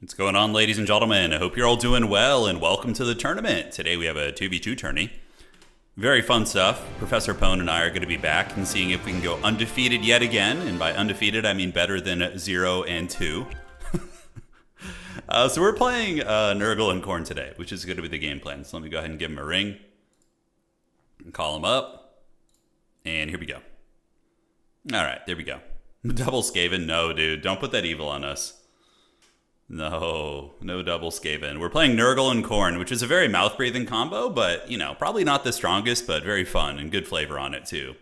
What's going on, ladies and gentlemen? I hope you're all doing well, and welcome to the tournament. Today we have a 2v2 tourney. Very fun stuff. Professor Pone and I are going to be back and seeing if we can go undefeated yet again. And by undefeated, I mean better than 0 and 2. So we're playing Nurgle and Khorne today, which is going to be the game plan. So let me go ahead and give him a ring. And call him up. And here we go. All right, there we go. Double Skaven? No, dude. Don't put that evil on us. No double Skaven. We're playing Nurgle and Khorne, which is a very mouth-breathing combo, but, you know, probably not the strongest, but very fun and good flavor on it, too.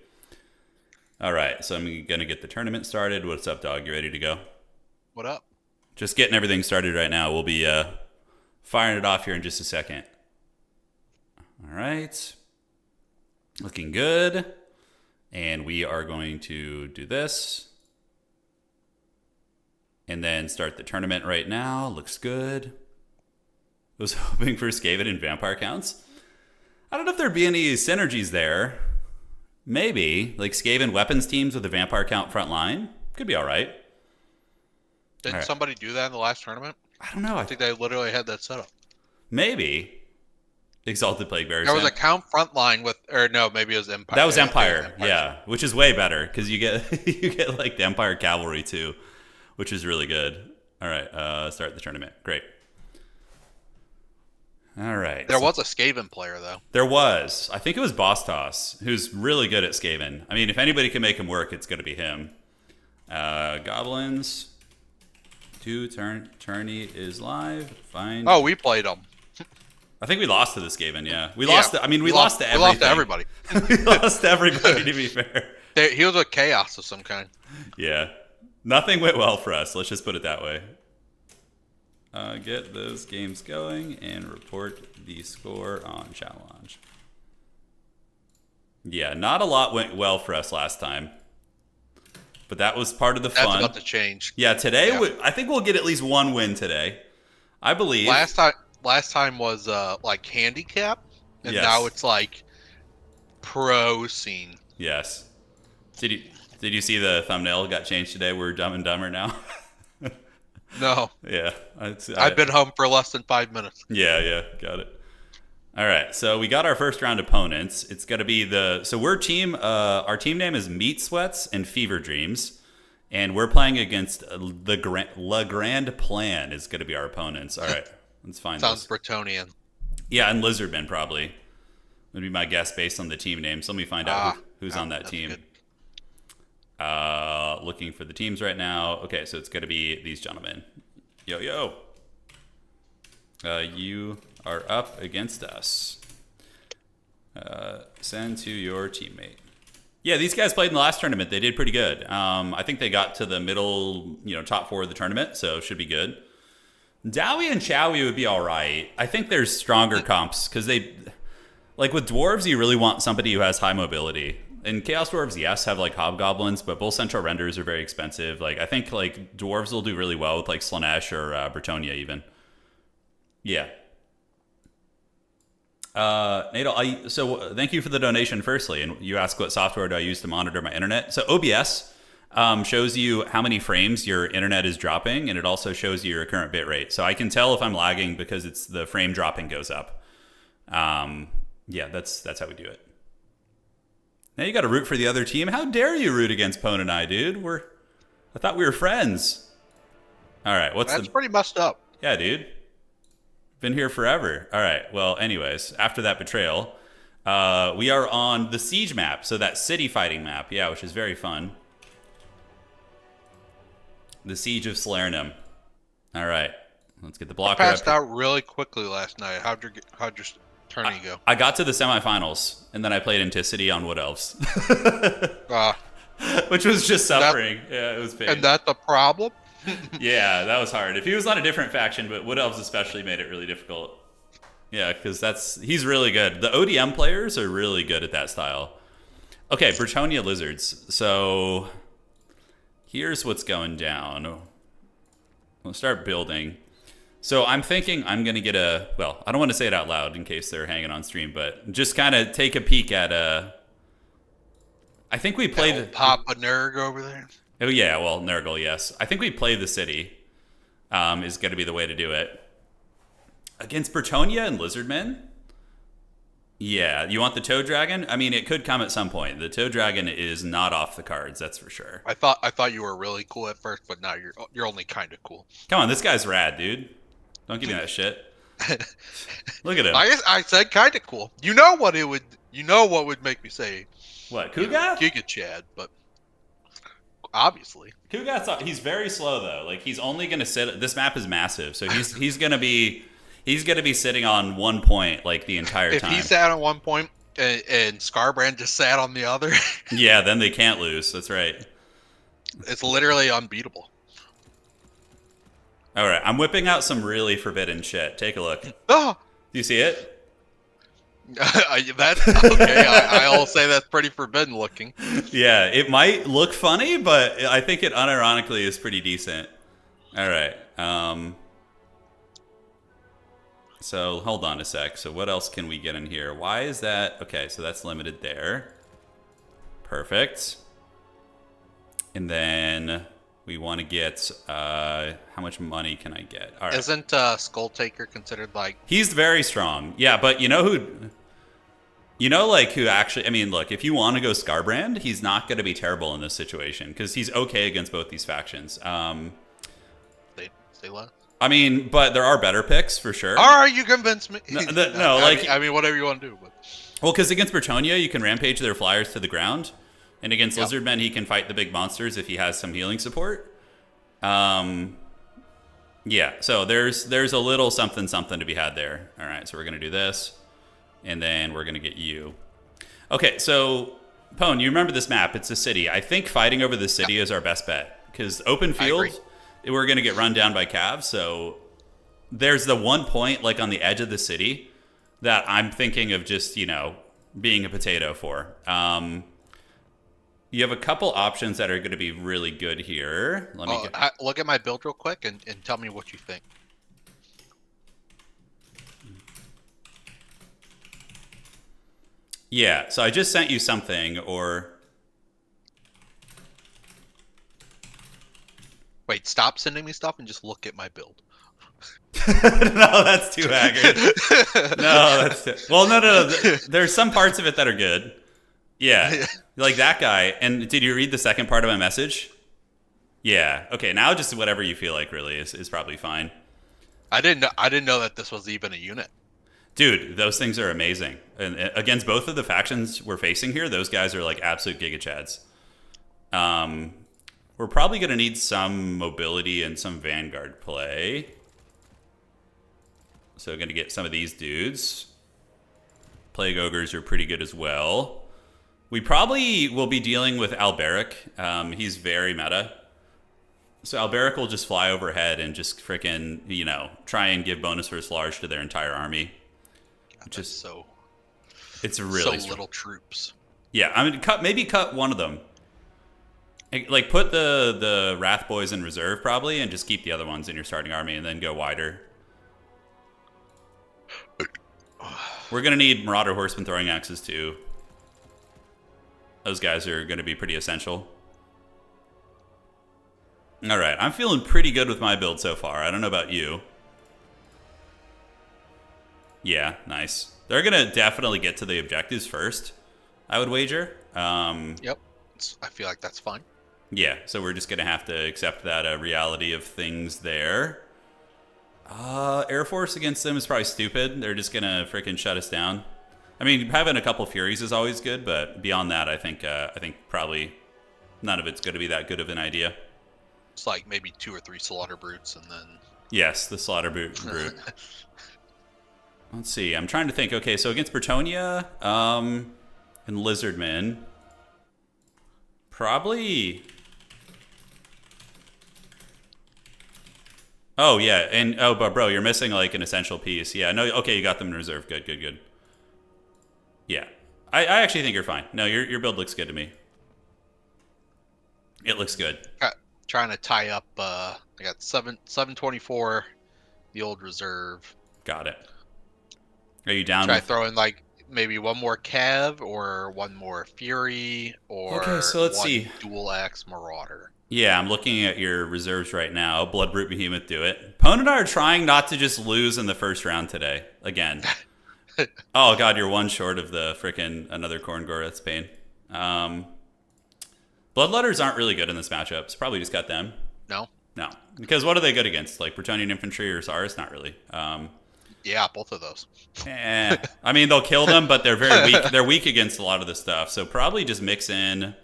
All right, so I'm going to get the tournament started. What's up, dog? You ready to go? What up? Just getting everything started right now. We'll be firing it off here in just a second. All right. Looking good. And we are going to do this. And then start the tournament right now. Looks good. I was hoping for Skaven and Vampire counts. I don't know if there'd be any synergies there. Maybe. Like Skaven weapons teams with a Vampire count front line. Could be all right. Didn't somebody do that in the last tournament? I don't know. I think they literally had that set up. Maybe. Exalted Plague Bearer. There was a count front line with, or no, maybe it was Empire. That was Empire, yeah. Which is way better, because you get like the Empire Cavalry too, which is really good. All right, start the tournament. Great. All right. There was a Skaven player, though. There was. I think it was Boss Toss, who's really good at Skaven. I mean, if anybody can make him work, it's going to be him. Goblins. Tourney is live. Fine. Oh, we played him. I think we lost to the Skaven, yeah. We lost to everything. We lost to everybody. We lost to everybody, to be fair. He was a chaos of some kind. Yeah. Nothing went well for us. Let's just put it that way. Get those games going and report the score on challenge. Yeah, not a lot went well for us last time. But that was part of the fun. That's about to change. Yeah, today, I think we'll get at least one win today. I believe. Last time was like handicap, and now it's like pro scene. Yes. Did you see the thumbnail got changed today? We're Dumb and Dumber now. No. Yeah. I've been home for less than 5 minutes. Yeah, got it. All right, so we got our first round opponents. It's going to be we're team, our team name is Meat Sweats and Fever Dreams, and we're playing against Le Grand Plan is going to be our opponents. All right, let's find Sounds Bretonian. Yeah, and Lizardmen probably would be my guess based on the team name. So let me find out who's on that team. Looking for the teams right now. Okay, so it's going to be these gentlemen. Yo. You are up against us. Send to your teammate. Yeah, these guys played in the last tournament. They did pretty good. I think they got to the middle, top 4 of the tournament, so should be good. Dowie and Chowie would be all right. I think there's stronger comps because like with dwarves, you really want somebody who has high mobility. And Chaos Dwarves, yes, have like hobgoblins, but both central renders are very expensive. Like I think like dwarves will do really well with like Slanesh or Bretonia even. Yeah. Nadal, so thank you for the donation firstly. And you asked what software do I use to monitor my internet. So OBS shows you how many frames your internet is dropping, and it also shows you your current bit rate. So I can tell if I'm lagging because it's the frame dropping goes up. Yeah, that's how we do it. Now you got to root for the other team. How dare you root against Pone and I, dude? I thought we were friends. All right, That's pretty messed up. Yeah, dude. Been here forever. All right. Well, anyways, after that betrayal, we are on the siege map. So that city fighting map, yeah, which is very fun. The Siege of Salernum. All right. Let's get the blocker I passed out really quickly last night. How'd your tourney go? I got to the semifinals, and then I played Anticity on Wood Elves. Which was just suffering. Yeah, it was pain. And that's a problem? Yeah, that was hard. If he was on a different faction, but Wood Elves especially made it really difficult. Yeah, because he's really good. The ODM players are really good at that style. Okay, Bretonia Lizards. So here's what's going down. We'll start building. So I'm thinking I'm going to get I don't want to say it out loud in case they're hanging on stream, but just kind of take a peek at I think we play Papa Nurg over there. Oh, yeah, well, Nurgle, yes. I think we play the city. is going to be the way to do it. Against Bretonia and Lizardmen? Yeah, you want the Toad Dragon? I mean, it could come at some point. The Toad Dragon is not off the cards, that's for sure. I thought you were really cool at first, but now you're only kind of cool. Come on, this guy's rad, dude. Don't give me that shit. Look at him. I said kind of cool. You know what would make me say what? Kugath? Giga Chad, but obviously he's very slow though. Like he's only gonna sit. This map is massive, so he's gonna be sitting on one point like the entire time. If he sat on one point and Scarbrand just sat on the other, yeah, then they can't lose. That's right. It's literally unbeatable. All right, I'm whipping out some really forbidden shit. Take a look. Oh, do you see it? That's okay. I'll say that's pretty forbidden looking. Yeah, it might look funny, but I think it unironically is pretty decent. All right. So hold on a sec. So what else can we get in here? Why is that? Okay, so that's limited there. Perfect. And then we want to get, how much money can I get? All right. Isn't Skull Taker considered like... He's very strong. Yeah, but you know who... You know, like, who actually... I mean, look, if you want to go Scarbrand, he's not going to be terrible in this situation, because he's okay against both these factions. Say what? I mean, but there are better picks, for sure. All right, you convinced me. No, like... I mean, whatever you want to do. But... Well, because against Bretonia, you can rampage their flyers to the ground. And against Lizardmen, he can fight the big monsters if he has some healing support. Yeah, so there's a little something to be had there. All right, so we're going to do this. And then we're going to get you. Okay, so, Pone, you remember this map. It's a city. I think fighting over the city is our best bet. Because open field, we're going to get run down by Cavs. So there's the one point, like, on the edge of the city that I'm thinking of just, being a potato for. You have a couple options that are going to be really good here. Let me look at my build real quick and tell me what you think. Yeah, so I just sent you something, or... Wait, stop sending me stuff and just look at my build. No, that's too haggard. No, that's too... Well, no. There's some parts of it that are good. Yeah, like that guy. And did you read the second part of my message? Yeah. Okay, now just whatever you feel like really is probably fine. I didn't know that this was even a unit. Dude, those things are amazing. And against both of the factions we're facing here, those guys are like absolute giga chads. We're probably going to need some mobility and some Vanguard play. So going to get some of these dudes. Plague Ogres are pretty good as well. We probably will be dealing with Alberic. He's very meta. So Alberic will just fly overhead and just frickin', try and give bonus first large to their entire army. It's really so little troops. Yeah, I mean, maybe cut one of them. Like, put the Wrath Boys in reserve, probably, and just keep the other ones in your starting army, and then go wider. We're going to need Marauder Horsemen throwing axes, too. Those guys are going to be pretty essential. All right, I'm feeling pretty good with my build so far. I don't know about you. Yeah, nice. They're going to definitely get to the objectives first, I would wager. Yep. I feel like that's fine. Yeah, so we're just going to have to accept that reality of things there. Air Force against them is probably stupid. They're just going to freaking shut us down. I mean, having a couple Furies is always good, but beyond that, I think probably none of it's going to be that good of an idea. It's like maybe 2 or 3 Slaughter Brutes and then... Yes, the Slaughter Brute. Let's see. I'm trying to think. Okay, so against Bretonia and Lizardmen, probably... Oh, yeah. And, but bro, you're missing like an essential piece. Yeah, no, okay, you got them in reserve. Good. Yeah. I actually think you're fine. No, your build looks good to me. It looks good. Trying to tie up, I got 724, the old reserve. Got it. Are you down? Try throwing like maybe one more Cav or one more Fury or okay, so let's see. Dual Axe Marauder. Yeah, I'm looking at your reserves right now. Bloodbrute Behemoth, do it. Pone and I are trying not to just lose in the first round today. Again. Oh, God, you're one short of the frickin' another Korngor. That's pain. Bloodletters aren't really good in this matchup. So probably just got them. No. No. Because what are they good against? Like Bretonnian Infantry or Saurus? Not really. Yeah, both of those. I mean, they'll kill them, but they're very weak. They're weak against a lot of the stuff. So probably just mix in...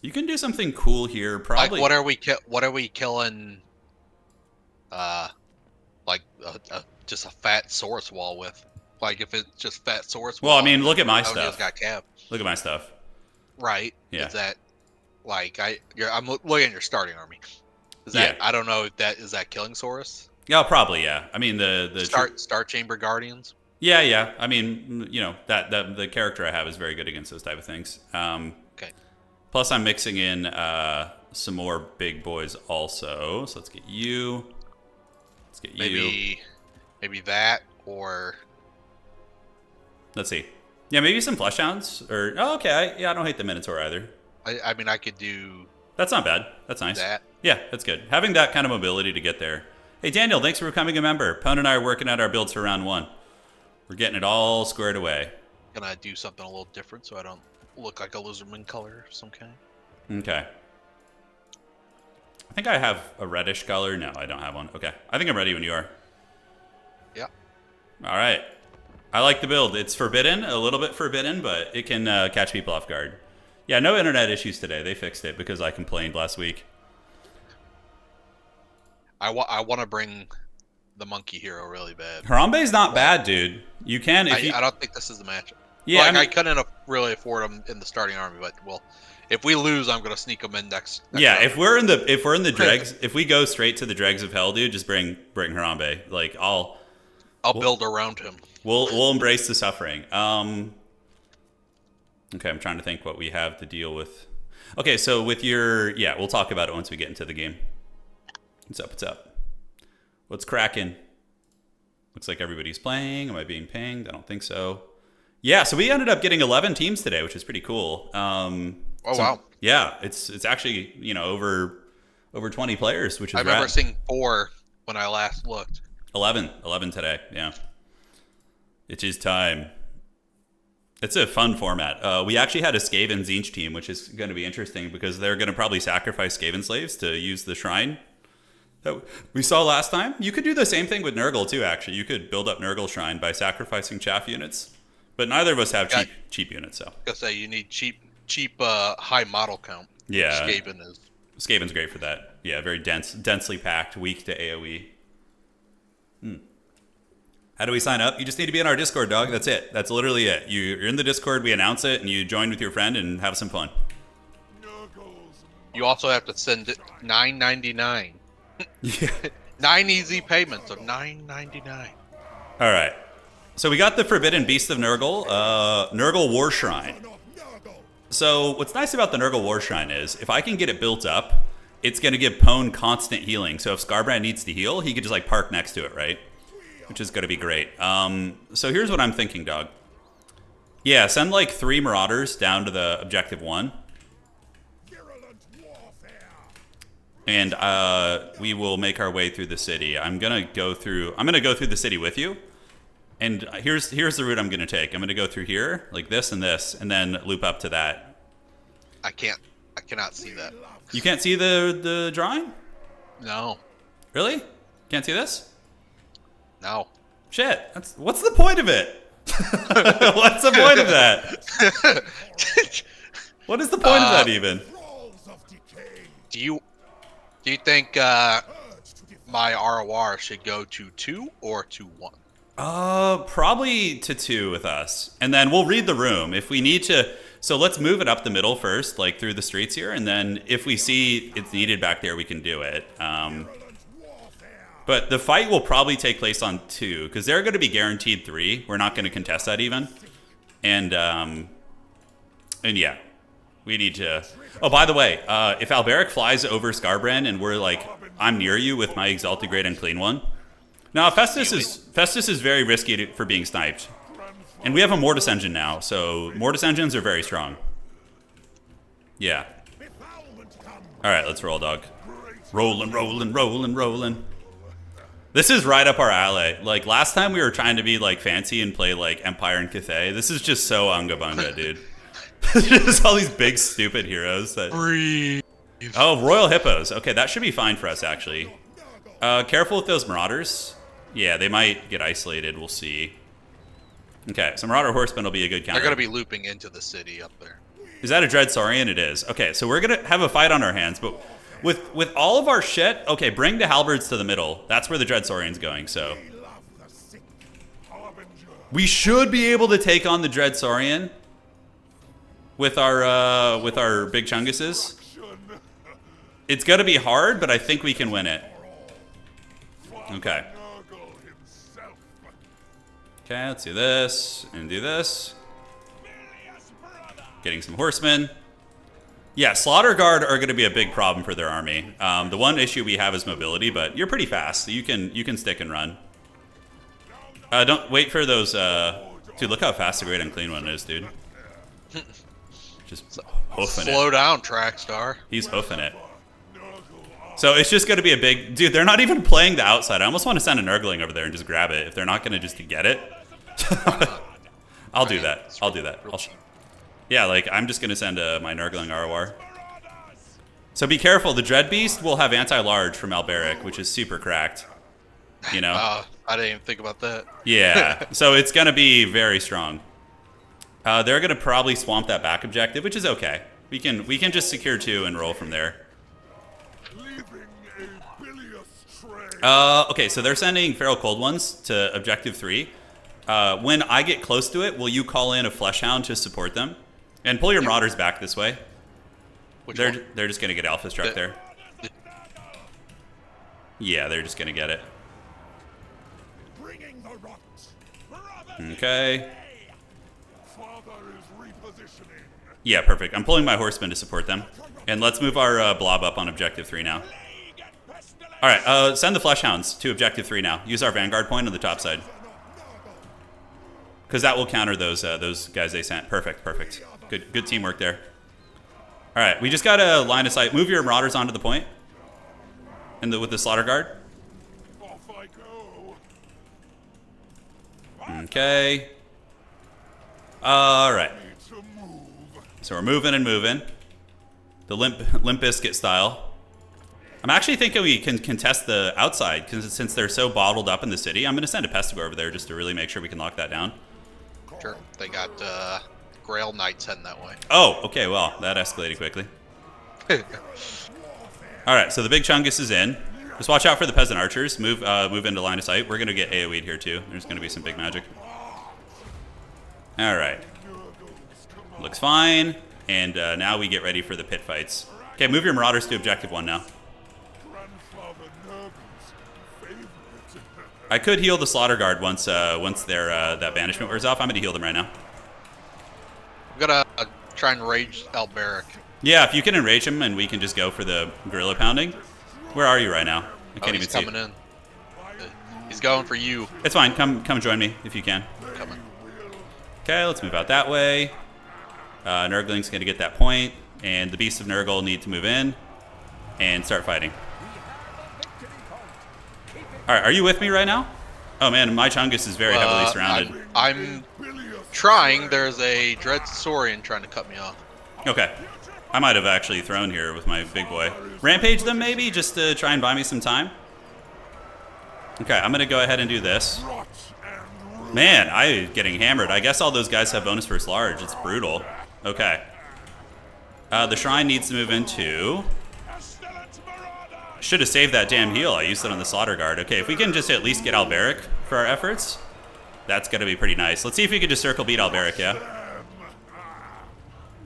you can do something cool here. Probably. Like, what are we killing? Just a fat Saurus wall with. Like, if it's just fat Saurus wall. Well, I mean, look at my stuff. Just got cap. Look at my stuff. Right. Yeah. Is that like I'm looking at your starting army. Is that I don't know if that is that killing Saurus? Yeah, probably. Yeah. I mean the Star Chamber Guardians. Yeah. I mean, you know that the character I have is very good against those type of things. Okay. Plus, I'm mixing in some more big boys also. So let's get you. Let's get you. Maybe that or. Let's see. Yeah, maybe some flesh hounds or okay. I don't hate the Minotaur either. I mean, I could do. That's not bad. That's nice. That. Yeah, that's good. Having that kind of mobility to get there. Hey, Daniel, thanks for becoming a member. Pone and I are working out our builds for round 1. We're getting it all squared away. Can I do something a little different so I don't look like a lizardman color of some kind? Okay. I think I have a reddish color. No, I don't have one. Okay. I think I'm ready when you are. Yeah. All right. I like the build. It's forbidden, a little bit forbidden, but it can catch people off guard. Yeah, no internet issues today. They fixed it because I complained last week. I want to bring the monkey hero really bad. Harambe's not bad, dude. You can if you... I don't think this is the matchup. Yeah, like, I couldn't really afford him in the starting army, but well, if we lose, I'm gonna sneak him in next yeah, round. if we're in the dregs, if we go straight to the dregs of hell, dude, just bring Harambe. Like I'll build around him. We'll embrace the suffering. Okay, I'm trying to think what we have to deal with. Okay, so with your we'll talk about it once we get into the game. What's up? What's cracking? Looks like everybody's playing. Am I being pinged? I don't think so. Yeah, so we ended up getting 11 teams today, which is pretty cool. Wow. Yeah, it's actually, over 20 players, which is I remember seeing 4 when I last looked. 11 today, yeah. It is time. It's a fun format. We actually had a Skaven Zinch team, which is going to be interesting because they're going to probably sacrifice Skaven slaves to use the shrine that we saw last time. You could do the same thing with Nurgle too, actually. You could build up Nurgle shrine by sacrificing chaff units. But neither of us have cheap units, so. I was gonna say you need cheap high model count. Yeah. Skaven's great for that. Yeah, very densely packed, weak to AoE. How do we sign up? You just need to be in our Discord, dog. That's it. That's literally it. You're in the Discord, we announce it, and you join with your friend and have some fun. You also have to send it $9.99. Yeah. 9 easy payments of $9.99. All right. So we got the Forbidden Beast of Nurgle, Nurgle War Shrine. So what's nice about the Nurgle War Shrine is if I can get it built up, it's going to give Pone constant healing. So if Scarbrand needs to heal, he could just park next to it, right? Which is going to be great. So here's what I'm thinking, dog. Yeah, send 3 Marauders down to the objective 1. And we will make our way through the city. I'm gonna go through the city with you. And here's the route I'm gonna take. I'm gonna go through here, like this, and then loop up to that. I cannot see that. You can't see the drawing? No. Really? Can't see this? No. Shit. What's the point of it? What's the point of that? What is the point of that even? Do you think my ROR should go to 2 or to 1? Probably to 2 with us. And then we'll read the room. If we need to... So let's move it up the middle first, through the streets here. And then if we see it's needed back there, we can do it. But the fight will probably take place on 2, because they're going to be guaranteed 3. We're not going to contest that even. And yeah, we need to... Oh, by the way, if Alberic flies over Scarbrand and we're I'm near you with my Exalted Great Unclean One. Now, Festus is very risky for being sniped. And we have a Mortis engine now, so Mortis engines are very strong. Yeah. All right, let's roll, dog. Rolling, rolling, rolling, rolling. This is right up our alley. Like, last time we were trying to be, like, fancy and play, like, Empire and Cathay. This is just so unga bunga, dude. Just all these big, stupid heroes. That... Breathe. Oh, Royal Hippos. Okay, that should be fine for us, actually. Careful with those Marauders. Yeah, they might get isolated. We'll see. Okay, so Marauder Horsemen will be a good counter. They're going to be looping into the city up there. Is that a Dread Saurian? It is. Okay, so we're going to have a fight on our hands, but with all of our shit, okay, bring the Halberds to the middle. That's where the Dread Saurian's going, so. We should be able to take on the Dread Saurian with our big Chunguses. It's going to be hard, but I think we can win it. Okay. Okay, let's do this and do this. Getting some horsemen. Yeah, Slaughter Guard are going to be a big problem for their army. The one issue we have is mobility, but you're pretty fast, so you can stick and run. Don't wait for those. Dude, look how fast the Great Unclean One is, dude. Just hoofing it. Slow down, Trackstar. He's hoofing it. So it's just going to be a big... Dude, they're not even playing the outside. I almost want to send an Nurgling over there and just grab it if they're not going to just get it. I'll do that. I'll do that. Yeah, like, I'm just going to send my Nurgling ROR. So be careful. The Dread Beast will have anti-large from Alberic, which is super cracked. You know? I didn't even think about that. Yeah, so it's going to be very strong. They're going to probably swamp that back objective, which is okay. We can just secure 2 and roll from there. Okay, so they're sending Feral Cold Ones to objective 3. When I get close to it, will you call in a Fleshhound to support them? And pull your Marauders back this way. They're just going to get Alpha Struck there. Yeah, they're just going to get it. Okay. Yeah, perfect. I'm pulling my Horsemen to support them. And let's move our Blob up on objective 3 now. Alright, send the Fleshhounds to objective 3 now. Use our Vanguard point on the top side. Because that will counter those guys they sent. Perfect, perfect. Good teamwork there. Alright, we just got a line of sight. Move your Marauders onto the point. And with the Slaughter Guard. Okay. Alright. So we're moving and moving. The Limp Biscuit style. I'm actually thinking we can contest the outside, because since they're so bottled up in the city, I'm going to send a Pestigore over there just to really make sure we can lock that down. Sure. They got Grail Knights heading that way. Oh, okay. Well, that escalated quickly. All right, so the big Chungus is in. Just watch out for the Peasant Archers. Move into line of sight. We're going to get AoE'd here, too. There's going to be some big magic. All right. Looks fine. And now we get ready for the pit fights. Okay, move your Marauders to objective 1 now. I could heal the Slaughter Guard once their that banishment wears off. I'm going to heal them right now. I'm going to try and rage Alberic. Yeah, if you can enrage him and we can just go for the Gorilla Pounding. Where are you right now? I can't even see. He's coming in. He's going for you. It's fine. Come join me if you can. Coming. Okay, let's move out that way. Nurgling's going to get that point, and the Beast of Nurgle need to move in and start fighting. All right, are you with me right now? Oh man, my Chungus is very heavily surrounded. I'm trying. There's a Dread Saurian trying to cut me off. Okay. I might have actually thrown here with my big boy. Rampage them maybe, just to try and buy me some time. Okay, I'm going to go ahead and do this. Man, I'm getting hammered. I guess all those guys have bonus first large. It's brutal. Okay. The Shrine needs to move in too. Should have saved that damn heal. I used it on the Slaughter Guard. Okay, if we can just at least get Alberic for our efforts, that's going to be pretty nice. Let's see if we can just circle beat Alberic, yeah?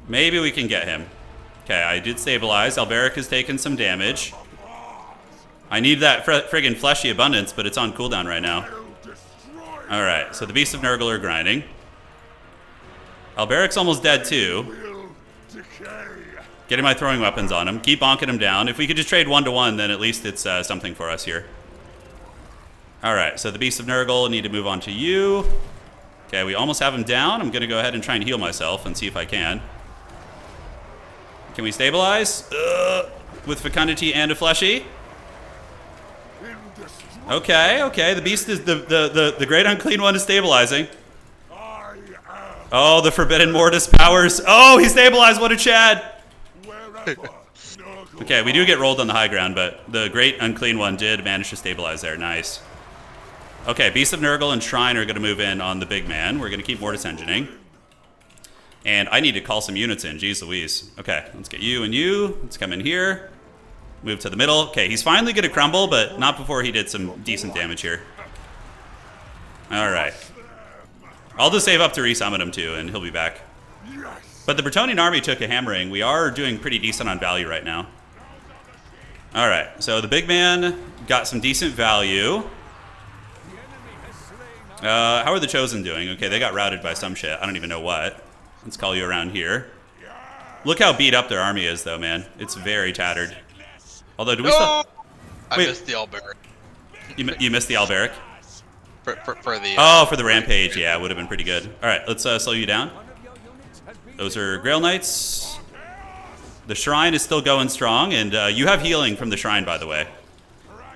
Maybe we can get him. Okay, I did stabilize. Alberic has taken some damage. I need that friggin' fleshy abundance, but it's on cooldown right now. Alright, so the Beasts of Nurgle are grinding. Alberic's almost dead too. Getting my throwing weapons on him. Keep bonking him down. If we could just trade 1-to-1, then at least it's something for us here. Alright, so the Beasts of Nurgle need to move on to you. Okay, we almost have him down. I'm going to go ahead and try and heal myself and see if I can. Can we stabilize? With fecundity and a fleshy. Okay, okay. The beast is the great unclean one is stabilizing. Oh, the forbidden mortis powers. Oh, he stabilized. What a Chad. Okay, we do get rolled on the high ground, but the great unclean one did manage to stabilize there. Nice. Okay, Beast of Nurgle and Shrine are going to move in on the big man. We're going to keep mortis engineering. And I need to call some units in. Jeez Louise. Okay, let's get you and you. Let's come in here. Move to the middle. Okay, he's finally going to crumble, but not before he did some decent damage here. All right. I'll just save up to resummon him too, and he'll be back. But the Bretonnian army took a hammering. We are doing pretty decent on value right now. All right, so the big man got some decent value. How are the Chosen doing? Okay, they got routed by some shit. I don't even know what. Let's call you around here. Look how beat up their army is, though, man. It's very tattered. Although, do we still... I missed the Alberic. You missed the Alberic? For the... Oh, for the Rampage. Yeah, it would have been pretty good. All right, let's slow you down. Those are Grail Knights. The Shrine is still going strong, and you have healing from the Shrine, by the way.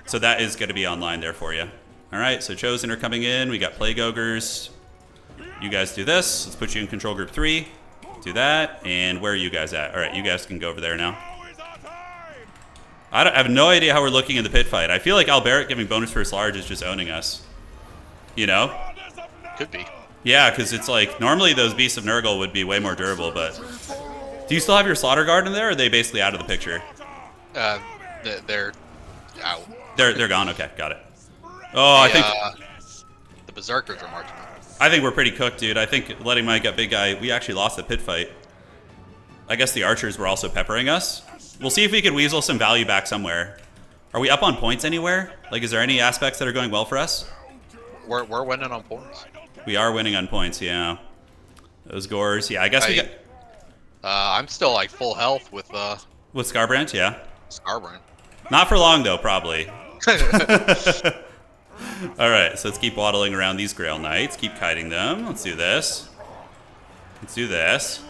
So that is going to be online there for you. All right, so Chosen are coming in. We got Plague Ogres. You guys do this. Let's put you in Control Group 3. Do that. And where are you guys at? All right, you guys can go over there now. I have no idea how we're looking in the pit fight. I feel like Alberic giving bonus first large is just owning us. You know? Could be. Yeah, because it's like, normally those Beasts of Nurgle would be way more durable, but... Do you still have your Slaughter Guard in there, or are they basically out of the picture? They're out. They're gone? Okay, got it. Oh, I think... the Berserkers are marching. I think we're pretty cooked, dude. I think letting Mike get big guy, we actually lost the pit fight. I guess the archers were also peppering us. We'll see if we can weasel some value back somewhere. Are we up on points anywhere? Like, is there any aspects that are going well for us? We're winning on points. We are winning on points, yeah. Those gores, yeah. I guess we got. I'm still like full health with Scarbrand, yeah. Scarbrand. Not for long though, probably. All right, so let's keep waddling around these Grail Knights. Keep kiting them. Let's do this. Let's do this.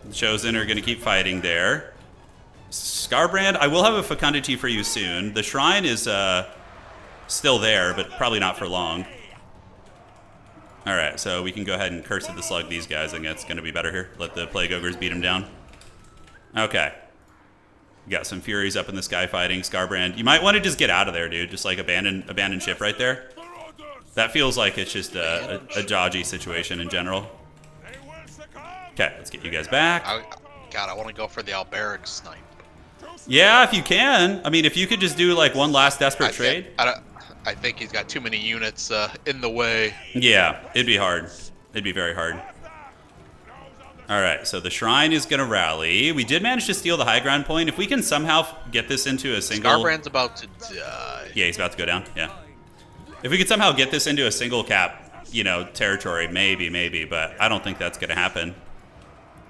The Chosen are going to keep fighting there. Scarbrand, I will have a fecundity for you soon. The Shrine is still there, but probably not for long. All right, so we can go ahead and Curse of the Slug these guys. I think it's going to be better here. Let the Plague Ogres beat them down. Okay. We got some Furies up in the sky fighting. Scarbrand, you might want to just get out of there, dude. Just like abandon ship right there. That feels like it's just a dodgy situation in general. Okay, let's get you guys back. God, I want to go for the Alberic snipe. Yeah, if you can. I mean, if you could just do like one last desperate trade. I think he's got too many units in the way. Yeah, it'd be hard. It'd be very hard. All right, so the Shrine is going to rally. We did manage to steal the high ground point. If we can somehow get this into a single... Scarbrand's about to die. Yeah, he's about to go down, yeah. If we could somehow get this into a single cap, you know, territory, maybe, but I don't think that's going to happen.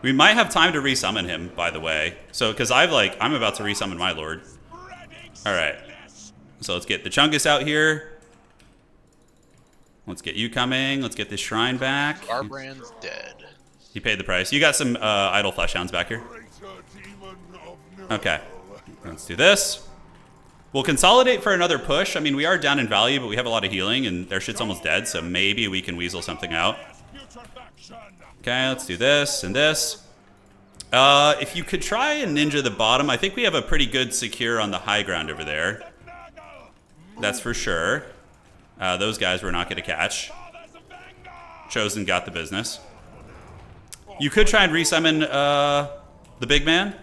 We might have time to resummon him, by the way. So, because I'm about to resummon my lord. All right. So let's get the Chungus out here. Let's get you coming. Let's get this Shrine back. Scarbrand's dead. He paid the price. You got some idle Fleshhounds back here. Okay. Let's do this. We'll consolidate for another push. I mean, we are down in value, but we have a lot of healing, and their shit's almost dead, so maybe we can weasel something out. Okay, let's do this and this. If you could try and ninja the bottom, I think we have a pretty good secure on the high ground over there. That's for sure. Those guys we're not going to catch. Chosen got the business. You could try and resummon the big man.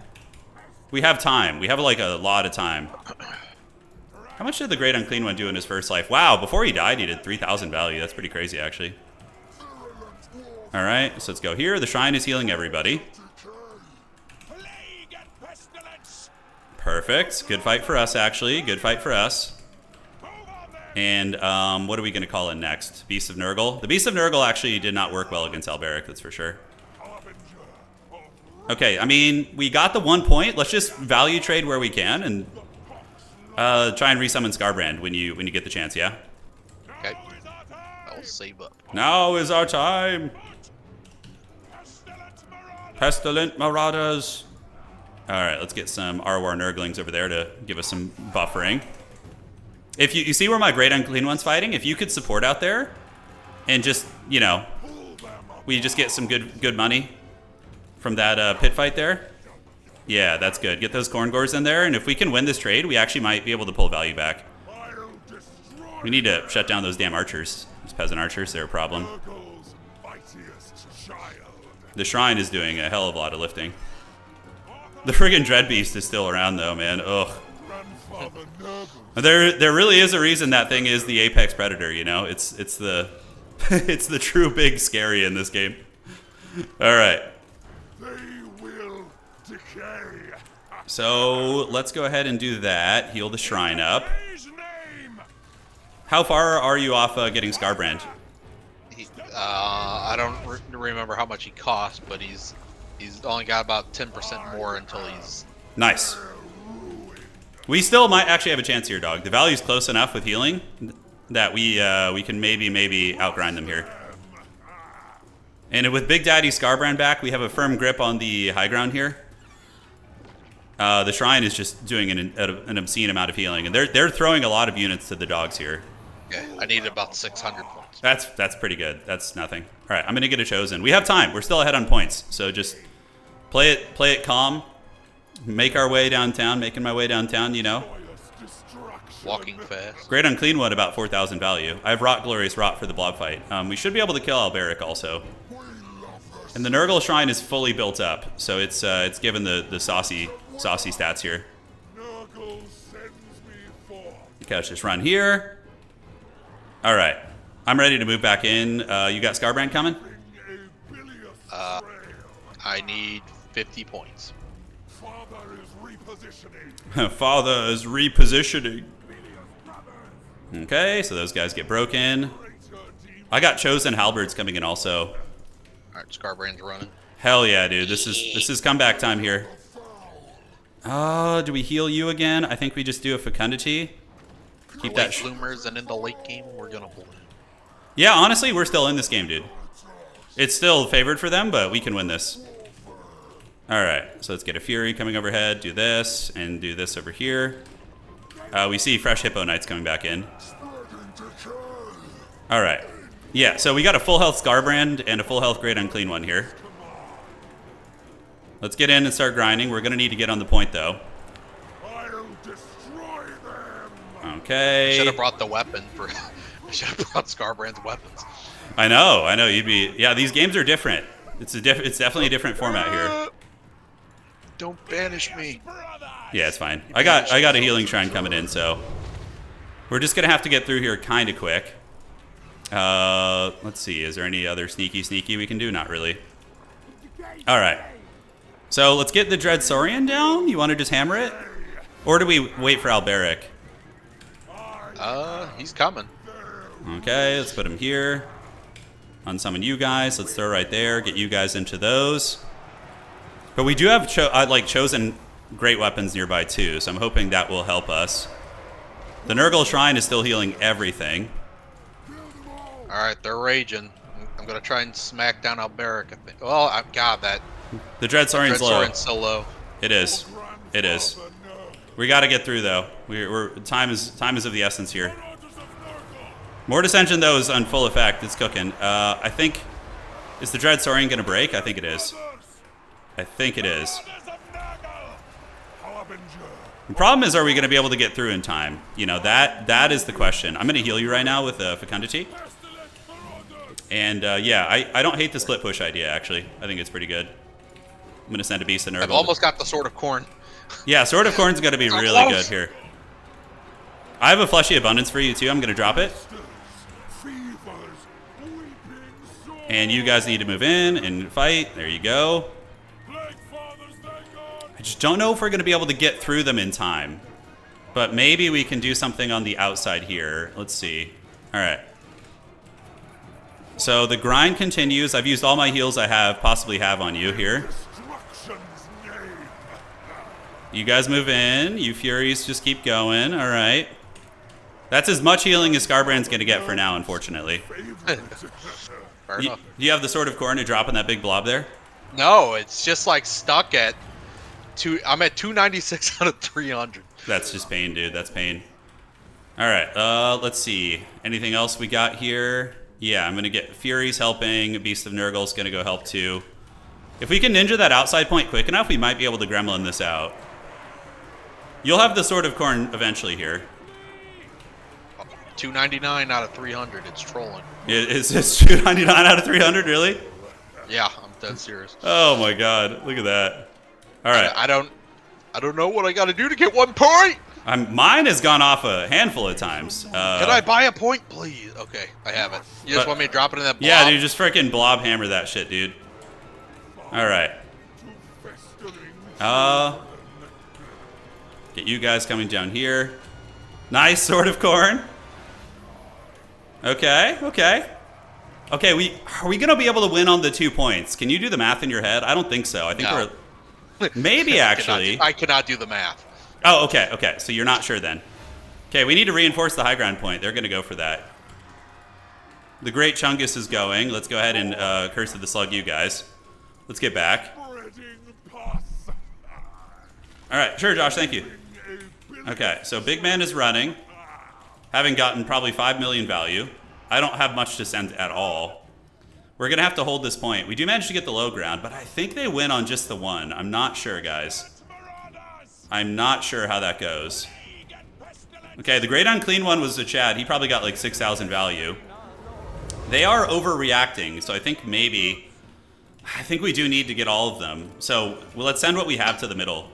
We have time. We have like a lot of time. How much did the Great Unclean One do in his first life? Wow, before he died, he did 3,000 value. That's pretty crazy, actually. All right, so let's go here. The Shrine is healing everybody. Perfect. Good fight for us, actually. Good fight for us. And what are we going to call in next? Beast of Nurgle? The Beast of Nurgle actually did not work well against Alberic, that's for sure. Okay, I mean, we got the 1 point. Let's just value trade where we can and try and resummon Scarbrand when you get the chance, yeah? Okay. I'll save up. Now is our time. Pestilent Marauders. All right, let's get some Arwar Nurglings over there to give us some buffering. If you see where my Great Unclean One's fighting, if you could support out there and just, you know, we just get some good money from that pit fight there. Yeah, that's good. Get those Corngors in there, and if we can win this trade, we actually might be able to pull value back. We need to shut down those damn archers. Those peasant archers, they're a problem. The shrine is doing a hell of a lot of lifting. The friggin' Dreadbeast is still around though, man. Ugh. There really is a reason that thing is the apex predator, you know? It's the it's the true big scary in this game. Alright. So let's go ahead and do that. Heal the shrine up. How far are you off getting Scarbrand? I don't remember how much he cost, but he's only got about 10% more until he's... Nice. We still might actually have a chance here, dog. The value's close enough with healing that we can maybe outgrind them here. And with Big Daddy Scarbrand back, we have a firm grip on the high ground here. The shrine is just doing an obscene amount of healing, and they're throwing a lot of units to the dogs here. Okay, I need about 600 points. That's pretty good. That's nothing. All right, I'm gonna get a chosen. We have time. We're still ahead on points, so just play it calm. Make our way downtown. Making my way downtown. You know. Walking fast. Great Unclean One, about 4,000 value. I have Rot Glorious Rot for the blob fight. We should be able to kill Alberic also. And the Nurgle Shrine is fully built up, so it's given the saucy stats here. Catch this run here. All right, I'm ready to move back in. You got Scarbrand coming? I need 50 points. Father is repositioning. Okay, so those guys get broken. I got chosen halberds coming in also. All right, Scarbrand's running. Hell yeah, dude. This is comeback time here. Do we heal you again? I think we just do a fecundity. Keep that bloomers, and in the late game, we're gonna bloom. Yeah, honestly, we're still in this game, dude. It's still favored for them, but we can win this. All right, so let's get a Fury coming overhead. Do this and do this over here. We see fresh Hippo Knights coming back in. All right. Yeah, so we got a full health Scarbrand and a full health Great Unclean One here. Let's get in and start grinding. We're gonna need to get on the point though. Okay. Should have brought the weapon for. Should have brought Scarbrand's weapons. I know. You'd be. Yeah, these games are different. It's definitely a different format here. Don't banish me. Yeah, it's fine. I got a healing shrine coming in, so we're just gonna have to get through here kind of quick. Let's see. Is there any other sneaky we can do? Not really. All right. So let's get the Dread Saurian down. You want to just hammer it, or do we wait for Alberic? He's coming. Okay, let's put him here. Unsummon you guys. Let's throw right there. Get you guys into those. But we do have chosen great weapons nearby too, so I'm hoping that will help us. The Nurgle Shrine is still healing everything. All right, they're raging. I'm gonna try and smack down Alberic. I think. Well, God, that. The Dread Saurian's low. Saurian's so low. It is. It is. We got to get through though. Time is of the essence here. More Dissension though is on full effect. It's cooking. I think, is the Dread Saurian gonna break? I think it is. I think it is. The problem is, are we gonna be able to get through in time? You know, that is the question. I'm gonna heal you right now with Fecundity. And yeah, I don't hate the split push idea actually. I think it's pretty good. I'm gonna send a Beast of Nurgle. I've almost got the Sword of Corn. Yeah, Sword of Corn's gonna be really good here. I have a Fleshy Abundance for you too. I'm gonna drop it. And you guys need to move in and fight. There you go. I just don't know if we're gonna be able to get through them in time. But maybe we can do something on the outside here. Let's see. All right. So the grind continues. I've used all my heals I possibly have on you here. You guys move in. You Furies just keep going. All right. That's as much healing as Scarbrand's going to get for now, unfortunately. Fair enough. Do you have the Sword of Corn to drop on that big blob there? No, it's just like stuck at two. I'm at 296 out of 300. That's just pain, dude. That's pain. All right. Let's see. Anything else we got here? Yeah, I'm gonna get Fury's helping. Beast of Nurgle's gonna go help too. If we can ninja that outside point quick enough, we might be able to gremlin this out. You'll have the Sword of Corn eventually here. 299 out of 300. It's trolling. It's 299 out of 300, really? Yeah, I'm dead serious. Oh my god, look at that. All right. I don't know what I got to do to get 1 point. Mine has gone off a handful of times. Can I buy a point, please? Okay, I have it. You just want me to drop it in that blob? Yeah, dude, just freaking blob hammer that shit, dude. All right. Get you guys coming down here. Nice Sword of Corn. Okay. Okay, are we gonna be able to win on the 2 points? Can you do the math in your head? I don't think so. I think No. we're maybe actually. I cannot do the math. Oh, okay. So you're not sure then. Okay, we need to reinforce the high ground point. They're gonna go for that. The Great Chungus is going. Let's go ahead and Curse of the Slug, you guys. Let's get back. All right, sure, Josh. Thank you. Okay, so Big Man is running, having gotten probably 5 million value. I don't have much to send at all. We're going to have to hold this point. We do manage to get the low ground, but I think they win on just the one. I'm not sure, guys. I'm not sure how that goes. Okay, the Great Unclean One was a Chad. He probably got like 6,000 value. They are overreacting, so I think maybe... I think we do need to get all of them. So, well, let's send what we have to the middle.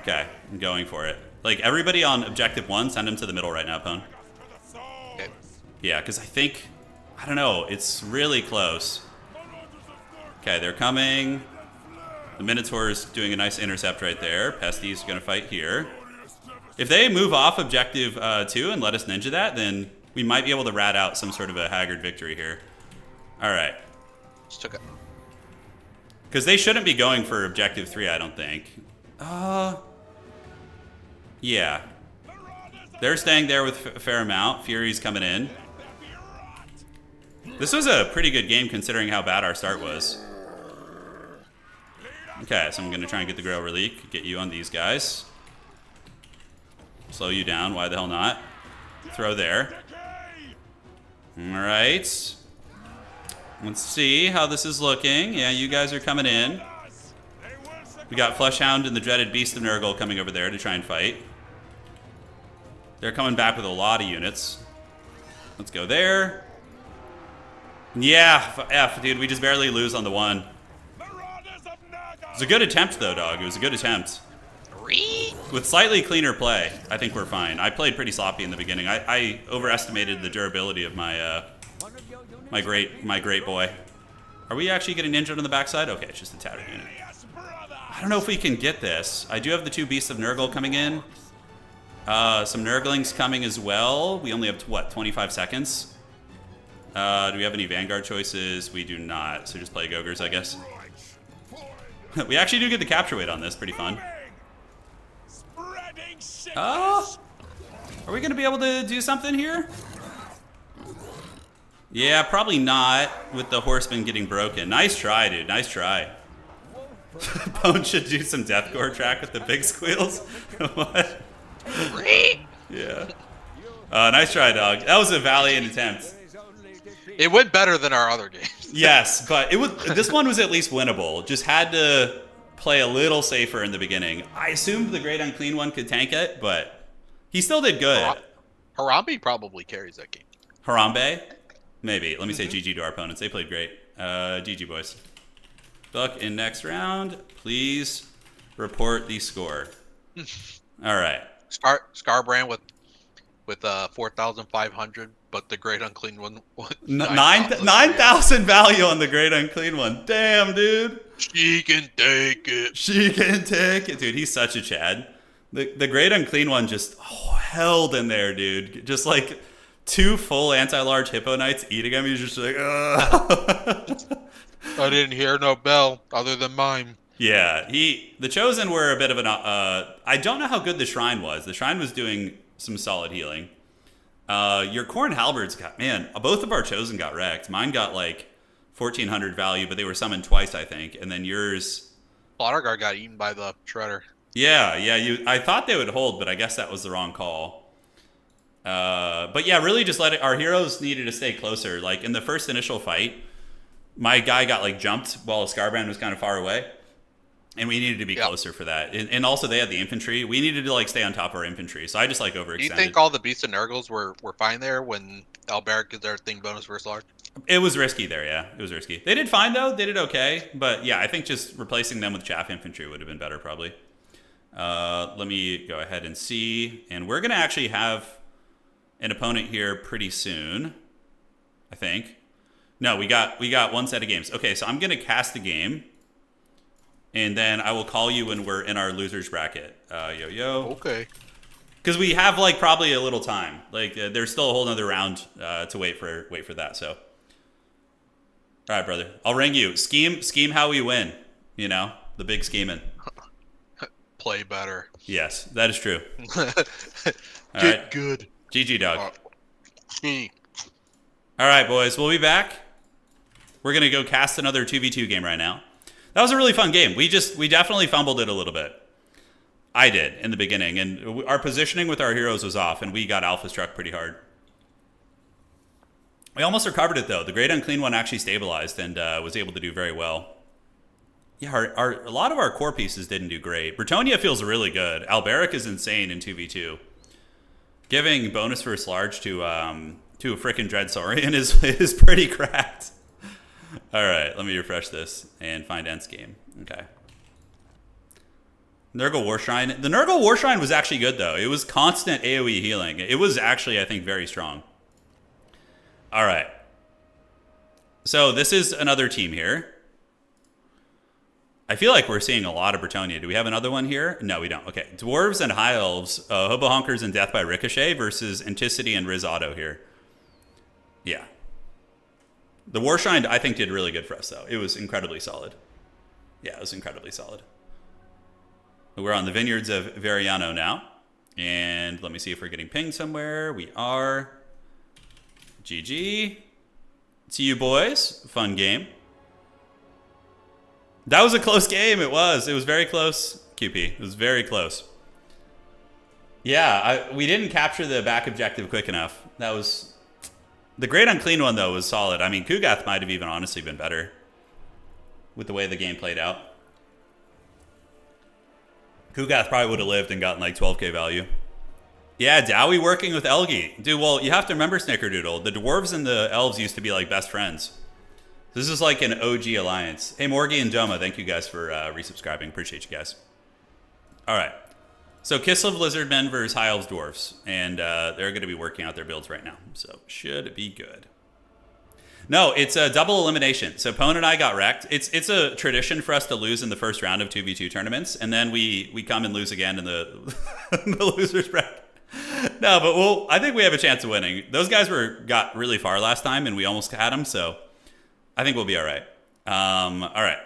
Okay, I'm going for it. Like, everybody on Objective 1, send them to the middle right now, Pone. Okay. Yeah, because I think... I don't know. It's really close. Okay, they're coming. The Minotaur's doing a nice intercept right there. Pesty's going to fight here. If they move off Objective 2 and let us ninja that, then we might be able to rat out some sort of a haggard victory here. All right. Just took it. Because they shouldn't be going for Objective 3, I don't think. Yeah. They're staying there with a fair amount. Fury's coming in. This was a pretty good game considering how bad our start was. Okay, so I'm going to try and get the Grail Relique. Get you on these guys. Slow you down. Why the hell not? Throw there. Alright. Let's see how this is looking. Yeah, you guys are coming in. We got Fleshhound and the dreaded Beast of Nurgle coming over there to try and fight. They're coming back with a lot of units. Let's go there. Yeah, F, dude. We just barely lose on the one. It was a good attempt, though, dog. It was a good attempt. With slightly cleaner play, I think we're fine. I played pretty sloppy in the beginning. I overestimated the durability of my my great boy. Are we actually getting ninja on the backside? Okay, it's just a tattered unit. I don't know if we can get this. I do have the 2 Beasts of Nurgle coming in. Some Nurglings coming as well. We only have, what, 25 seconds? Do we have any Vanguard choices? We do not. So just play Ogres, I guess. We actually do get the capture weight on this. Pretty fun. Oh! Are we going to be able to do something here? Yeah, probably not with the Horseman getting broken. Nice try, dude. Nice try. Pone should do some deathcore track with the big squeals. What? Yeah. Nice try, dog. That was a valiant attempt. It went better than our other games. Yes, but this one was at least winnable. Just had to play a little safer in the beginning. I assumed the Great Unclean One could tank it, but he still did good. Harambe probably carries that game. Harambe? Maybe. Let me say GG to our opponents. They played great. GG, boys. Buck in next round. Please report the score. All right. Scarbrand with 4,500, but the Great Unclean One. 9,000 value on the Great Unclean One. Damn, dude. She can take it. She can take it, dude. He's such a Chad. The Great Unclean One just held in there, dude. Just like 2 full anti-large Hippo Knights eating him. He's just like, ugh. I didn't hear no bell other than mine. Yeah, the Chosen were a bit of an... I don't know how good the Shrine was. The Shrine was doing some solid healing. Your Khorne Halberds got... Man, both of our Chosen got wrecked. Mine got like 1,400 value, but they were summoned twice, I think. And then yours... Slaughter Guard got eaten by the Shredder. Yeah. I thought they would hold, but I guess that was the wrong call. But yeah, really just our heroes needed to stay closer. Like in the first initial fight, my guy got like jumped while Scarbrand was kind of far away. And we needed to be closer for that. And also they had the infantry. We needed to like stay on top of our infantry. So I just like overextended. Do you think all the Beasts and Nurgles were fine there when Alberic gets their thing bonus versus large? It was risky there, yeah. It was risky. They did fine though. They did okay. But yeah, I think just replacing them with chaff infantry would have been better probably. Let me go ahead and see. And we're going to actually have an opponent here pretty soon, I think. No, we got one set of games. Okay, so I'm going to cast the game. And then I will call you when we're in our losers bracket. Yo. Okay. Because we have like probably a little time. Like there's still a whole nother round to wait for that. So, all right, brother, I'll ring you. Scheme how we win. You know, the big scheming. Play better. Yes, that is true. Get good. GG, dog. All right, boys, we'll be back. We're gonna go cast another 2v2 game right now. That was a really fun game. We definitely fumbled it a little bit. I did in the beginning, and our positioning with our heroes was off, and we got alpha struck pretty hard. We almost recovered it though. The Great Unclean One actually stabilized and was able to do very well. Yeah, a lot of our core pieces didn't do great. Bretonia feels really good. Alberic is insane in 2v2. Giving bonus versus large to a frickin' Dreadsaurian is pretty cracked. All right, let me refresh this and find Ents game. Okay. Nurgle Warshrine. The Nurgle Warshrine was actually good, though. It was constant AoE healing. It was actually, I think, very strong. All right. So this is another team here. I feel like we're seeing a lot of Bretonia. Do we have another one here? No, we don't. Okay. Dwarves and High Elves, Hobo Honkers and Death by Ricochet versus Anticity and Riz Auto here. Yeah. The Warshrine, I think, did really good for us, though. It was incredibly solid. Yeah, it was incredibly solid. We're on the Vineyards of Veriano now. And let me see if we're getting pinged somewhere. We are. GG. To you boys. Fun game. That was a close game. It was. It was very close. QP. It was very close. Yeah, we didn't capture the back objective quick enough. That was... The Great Unclean One, though, was solid. I mean, Kugath might have even honestly been better with the way the game played out. Kugath probably would have lived and gotten like 12k value. Yeah, Dowie working with Elgi. Dude, well, you have to remember, Snickerdoodle, the dwarves and the elves used to be like best friends. This is like an OG alliance. Hey, Morgie and Doma, thank you guys for resubscribing. Appreciate you guys. All right. So Kislev Lizardmen versus High Elves Dwarfs. And they're going to be working out their builds right now. So should be good. No, it's a double elimination. So Pone and I got wrecked. It's a tradition for us to lose in the first round of 2v2 tournaments. And then we come and lose again in the, the loser's bracket. No, but I think we have a chance of winning. Those guys got really far last time, and we almost had them. So I think we'll be all right. All right.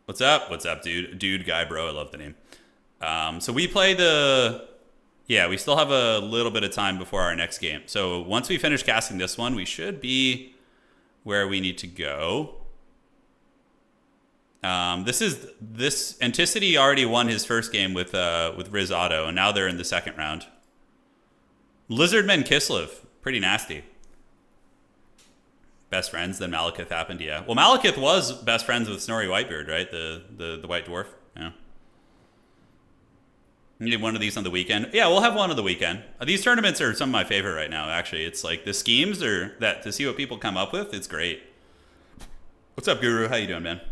What's up? What's up, dude? Dude, guy, bro. I love the name. So we play yeah, we still have a little bit of time before our next game. So once we finish casting this one, we should be where we need to go. This Anticity already won his first game with Riz Auto, and now they're in the second round. Lizardmen Kislev, pretty nasty. Best friends, then Malekith happened, yeah. Well, Malekith was best friends with Snorri Whitebeard, right? The White Dwarf, yeah. You need one of these on the weekend. Yeah, we'll have one on the weekend. These tournaments are some of my favorite right now, actually. It's like the schemes are that to see what people come up with, it's great. What's up, Guru? How you doing, man?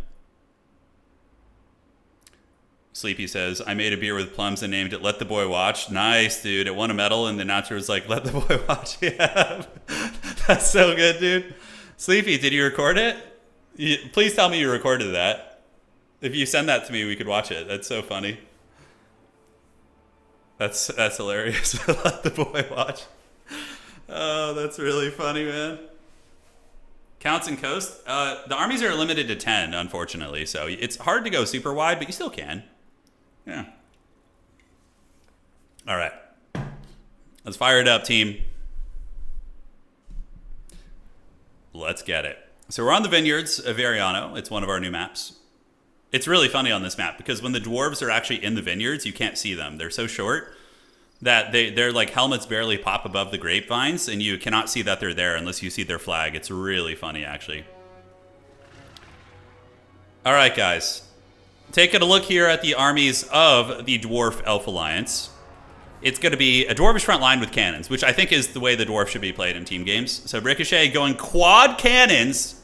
Sleepy says, I made a beer with plums and named it Let the Boy Watch. Nice, dude. It won a medal, and the announcer was like, Let the Boy Watch. Yeah. That's so good, dude. Sleepy, did you record it? Please tell me you recorded that. If you send that to me, we could watch it. That's so funny. That's hilarious. Let the Boy Watch. Oh, that's really funny, man. Counts and Coast. The armies are limited to 10, unfortunately. So it's hard to go super wide, but you still can. Yeah. All right. Let's fire it up, team. Let's get it. So we're on the Vineyards of Veriano. It's one of our new maps. It's really funny on this map because when the dwarves are actually in the vineyards, you can't see them. They're so short that their like helmets barely pop above the grapevines, and you cannot see that they're there unless you see their flag. It's really funny, actually. All right, guys. Taking a look here at the armies of the Dwarf Elf Alliance. It's going to be a dwarvish front line with cannons, which I think is the way the dwarf should be played in team games. So Ricochet going quad cannons,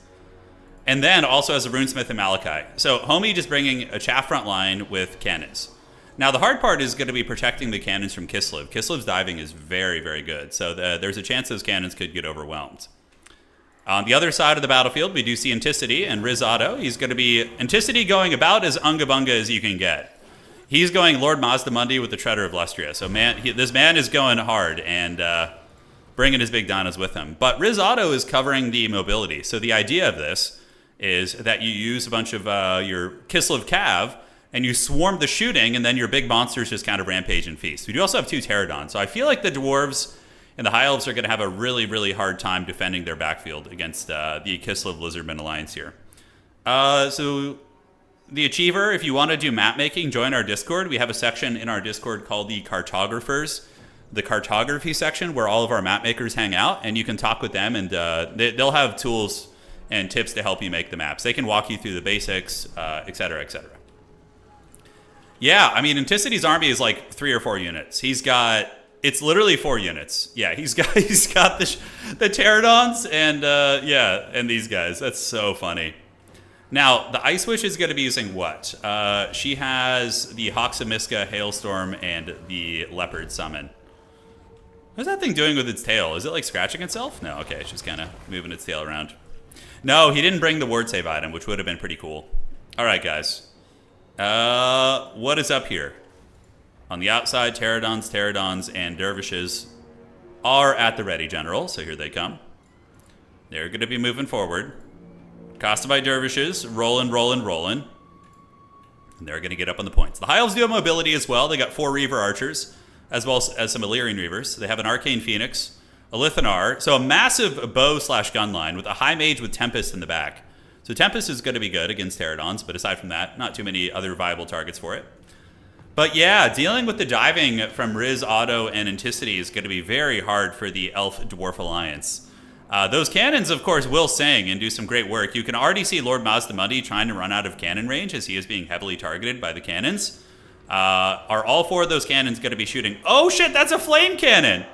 and then also as a runesmith and Malachi. So Homie just bringing a chaff front line with cannons. Now the hard part is going to be protecting the cannons from Kislev. Kislev's diving is very, very good, so there's a chance those cannons could get overwhelmed. On the other side of the battlefield, we do see Anticity and Riz Otto. He's going to be Anticity going about as Unga Bunga as you can get. He's going Lord Mazdamundi with the Treader of Lustria. So this man is going hard and bringing his big dinos with him. But Riz Otto is covering the mobility. So the idea of this is that you use a bunch of your Kislev Cav and you swarm the shooting, and then your big monsters just kind of rampage and feast. We do also have 2 Pterodons. So I feel like the dwarves and the High Elves are going to have a really, really hard time defending their backfield against the Kislev Lizardman Alliance here. So the Achiever, if you want to do map making, join our Discord. We have a section in our Discord called the Cartographers, the cartography section, where all of our map makers hang out, and you can talk with them, and they'll have tools and tips to help you make the maps. They can walk you through the basics, et cetera, et cetera. Yeah, I mean, Anticity's army is like 3 or 4 units. It's literally 4 units. Yeah, he's got the Pterodons and and these guys. That's so funny. Now, the Ice Witch is going to be using what? She has the Hoxamiska Hailstorm and the Leopard Summon. What's that thing doing with its tail? Is it like scratching itself? No, okay, it's just kind of moving its tail around. No, he didn't bring the ward save item, which would have been pretty cool. All right, guys. What is up here? On the outside, Pterodons, and Dervishes are at the ready, General. So here they come. They're going to be moving forward. Costumite Dervishes, rolling. And they're going to get up on the points. The High Elves do have mobility as well. They got 4 Reaver Archers, as well as some Illyrian Reavers. They have an Arcane Phoenix, a Lithanar. So a massive bow/gun line with a High Mage with Tempest in the back. So Tempest is going to be good against Pterodons, but aside from that, not too many other viable targets for it. But yeah, dealing with the diving from Riz, Otto, and Anticity is going to be very hard for the Elf-Dwarf Alliance. Those cannons, of course, will sing and do some great work. You can already see Lord Mazdamundi trying to run out of cannon range as he is being heavily targeted by the cannons. Are all 4 of those cannons going to be shooting? Oh shit, that's a flame cannon!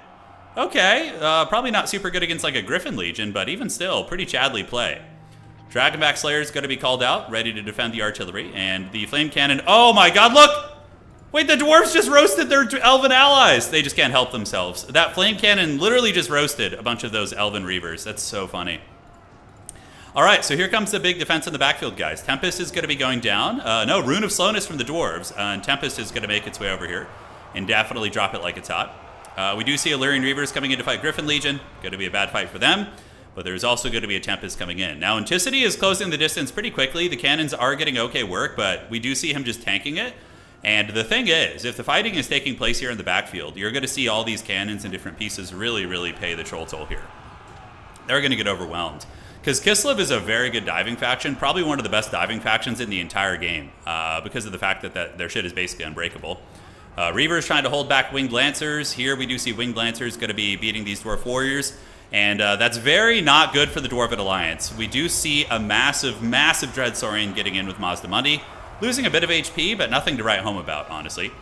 Okay, probably not super good against like a Griffin Legion, but even still, pretty Chadley play. Dragonback Slayer is going to be called out, ready to defend the artillery, and the flame cannon. Oh my god, look! Wait, the dwarves just roasted their elven allies. They just can't help themselves. That flame cannon literally just roasted a bunch of those elven reavers. That's so funny. All right, so here comes the big defense in the backfield, guys. Tempest is going to be going down. No, Rune of Slowness from the dwarves, and Tempest is going to make its way over here and definitely drop it like it's hot. We do see Illyrian Reavers coming in to fight Griffin Legion. Going to be a bad fight for them. But there's also going to be a Tempest coming in. Now, Anticity is closing the distance pretty quickly. The cannons are getting okay work, but we do see him just tanking it. And the thing is, if the fighting is taking place here in the backfield, you're going to see all these cannons and different pieces really, really pay the troll toll here. They're going to get overwhelmed. Because Kislev is a very good diving faction, probably one of the best diving factions in the entire game, because of the fact that their shit is basically unbreakable. Reaver's trying to hold back Winged Lancers. Here we do see Winged Lancers going to be beating these Dwarf Warriors. And that's very not good for the Dwarven Alliance. We do see a massive, massive Dread Saurian getting in with Mazdamundi. Losing a bit of HP, but nothing to write home about, honestly.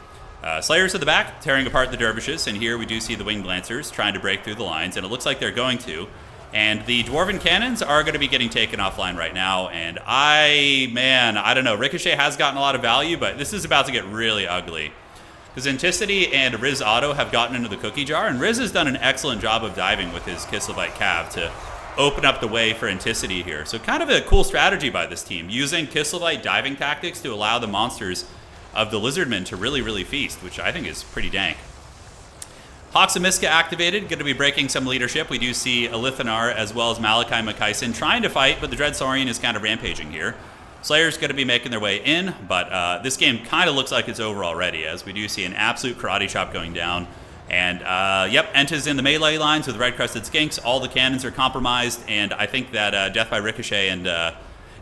Slayers at the back, tearing apart the Dervishes. And here we do see the Winged Lancers trying to break through the lines. And it looks like they're going to. And the Dwarven Cannons are going to be getting taken offline right now. And I don't know. Ricochet has gotten a lot of value, but this is about to get really ugly. Because Anticity and Riz Otto have gotten into the cookie jar, and Riz has done an excellent job of diving with his Kislevite Cav to open up the way for Anticity here. So kind of a cool strategy by this team, using Kislevite diving tactics to allow the monsters of the Lizardmen to really, really feast, which I think is pretty dank. Hoxamiska activated, going to be breaking some leadership. We do see Elithanar as well as Malachi Makaisen trying to fight, but the Dread Saurian is kind of rampaging here. Slayer's going to be making their way in, but this game kind of looks like it's over already, as we do see an absolute karate chop going down. And, yep, Enta's in the melee lines with red-crested skinks. All the cannons are compromised, and I think that Death by Ricochet and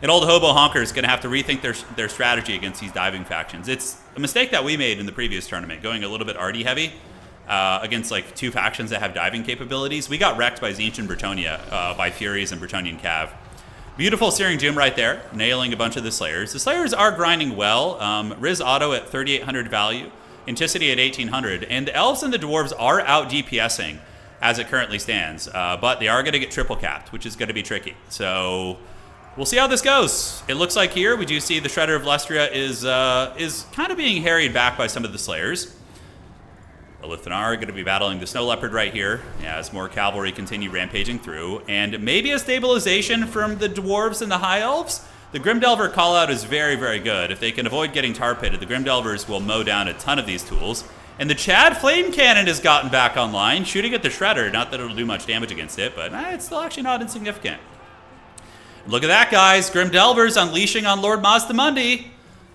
old Hobo Honker is going to have to rethink their strategy against these diving factions. It's a mistake that we made in the previous tournament, going a little bit arty heavy against like 2 factions that have diving capabilities. We got wrecked by Tzeentch and Bretonnia, by Furies and Bretonian Cav. Beautiful Searing Doom right there, nailing a bunch of the Slayers. The Slayers are grinding well. Riz Auto at 3,800 value. Anticity at 1,800, and the Elves and the Dwarves are out DPSing as it currently stands, but they are going to get triple capped, which is going to be tricky. So we'll see how this goes. It looks like here we do see the Shredder of Lestria is kind of being harried back by some of the Slayers. The Lithanar are going to be battling the Snow Leopard right here as more cavalry continue rampaging through, and maybe a stabilization from the Dwarves and the High Elves. The Grimdelver callout is very, very good. If they can avoid getting tar pitted, the Grimdelvers will mow down a ton of these tools. And the Chad Flame Cannon has gotten back online, shooting at the Shredder. Not that it'll do much damage against it, but it's still actually not insignificant. Look at that, guys. Grimdelvers unleashing on Lord Mazdamundi.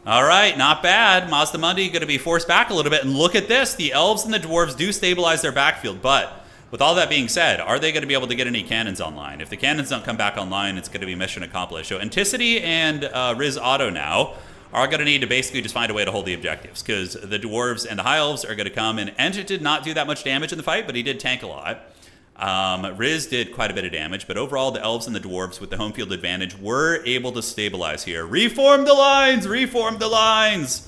All right, not bad. Mazdamundi going to be forced back a little bit. And look at this. The Elves and the Dwarves do stabilize their backfield, but with all that being said, are they going to be able to get any cannons online? If the cannons don't come back online, it's going to be mission accomplished. So Anticity and Riz Auto now are going to need to basically just find a way to hold the objectives, because the Dwarves and the High Elves are going to come, and Ent did not do that much damage in the fight, but he did tank a lot. Riz did quite a bit of damage, but overall the Elves and the Dwarves with the home field advantage were able to stabilize here. Reform the lines! Reform the lines!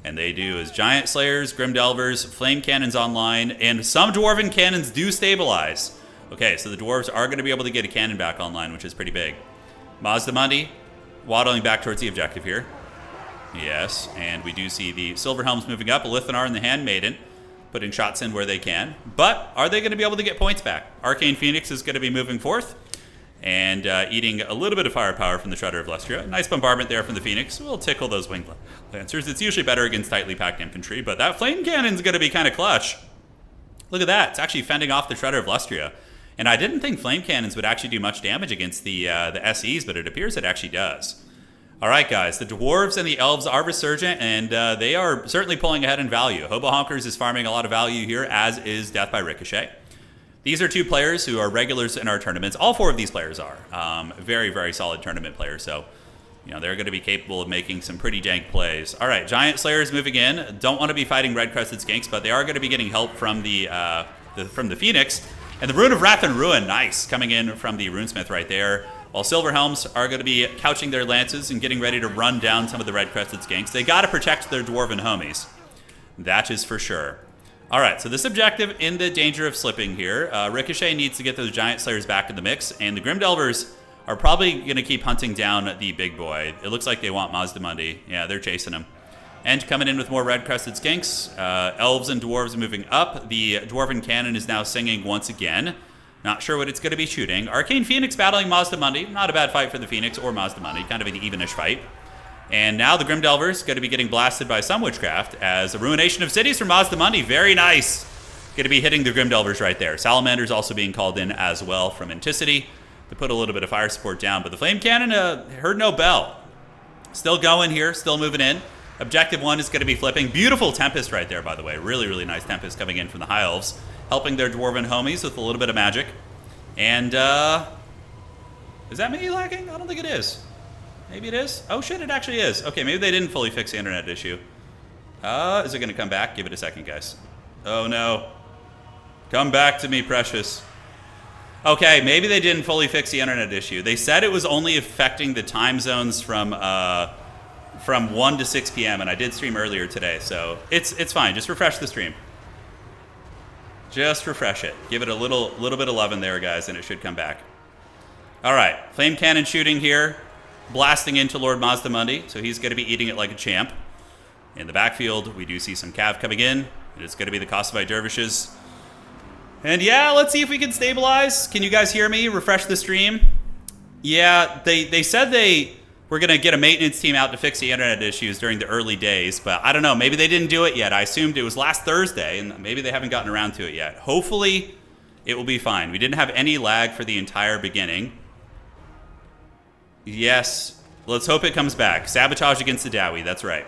And they do, as Giant Slayers, Grimdelvers, Flame Cannons online, and some Dwarven Cannons do stabilize. Okay, so the Dwarves are going to be able to get a cannon back online, which is pretty big. Mazdamundi waddling back towards the objective here. Yes, and we do see the Silver Helms moving up, a Lithanar and the Handmaiden, putting shots in where they can. But are they going to be able to get points back? Arcane Phoenix is going to be moving forth and eating a little bit of firepower from the Shredder of Lestria. Nice bombardment there from the Phoenix. We'll tickle those Winged Lancers. It's usually better against tightly packed infantry, but that Flame Cannon's going to be kind of clutch. Look at that. It's actually fending off the Shredder of Lestria. And I didn't think Flame Cannons would actually do much damage against the SEs, but it appears it actually does. All right, guys. The Dwarves and the Elves are resurgent, and they are certainly pulling ahead in value. Hobo Honkers is farming a lot of value here, as is Death by Ricochet. These are 2 players who are regulars in our tournaments. All 4 of these players are very, very solid tournament players. So, they're going to be capable of making some pretty jank plays. All right, Giant Slayers moving in. Don't want to be fighting red-crested skinks, but they are going to be getting help from the Phoenix. And the Rune of Wrath and Ruin, nice, coming in from the Runesmith right there. While Silver Helms are going to be couching their lances and getting ready to run down some of the red-crested skinks. They got to protect their Dwarven homies. That is for sure. All right, so this objective in the danger of slipping here. Ricochet needs to get those Giant Slayers back in the mix, and the Grimdelvers are probably going to keep hunting down the big boy. It looks like they want Mazdamundi. Yeah, they're chasing him. And coming in with more red-crested skinks. Elves and Dwarves moving up. The Dwarven Cannon is now singing once again. Not sure what it's going to be shooting. Arcane Phoenix battling Mazdamundi. Not a bad fight for the Phoenix or Mazdamundi. Kind of an evenish fight. And now the Grimdelvers going to be getting blasted by some witchcraft as a Ruination of Cities from Mazdamundi. Very nice. Going to be hitting the Grimdelvers right there. Salamander's also being called in as well from Anticity to put a little bit of fire support down. But the Flame Cannon heard no bell. Still going here. Still moving in. Objective 1 is going to be flipping. Beautiful Tempest right there, by the way. Really, really nice Tempest coming in from the High Elves. Helping their Dwarven homies with a little bit of magic. And, is that me lagging? I don't think it is. Maybe it is? Oh shit, it actually is. Okay, maybe they didn't fully fix the internet issue. Is it going to come back? Give it a second, guys. Oh no. Come back to me, precious. Okay, maybe they didn't fully fix the internet issue. They said it was only affecting the time zones from 1 to 6 p.m. and I did stream earlier today, so it's fine. Just refresh the stream. Just refresh it. Give it a little bit of love in there, guys, and it should come back. All right, Flame Cannon shooting here. Blasting into Lord Mazdamundi, so he's going to be eating it like a champ. In the backfield, we do see some cav coming in. It's going to be the Kosovo Dervishes. And yeah, let's see if we can stabilize. Can you guys hear me? Refresh the stream. Yeah, they said they were going to get a maintenance team out to fix the internet issues during the early days, but I don't know. Maybe they didn't do it yet. I assumed it was last Thursday, and maybe they haven't gotten around to it yet. Hopefully, it will be fine. We didn't have any lag for the entire beginning. Yes, let's hope it comes back. Sabotage against the Dowie, that's right.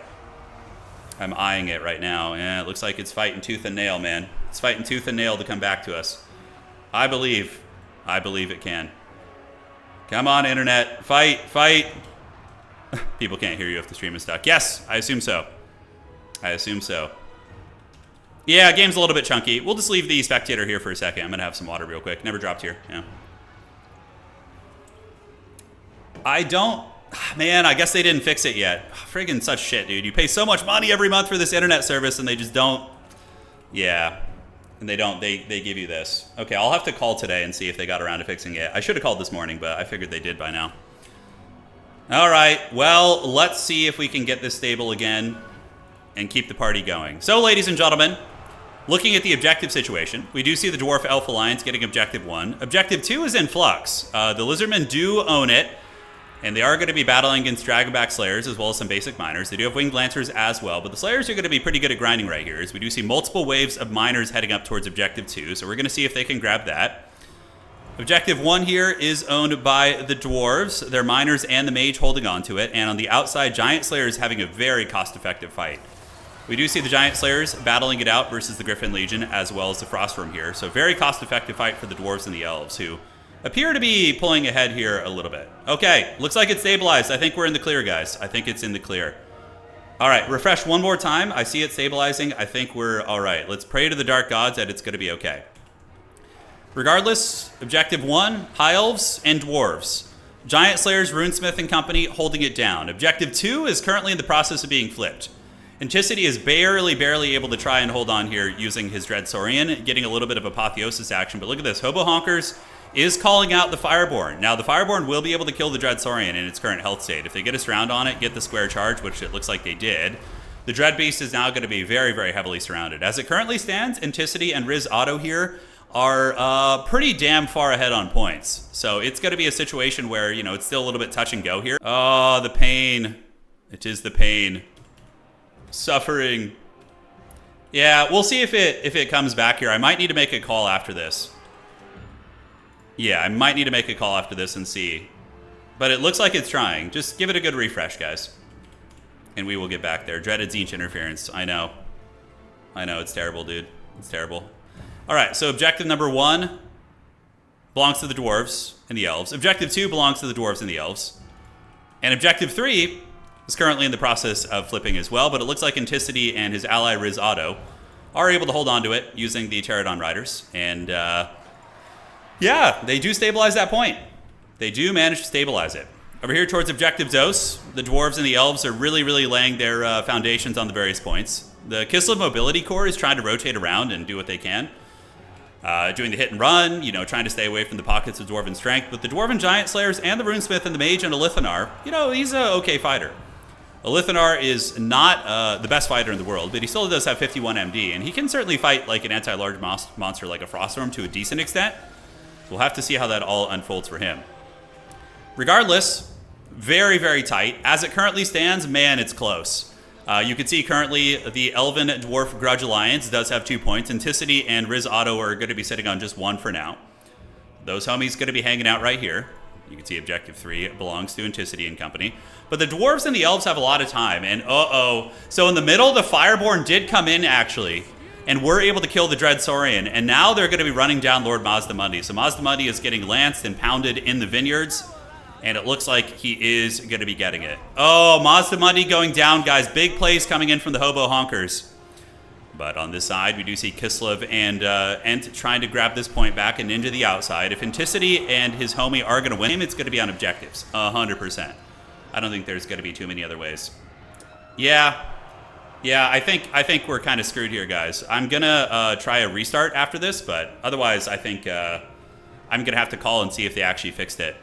I'm eyeing it right now, and it looks like it's fighting tooth and nail, man. It's fighting tooth and nail to come back to us. I believe it can. Come on, internet. Fight, fight. People can't hear you if the stream is stuck. Yes, I assume so. I assume so. Yeah, game's a little bit chunky. We'll just leave the spectator here for a second. I'm going to have some water real quick. Never dropped here. Yeah. I don't... Man, I guess they didn't fix it yet. Friggin' such shit, dude. You pay so much money every month for this internet service, and they just don't... Yeah. And they don't. They give you this. Okay, I'll have to call today and see if they got around to fixing it. I should have called this morning, but I figured they did by now. All right. Well, let's see if we can get this stable again and keep the party going. So, ladies and gentlemen, looking at the objective situation, we do see the Dwarf Elf Alliance getting Objective 1. Objective 2 is in flux. The Lizardmen do own it, and they are going to be battling against Dragonback Slayers as well as some basic miners. They do have Winged Lancers as well, but the Slayers are going to be pretty good at grinding right here, as we do see multiple waves of miners heading up towards Objective 2, so we're going to see if they can grab that. Objective 1 here is owned by the Dwarves, their miners and the mage holding on to it, and on the outside, Giant Slayers having a very cost-effective fight. We do see the Giant Slayers battling it out versus the Griffin Legion as well as the Frostworm here, so very cost-effective fight for the Dwarves and the Elves, who appear to be pulling ahead here a little bit. Okay, looks like it's stabilized. I think we're in the clear, guys. I think it's in the clear. All right, refresh one more time. I see it stabilizing. I think we're all right. Let's pray to the Dark Gods that it's going to be okay. Regardless, Objective 1, High Elves and Dwarves. Giant Slayers, Runesmith and company holding it down. Objective 2 is currently in the process of being flipped. Anticity is barely able to try and hold on here using his Dread Saurian, getting a little bit of apotheosis action. But look at this. Hobo Honkers is calling out the Fireborn. Now, the Fireborn will be able to kill the Dread Saurian in its current health state. If they get a surround on it, get the square charge, which it looks like they did, the Dread Beast is now going to be very heavily surrounded. As it currently stands, Anticity and Riz Auto here are pretty damn far ahead on points. So it's going to be a situation where, you know, it's still a little bit touch and go here. Oh, the pain. It is the pain. Suffering. Yeah, we'll see if it comes back here. I might need to make a call after this. Yeah, I might need to make a call after this and see. But it looks like it's trying. Just give it a good refresh, guys. And we will get back there. Dreaded Zinch interference. I know. I know, it's terrible, dude. It's terrible. All right, so objective number 1 belongs to the Dwarves and the Elves. Objective 2 belongs to the Dwarves and the Elves. And objective 3 is currently in the process of flipping as well, but it looks like Anticity and his ally Riz Auto are able to hold on to it using the Pterodon Riders. And yeah, they do stabilize that point. They do manage to stabilize it. Over here towards Objective Zos, the Dwarves and the Elves are really laying their foundations on the various points. The Kislev Mobility Corps is trying to rotate around and do what they can. Doing the hit and run, you know, trying to stay away from the pockets of Dwarven strength. But the Dwarven Giant Slayers and the Runesmith and the Mage and Elithanar, you know, he's a okay fighter. Elithanar is not the best fighter in the world, but he still does have 51 MD, and he can certainly fight like an anti-large monster like a Frostworm to a decent extent. We'll have to see how that all unfolds for him. Regardless, very tight. As it currently stands, man, it's close. You can see currently the Elven Dwarf Grudge Alliance does have 2 points. Anticity and Riz Auto are going to be sitting on just 1 for now. Those homies going to be hanging out right here. You can see Objective 3 belongs to Anticity and company. But the Dwarves and the Elves have a lot of time. And so in the middle, the Fireborn did come in actually. And we're able to kill the Dread Saurian. And now they're going to be running down Lord Mazdamundi. So Mazdamundi is getting lanced and pounded in the vineyards. And it looks like he is going to be getting it. Oh, Mazdamundi going down, guys. Big plays coming in from the Hobo Honkers. But on this side, we do see Kislev and Ent trying to grab this point back and into the outside. If Anticity and his homie are going to win, it's going to be on objectives. 100%. I don't think there's going to be too many other ways. Yeah, I think we're kind of screwed here, guys. I'm going to try a restart after this, but otherwise I think I'm going to have to call and see if they actually fixed it.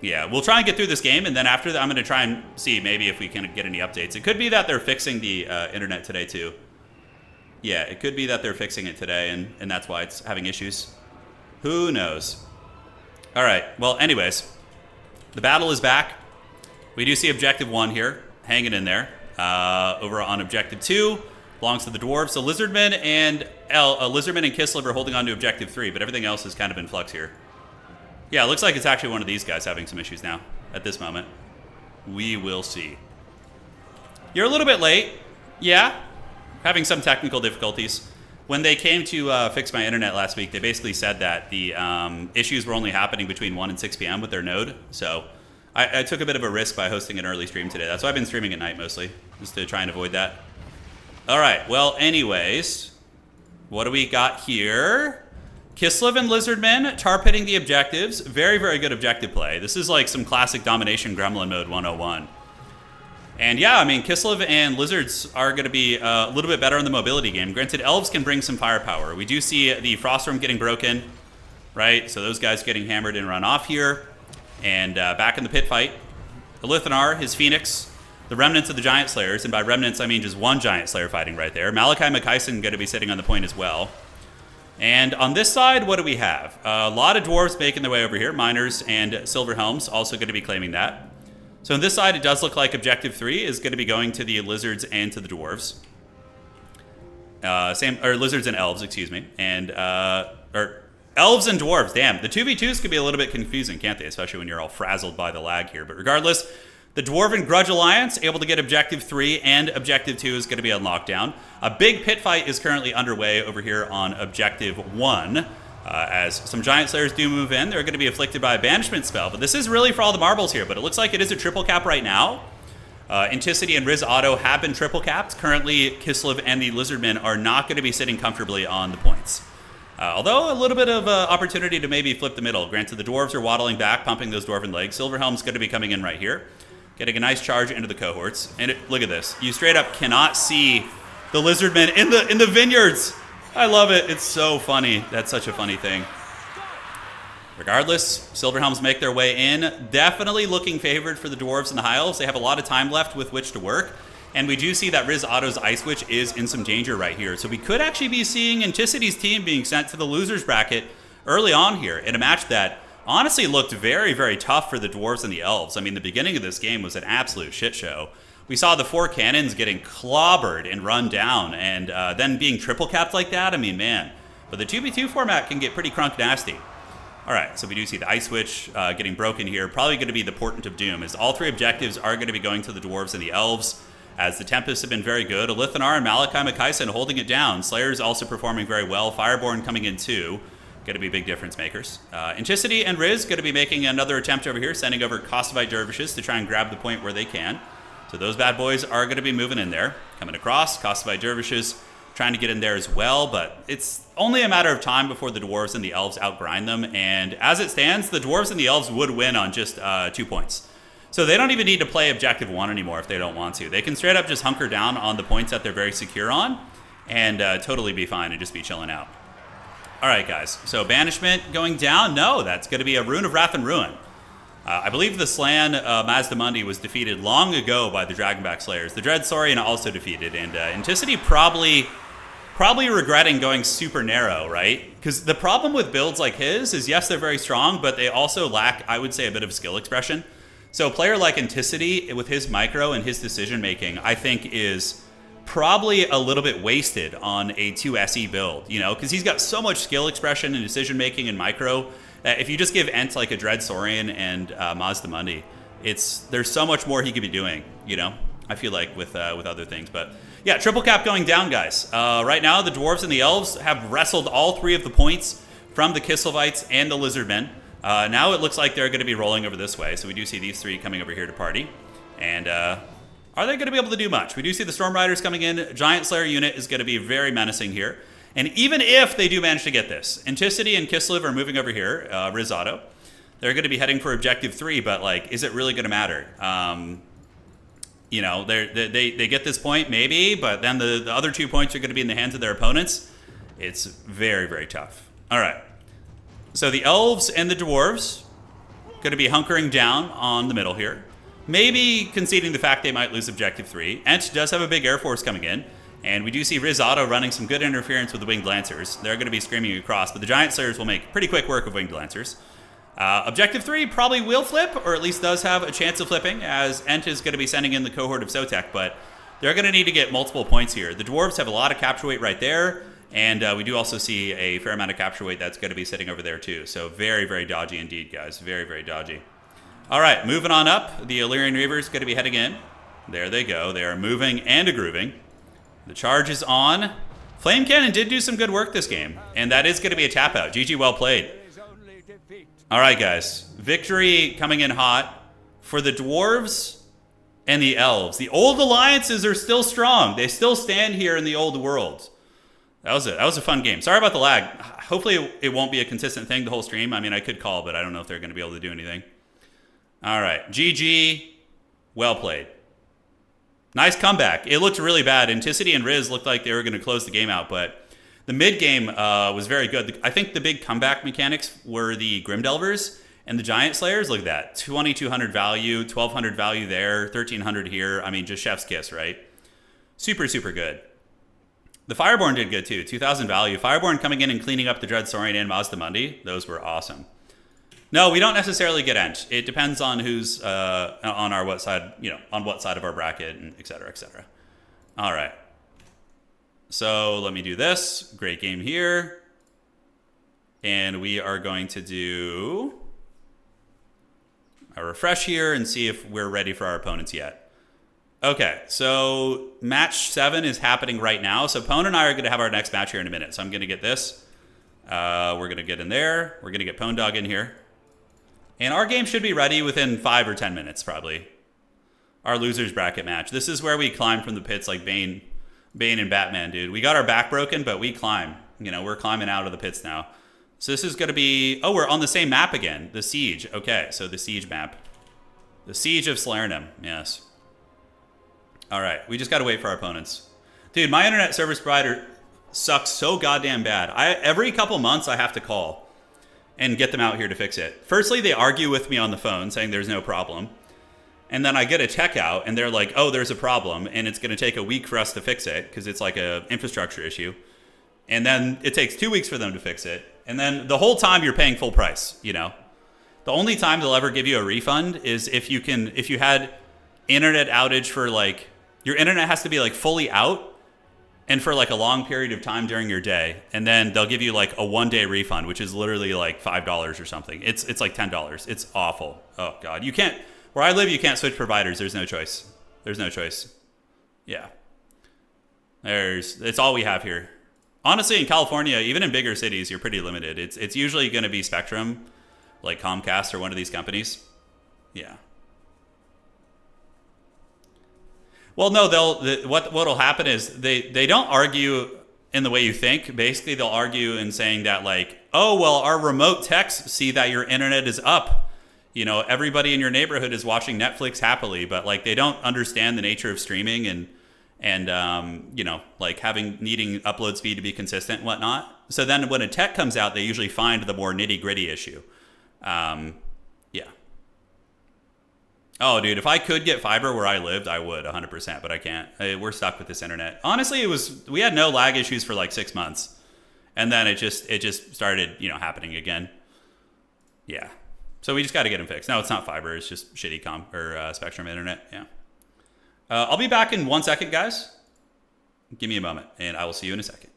Yeah, we'll try and get through this game, and then after that, I'm going to try and see maybe if we can get any updates. It could be that they're fixing the internet today, too. Yeah, it could be that they're fixing it today, and that's why it's having issues. Who knows? All right, well, anyways, the battle is back. We do see Objective 1 here, hanging in there. Over on Objective 2, belongs to the Dwarves. So Lizardmen and Kislev are holding on to Objective 3, but everything else is kind of in flux here. Yeah, it looks like it's actually one of these guys having some issues now, at this moment. We will see. You're a little bit late. Yeah, having some technical difficulties. When they came to fix my internet last week, they basically said that the issues were only happening between 1 and 6 p.m. with their node. So I took a bit of a risk by hosting an early stream today. That's why I've been streaming at night mostly, just to try and avoid that. All right, well, anyways, what do we got here? Kislev and Lizardmen tar pitting the objectives. Very, very good objective play. This is like some classic Domination Gremlin mode 101. And yeah, I mean, Kislev and Lizards are going to be a little bit better in the mobility game. Granted, Elves can bring some firepower. We do see the Frostworm getting broken, right? So those guys getting hammered and run off here. And back in the pit fight, Elithanar, his Phoenix, the remnants of the Giant Slayers, and by remnants I mean just one Giant Slayer fighting right there. Malachi McKyson going to be sitting on the point as well. And on this side, what do we have? A lot of Dwarves making their way over here. Miners and Silverhelms also going to be claiming that. So on this side, it does look like Objective 3 is going to be going to the Lizards and to the Dwarves. Lizards and Elves, excuse me. And, or Elves and Dwarves, damn. The 2v2s could be a little bit confusing, can't they? Especially when you're all frazzled by the lag here. But regardless, the Dwarven Grudge Alliance able to get Objective 3 and Objective 2 is going to be on lockdown. A big pit fight is currently underway over here on Objective 1. As some Giant Slayers do move in, they're going to be afflicted by a banishment spell. But this is really for all the marbles here. But it looks like it is a triple cap right now. Inticity and Riz Auto have been triple capped. Currently, Kislev and the Lizardmen are not going to be sitting comfortably on the points. Although a little bit of opportunity to maybe flip the middle. Granted, the Dwarves are waddling back, pumping those Dwarven legs. Silverhelm's going to be coming in right here, getting a nice charge into the cohorts. And look at this. You straight up cannot see the Lizardmen in the vineyards. I love it. It's so funny. That's such a funny thing. Regardless, Silverhelms make their way in. Definitely looking favored for the Dwarves and the High Elves. They have a lot of time left with which to work. And we do see that Riz Otto's Ice Witch is in some danger right here. So we could actually be seeing Inticity's team being sent to the losers bracket early on here in a match that honestly looked very, very tough for the Dwarves and the Elves. I mean, the beginning of this game was an absolute shit show. We saw the 4 cannons getting clobbered and run down, and then being triple capped like that, I mean, man. But the 2v2 format can get pretty crunk nasty. All right, so we do see the Ice Witch getting broken here. Probably going to be the Portent of Doom, as all 3 objectives are going to be going to the Dwarves and the Elves, as the Tempests have been very good. Elithanar and Malachi McKyson holding it down. Slayers also performing very well. Fireborn coming in too. Going to be big difference makers. Inticity and Riz going to be making another attempt over here, sending over Kosovite Dervishes to try and grab the point where they can. So those bad boys are going to be moving in there. Coming across, Kosovite Dervishes trying to get in there as well, but it's only a matter of time before the Dwarves and the Elves outgrind them, and as it stands, the Dwarves and the Elves would win on just 2 points. So they don't even need to play Objective 1 anymore if they don't want to. They can straight up just hunker down on the points that they're very secure on, and totally be fine and just be chilling out. All right, guys, so Banishment going down? No, that's going to be a Rune of Wrath and Ruin. I believe the Slan Mazdamundi was defeated long ago by the Dragonback Slayers. The Dread Saurian also defeated, and Inticity probably regretting going super narrow, right? Because the problem with builds like his is, yes, they're very strong, but they also lack, I would say, a bit of skill expression. So a player like Inticity, with his micro and his decision-making, I think is probably a little bit wasted on a 2 SE build, you know, because he's got so much skill expression and decision-making and micro. If you just give Ent like a Dread Saurian and Mazdamundi, there's so much more he could be doing, you know, I feel like with other things. But yeah, triple cap going down, guys. Right now, the Dwarves and the Elves have wrestled all 3 of the points from the Kislevites and the Lizardmen. Now it looks like they're going to be rolling over this way. So we do see these 3 coming over here to party. And are they going to be able to do much? We do see the Storm Riders coming in. Giant Slayer unit is going to be very menacing here. And even if they do manage to get this, Inticity and Kislev are moving over here, Risotto. They're going to be heading for Objective 3, but, like, is it really going to matter? You know, they get this point, maybe, but then the other 2 points are going to be in the hands of their opponents. It's very, very tough. All right. So the Elves and the Dwarves going to be hunkering down on the middle here. Maybe conceding the fact they might lose Objective 3. Ent does have a big Air Force coming in. And we do see Riz Auto running some good interference with the Winged Lancers. They're going to be screaming across, but the Giant Slayers will make pretty quick work of Winged Lancers. Objective 3 probably will flip, or at least does have a chance of flipping, as Ent is going to be sending in the cohort of Sotek, but they're going to need to get multiple points here. The Dwarves have a lot of capture weight right there, and we do also see a fair amount of capture weight that's going to be sitting over there too. So very, very dodgy indeed, guys. Very, very dodgy. All right, moving on up. The Illyrian Reavers going to be heading in. There they go. They are moving and a grooving. The charge is on. Flame Cannon did do some good work this game, and that is going to be a tap out. GG, well played. All right, guys. Victory coming in hot for the dwarves and the elves. The old alliances are still strong. They still stand here in the old world. That was it. That was a fun game. Sorry about the lag. Hopefully it won't be a consistent thing the whole stream. I mean, I could call, but I don't know if they're going to be able to do anything. All right. GG. Well played. Nice comeback. It looked really bad. Anticity and Riz looked like they were going to close the game out, but the mid game was very good. I think the big comeback mechanics were the Grimdelvers and the Giant Slayers. Look at that. 2200 value, 1200 value there, 1300 here. I mean, just chef's kiss, right? Super, super good. The Fireborn did good too. 2000 value. Fireborn coming in and cleaning up the Dread Saurian and Mazdamundi. Those were awesome. No, we don't necessarily get Ent. It depends on who's on our what side, on what side of our bracket, and et cetera, et cetera. All right. So let me do this. Great game here. And we are going to do a refresh here and see if we're ready for our opponents yet. Okay, so match 7 is happening right now. So Pone and I are going to have our next match here in a minute. So I'm going to get this. We're going to get in there. We're going to get Pone Dog in here. And our game should be ready within 5 or 10 minutes, probably. Our losers bracket match. This is where we climb from the pits like Bane and Batman, dude. We got our back broken, but we climb. We're climbing out of the pits now. So this is going to be... Oh, we're on the same map again. The Siege. Okay, so the Siege map. The Siege of Salernum. Yes. All right. We just got to wait for our opponents. Dude, my internet service provider sucks so goddamn bad. Every couple months, I have to call and get them out here to fix it. Firstly, they argue with me on the phone saying there's no problem. And then I get a checkout and they're like, oh, there's a problem. And it's going to take a week for us to fix it because it's like an infrastructure issue. And then it takes 2 weeks for them to fix it. And then the whole time you're paying full price, The only time they'll ever give you a refund is if you had internet outage for your internet has to be fully out and for a long period of time during your day. And then they'll give you a 1-day refund, which is literally $5 or something. It's like $10. It's awful. Oh God. You can't, where I live, you can't switch providers. There's no choice. There's no choice. Yeah. It's all we have here. Honestly, in California, even in bigger cities, you're pretty limited. It's usually going to be Spectrum, like Comcast or one of these companies. Yeah. Well, no, what'll happen is they don't argue in the way you think. Basically, they'll argue in saying that oh, well, our remote techs see that your internet is up. Everybody in your neighborhood is watching Netflix happily, but they don't understand the nature of streaming and needing upload speed to be consistent and whatnot. So then when a tech comes out, they usually find the more nitty gritty issue. Yeah. Oh, dude, if I could get fiber where I lived, I would 100%, but I can't. We're stuck with this internet. Honestly, we had no lag issues for 6 months. And then it just started, happening again. Yeah. So we just got to get them fixed. No, it's not fiber. It's just shitty Spectrum internet. Yeah. I'll be back in 1 second, guys. Give me a moment, and I will see you in a second.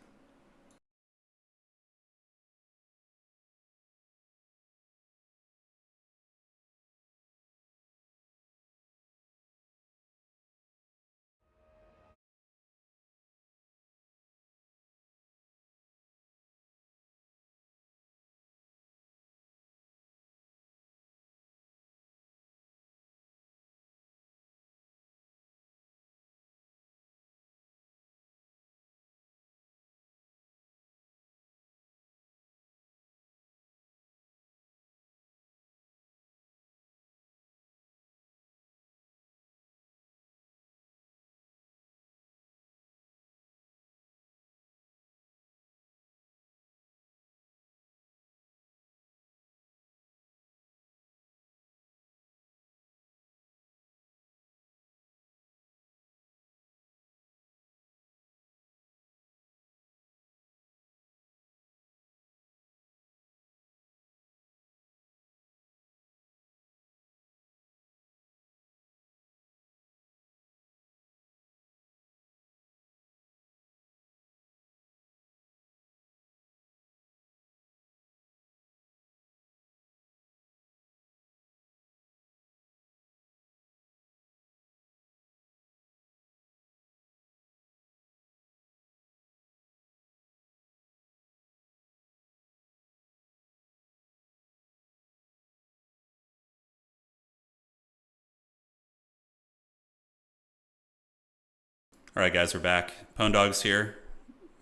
All right, guys, we're back. Pwn Dog's here.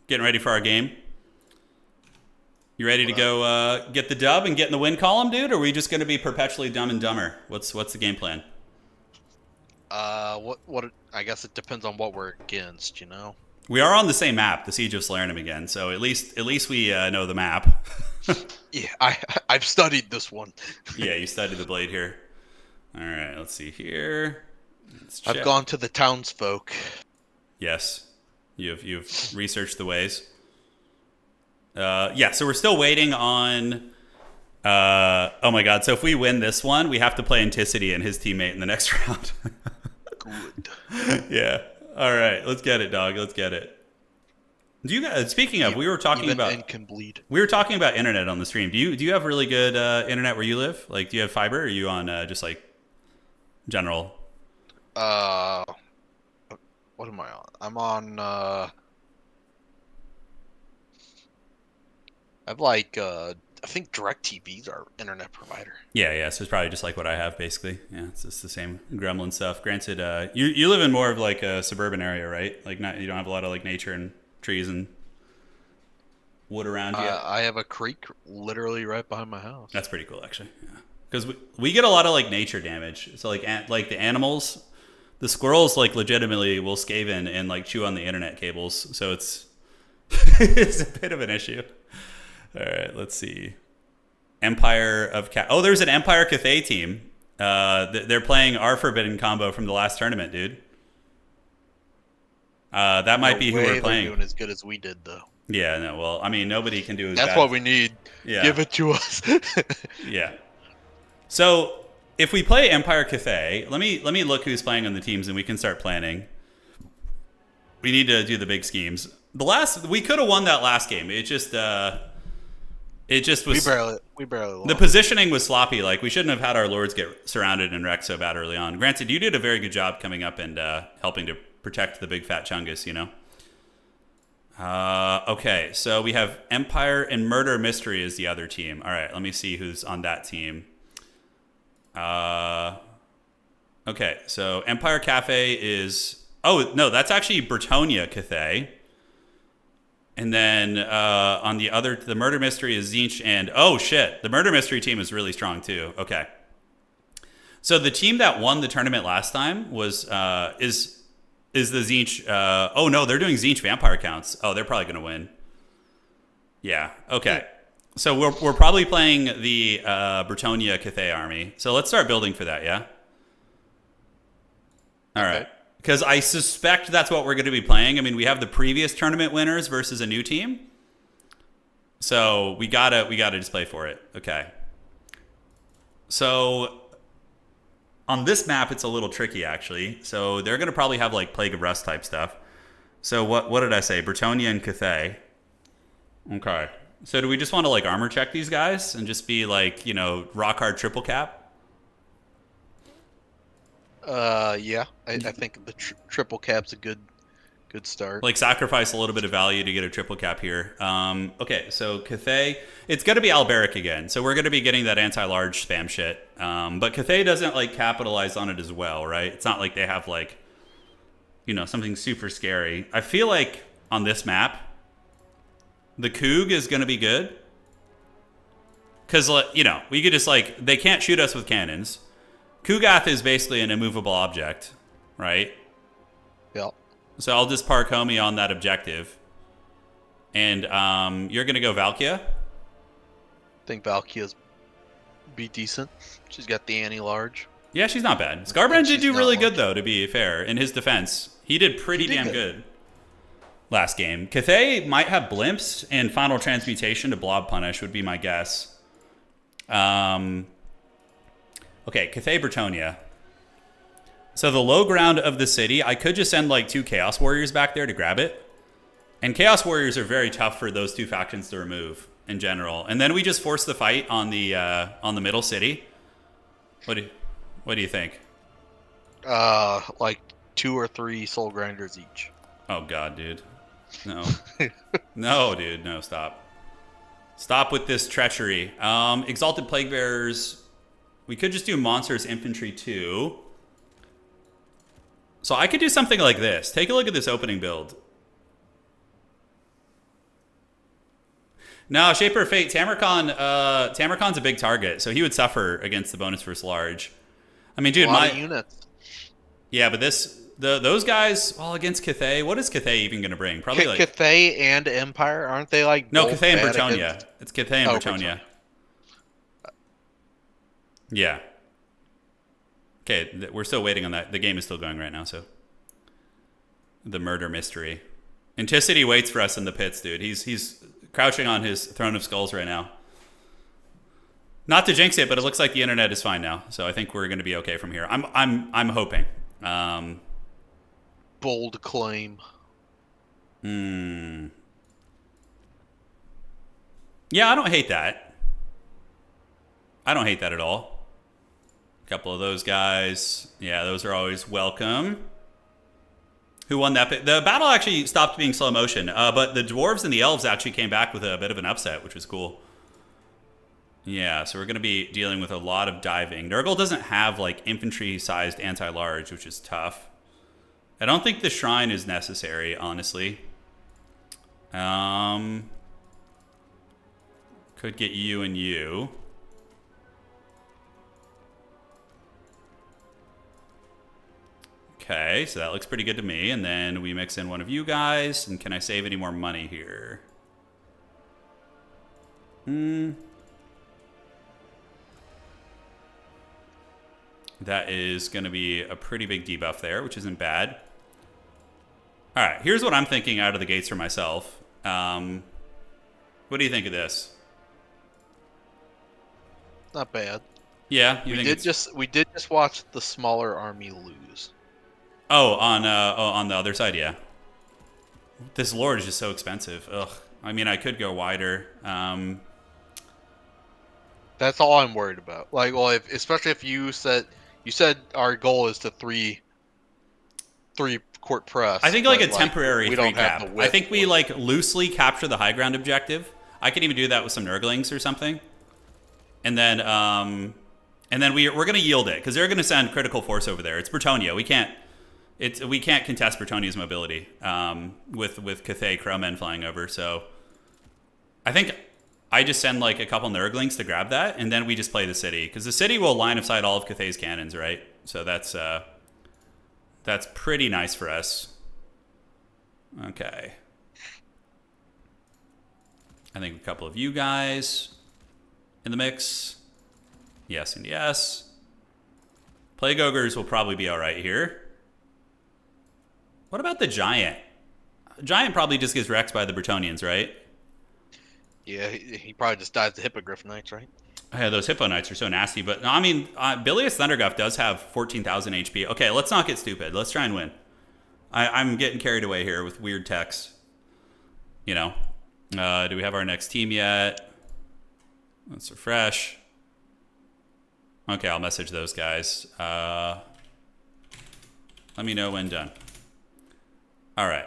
Getting ready for our game. You ready to go get the dub and get in the win column, dude? Or are we just going to be perpetually dumb and dumber? What's the game plan? What? I guess it depends on what we're against, you know. We are on the same map, the Siege of Salernum again. So at least we know the map. Yeah, I've studied this one. Yeah, you studied the blade here. All right, let's see here. I've gone to the townsfolk. Yes, you've researched the ways. Yeah, so we're still waiting on. Oh my God! So if we win this one, we have to play Anticity and his teammate in the next round. Good. Yeah. All right, let's get it, dog. Let's get it. Do you guys? Speaking of, we were talking about. Can bleed. We were talking about internet on the stream. Do you have really good internet where you live? Like, do you have fiber? Or are you on just like general? What am I on? I'm on. I've like I think DirecTV's our internet provider. Yeah. So it's probably just like what I have, basically. Yeah, it's just the same gremlin stuff. Granted, you live in more of like a suburban area, right? Like, you don't have a lot of like nature and trees and wood around you. I have a creek literally right behind my house. That's pretty cool, actually. Yeah, because we get a lot of like nature damage. So like the animals, the squirrels like legitimately will scave in and like chew on the internet cables. So it's it's a bit of an issue. All right, let's see. Empire of Oh, there's an Empire Cathay team. They're playing our Forbidden combo from the last tournament, dude. That might be who we're playing. They're doing as good as we did, though. Yeah, no. Well, I mean, nobody can do as That's bad. what we need. Yeah. Give it to us. Yeah. So if we play Empire Cathay, let me look who's playing on the teams, and we can start planning. We need to do the big schemes. We could have won that last game. It just was. We barely won. The positioning was sloppy. Like, we shouldn't have had our lords get surrounded and wrecked so bad early on. Granted, you did a very good job coming up and helping to protect the big fat Chungus, you know. Okay, so we have Empire and Murder Mystery is the other team. All right, let me see who's on that team. Okay, so Empire Cafe is... Oh, no, that's actually Bretonia Cathay. And then on the Murder Mystery is Zinch and... Oh, shit, the Murder Mystery team is really strong, too. Okay. So the team that won the tournament last time was is the Zinch... oh, no, they're doing Zinch Vampire counts. Oh, they're probably going to win. Yeah, okay. So we're probably playing the Bretonia Cathay army. So let's start building for that, yeah? All right. Because I suspect that's what we're going to be playing. I mean, we have the previous tournament winners versus a new team. So we gotta just play for it. Okay. So on this map, it's a little tricky, actually. So they're going to probably have, like, Plague of Rust type stuff. So what did I say? Bretonia and Cathay. Okay. So do we just want to, like, armor check these guys and just be, like, you know, rock hard triple cap? Yeah. I think the triple cap's a good start. Like, sacrifice a little bit of value to get a triple cap here. Okay, so Cathay, it's going to be Alberic again. So we're going to be getting that anti-large spam shit. But Cathay doesn't, like, capitalize on it as well, right? It's not like they have, like, you know, something super scary. I feel like on this map, the Coog is going to be good. Because, you know, we could just, like, they can't shoot us with cannons. Kugath is basically an immovable object, right? Yep. So I'll just park homie on that objective. And you're going to go Valkia? I think Valkia's be decent. She's got the anti-large. Yeah, she's not bad. Scarbrand did do really good, though, to be fair. In his defense, he did pretty damn good last game. Cathay might have blimps and final transmutation to blob punish would be my guess. Okay, Cathay Bretonia. So the low ground of the city, I could just send like 2 Chaos Warriors back there to grab it. And Chaos Warriors are very tough for those 2 factions to remove in general. And then we just force the fight on the middle city. What do you think? Like 2 or 3 Soul Grinders each. Oh God, dude. No. No, dude. No, stop. Stop with this treachery. Exalted Plague Bearers. We could just do Monsters Infantry 2. So I could do something like this. Take a look at this opening build. No, Shaper of Fate. Tamarkon's a big target, so he would suffer against the bonus versus large. I mean, dude, a lot of units. Yeah, but those guys, well, against Cathay, what is Cathay even going to bring? Probably like Cathay and Empire, aren't they like? No, Cathay and Bretonnia. It's Cathay and Bretonnia. Yeah. Okay, we're still waiting on that. The game is still going right now, so the murder mystery. Anticity waits for us in the pits, dude. He's crouching on his throne of skulls right now. Not to jinx it, but it looks like the internet is fine now, so I think we're going to be okay from here. I'm hoping. Bold claim. Yeah, I don't hate that. I don't hate that at all. A couple of those guys. Yeah, those are always welcome. Who won that? The battle actually stopped being slow motion, but the dwarves and the elves actually came back with a bit of an upset, which was cool. Yeah, so we're going to be dealing with a lot of diving. Nurgle doesn't have like infantry-sized anti-large, which is tough. I don't think the shrine is necessary, honestly. Could get you and you. Okay, so that looks pretty good to me. And then we mix in one of you guys. And can I save any more money here? That is going to be a pretty big debuff there, which isn't bad. All right, here's what I'm thinking out of the gates for myself. What do you think of this? Not bad. Yeah, we did just watch the smaller army lose. Oh, on the other side, yeah. This lord is just so expensive. Ugh. I mean, I could go wider. That's all I'm worried about. Like, well, especially if you said our goal is to three court press. I think like a temporary we 3 don't cap. have the I think we like loosely capture the high ground objective. I could even do that with some Nurglings or something. And then we're gonna yield it because they're gonna send critical force over there. It's Bretonnia. We can't contest Bretonnia's mobility with Cathay Crowmen flying over. So I think I just send like a couple Nurglings to grab that, and then we just play the city because the city will line of sight all of Cathay's cannons, right? So that's pretty nice for us. Okay. I think a couple of you guys in the mix. Yes and yes. Plague Ogres will probably be all right here. What about the Giant? Giant probably just gets wrecked by the Bretonnians, right? Yeah, he probably just dies to Hippogriff Knights, right? Yeah, those Hippo Knights are so nasty. But, I mean, Bilious Thunderguff does have 14,000 HP. Okay, let's not get stupid. Let's try and win. I'm getting carried away here with weird techs. You know. Do we have our next team yet? Let's refresh. Okay, I'll message those guys. Let me know when done. All right.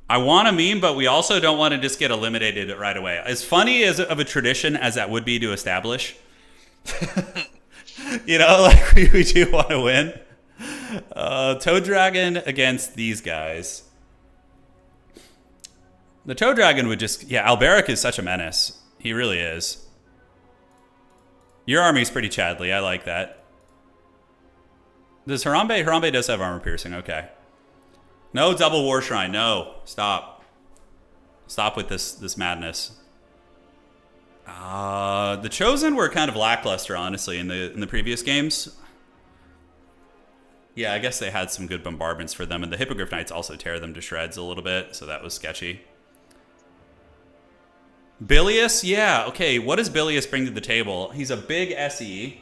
I want a meme, but we also don't want to just get eliminated right away. As funny as of a tradition as that would be to establish, you know, like we do want to win. Toad Dragon against these guys. The Toad Dragon would just, yeah, Alberic is such a menace. He really is. Your army's pretty Chadley. I like that. Does Harambe? Harambe does have armor piercing. Okay. No double war shrine. No. Stop. Stop with this madness. The Chosen were kind of lackluster, honestly, in the previous games. Yeah, I guess they had some good bombardments for them, and the Hippogriff Knights also tear them to shreds a little bit, so that was sketchy. Bilious? Yeah, okay. What does Bilious bring to the table? He's a big SE.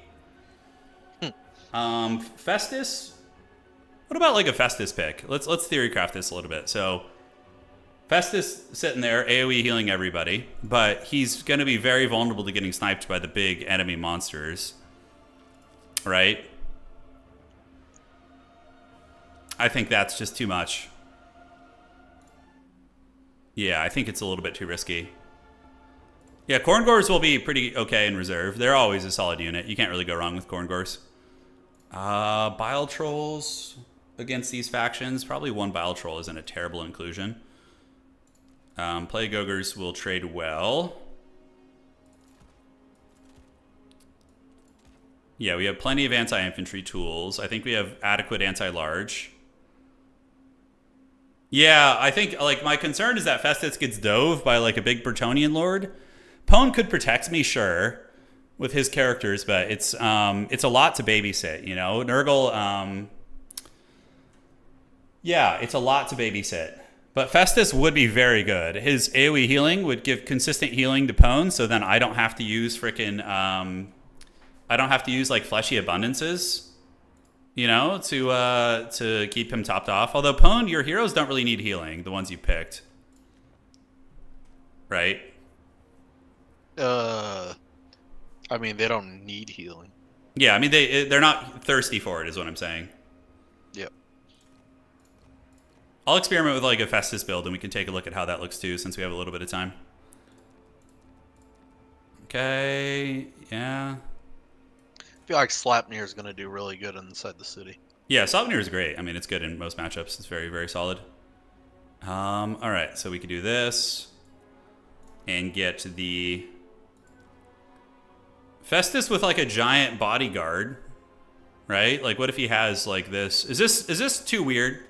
Festus? What about like a Festus pick? Let's theorycraft this a little bit. So Festus sitting there, AoE healing everybody, but he's going to be very vulnerable to getting sniped by the big enemy monsters. Right? I think that's just too much. Yeah, I think it's a little bit too risky. Yeah, Corngors will be pretty okay in reserve. They're always a solid unit. You can't really go wrong with Corngors. Bile trolls against these factions. Probably one bile troll isn't a terrible inclusion. Plague ogres will trade well. Yeah, we have plenty of anti-infantry tools. I think we have adequate anti-large. Yeah, I think, like, my concern is that Festus gets dove by, like, a big Bretonnian lord. Pone could protect me, sure, with his characters, but it's a lot to babysit, you know? Nurgle, yeah, it's a lot to babysit. But Festus would be very good. His AoE healing would give consistent healing to Pone, so then I don't have to use frickin', I don't have to use, like, fleshy abundances, you know, to keep him topped off. Although, Pone, your heroes don't really need healing, the ones you picked. Right? I mean, they don't need healing. Yeah, I mean, they're not thirsty for it, is what I'm saying. Yep. I'll experiment with, like, a Festus build, and we can take a look at how that looks, too, since we have a little bit of time. Okay, yeah. I feel like Slapnir is going to do really good inside the city. Yeah, Salvanir is great. I mean, it's good in most matchups. It's very, very solid. All right, so we could do this and get the Festus with, like, a giant bodyguard, right? Like, what if he has, like, this? Is this too weird?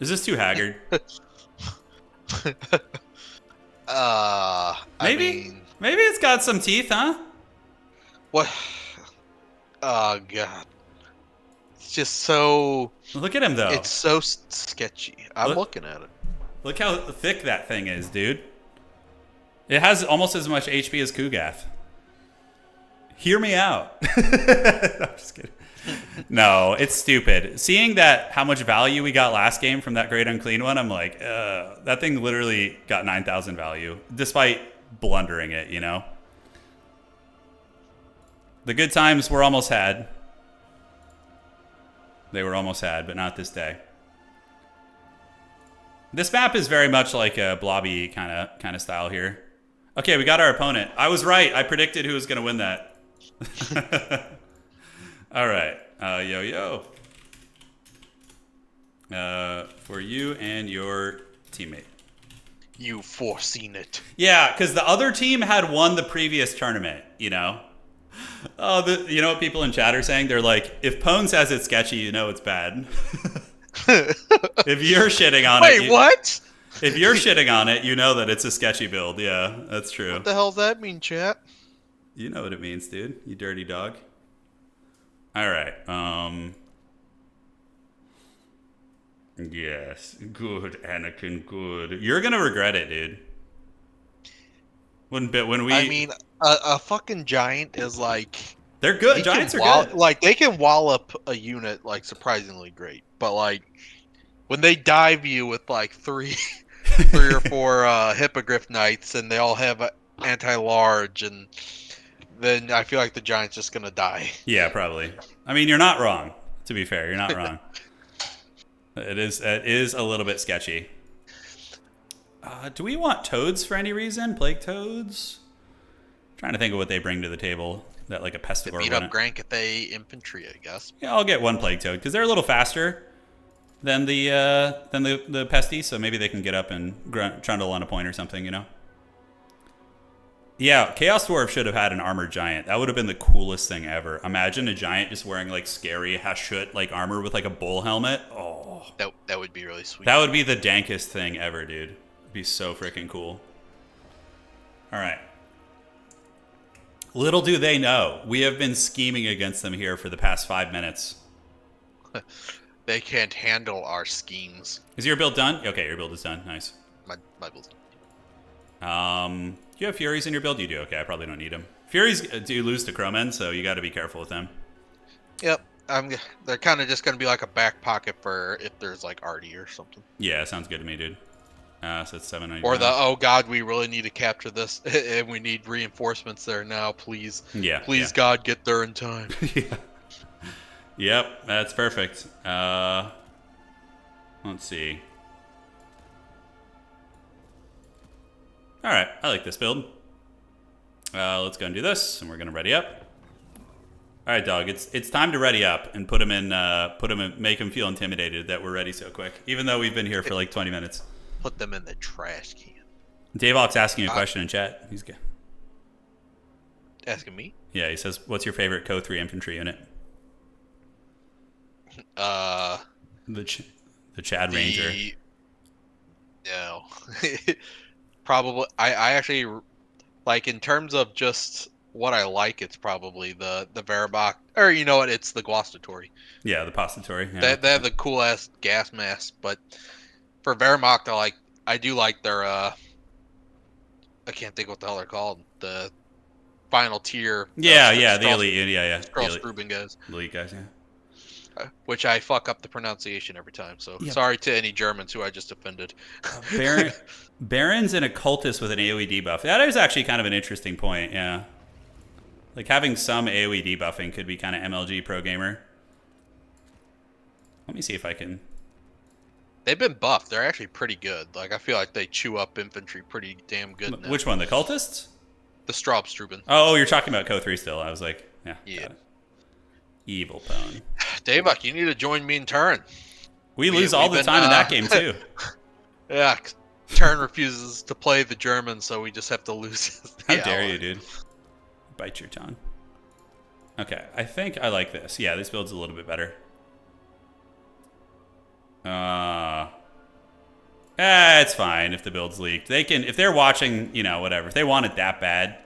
Is this too haggard? Maybe it's got some teeth, huh? What? Oh god, it's just so. Look at him though. It's so sketchy. I'm looking at it. Look how thick that thing is, dude. It has almost as much HP as Kugath. Hear me out. I'm just kidding. No, it's stupid. Seeing that how much value we got last game from that Great Unclean one, I'm like, that thing literally got 9,000 value, despite blundering it, you know? The good times were almost had. They were almost had, but not this day. This map is very much like a blobby kind of style here. Okay, we got our opponent. I was right. I predicted who was going to win that. All right. Yo. For you and your teammate. You foreseen it. Yeah, because the other team had won the previous tournament, you know? Oh, you know what people in chat are saying? They're like, if Pone says it's sketchy, you know it's bad. If you're shitting on it... Wait, what? If you're shitting on it, you know that it's a sketchy build. Yeah, that's true. What the hell does that mean, chat? You know what it means, dude. You dirty dog. All right. Yes. Good, Anakin, good. You're going to regret it, dude. I mean, a fucking giant is like... They're good. Giants are good. Like, they can wallop a unit, like, surprisingly great. But, like, when they dive you with, like, three or four Hippogriff Knights, and they all have anti-large, and then I feel like the giant's just going to die. Yeah, probably. I mean, you're not wrong. To be fair, you're not wrong. It is a little bit sketchy. Do we want toads for any reason? Plague toads? I'm trying to think of what they bring to the table. That like a pestivore. Beat up Grand Cathay infantry, I guess. Yeah, I'll get one plague toad because they're a little faster than the pesty, so maybe they can get up and trundle on a point or something, you know. Yeah, Chaos Dwarf should have had an armored giant. That would have been the coolest thing ever. Imagine a giant just wearing like scary Hashut like armor with like a bull helmet. Oh, that would be really sweet. That would be the dankest thing ever, dude. It'd be so freaking cool. All right. Little do they know, we have been scheming against them here for the past 5 minutes. They can't handle our schemes. Is your build done? Okay, your build is done. Nice. My build's done. Do you have Furies in your build? You do. Okay, I probably don't need them. Furies do lose to Crowmen, so you got to be careful with them. Yep. They're kind of just going to be like a back pocket for if there's like Artie or something. Yeah, sounds good to me, dude. So it's 799. Or oh god, we really need to capture this, and we need reinforcements there now. Please, please, yeah. God, get there in time. Yeah. Yep, that's perfect. Let's see. All right, I like this build. Let's go and do this, and we're gonna ready up. All right, dog. It's time to ready up and put him in. Make him feel intimidated that we're ready so quick, even though we've been here for like 20 minutes. Put them in the trash can. Dave Ock's asking a question in chat. He's good. Asking me? Yeah, he says, "What's your favorite Co 3 infantry unit?" The Chad Ranger. No, probably. I actually like in terms of just what I like. It's probably the Wehrmacht, or you know what? It's the Guastatory. Yeah, the Postatory. Yeah. They have the cool ass gas mask, but for Wehrmacht, I do like their I can't think what the hell they're called. The final tier. The elite. Yeah. Strauss-Gruben guys. Elite guys. Yeah. Which I fuck up the pronunciation every time. So sorry to any Germans who I just offended. Barons and a cultist with an AoE debuff. That is actually kind of an interesting point. Yeah. Like having some AoE debuffing could be kind of MLG pro gamer. Let me see if I can. They've been buffed. They're actually pretty good. Like I feel like they chew up infantry pretty damn good now. Which one? The cultists? The Strauss-Gruben. Oh, you're talking about Co 3 still. I was like, yeah. Evil pwn. Davok, you need to join me in Turin. We lose all the time in that game too. Yeah, Turin refuses to play the Germans, so we just have to lose. How dare you, dude? Bite your tongue. Okay, I think I like this. Yeah, this build's a little bit better. It's fine if the build's leaked. They can, if they're watching, whatever. If they want it that bad,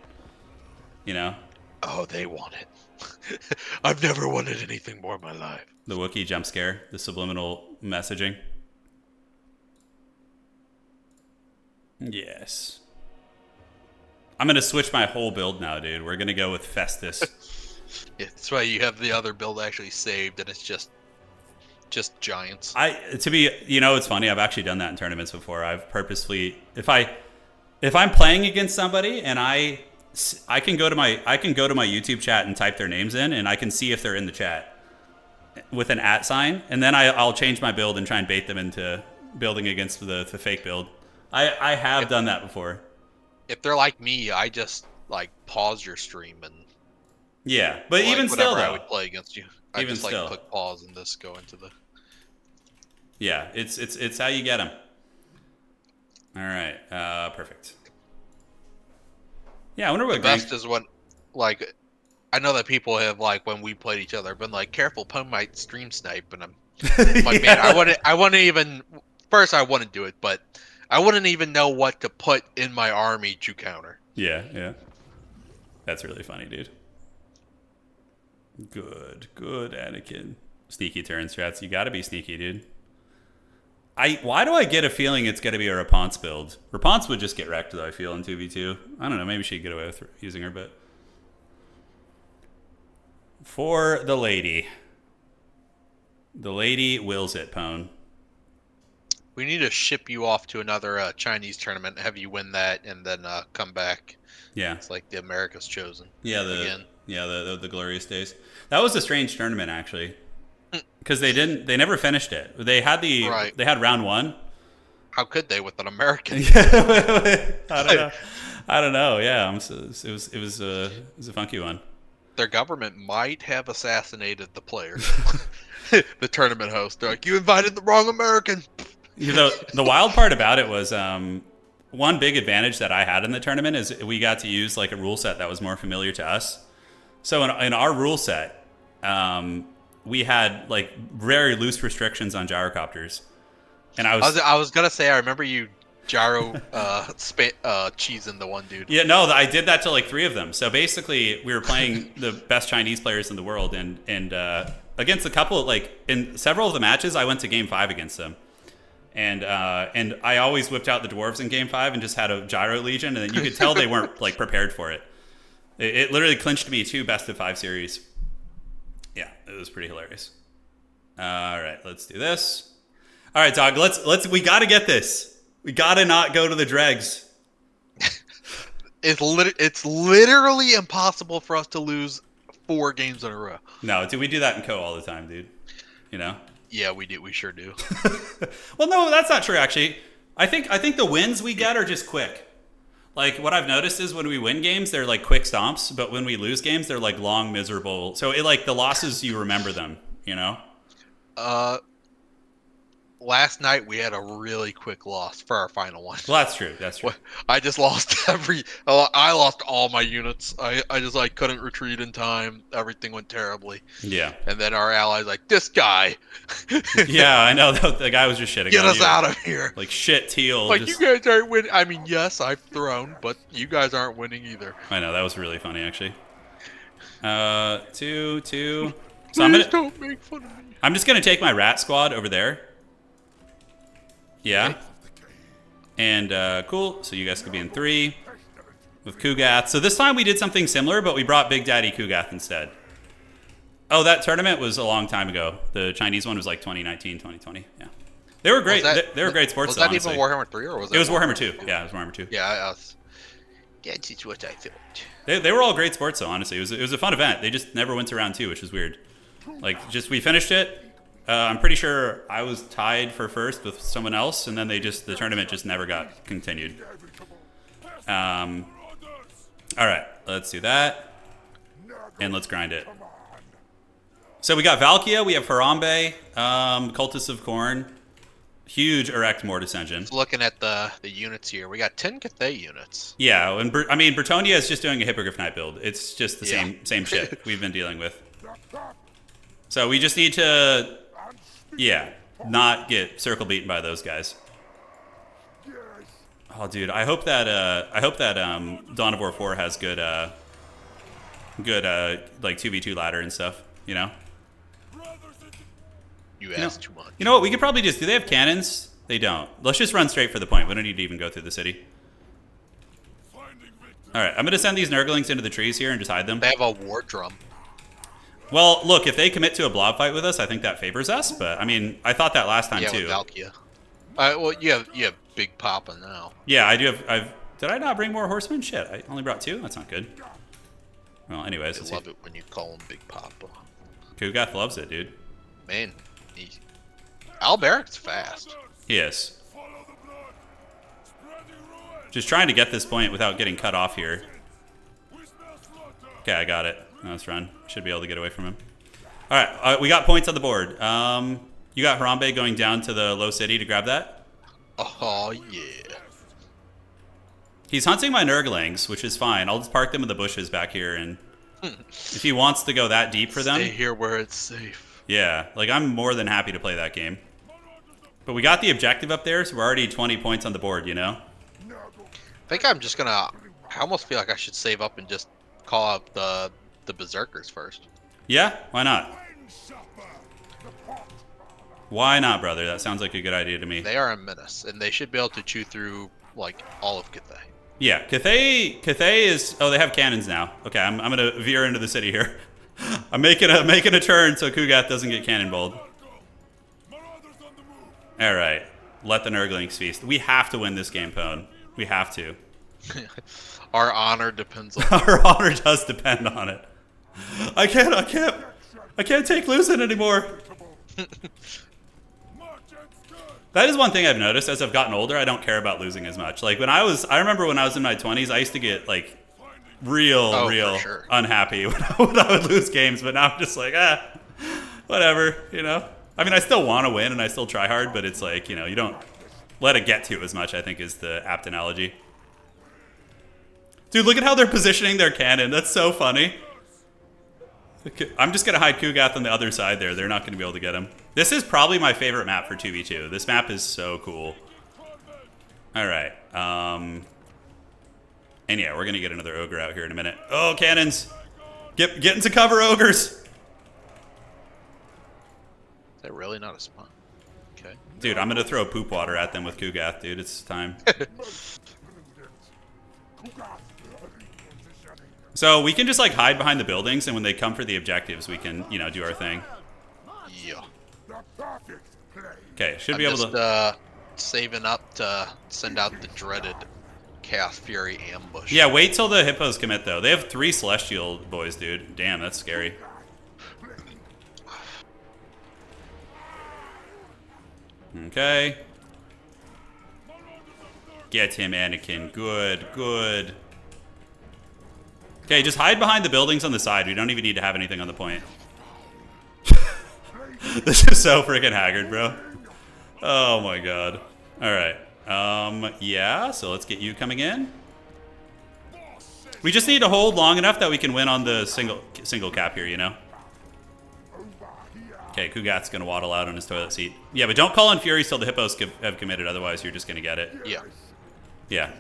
Oh, they want it. I've never wanted anything more in my life. The Wookiee jump scare, the subliminal messaging. Yes. I'm going to switch my whole build now, dude. We're going to go with Festus. Yeah, that's why you have the other build actually saved, and it's just giants. It's funny. I've actually done that in tournaments before. I've purposefully, if I'm playing against somebody and I can go to my YouTube chat and type their names in, and I can see if they're in the chat with an @ sign, and then I'll change my build and try and bait them into building against the fake build. I have done that before. If they're like me, I just pause your stream and but even still, though, I would play against you. I even just still, click pause and just go into the. Yeah, it's how you get them. All right, perfect. Yeah, I wonder what the best is when, I know that people have when we played each other, been careful, Pwn might stream snipe, and I'm like, man, I wouldn't even. First, I wouldn't do it, but I wouldn't even know what to put in my army to counter. Yeah, that's really funny, dude. Good, Anakin. Sneaky turn strats. You got to be sneaky, dude. Why do I get a feeling it's going to be a Rapunzel build? Rapunzel would just get wrecked, though, I feel, in 2v2. I don't know. Maybe she'd get away with using her, but... For the lady. The lady wills it, Pwn. We need to ship you off to another Chinese tournament, have you win that, and then come back. Yeah. It's like the America's Chosen. Yeah, the glorious days. That was a strange tournament, actually. Because they never finished it. They had they had round 1. How could they with an American? I don't know. Yeah, it was a funky one. Their government might have assassinated the players. The tournament host. They're like, you invited the wrong American. The wild part about it was one big advantage that I had in the tournament is we got to use a rule set that was more familiar to us. So in our rule set, we had very loose restrictions on gyrocopters, and I was gonna say I remember you gyro cheesing the one dude. Yeah, no, I did that to 3 of them. So basically, we were playing the best Chinese players in the world, and against a couple in several of the matches, I went to game 5 against them, and I always whipped out the dwarves in game 5 and just had a gyro legion, and then you could tell they weren't prepared for it. It literally clinched me 2 best of 5 series. Yeah, it was pretty hilarious. All right, let's do this. All right, dog. We got to get this. We got to not go to the dregs. It's literally impossible for us to lose 4 games in a row. No, we do that in co all the time, dude. Yeah, we do. We sure do. Well, no, that's not true. Actually, I think the wins we get are just quick. Like, what I've noticed is when we win games, they're like quick stomps, but when we lose games, they're like long, miserable. So it like the losses, you remember them, you know? Last night we had a really quick loss for our final one. Well, that's true. That's true. I just lost I lost all my units. I just like couldn't retreat in time. Everything went terribly. Yeah. And then our allies like, this guy. Yeah, I know. The guy was just shitting Get on us you. out of here. Like, shit, Teal. Like, just... you guys aren't winning. I mean, yes, I've thrown, but you guys aren't winning either. I know, that was really funny, actually. 2. So Please don't make fun of me. I'm just going to take my rat squad over there. Yeah. And cool. So you guys could be in 3 with Kugath. So this time we did something similar, but we brought Big Daddy Kugath instead. Oh, that tournament was a long time ago. The Chinese one was like 2019, 2020. Yeah. They were great. They were great sports. Was that honestly. even Warhammer 3 or was it? It was Warhammer 2. Yeah, it was Warhammer 2. Yeah, that's what I thought. They were all great sports, though. Honestly, it was a fun event. They just never went to round 2, which is weird. Like, just we finished it. I'm pretty sure I was tied for first with someone else, and then the tournament just never got continued. All right, let's do that, and let's grind it. So we got Valkia, we have Harambe, Cultists of Khorne, huge Erect Mortis engine. Looking at the units here, we got 10 Cathay units. Yeah, and Bretonia is just doing a Hippogriff Knight build. It's just the same shit we've been dealing with. So we just need to... Yeah, not get circle beaten by those guys. Oh, dude, I hope that Dawn of War 4 has good like 2v2 ladder and stuff. You know. You asked too much. You know what? We could probably just. Do they have cannons? They don't. Let's just run straight for the point. We don't need to even go through the city. All right, I'm gonna send these Nurglings into the trees here and just hide them. They have a war drum. Well, look, if they commit to a blob fight with us, I think that favors us. But I mean, I thought that last time too. Yeah, with Valkia. Well, you have Big Papa now. Yeah, I do have. Did I not bring more horsemen? Shit, I only brought 2. That's not good. Well, anyways, I love it when you call him Big Papa. Kugath loves it, dude. Man, Alberic's fast. He is. Just trying to get this point without getting cut off here. Okay, I got it. Now let's run. Should be able to get away from him. All right, we got points on the board. You got Harambe going down to the low city to grab that? Oh, yeah. He's hunting my Nurglings, which is fine. I'll just park them in the bushes back here, and if he wants to go that deep for them... Stay here where it's safe. Yeah, like I'm more than happy to play that game. But we got the objective up there, so we're already 20 points on the board, you know? I think I'm just gonna... I almost feel like I should save up and just call up the Berserkers first. Yeah, why not? Why not, brother? That sounds like a good idea to me. They are a menace, and they should be able to chew through, like, all of Cathay. Yeah, Cathay is... Oh, they have cannons now. Okay, I'm going to veer into the city here. I'm making a turn so Kugath doesn't get cannonballed. All right, let the Nurglings feast. We have to win this game, Pone. We have to. Our honor depends on Our honor does depend on it. I can't take losing anymore. That is one thing I've noticed as I've gotten older. I don't care about losing as much. Like I remember when I was in my 20s, I used to get like real unhappy when I would lose games. But now I'm just like, whatever, you know. I mean, I still want to win and I still try hard, but it's like, you know, you don't let it get to you as much, I think is the apt analogy. Dude, look at how they're positioning their cannon. That's so funny. I'm just going to hide Kugath on the other side there. They're not going to be able to get him. This is probably my favorite map for 2v2. This map is so cool. All right. And yeah, we're going to get another ogre out here in a minute. Oh, cannons. Get into cover, ogres. Is that really not a spawn? Okay. Dude, I'm going to throw poop water at them with Kugath, dude. It's time. So we can just like hide behind the buildings, and when they come for the objectives, we can, you know, do our thing. Yeah. Okay, should be able to. Saving up to send out the dreaded Chaos Fury ambush. Yeah, wait till the hippos commit though. They have 3 celestial boys, dude. Damn, that's scary. Get him, Anakin. Good, good. Okay, just hide behind the buildings on the side. We don't even need to have anything on the point. This is so freaking haggard, bro. Oh my god. Alright. Yeah, so let's get you coming in. We just need to hold long enough that we can win on the single cap here, you know? Okay, Kugat's gonna waddle out on his toilet seat. Yeah, but don't call in Furies till the Hippos have committed, otherwise you're just gonna get it. Yeah. Yeah.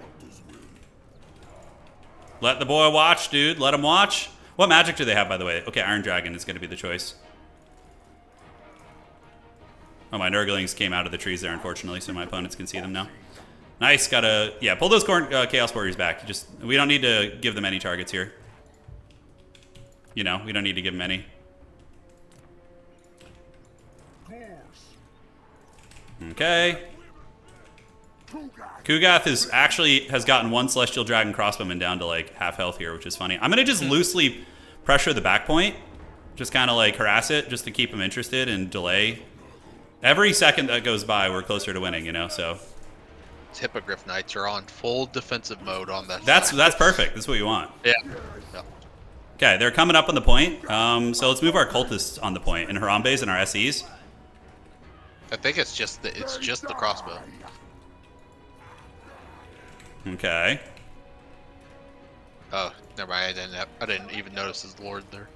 Let the boy watch, dude. Let him watch. What magic do they have, by the way? Okay, Iron Dragon is gonna be the choice. Oh, my Nurglings came out of the trees there, unfortunately, so my opponents can see them now. Nice, gotta... Yeah, pull those Chaos Warriors back. We don't need to give them any targets here. You know, we don't need to give them any. Okay. Kugath has gotten one Celestial Dragon Crossbowman down to like half health here, which is funny. I'm gonna just loosely pressure the back point. Just kind of like harass it, just to keep him interested and delay. Every second that goes by, we're closer to winning, you know, so... Hippogriff Knights are on full defensive mode on that. That's perfect. That's what you want. Yeah. Okay, they're coming up on the point. So let's move our cultists on the point, and Harambe's and our SEs. I think it's just the crossbow. Okay. Oh, never mind. I didn't even notice his lord there.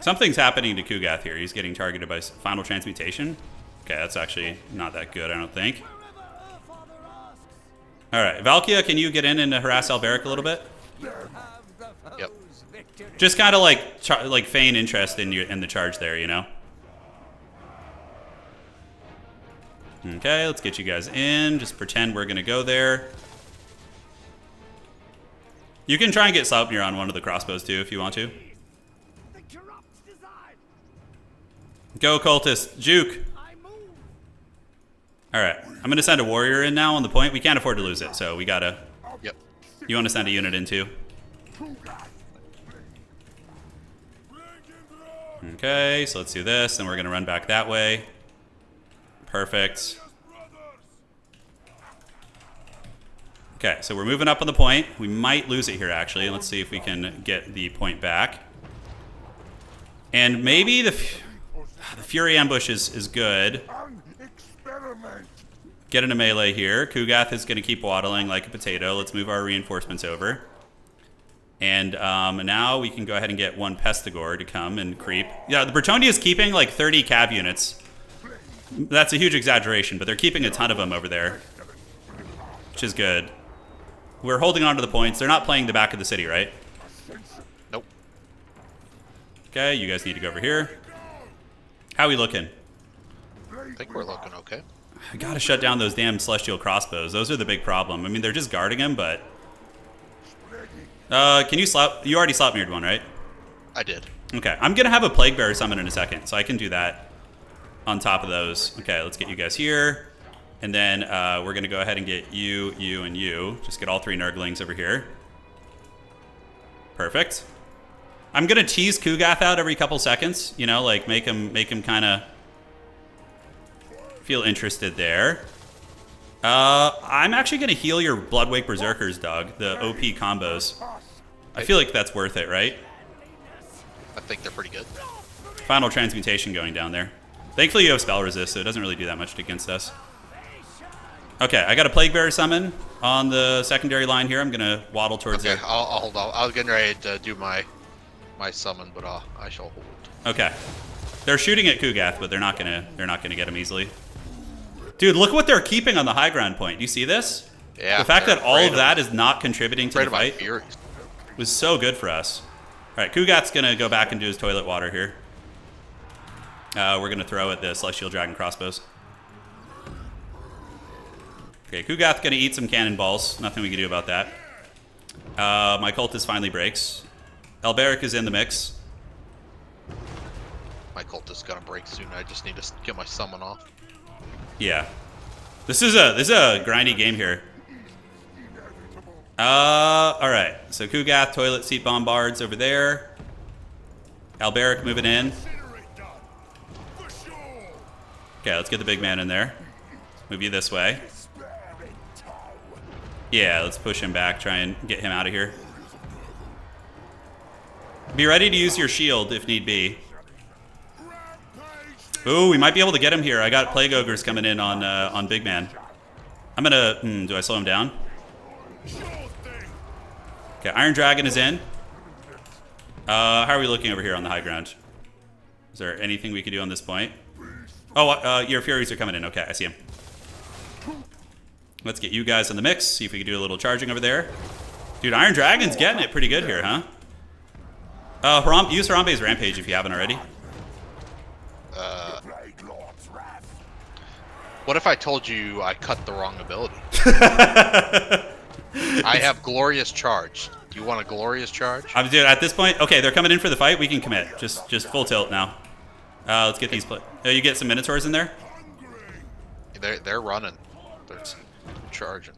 Something's happening to Kugath here. He's getting targeted by Final Transmutation. Okay, that's actually not that good, I don't think. All right, Valkia, can you get in and harass Alberic a little bit? Yep. Just kind of like feign interest in the charge there, you know. Okay, let's get you guys in. Just pretend we're gonna go there. You can try and get Sleipnir on one of the crossbows too if you want to. Go cultist, juke. All right, I'm gonna send a warrior in now on the point. We can't afford to lose it, so we gotta. Yep. You want to send a unit in too? Okay, so let's do this, and we're gonna run back that way. Perfect. Okay, so we're moving up on the point. We might lose it here, actually. Let's see if we can get the point back. And maybe the Fury Ambush is good. Get into melee here. Kugath is going to keep waddling like a potato. Let's move our reinforcements over. And now we can go ahead and get one Pestigore to come and creep. Yeah, the Bretonnia is keeping like 30 cav units. That's a huge exaggeration, but they're keeping a ton of them over there, which is good. We're holding on to the points. They're not playing the back of the city, right? Nope. Okay, you guys need to go over here. How we looking? I think we're looking okay. I gotta shut down those damn Celestial Crossbows. Those are the big problem. I mean, they're just guarding them, but... can you slap... You already Sleipnired one, right? I did. Okay, I'm gonna have a Plague Bearer summon in a second, so I can do that on top of those. Okay, let's get you guys here. And then we're going to go ahead and get you, you, and you. Just get all three Nurglings over here. Perfect. I'm going to tease Kugath out every couple seconds. You know, like make him kind of feel interested there. I'm actually going to heal your Bloodwake Berserkers, Doug. The OP combos. I feel like that's worth it, right? I think they're pretty good. Final Transmutation going down there. Thankfully you have Spell Resist, so it doesn't really do that much against us. Okay, I got a Plague Bearer summon on the secondary line here. I'm gonna waddle towards there. I'll hold on. I was getting ready to do my summon, but I shall hold. Okay, they're shooting at Kugath, but they're not gonna get him easily. Dude, look what they're keeping on the high ground point. Do you see this? Yeah. The fact that all of that is not contributing to the fight Furies was so good for us. All right, Kugath's gonna go back and do his toilet water here. We're gonna throw at the Celestial Dragon crossbows. Okay, Kugath gonna eat some cannonballs. Nothing we can do about that. My cultist finally breaks. Alberic is in the mix. My cultist gonna break soon. I just need to get my summon off. Yeah, this is a grindy game here. All right. So Kugath toilet seat bombards over there. Alberic moving in. Okay, let's get the big man in there. Move you this way. Yeah, let's push him back, try and get him out of here. Be ready to use your shield if need be. Ooh, we might be able to get him here. I got Plague Ogres coming in on Big Man. I'm gonna, do I slow him down? Okay, Iron Dragon is in. How are we looking over here on the high ground? Is there anything we could do on this point? Oh, your Furies are coming in. Okay, I see him. Let's get you guys in the mix. See if we can do a little charging over there. Dude, Iron Dragon's getting it pretty good here, huh? Use Harambe's Rampage if you haven't already. What if I told you I cut the wrong ability? I have Glorious Charge. Do you want a Glorious Charge? Dude, at this point, okay, they're coming in for the fight. We can commit. Just full tilt now. Let's get these. You get some Minotaurs in there. They're running. They're charging.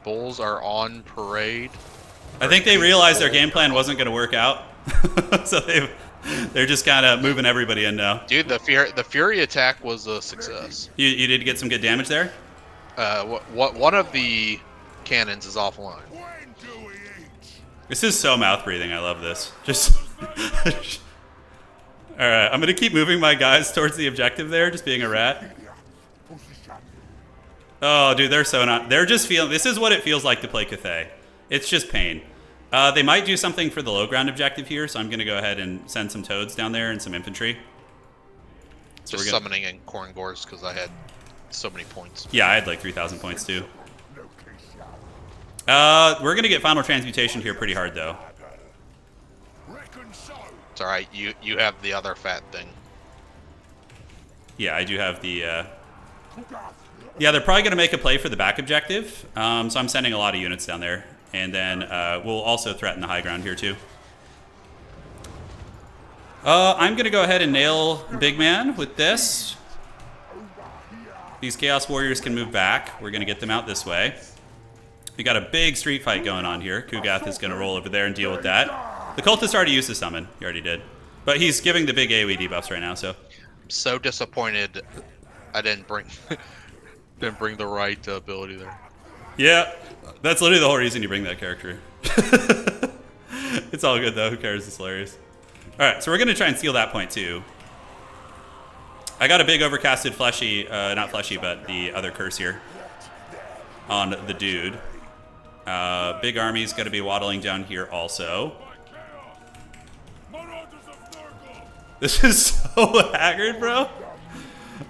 Bulls are on parade. I think they realized their game plan wasn't going to work out, so they're just kind of moving everybody in now. Dude, the Fury attack was a success. You did get some good damage there. One of the cannons is offline. This is so mouth breathing. I love this. Just. All right, I'm gonna keep moving my guys towards the objective there, just being a rat. Oh, dude, they're so not. They're just feeling. This is what it feels like to play Cathay. It's just pain. They might do something for the low ground objective here, so I'm gonna go ahead and send some toads down there and some infantry. So just summoning in Corn Gores because I had so many points. Yeah, I had like 3,000 points too. We're gonna get Final Transmutation here pretty hard though. It's all right. You have the other fat thing. Yeah, I do have the. Yeah, they're probably gonna make a play for the back objective, so I'm sending a lot of units down there, and then we'll also threaten the high ground here too. I'm gonna go ahead and nail Big Man with this. These Chaos Warriors can move back. We're gonna get them out this way. We got a big street fight going on here. Kugath is gonna roll over there and deal with that. The Cultist already used the summon. He already did. But he's giving the big AoE debuffs right now, so. I'm so disappointed I didn't bring the right ability there. Yeah, that's literally the whole reason you bring that character. It's all good though, who cares, it's hilarious. Alright, so we're gonna try and steal that point too. I got a big overcasted fleshy, not fleshy, but the other curse here on the dude. Big army's gonna be waddling down here also. This is so haggard, bro.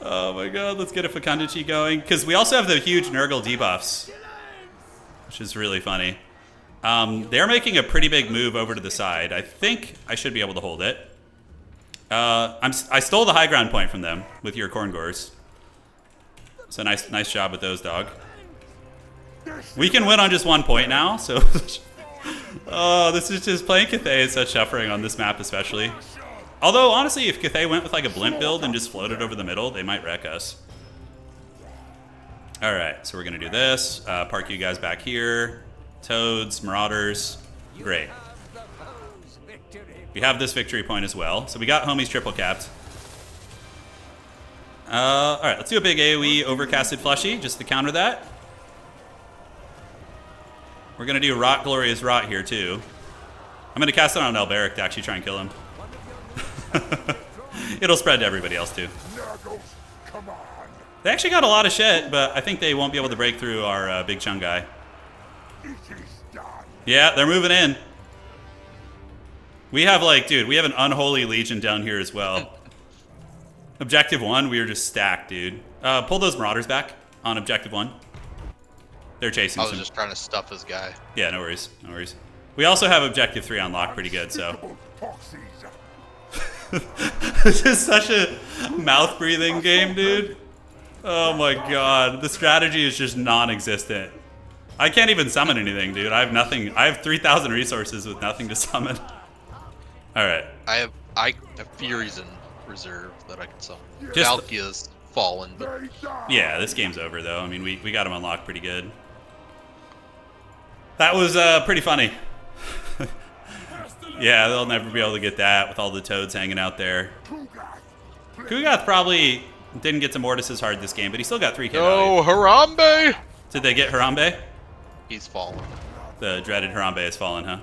Oh my god, let's get a Fecundity going. Because we also have the huge Nurgle debuffs, which is really funny. They're making a pretty big move over to the side. I think I should be able to hold it. I stole the high ground point from them with your Corn Gores. So nice job with those, dog. We can win on just 1 point now, so... Oh, this is just playing Cathay is such suffering on this map especially. Although, honestly, if Cathay went with like a blimp build and just floated over the middle, they might wreck us. Alright, so we're going to do this. Park you guys back here. Toads, Marauders. Great. We have this victory point as well. So we got homies triple capped. Alright, let's do a big AoE overcasted fleshy just to counter that. We're going to do Rot Glorious Rot here too. I'm going to cast it on Elberic to actually try and kill him. It'll spread to everybody else too. They actually got a lot of shit, but I think they won't be able to break through our Big Chung guy. Yeah, they're moving in. We have like, dude, we have an Unholy Legion down here as well. Objective 1, we are just stacked, dude. Pull those Marauders back on Objective 1. They're chasing I was just trying to stuff his guy. Yeah, no worries, no worries. We also have Objective 3 on lock pretty good, so. This is such a mouth-breathing game, dude. Oh my god, the strategy is just non-existent. I can't even summon anything, dude. I have nothing. I have 3,000 resources with nothing to summon. Alright. I have Furies in reserve that I can summon. Valkia's fallen, but... Yeah, this game's over, though. I mean, we got him unlocked pretty good. That was pretty funny. Yeah, they'll never be able to get that with all the toads hanging out there. Kugath probably didn't get to Mortis as hard this game, but he still got 3k value. Oh, Harambe! Did they get Harambe? He's fallen. The dreaded Harambe has fallen, huh?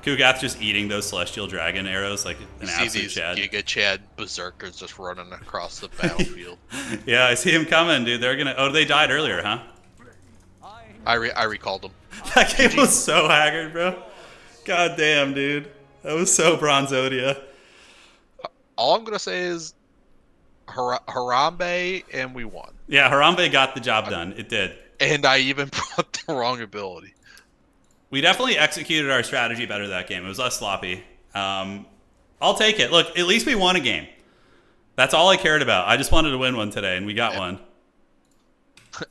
Kugath's just eating those celestial dragon arrows like an See absolute these chad. Giga Chad berserkers just running across the battlefield. Yeah, I see him coming, dude. They're gonna. Oh, they died earlier, huh? I recalled them. That game was so haggard, bro. God damn, dude. That was so Bronzodia. All I'm gonna say is Harambe, and we won. Yeah, Harambe got the job done. It did. And I even brought the wrong ability. We definitely executed our strategy better that game. It was less sloppy. I'll take it. Look, at least we won a game. That's all I cared about. I just wanted to win one today, and we got one.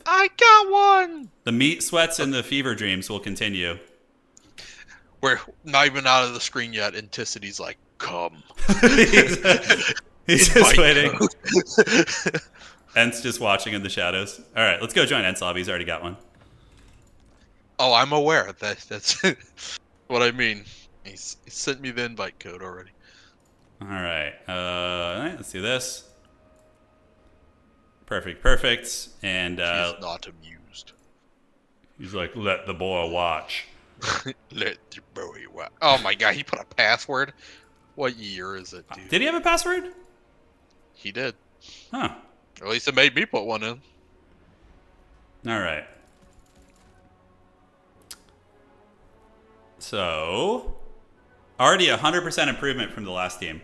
I got one! The meat sweats and the fever dreams will continue. We're not even out of the screen yet. Inticity's like, come. He's just waiting. Ent's just watching in the shadows. All right, let's go join Ent's lobby. He's already got one. Oh, I'm aware. That's what I mean. He sent me the invite code already. All right. All right, let's do this. Perfect. And He's not amused. he's like, let the boy watch. Let the boy watch. Oh my god, he put a password? What year is it, dude? Did he have a password? He did. Huh. Or at least it made me put one in. All right. So, already 100% improvement from the last team.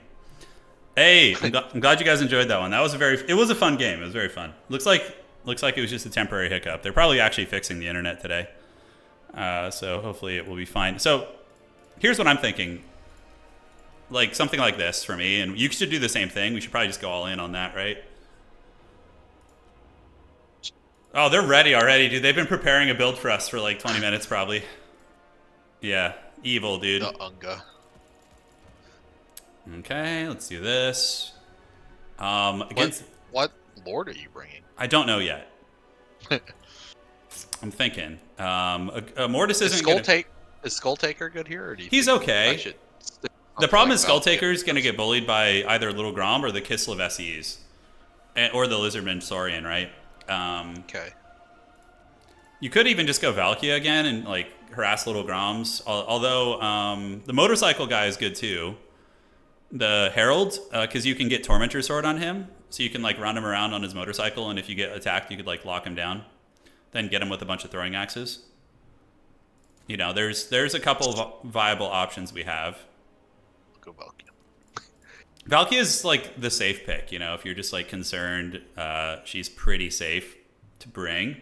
Hey, I'm glad you guys enjoyed that one. That was it was a fun game. It was very fun. Looks like it was just a temporary hiccup. They're probably actually fixing the internet today. So hopefully it will be fine. So here's what I'm thinking. Like something like this for me, and you should do the same thing. We should probably just go all in on that, right? Oh, they're ready already, dude. They've been preparing a build for us for like 20 minutes probably. Yeah, evil, dude. The Unga. Okay, let's do this. Against What lord are you bringing? I don't know yet. I'm thinking. Mortis isn't gonna... Is Skull Taker good here, or do you He's think okay. I should The problem like is Skull Taker is going to get bullied by either Little Grom or the Kislev SEs. Or the Lizardman Saurian, right? Okay. You could even just go Valkia again and like harass Little Groms. Although the motorcycle guy is good too. The Herald, because you can get Tormentor Sword on him. So you can like run him around on his motorcycle, and if you get attacked, you could like lock him down. Then get him with a bunch of throwing axes. You know, there's a couple of viable options we have. Go Valkia. Valkia is like the safe pick, you know, if you're just like concerned, she's pretty safe to bring.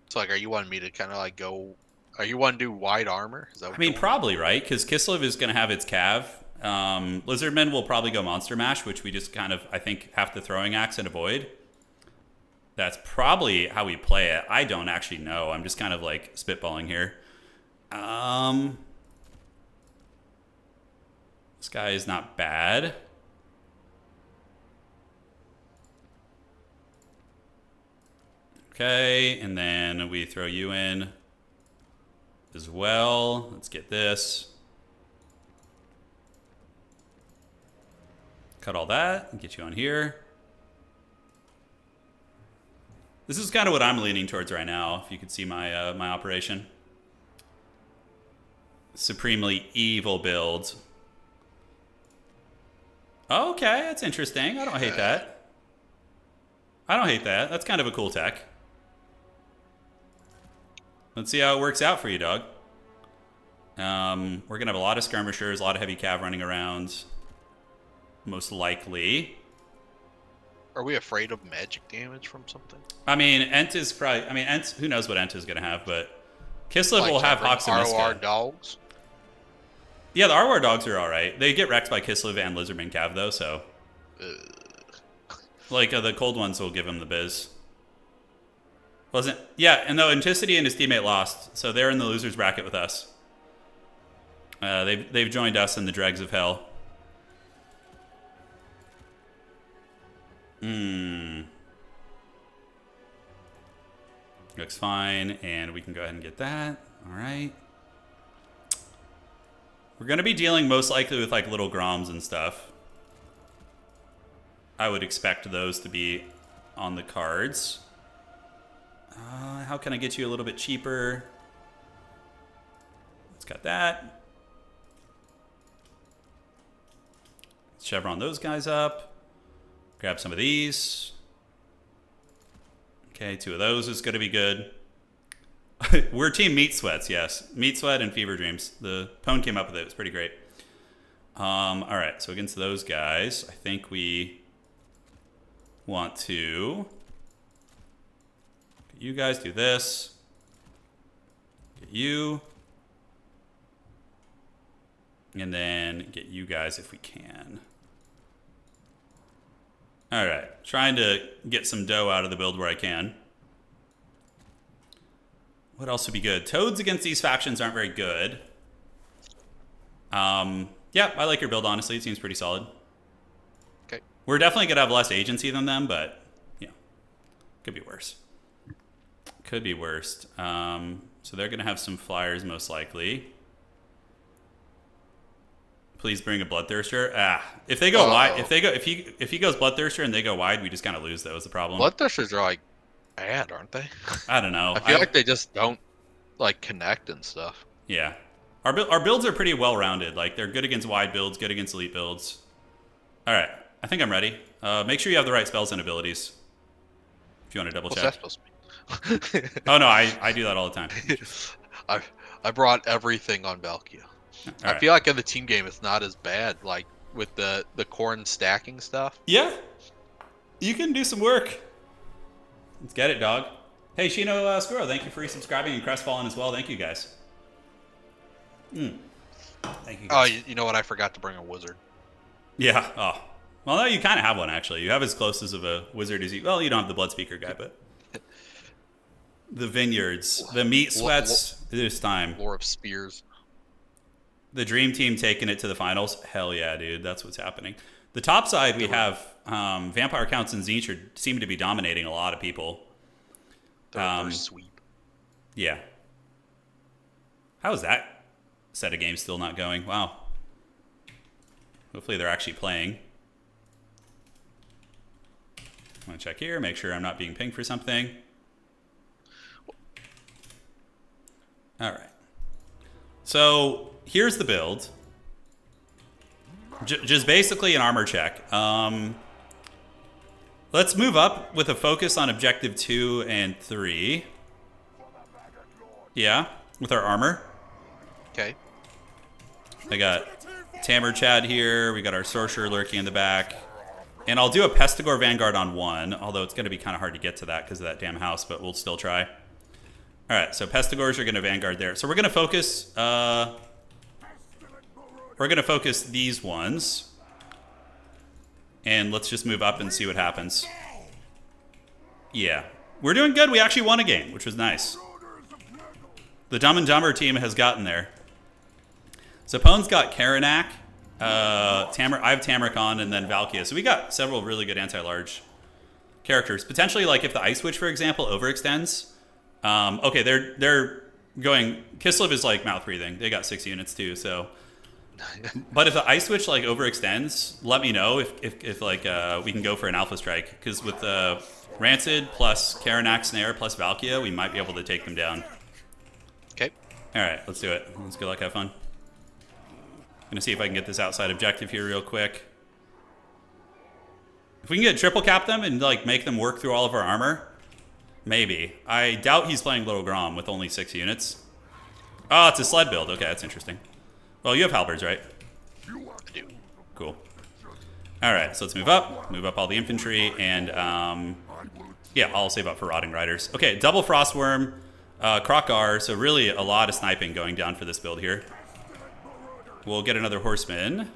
So like, are you wanting me to kind of like go? Are you wanting to do wide armor? Is that what I mean, probably, right? Because Kislev is going to have its cav. Lizardmen will probably go Monster Mash, which we just kind of, I think, have to throwing axe and avoid. That's probably how we play it. I don't actually know. I'm just kind of like spitballing here. This guy is not bad. Okay, and then we throw you in as well. Let's get this. Cut all that and get you on here. This is kind of what I'm leaning towards right now, if you could see my my operation. Supremely evil build. Okay, that's interesting. I don't hate that. I don't hate that. That's kind of a cool tech. Let's see how it works out for you, dog. We're going to have a lot of skirmishers, a lot of heavy cav running around. Most likely. Are we afraid of magic damage from something? I mean, Ent is probably... I mean, Ent, who knows what Ent is going to have, but... Kislev Like, will have Hawks and ROR Miska. dogs? Yeah, the ROR dogs are alright. They get wrecked by Kislev and Lizardman Cav, though, so... Like, the cold ones will give him the biz. Wasn't... Yeah, and though Anticity and his teammate lost, so they're in the loser's bracket with us. They've joined us in the dregs of hell. Looks fine, and we can go ahead and get that. Alright. We're going to be dealing most likely with, like, little Groms and stuff. I would expect those to be on the cards. How can I get you a little bit cheaper? Let's got that. Let's chevron those guys up. Grab some of these. Okay, 2 of those is going to be good. We're team Meat Sweats, yes. Meat Sweat and Fever Dreams. The Pwn came up with it. It was pretty great. All right, so against those guys, I think we want to... Get you guys do this. Get you. And then get you guys if we can. All right, trying to get some dough out of the build where I can. What else would be good? Toads against these factions aren't very good. Yeah, I like your build, honestly. It seems pretty solid. Okay. We're definitely going to have less agency than them, but, you know, could be worse. Could be worse. So they're going to have some flyers, most likely. Please bring a Bloodthirster. If they go wide, if he goes Bloodthirster and they go wide, we just kind of lose. That was the problem. Bloodthirsters are like bad, aren't they? I don't know. I feel like they just don't like connect and stuff. Yeah, our builds are pretty well rounded. Like they're good against wide builds, good against elite builds. All right, I think I'm ready. Make sure you have the right spells and abilities. If you want to double check. What's that supposed to mean? Oh no, I do that all the time. I brought everything on Valkia. I feel like in the team game it's not as bad, like with the corn stacking stuff. Yeah, you can do some work. Let's get it, dog. Hey, Shino Squirrel, thank you for resubscribing, and Crestfallen as well. Thank you, guys. Thank you, guys. Oh, you know what? I forgot to bring a wizard. Yeah. Oh. Well, no, you kind of have one, actually. You have as close as of a wizard as you... Well, you don't have the Blood Speaker guy, but... The Vineyards. The Meat Sweats. This time. Lore of Spears. The Dream Team taking it to the finals. Hell yeah, dude. That's what's happening. The top side, we have Vampire Counts and Zinch seem to be dominating a lot of people. They're sweep. Yeah. How is that set of games still not going? Wow. Hopefully they're actually playing. I'm going to check here, make sure I'm not being pinged for something. All right. So here's the build. Just basically an armor check. Let's move up with a focus on objective 2 and 3. Yeah, with our armor. Okay. I got Tamer Chad here. We got our Sorcerer lurking in the back. And I'll do a Pestigore Vanguard on 1, although it's going to be kind of hard to get to that because of that damn house, but we'll still try. All right, so Pestigores are going to Vanguard there. So we're going to focus... we're going to focus these ones. And let's just move up and see what happens. Yeah. We're doing good. We actually won a game, which was nice. The Dumb and Dumber team has gotten there. So Pwn's got Karanak. I have Tamric on, and then Valkia. So we got several really good anti-large characters. Potentially, like if the Ice Witch, for example, overextends. Okay, they're going... Kislev is like mouth breathing. They got 6 units too, so... But if the Ice Witch like overextends, let me know if like we can go for an Alpha Strike. Because with the Rancid plus Karanak Snare plus Valkia, we might be able to take them down. Okay. All right, let's do it. Let's good luck, have fun. Gonna see if I can get this outside objective here real quick. If we can get triple cap them and like make them work through all of our armor, maybe. I doubt he's playing Little Grom with only 6 units. Oh, it's a sled build. Okay, that's interesting. Well, you have halberds, right? I do. Cool. All right, so let's move up. Move up all the infantry, and yeah, I'll save up for Rotting Riders. Okay, double Frostworm, Krokar, so really a lot of sniping going down for this build here. We'll get another Horseman.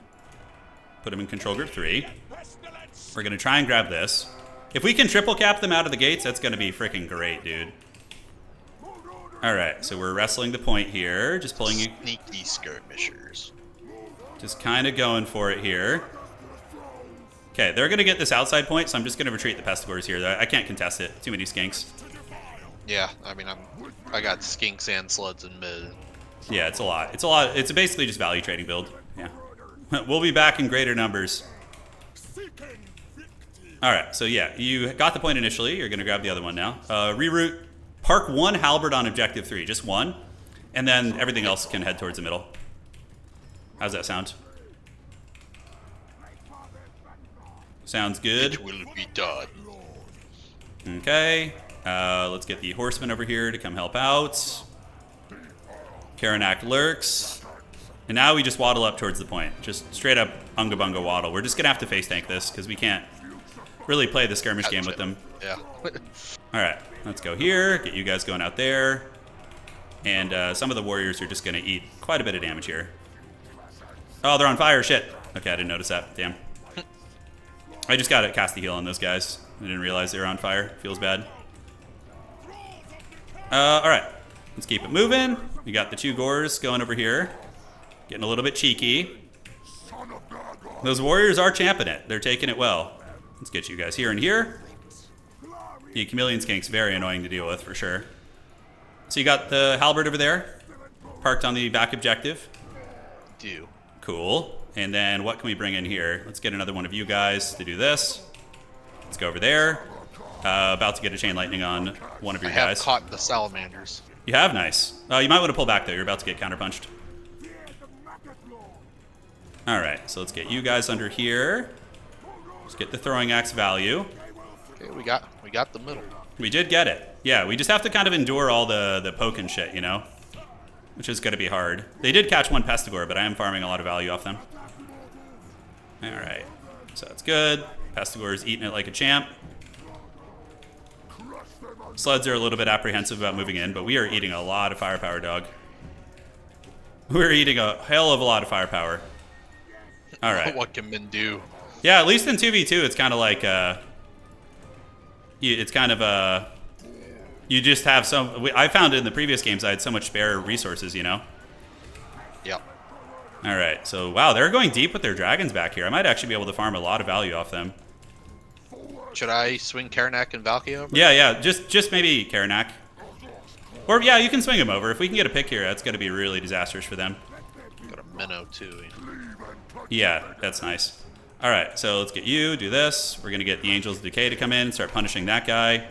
Put him in Control Group 3. We're going to try and grab this. If we can triple cap them out of the gates, that's going to be freaking great, dude. All right, so we're wrestling the point here. Just pulling you. Sneaky skirmishers. Just kind of going for it here. Okay, they're going to get this outside point, so I'm just going to retreat the Pestigores here. I can't contest it. Too many skinks. Yeah, I mean, I got skinks and sleds in mid. Yeah, it's a lot. It's a lot. It's basically just value trading build. Yeah. We'll be back in greater numbers. All right, so yeah, you got the point initially. You're going to grab the other one now. Reroute, park one halberd on objective 3, just one, and then everything else can head towards the middle. How's that sound? Sounds good. It will be done. Okay, let's get the horseman over here to come help out. Karanak lurks. And now we just waddle up towards the point. Just straight up unga bunga waddle. We're just going to have to face tank this because we can't really play the skirmish game with them. Yeah. All right, let's go here. Get you guys going out there. And some of the warriors are just going to eat quite a bit of damage here. Oh, they're on fire. Shit. Okay, I didn't notice that. Damn. I just got to cast the heal on those guys. I didn't realize they were on fire. Feels bad. All right, let's keep it moving. We got the 2 gores going over here. Getting a little bit cheeky. Those warriors are champing it. They're taking it well. Let's get you guys here and here. The chameleon skink's very annoying to deal with for sure. So you got the halberd over there, parked on the back objective. Do. Cool. And then what can we bring in here? Let's get another one of you guys to do this. Let's go over there. About to get a chain lightning on one of your guys. I have caught the salamanders. You have? Nice. You might want to pull back though. You're about to get counterpunched. All right, so let's get you guys under here. Let's get the throwing axe value. Okay, we got the middle. We did get it. Yeah, we just have to kind of endure all the poke and shit, you know? Which is going to be hard. They did catch 1 pestigore, but I am farming a lot of value off them. All right, so that's good. Pestigore's eating it like a champ. Sleds are a little bit apprehensive about moving in, but we are eating a lot of firepower, dog. We're eating a hell of a lot of firepower. All right. What can men do? Yeah, at least in 2v2, it's kind of like, it's kind of, you just have some, I found in the previous games I had so much spare resources, you know? Yep. All right, so, wow, they're going deep with their dragons back here. I might actually be able to farm a lot of value off them. Should I swing Karanak and Valky over? Yeah, just maybe Karanak. Or, yeah, you can swing him over. If we can get a pick here, that's going to be really disastrous for them. Got a minnow, too. Yeah, that's nice. All right, so let's get you, do this. We're going to get the Angels of Decay to come in, start punishing that guy.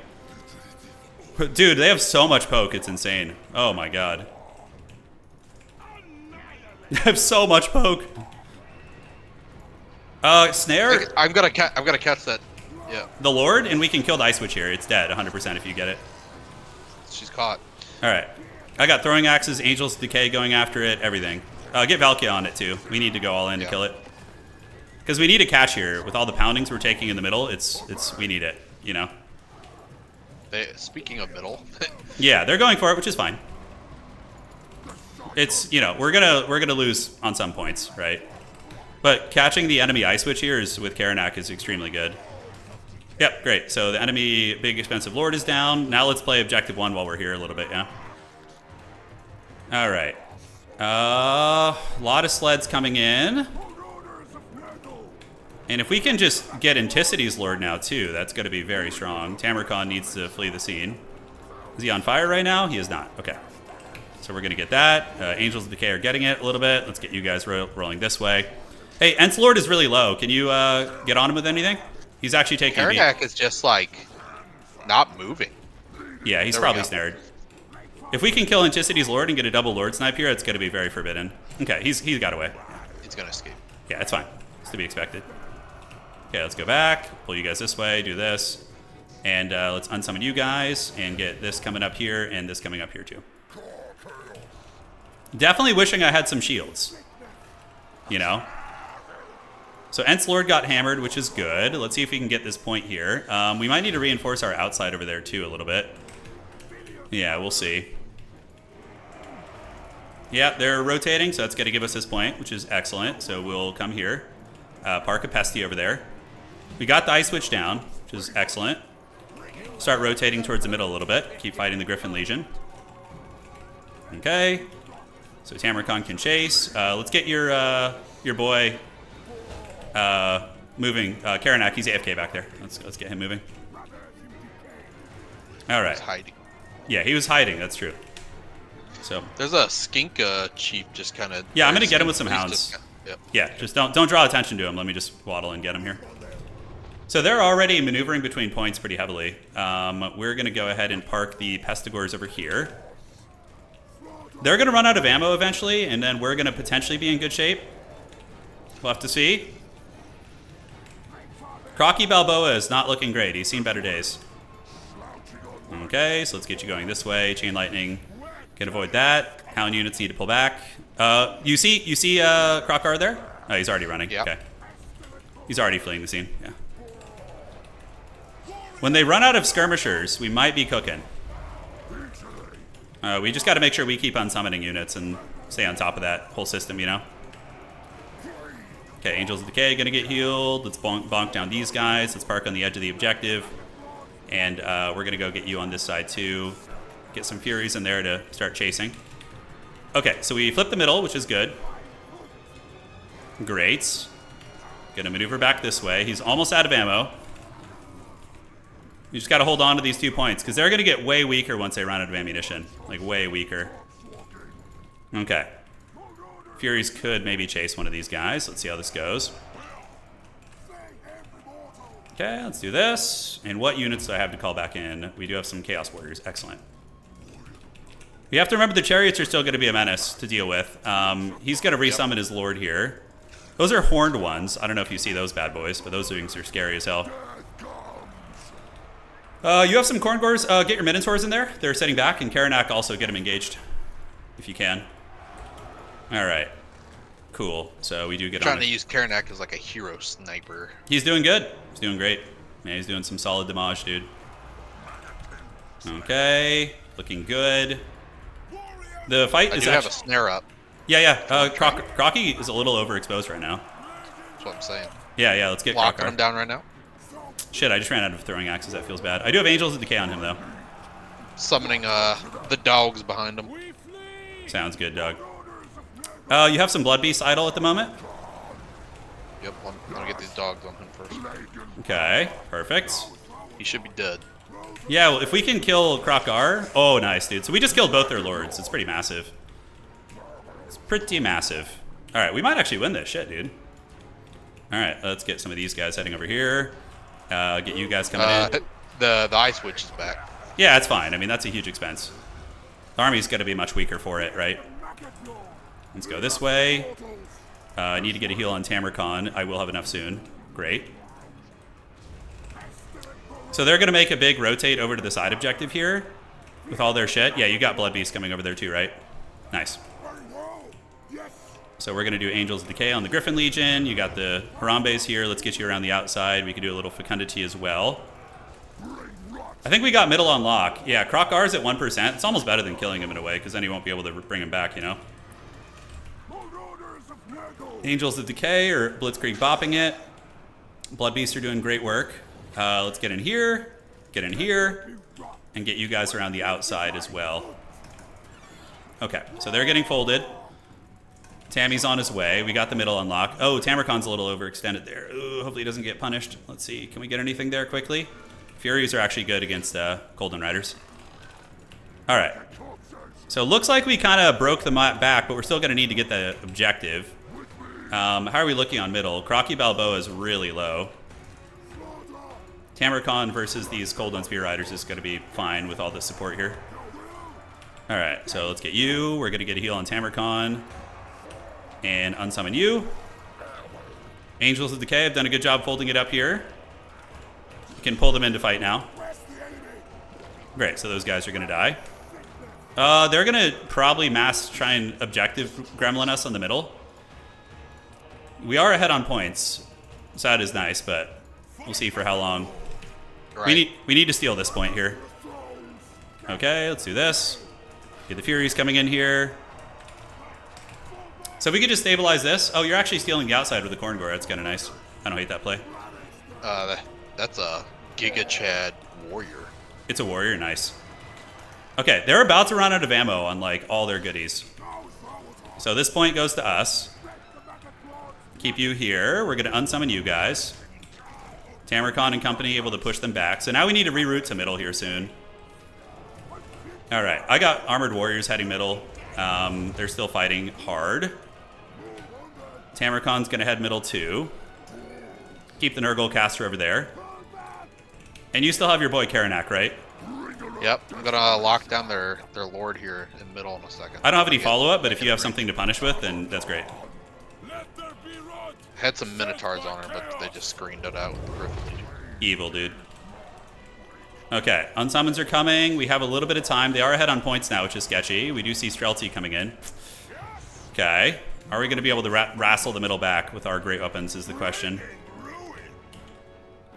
Dude, they have so much poke, it's insane. Oh my god. They have so much poke. Snare? I'm gonna catch that. Yeah. The Lord, and we can kill the Ice Witch here. It's dead, 100% if you get it. She's caught. All right. I got throwing axes, Angels of Decay going after it, everything. Get Valkia on it too. We need to go all in to kill it. Because we need a catch here. With all the poundings we're taking in the middle, we need it, you know? Speaking of middle. Yeah, they're going for it, which is fine. It's, you know, we're gonna lose on some points, right? But catching the enemy Ice Witch here is, with Karanak, is extremely good. Yep, great. So the enemy Big Expensive Lord is down. Now let's play Objective 1 while we're here a little bit, yeah? All right. A lot of sleds coming in. And if we can just get Anticity's Lord now, too, that's going to be very strong. Tamarkon needs to flee the scene. Is he on fire right now? He is not. Okay. So we're going to get that. Angels of Decay are getting it a little bit. Let's get you guys rolling this way. Hey, Ent's Lord is really low. Can you get on him with anything? He's actually taking a beat. Karanak is just, like, not moving. Yeah, he's probably snared. If we can kill Anticity's Lord and get a double Lord snipe here, it's going to be very forbidden. Okay, he's got away. He's going to escape. Yeah, it's fine. It's to be expected. Okay, let's go back. Pull you guys this way. Do this. And let's unsummon you guys and get this coming up here and this coming up here too. Definitely wishing I had some shields. You know? So Ent's Lord got hammered, which is good. Let's see if we can get this point here. We might need to reinforce our outside over there too a little bit. Yeah, we'll see. Yeah, they're rotating, so that's going to give us this point, which is excellent. So we'll come here. Park a Pesty over there. We got the Ice Witch down, which is excellent. Start rotating towards the middle a little bit. Keep fighting the Griffin Legion. Okay. So Tamarkon can chase. Let's get your boy moving. Karanak, he's AFK back there. Let's get him moving. All right. He's hiding. Yeah, he was hiding. That's true. So there's a skink chief just kind of. Yeah, I'm gonna get him with some hounds. Yep. Yeah, just don't draw attention to him. Let me just waddle and get him here. So they're already maneuvering between points pretty heavily. We're going to go ahead and park the Pestigors over here. They're going to run out of ammo eventually, and then we're going to potentially be in good shape. We'll have to see. Crocky Balboa is not looking great. He's seen better days. Okay, so let's get you going this way. Chain Lightning can avoid that. Hound units need to pull back. You see Krokar there? Oh, he's already running. Yep. Okay. He's already fleeing the scene. Yeah. When they run out of skirmishers, we might be cooking. We just got to make sure we keep on summoning units and stay on top of that whole system, you know? Okay, Angels of Decay gonna get healed. Let's bonk down these guys. Let's park on the edge of the objective. And we're gonna go get you on this side too. Get some Furies in there to start chasing. Okay, so we flip the middle, which is good. Great. Gonna maneuver back this way. He's almost out of ammo. You just gotta hold on to these 2 points, because they're gonna get way weaker once they run out of ammunition. Like, way weaker. Okay. Furies could maybe chase one of these guys. Let's see how this goes. Okay, let's do this. And what units do I have to call back in? We do have some Chaos Warriors. Excellent. We have to remember the Chariots are still going to be a menace to deal with. He's going to resummon his Lord here. Those are horned ones. I don't know if you see those bad boys, but those things are scary as hell. You have some Korngors. Get your Minotaurs in there. They're sitting back. And Karanak also get them engaged, if you can. All right, cool. So we do get trying to use Karanak as like a hero sniper. He's doing good. He's doing great. Man, he's doing some solid damage, dude. Okay, looking good. The fight is actually have a snare up. Yeah. Crocky is a little overexposed right now. That's what I'm saying. Yeah. Let's get locking him down right now. Shit, I just ran out of throwing axes. That feels bad. I do have Angels of Decay on him though. Summoning the dogs behind him. Sounds good, Doug. You have some Blood Beast idle at the moment? Yep, I'm gonna get these dogs on him first. Okay, perfect. He should be dead. Yeah, well, if we can kill Krokar... Oh, nice, dude. So we just killed both their lords. It's pretty massive. It's pretty massive. All right, we might actually win this shit, dude. All right, let's get some of these guys heading over here. Get you guys coming in. The ice witch is back. Yeah, that's fine. I mean, that's a huge expense. The army's going to be much weaker for it, right? Let's go this way. I need to get a heal on Tamarkon. I will have enough soon. Great. So they're going to make a big rotate over to the side objective here with all their shit. Yeah, you got Blood Beast coming over there too, right? Nice. So we're going to do Angels of Decay on the Griffin Legion. You got the Harambes here. Let's get you around the outside. We can do a little Fecundity as well. I think we got middle on lock. Yeah, Krokar's at 1%. It's almost better than killing him in a way, because then he won't be able to bring him back, you know? Angels of Decay or Blitzkrieg bopping it. Blood Beasts are doing great work. Let's get in here, and get you guys around the outside as well. Okay, so they're getting folded. Tammy's on his way. We got the middle unlock. Oh, Tamarkon's a little overextended there. Ooh, hopefully he doesn't get punished. Let's see. Can we get anything there quickly? Furies are actually good against Golden Riders. All right. So it looks like we kind of broke the map back, but we're still going to need to get the objective. How are we looking on middle? Crocky Balboa is really low. Tamarkon versus these Cold Spear Riders is going to be fine with all the support here. All right, so let's get you. We're going to get a heal on Tamarkon. And unsummon you. Angels of Decay have done a good job folding it up here. You can pull them into fight now. Great, so those guys are going to die. They're going to probably mass try and objective gremlin us on the middle. We are ahead on points, so that is nice, but we'll see for how long. Right. We need to steal this point here. Okay, let's do this. Get the Furies coming in here. So we could just stabilize this. Oh, you're actually stealing the outside with the Korngor. That's kind of nice. I don't hate that play. That's a Giga Chad warrior. It's a warrior, nice. Okay, they're about to run out of ammo on like all their goodies. So this point goes to us. Keep you here. We're going to unsummon you guys. Tamarkon and company able to push them back. So now we need to reroute to middle here soon. All right, I got armored warriors heading middle. They're still fighting hard. Tamarkon's going to head middle too. Keep the Nurgle caster over there. And you still have your boy Karanak, right? Yep, I'm gonna lock down their lord here in middle in a second. I don't have any follow-up, but if you have something to punish with, then that's great. Had some Minotaurs on her, but they just screened it out with the Griffin Legion. Evil, dude. Okay, unsummons are coming. We have a little bit of time. They are ahead on points now, which is sketchy. We do see Streltsy coming in. Okay. Are we going to be able to wrestle the middle back with our great weapons is the question.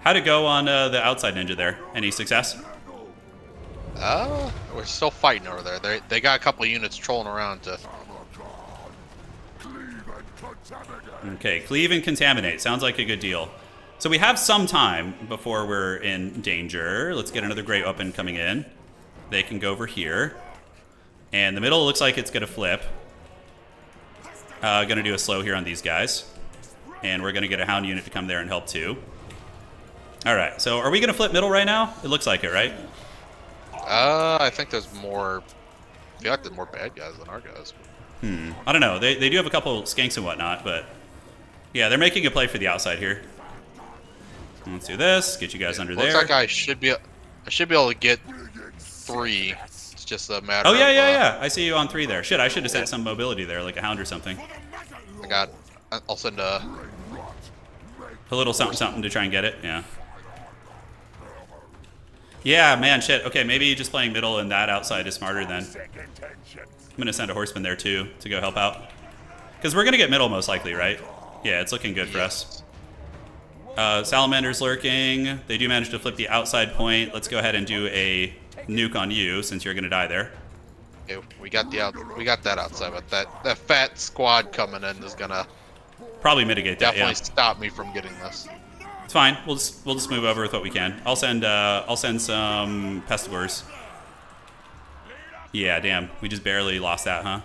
How'd it go on the outside ninja there? Any success? We're still fighting over there. They got a couple of units trolling around to... Okay, cleave and contaminate. Sounds like a good deal. So we have some time before we're in danger. Let's get another great weapon coming in. They can go over here. And the middle looks like it's going to flip. Going to do a slow here on these guys. And we're going to get a hound unit to come there and help too. All right, so are we going to flip middle right now? It looks like it, right? I think there's more... I feel like there's more bad guys than our guys. I don't know. They do have a couple skanks and whatnot, but... Yeah, they're making a play for the outside here. Let's do this. Get you guys under there. Looks like I should be able to get 3. It's just a matter of... of... yeah. I see you on 3 there. Shit, I should have sent some mobility there, like a hound or something. I'll send a... A little something to try and get it, yeah. Yeah, man, shit. Okay, maybe just playing middle and that outside is smarter then. I'm going to send a horseman there, too, to go help out. Because we're going to get middle most likely, right? Yeah, it's looking good for us. Salamander's lurking. They do manage to flip the outside point. Let's go ahead and do a nuke on you, since you're going to die there. Okay, we got that outside, but that fat squad coming in is going to... Probably mitigate that, definitely stop me from getting this. It's fine. We'll just move over with what we can. I'll send some pestilors. Yeah, damn. We just barely lost that, huh?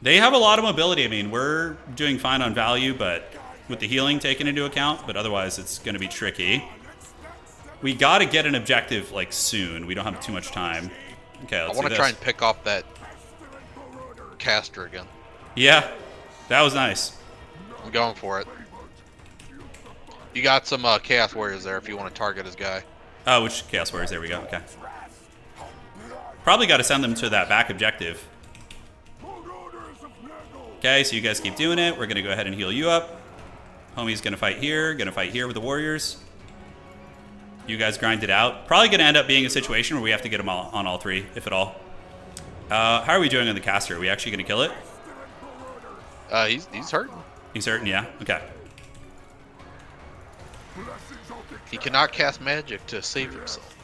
They have a lot of mobility. I mean, we're doing fine on value, but with the healing taken into account, but otherwise it's going to be tricky. We got to get an objective like soon. We don't have too much time. Okay, let's do this. I want to try and pick off that caster again. Yeah, that was nice. I'm going for it. You got some Chaos Warriors there if you want to target his guy. Oh, which Chaos Warriors? There we go. Okay. Probably got to send them to that back objective. Okay, so you guys keep doing it. We're going to go ahead and heal you up. Homie's going to fight here. Going to fight here with the Warriors. You guys grind it out. Probably going to end up being a situation where we have to get them all on all 3, if at all. How are we doing on the caster? Are we actually going to kill it? He's hurting. He's hurting, yeah. Okay. He cannot cast magic to save himself.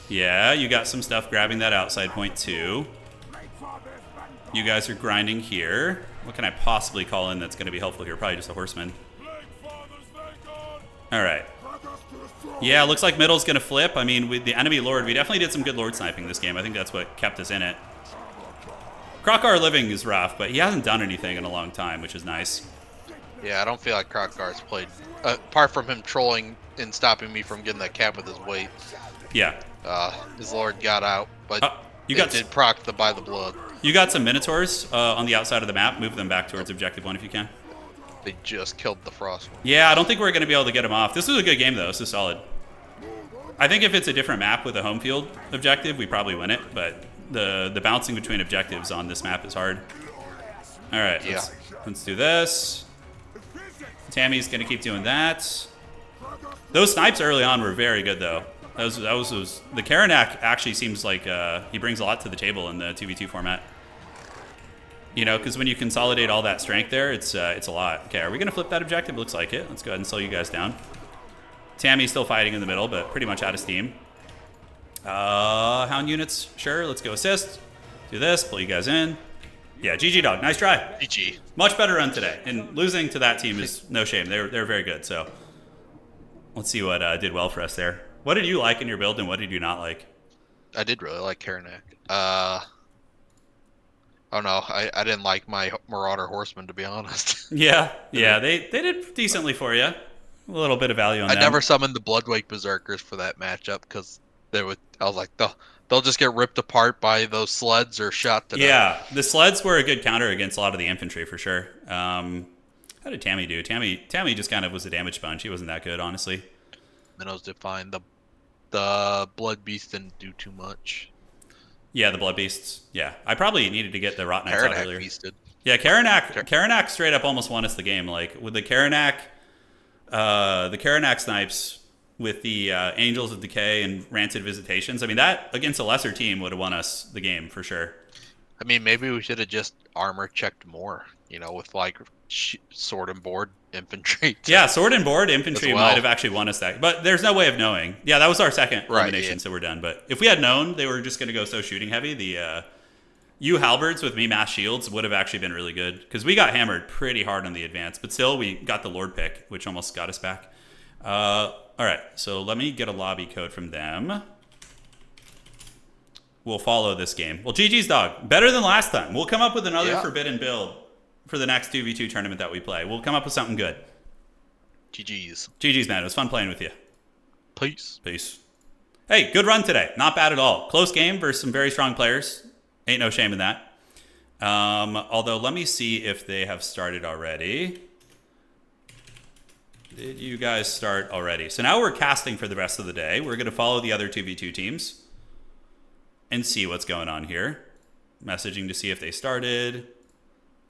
Yeah, you got some stuff grabbing that outside point too. You guys are grinding here. What can I possibly call in that's going to be helpful here? Probably just a horseman. All right. Yeah, looks like middle's going to flip. I mean, with the enemy lord, we definitely did some good lord sniping this game. I think that's what kept us in it. Krokar living is rough, but he hasn't done anything in a long time, which is nice. Yeah, I don't feel like Krokar's played, apart from him trolling and stopping me from getting that cap with his weight. Yeah. His lord got out, but did proc the by the blood. You got some Minotaurs on the outside of the map. Move them back towards Objective 1 if you can. They just killed the Frost one. Yeah, I don't think we're going to be able to get them off. This was a good game, though. This is solid. I think if it's a different map with a home field objective, we probably win it, but the bouncing between objectives on this map is hard. All right, yeah. Let's do this. Tammy's going to keep doing that. Those snipes early on were very good, though. The Karanak actually seems like he brings a lot to the table in the 2v2 format. You know, because when you consolidate all that strength there, it's a lot. Okay, are we going to flip that objective? Looks like it. Let's go ahead and slow you guys down. Tammy's still fighting in the middle, but pretty much out of steam. Hound units, sure. Let's go assist. Do this, pull you guys in. Yeah, GG dog. Nice try. GG. Much better run today. And losing to that team is no shame. They're very good, so let's see what did well for us there. What did you like in your build and what did you not like? I did really like Karanak. I don't know. I didn't like my Marauder Horseman, to be honest. Yeah, they did decently for you. A little bit of value on that. I never summoned the Bloodwake Berserkers for that matchup because I was like, they'll just get ripped apart by those sleds or shot to death. Yeah, the sleds were a good counter against a lot of the infantry for sure. How did Tammy do? Tammy just kind of was a damage sponge. He wasn't that good, honestly. Minnows did fine. The Blood Beast didn't do too much. Yeah, the Blood Beasts. Yeah, I probably needed to get the Rot Knights out Karanak earlier. beasted. Yeah, Karanak straight up almost won us the game. Like with the Karanak snipes with the Angels of Decay and Rancid Visitations. I mean, that against a lesser team would have won us the game for sure. I mean, maybe we should have just armor checked more, with like sword and board infantry. Yeah, sword and board infantry might have actually won us that. But there's no way of knowing. Yeah, that was our second elimination, so we're done. But if we had known they were just going to go so shooting heavy, the halberds with me mass shields would have actually been really good. Because we got hammered pretty hard on the advance. But still, we got the Lord pick, which almost got us back. All right, so let me get a lobby code from them. We'll follow this game. Well, GG's, dog. Better than last time. We'll come up with another forbidden build for the next 2v2 tournament that we play. We'll come up with something good. GG's. GG's, man. It was fun playing with you. Peace. Peace. Hey, good run today. Not bad at all. Close game versus some very strong players. Ain't no shame in that. Although, let me see if they have started already. Did you guys start already? So now we're casting for the rest of the day. We're going to follow the other 2v2 teams and see what's going on here. Messaging to see if they started.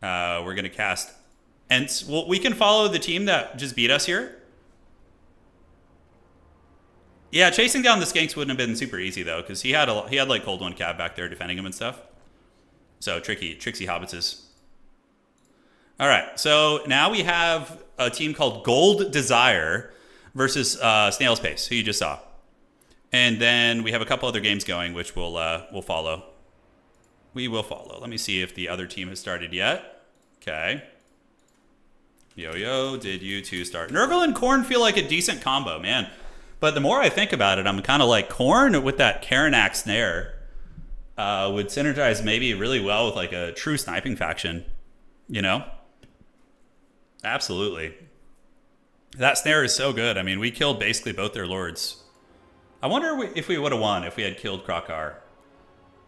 We're going to cast. And we can follow the team that just beat us here. Yeah, chasing down the skanks wouldn't have been super easy, though, because he had like Cold One Cab back there defending him and stuff. So tricksy hobbitses. All right, so now we have a team called Gold Desire versus Snail's Pace, who you just saw. And then we have a couple other games going, which we'll follow. We will follow. Let me see if the other team has started yet. Okay. Yo, did you two start? Nurgle and Korn feel like a decent combo, man. But the more I think about it, I'm kind of like Korn with that Karanak snare would synergize maybe really well with like a true sniping faction, Absolutely. That snare is so good. I mean, we killed basically both their lords. I wonder if we would have won if we had killed Krokar.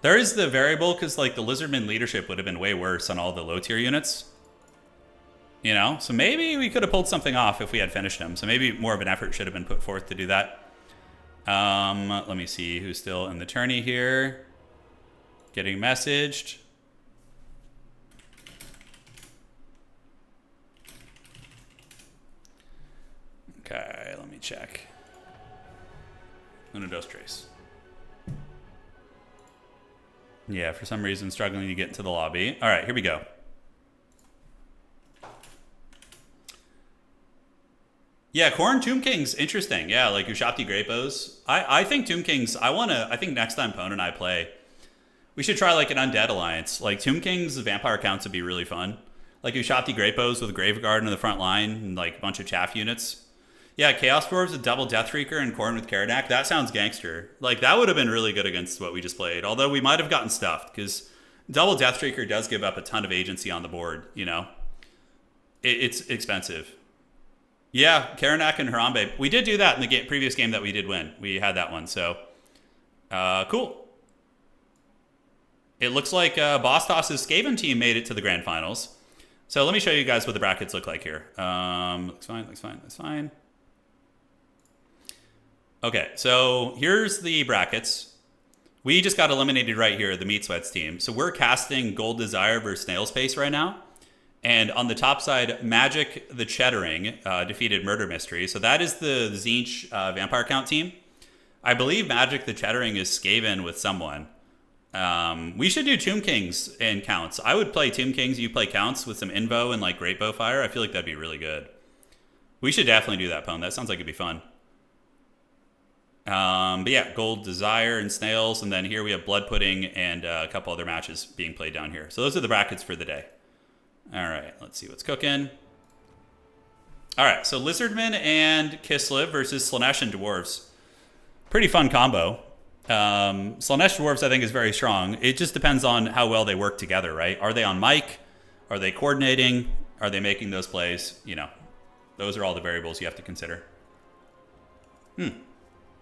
There is the variable because like the Lizardman leadership would have been way worse on all the low tier units. So maybe we could have pulled something off if we had finished him. So maybe more of an effort should have been put forth to do that. Let me see who's still in the tourney here. Getting messaged. Okay, let me check. Uno, dos, tres. Yeah, for some reason struggling to get into the lobby. All right, here we go. Yeah, Korn Tomb King's interesting. Yeah, like Ushapti Grapos. I think Tomb King's, I think next time Pone and I play, we should try like an Undead Alliance. Like Tomb King's vampire counts would be really fun. Like Ushapti Grapos with Graveguard in the front line and like a bunch of chaff units. Yeah, Chaos Dwarves with double Deathreaker and Korn with Karanak. That sounds gangster. Like that would have been really good against what we just played. Although we might have gotten stuffed because double Deathreaker does give up a ton of agency on the board, It's expensive. Yeah, Karanak and Harambe. We did do that in the previous game that we did win. We had that one, so cool. It looks like Bostoss's Skaven team made it to the grand finals. So let me show you guys what the brackets look like here. Looks fine. Okay, so here's the brackets. We just got eliminated right here, the Meat Sweats team. So we're casting Gold Desire versus Snail's Pace right now. And on the top side, Magic the Cheddering defeated Murder Mystery. So that is the Tzeentch Vampire Count team. I believe Magic the Cheddering is Skaven with someone. We should do Tomb Kings and Counts. I would play Tomb Kings, you play Counts with some Invo and like Great Bowfire. I feel like that'd be really good. We should definitely do that, Pone. That sounds like it'd be fun. But yeah, Gold Desire and Snails. And then here we have Blood Pudding and a couple other matches being played down here. So those are the brackets for the day. All right, let's see what's cooking. All right, so Lizardmen and Kislev versus Slaanesh and Dwarves. Pretty fun combo. Slaanesh Dwarves, I think, is very strong. It just depends on how well they work together, right? Are they on mic? Are they coordinating? Are they making those plays? Those are all the variables you have to consider. Thank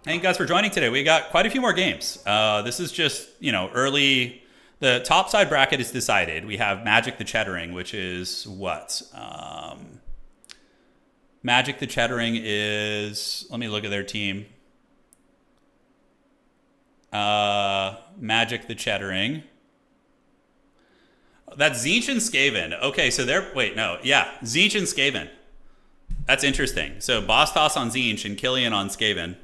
you guys for joining today. We got quite a few more games. This is just, early. The top side bracket is decided. We have Magic the Cheddering, which is what? Magic the Chattering is... Let me look at their team. Magic the Chattering. That's Tzeentch and Skaven. Okay, so they're... Wait, no. Yeah, Tzeentch and Skaven. That's interesting. So Boss Toss on Tzeentch and Killian on Skaven.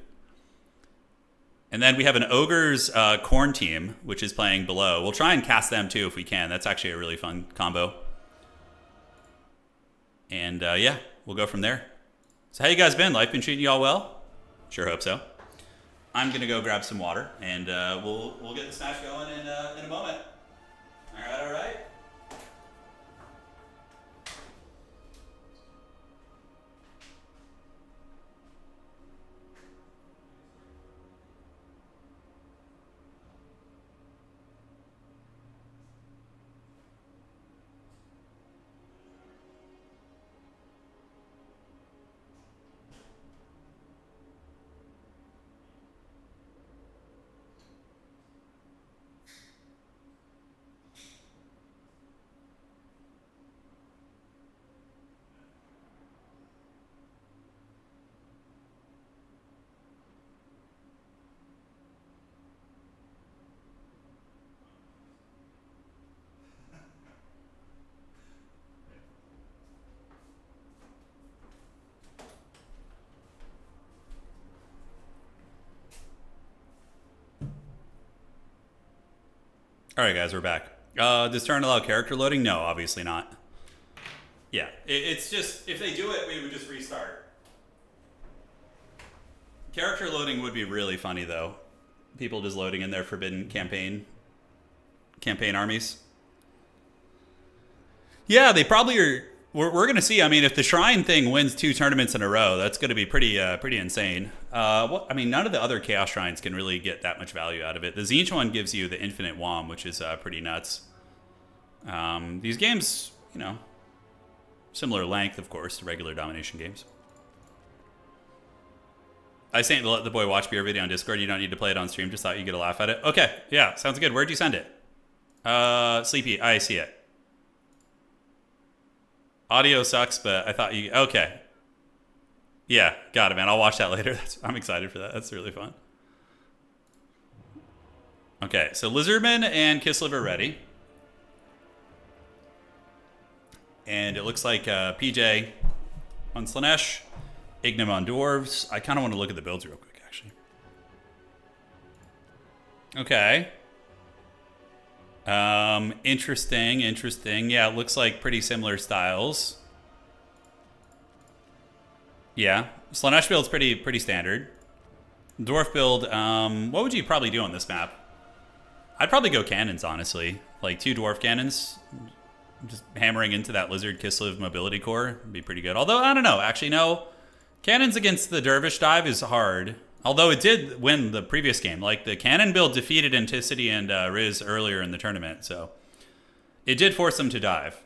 And then we have an Ogre's Corn team, which is playing below. We'll try and cast them too if we can. That's actually a really fun combo. And yeah, we'll go from there. So how you guys been? Life been treating you all well? Sure hope so. I'm going to go grab some water, and we'll get the smash going in a moment. All right, all right. All right, guys, we're back. Does Turin allow character loading? No, obviously not. Yeah, it's just, if they do it, we would just restart. Character loading would be really funny, though. People just loading in their forbidden campaign armies. Yeah, they probably are. We're going to see. I mean, if the Shrine thing wins 2 tournaments in a row, that's going to be pretty insane. I mean, none of the other Chaos Shrines can really get that much value out of it. The Tzeentch one gives you the infinite WOM, which is pretty nuts. These games, you know, similar length, of course, to regular Domination games. I sent the boy watch beer video on Discord. You don't need to play it on stream. Just thought you'd get a laugh at it. Okay, yeah, sounds good. Where'd you send it? Sleepy, I see it. Audio sucks, but I thought you... Okay. Yeah, got it, man. I'll watch that later. I'm excited for that. That's really fun. Okay, so Lizardman and Kislev are ready. And it looks like PJ on Slanesh, Ignim on Dwarves. I kind of want to look at the builds real quick, actually. Okay. Interesting. Yeah, it looks like pretty similar styles. Yeah, Slanesh build's pretty standard. Dwarf build, what would you probably do on this map? I'd probably go cannons, honestly. Like 2 dwarf cannons, just hammering into that Lizard Kislev mobility core would be pretty good. Although, I don't know, actually, no. Cannons against the Dervish dive is hard. Although it did win the previous game. Like, the cannon build defeated Anticity and Riz earlier in the tournament, so it did force them to dive.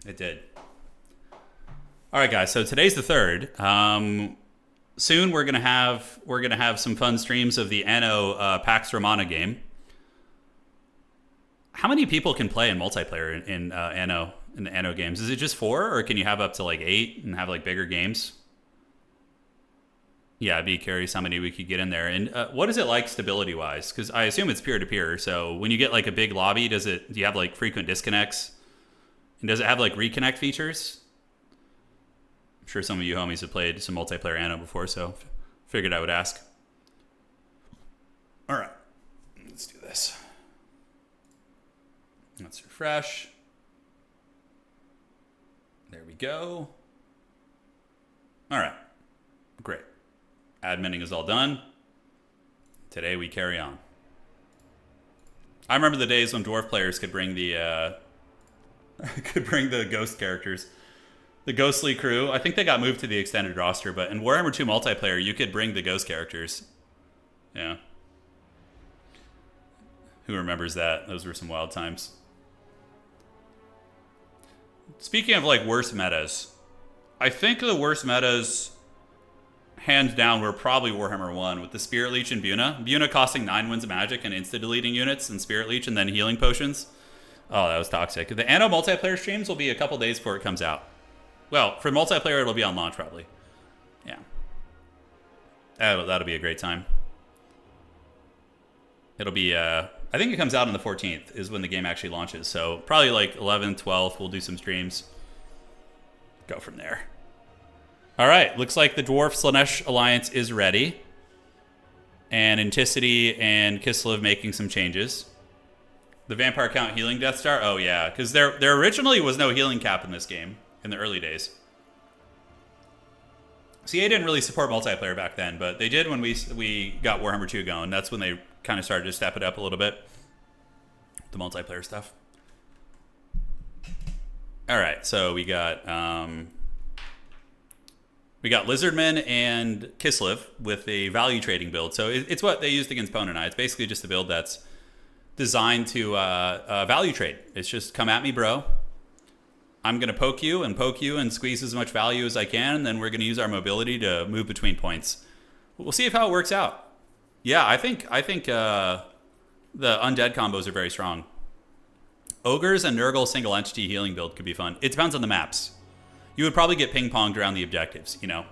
It did. All right, guys. So today's the 3rd. Soon we're gonna have some fun streams of the Anno Pax Romana game. How many people can play in multiplayer in Anno in the Anno games? Is it just 4, or can you have up to like 8 and have like bigger games? Yeah, I'd be curious how many we could get in there. And what is it like stability-wise? Because I assume it's peer-to-peer. So when you get like a big lobby, do you have like frequent disconnects? And does it have like reconnect features? I'm sure some of you homies have played some multiplayer Anno before, so figured I would ask. All right, let's do this. Let's refresh. There we go. All right, great. Adminning is all done. Today we carry on. I remember the days when dwarf players could bring the ghost characters, the ghostly crew. I think they got moved to the extended roster, but in Warhammer 2 multiplayer, you could bring the ghost characters. Yeah. Who remembers that? Those were some wild times. Speaking of like worst metas, I think the worst metas, hands down, were probably Warhammer 1 with the Spirit Leech and Buna. Buna costing 9 wins of magic and insta-deleting units, and Spirit Leech and then healing potions. Oh, that was toxic. The Anno multiplayer streams will be a couple days before it comes out. Well, for multiplayer, it'll be on launch probably. Yeah. That'll be a great time. It'll be, I think it comes out on the 14th is when the game actually launches. So probably like 11th, 12th, we'll do some streams. Go from there. All right, looks like the Dwarf Slanesh Alliance is ready. And Anticity and Kislev making some changes. The Vampire Count healing Death Star? Oh yeah, because there originally was no healing cap in this game in the early days. CA didn't really support multiplayer back then, but they did when we got Warhammer 2 going. That's when they kind of started to step it up a little bit. The multiplayer stuff. All right, so we got Lizardmen and Kislev with a value trading build. So it's what they used against Pwn and I. It's basically just a build that's designed to value trade. It's just come at me, bro. I'm going to poke you and squeeze as much value as I can, and then we're going to use our mobility to move between points. We'll see how it works out. Yeah, I think the undead combos are very strong. Ogres and Nurgle single entity healing build could be fun. It depends on the maps. You would probably get ping-ponged around the objectives, you know.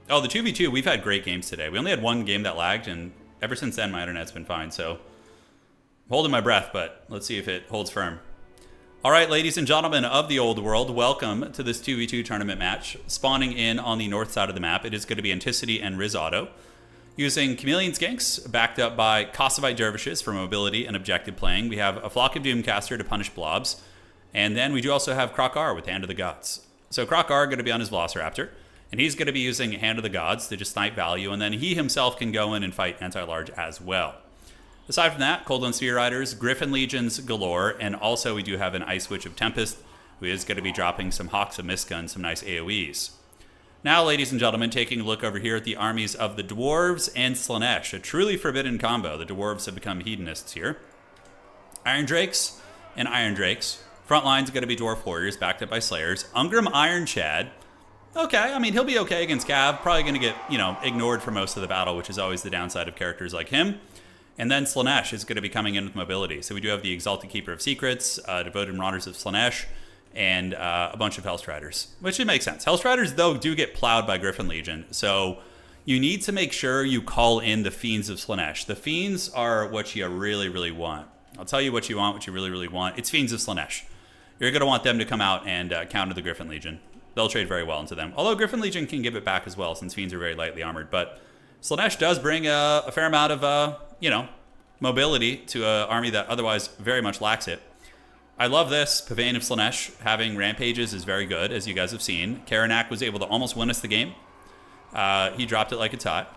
Oh, the 2v2, we've had great games today. We only had one game that lagged, and ever since then, my internet's been fine. So I'm holding my breath, but let's see if it holds firm. All right, ladies and gentlemen of the old world, welcome to this 2v2 tournament match. Spawning in on the north side of the map, it is going to be Anticity and Riz Auto. Using Chameleon Skinks, backed up by Kossovite Dervishes for mobility and objective playing. We have a Flock of Doomcaster to punish blobs. And then we do also have Krokar with Hand of the Gods. So Krokar going to be on his Velociraptor. And he's going to be using Hand of the Gods to just snipe value. And then he himself can go in and fight anti-large as well. Aside from that, Cold One Sphere Riders, Griffin Legions galore. And also we do have an Ice Witch of Tempest, who is going to be dropping some Hawks of Miska and some nice AoEs. Now, ladies and gentlemen, taking a look over here at the armies of the Dwarves and Slanesh, a truly forbidden combo. The Dwarves have become hedonists here. Iron Drakes and Iron Drakes. Front line's going to be Dwarf Warriors, backed up by Slayers. Ungrim Iron Chad. Okay, I mean, he'll be okay against Cav. Probably going to get, ignored for most of the battle, which is always the downside of characters like him. And then Slanesh is going to be coming in with mobility. So we do have the Exalted Keeper of Secrets, Devoted Marauders of Slanesh, and a bunch of Hellstriders, which it makes sense. Hellstriders, though, do get plowed by Griffin Legion, so you need to make sure you call in the Fiends of Slanesh. The Fiends are what you really, really want. I'll tell you what you want, what you really, really want. It's Fiends of Slanesh. You're going to want them to come out and counter the Griffin Legion. They'll trade very well into them. Although Griffin Legion can give it back as well, since Fiends are very lightly armored. But Slanesh does bring a fair amount of, mobility to an army that otherwise very much lacks it. I love this. Pavane of Slanesh having rampages is very good, as you guys have seen. Karanak was able to almost win us the game. He dropped it like it's hot.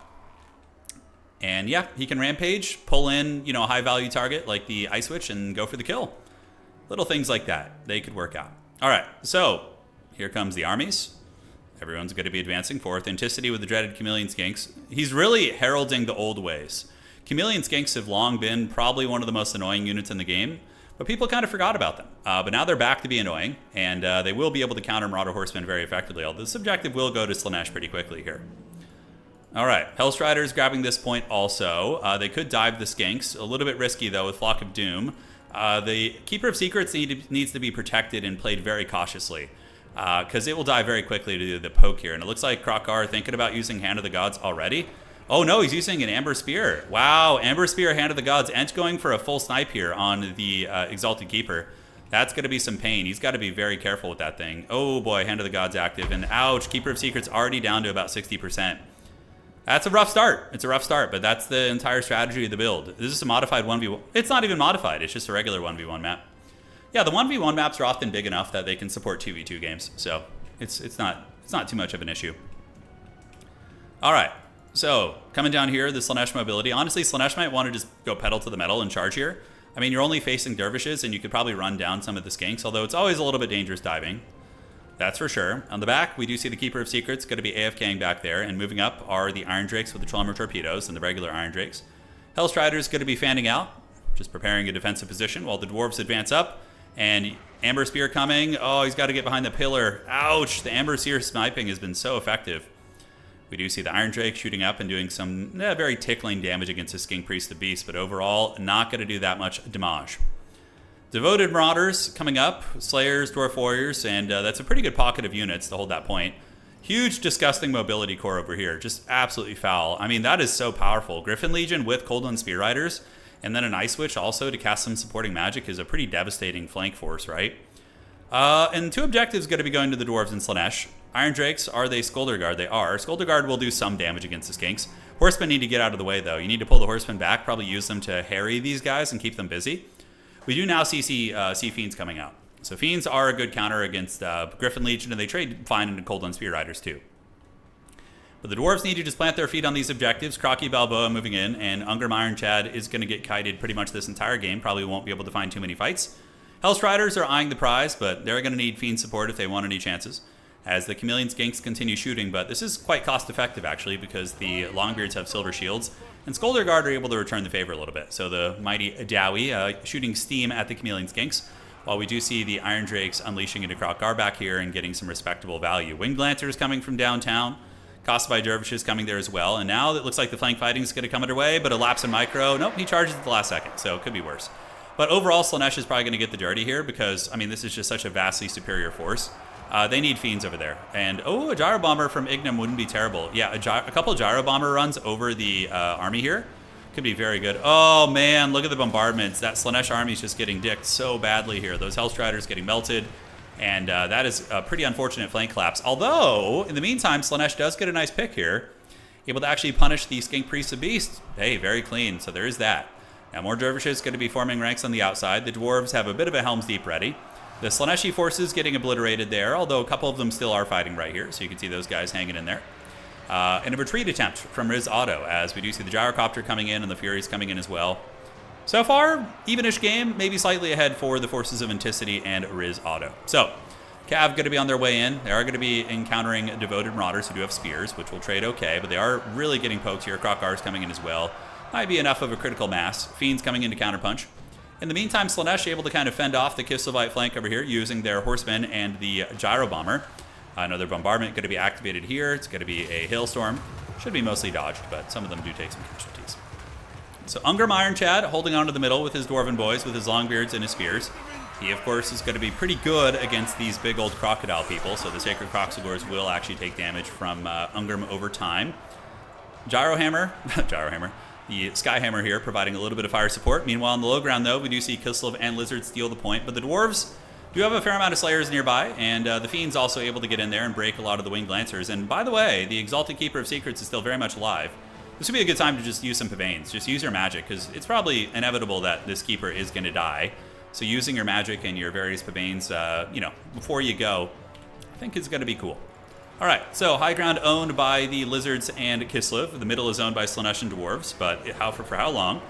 And yeah, he can rampage, pull in, a high-value target like the Ice Witch and go for the kill. Little things like that. They could work out. All right, so here comes the armies. Everyone's going to be advancing forth. Anticity with the dreaded Chameleon Skinks. He's really heralding the old ways. Chameleon Skinks have long been probably one of the most annoying units in the game. But people kind of forgot about them. But now they're back to be annoying, and they will be able to counter Marauder Horsemen very effectively, although this objective will go to Slanesh pretty quickly here. All right, Hellstriders grabbing this point also. They could dive the Skinks. A little bit risky, though, with Flock of Doom. The Keeper of Secrets needs to be protected and played very cautiously, because it will die very quickly to the poke here. And it looks like Krokar thinking about using Hand of the Gods already. Oh no, he's using an Amber Spear. Wow, Amber Spear, Hand of the Gods. Ent going for a full snipe here on the Exalted Keeper. That's going to be some pain. He's got to be very careful with that thing. Oh boy, Hand of the Gods active. And ouch, Keeper of Secrets already down to about 60%. That's a rough start. It's a rough start, but that's the entire strategy of the build. This is a modified 1v1. It's not even modified. It's just a regular 1v1 map. Yeah, the 1v1 maps are often big enough that they can support 2v2 games. So it's not too much of an issue. All right. So, coming down here, the Slanesh mobility. Honestly, Slanesh might want to just go pedal to the metal and charge here. I mean, you're only facing Dervishes, and you could probably run down some of the Skinks, although it's always a little bit dangerous diving. That's for sure. On the back, we do see the Keeper of Secrets going to be AFKing back there, and moving up are the Iron Drakes with the Trolmer Torpedoes and the regular Iron Drakes. Hellstriders going to be fanning out, just preparing a defensive position while the Dwarves advance up. And Amber Spear coming. Oh, he's got to get behind the pillar. Ouch! The Amber Spear sniping has been so effective. We do see the Iron Drake shooting up and doing some very tickling damage against the Skink Priest the Beast, but overall, not going to do that much damage. Devoted Marauders coming up, Slayers, Dwarf Warriors, and that's a pretty good pocket of units to hold that point. Huge, disgusting mobility core over here. Just absolutely foul. I mean, that is so powerful. Griffin Legion with Cold One Spear Riders, and then an Ice Witch also to cast some supporting magic is a pretty devastating flank force, right? And 2 objectives going to be going to the Dwarves and Slaanesh. Iron Drakes, are they Skulder Guard? They are. Skulder Guard will do some damage against the Skinks. Horsemen need to get out of the way, though. You need to pull the Horsemen back, probably use them to harry these guys and keep them busy. We do now see Fiends coming out. So Fiends are a good counter against Griffin Legion, and they trade fine into Cold One Spear Riders, too. But the Dwarves need to just plant their feet on these objectives. Crocky Balboa moving in, and Ungrim Iron Chad is going to get kited pretty much this entire game. Probably won't be able to find too many fights. Hellstriders are eyeing the prize, but they're going to need Fiend support if they want any chances, as the Chameleon Skinks continue shooting. But this is quite cost-effective, actually, because the Longbeards have silver shields, and Skulder Guard are able to return the favor a little bit. So the mighty Dowie shooting steam at the Chameleon Skinks, while we do see the Iron Drakes unleashing into Krokgar back here and getting some respectable value. Winged Lancers coming from downtown. Costify Dervishes coming there as well. And now it looks like the flank fighting is going to come underway, but a lapse in micro. Nope, he charges at the last second, so it could be worse. But overall, Slaanesh is probably going to get the dirty here because, I mean, this is just such a vastly superior force. They need Fiends over there. And, oh, a Gyro Bomber from Ignam wouldn't be terrible. Yeah, a couple of Gyro Bomber runs over the army here could be very good. Oh, man, look at the bombardments. That Slaanesh army is just getting dicked so badly here. Those Hellstriders getting melted. And that is a pretty unfortunate flank collapse. Although, in the meantime, Slaanesh does get a nice pick here. Able to actually punish the Skink Priest of Beast. Hey, very clean. So there is that. Now, more Dervishes going to be forming ranks on the outside. The Dwarves have a bit of a Helm's Deep ready. The Slaaneshi forces getting obliterated there, although a couple of them still are fighting right here. So you can see those guys hanging in there. And a retreat attempt from Riz Auto, as we do see the Gyrocopter coming in and the Furies coming in as well. So far, evenish game, maybe slightly ahead for the forces of Anticity and Riz Auto. So, Cav going to be on their way in. They are going to be encountering Devoted Marauders who do have spears, which will trade okay, but they are really getting poked here. Krokgar's coming in as well. Might be enough of a critical mass. Fiends coming in to counterpunch. In the meantime, Slaanesh able to kind of fend off the Kislevites flank over here using their Horsemen and the Gyro Bomber. Another bombardment going to be activated here. It's going to be a Hailstorm. Should be mostly dodged, but some of them do take some casualties. So Ungrim Iron Chad holding on to the middle with his Dwarven boys, with his Longbeards and his spears. He, of course, is going to be pretty good against these big old crocodile people, so the Sacred Croxagors will actually take damage from Ungrim over time. Gyrohammer, the Skyhammer here providing a little bit of fire support. Meanwhile, on the low ground, though, we do see Kislev and Lizard steal the point, but the Dwarves do have a fair amount of Slayers nearby, and the Fiend's also able to get in there and break a lot of the Winged Lancers. And by the way, the Exalted Keeper of Secrets is still very much alive. This would be a good time to just use some Pavanes. Just use your magic, because it's probably inevitable that this Keeper is going to die. So using your magic and your various Pavanes, before you go, I think is going to be cool. All right, so high ground owned by the Lizards and Kislev. The middle is owned by Slaanesh and Dwarves, but for how long?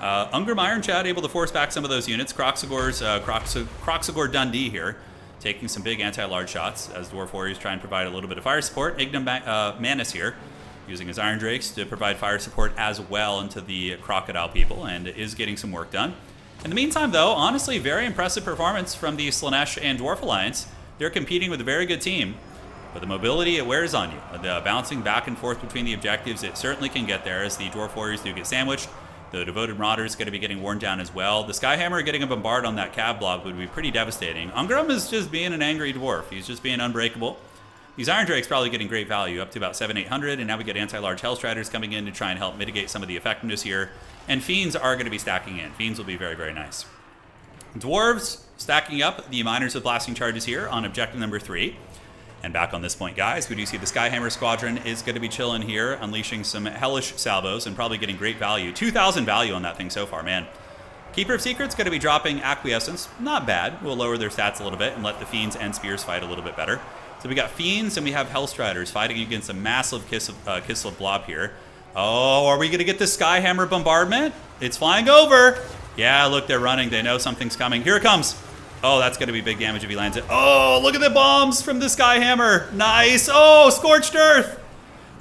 Ungrim Iron Chad able to force back some of those units. Croxagor Dundee here, taking some big anti-large shots as Dwarf Warriors try and provide a little bit of fire support. Ignam Manus here, using his Iron Drakes to provide fire support as well into the Crocodile people, and is getting some work done. In the meantime, though, honestly, very impressive performance from the Slaanesh and Dwarf Alliance. They're competing with a very good team, but the mobility, it wears on you. The bouncing back and forth between the objectives, it certainly can get there as the Dwarf Warriors do get sandwiched. The Devoted Marauders is going to be getting worn down as well. The Skyhammer getting a bombard on that Cav blob would be pretty devastating. Ungrim is just being an angry dwarf. He's just being unbreakable. These Iron Drakes probably getting great value, up to about 700-800, and now we get anti-large Hellstriders coming in to try and help mitigate some of the effectiveness here. And Fiends are going to be stacking in. Fiends will be very, very nice. Dwarves stacking up the Miners with Blasting Charges here on objective number 3. And back on this point, guys, we do see the Skyhammer Squadron is going to be chilling here, unleashing some hellish salvos and probably getting great value. 2,000 value on that thing so far, man. Keeper of Secrets going to be dropping Acquiescence. Not bad. We'll lower their stats a little bit and let the Fiends and Spears fight a little bit better. So we got Fiends and we have Hellstriders fighting against a massive Kislev blob here. Oh, are we going to get the Skyhammer bombardment? It's flying over. Yeah, look, they're running. They know something's coming. Here it comes. Oh, that's going to be big damage if he lands it. Oh, look at the bombs from the Skyhammer. Nice. Oh, Scorched Earth.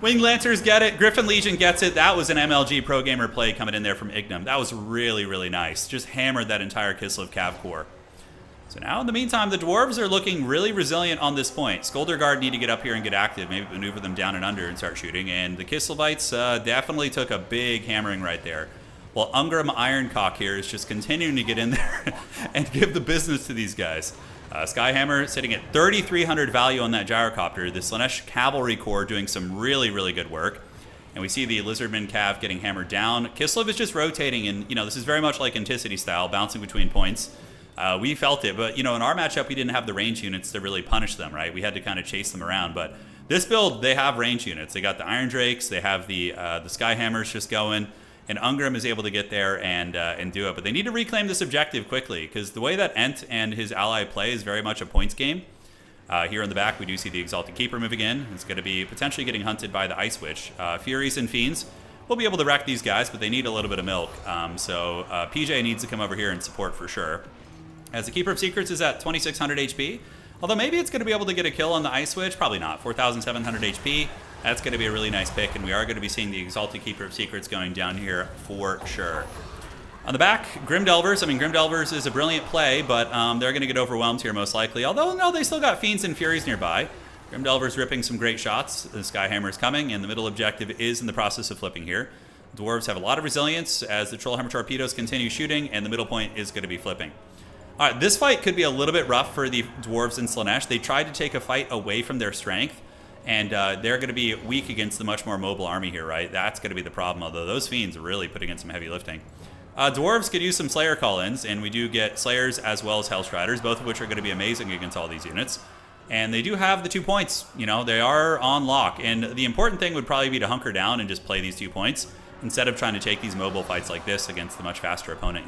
Winged Lancers get it. Griffin Legion gets it. That was an MLG Pro Gamer play coming in there from Ignam. That was really, really nice. Just hammered that entire Kislev Cav core. So now, in the meantime, the Dwarves are looking really resilient on this point. Skulder Guard need to get up here and get active. Maybe maneuver them down and under and start shooting. And the Kislevites definitely took a big hammering right there. While Ungram Ironcock here is just continuing to get in there and give the business to these guys. Skyhammer sitting at 3,300 value on that gyrocopter. The Slaanesh Cavalry Corps doing some really, really good work. And we see the Lizardman Cav getting hammered down. Kislev is just rotating, and this is very much like Anticity style, bouncing between points. We felt it, but in our matchup, we didn't have the range units to really punish them, right? We had to kind of chase them around. But this build, they have range units. They got the Iron Drakes, they have the Skyhammers just going. And Ungram is able to get there and do it. But they need to reclaim this objective quickly, because the way that Ent and his ally play is very much a points game. Here in the back, we do see the Exalted Keeper moving in. It's going to be potentially getting hunted by the Ice Witch. Furies and Fiends will be able to wreck these guys, but they need a little bit of milk. So PJ needs to come over here and support for sure. As the Keeper of Secrets is at 2,600 HP. Although maybe it's going to be able to get a kill on the Ice Witch. Probably not. 4,700 HP. That's going to be a really nice pick, and we are going to be seeing the Exalted Keeper of Secrets going down here for sure. On the back, Grim Delvers. I mean, Grim Delvers is a brilliant play, but they're going to get overwhelmed here most likely. Although, no, they still got Fiends and Furies nearby. Grim Delvers ripping some great shots. The Skyhammer is coming, and the middle objective is in the process of flipping here. Dwarves have a lot of resilience as the Trollhammer Torpedoes continue shooting, and the middle point is going to be flipping. All right, this fight could be a little bit rough for the Dwarves and Slaanesh. They tried to take a fight away from their strength. And they're going to be weak against the much more mobile army here, right? That's going to be the problem, although those Fiends are really putting in some heavy lifting. Dwarves could use some Slayer call-ins, and we do get Slayers as well as Hellstriders, both of which are going to be amazing against all these units. And they do have the 2 points. They are on lock. And the important thing would probably be to hunker down and just play these 2 points instead of trying to take these mobile fights like this against the much faster opponent,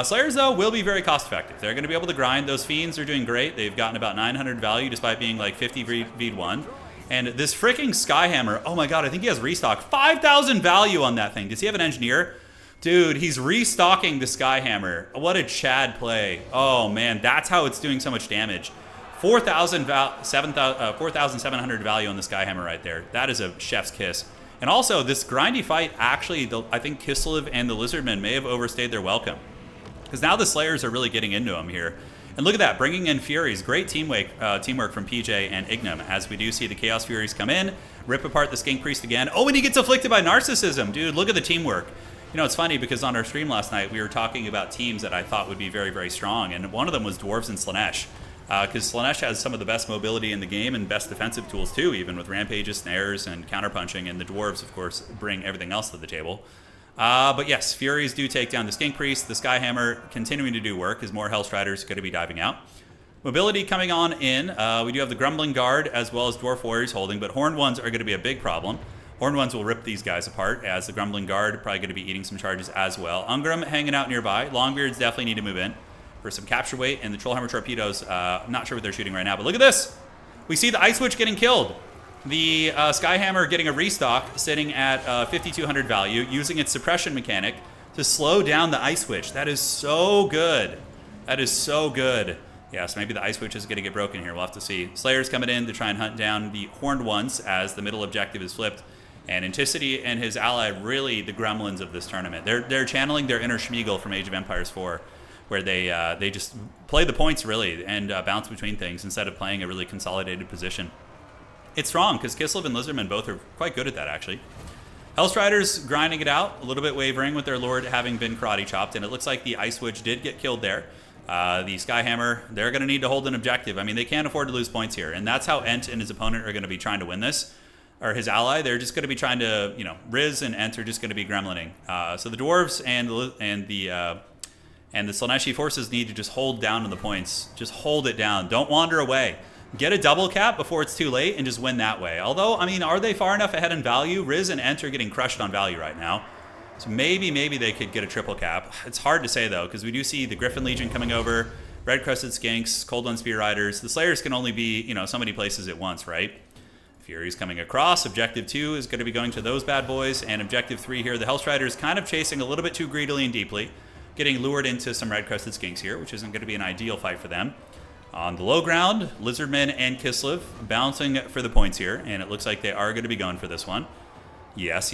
Slayers, though, will be very cost-effective. They're going to be able to grind. Those Fiends are doing great. They've gotten about 900 value despite being like 50 V1. And this freaking Skyhammer, oh my god, I think he has restock. 5,000 value on that thing. Does he have an engineer? Dude, he's restocking the Skyhammer. What a Chad play. Oh man, that's how it's doing so much damage. 4,700 value on the Skyhammer right there. That is a chef's kiss. And also, this grindy fight, actually, I think Kislev and the Lizardmen may have overstayed their welcome. Because now the Slayers are really getting into him here. And look at that, bringing in Furies. Great teamwork from PJ and Ignum, as we do see the Chaos Furies come in, rip apart the Skink Priest again. Oh, and he gets afflicted by Narcissism. Dude, look at the teamwork. It's funny because on our stream last night, we were talking about teams that I thought would be very, very strong, and one of them was Dwarves and Slaanesh. Because Slaanesh has some of the best mobility in the game and best defensive tools too, even with rampages, snares, and counterpunching, and the Dwarves, of course, bring everything else to the table. But yes, Furies do take down the Skink Priest. The Skyhammer continuing to do work as more Hellstriders are going to be diving out. Mobility coming on in. We do have the Grumbling Guard as well as Dwarf Warriors holding, but Horned Ones are going to be a big problem. Horned Ones will rip these guys apart, as the Grumbling Guard probably going to be eating some charges as well. Ungram hanging out nearby. Longbeards definitely need to move in for some capture weight, and the Trollhammer Torpedoes, I'm not sure what they're shooting right now, but look at this. We see the Ice Witch getting killed. The Skyhammer getting a restock, sitting at 5,200 value, using its suppression mechanic to slow down the Ice Witch. That is so good. That is so good. Yeah, so maybe the Ice Witch is going to get broken here. We'll have to see. Slayers coming in to try and hunt down the Horned Ones as the middle objective is flipped. And Anticity and his ally, really the gremlins of this tournament. They're channeling their inner Schmeagol from Age of Empires 4, where they just play the points, really, and bounce between things instead of playing a really consolidated position. It's strong, because Kislev and Lizardman both are quite good at that, actually. Hellstriders grinding it out, a little bit wavering with their lord having been karate chopped, and it looks like the Ice Witch did get killed there. The Skyhammer, they're going to need to hold an objective. I mean, they can't afford to lose points here, and that's how Ent and his opponent are going to be trying to win this, or his ally. They're just going to be trying to, Riz and Ent are just going to be gremlining. So the Dwarves and the Slaaneshi forces need to just hold down on the points. Just hold it down. Don't wander away. Get a double cap before it's too late and just win that way. Although, I mean, are they far enough ahead in value? Riz and Ent are getting crushed on value right now. So maybe they could get a triple cap. It's hard to say, though, because we do see the Griffin Legion coming over, Red-Crested Skinks, Cold One Spear Riders. The Slayers can only be, so many places at once, right? Fury's coming across. Objective 2 is going to be going to those bad boys. And Objective 3 here, the Hellstriders kind of chasing a little bit too greedily and deeply, getting lured into some Red-Crested Skinks here, which isn't going to be an ideal fight for them. On the low ground, Lizardmen and Kislev bouncing for the points here, and it looks like they are going to be going for this one. Yes.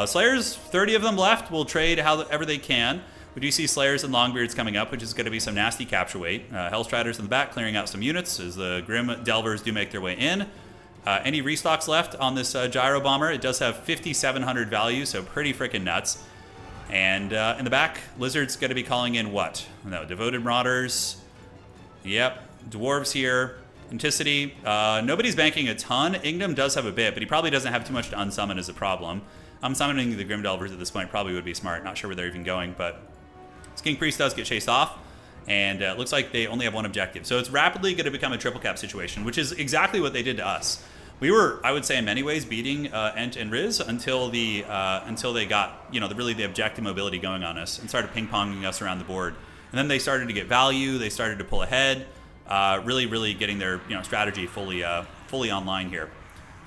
Slayers, 30 of them left. Will trade however they can. We do see Slayers and Longbeards coming up, which is going to be some nasty capture weight. Hellstriders in the back clearing out some units as the Grim Delvers do make their way in. Any restocks left on this Gyro Bomber? It does have 5,700 value, so pretty freaking nuts. And in the back, Lizard's going to be calling in what? No, Devoted Marauders. Yep, Dwarves here. Anticity. Nobody's banking a ton. Ignam does have a bit, but he probably doesn't have too much to unsummon as a problem. Summoning the Grim Delvers at this point probably would be smart. Not sure where they're even going, but King Priest does get chased off. And it looks like they only have one objective. So it's rapidly going to become a triple cap situation, which is exactly what they did to us. We were, I would say, in many ways, beating Ent and Riz until they got, really the objective mobility going on us and started ping-ponging us around the board. And then they started to get value. They started to pull ahead, really getting their strategy fully online here.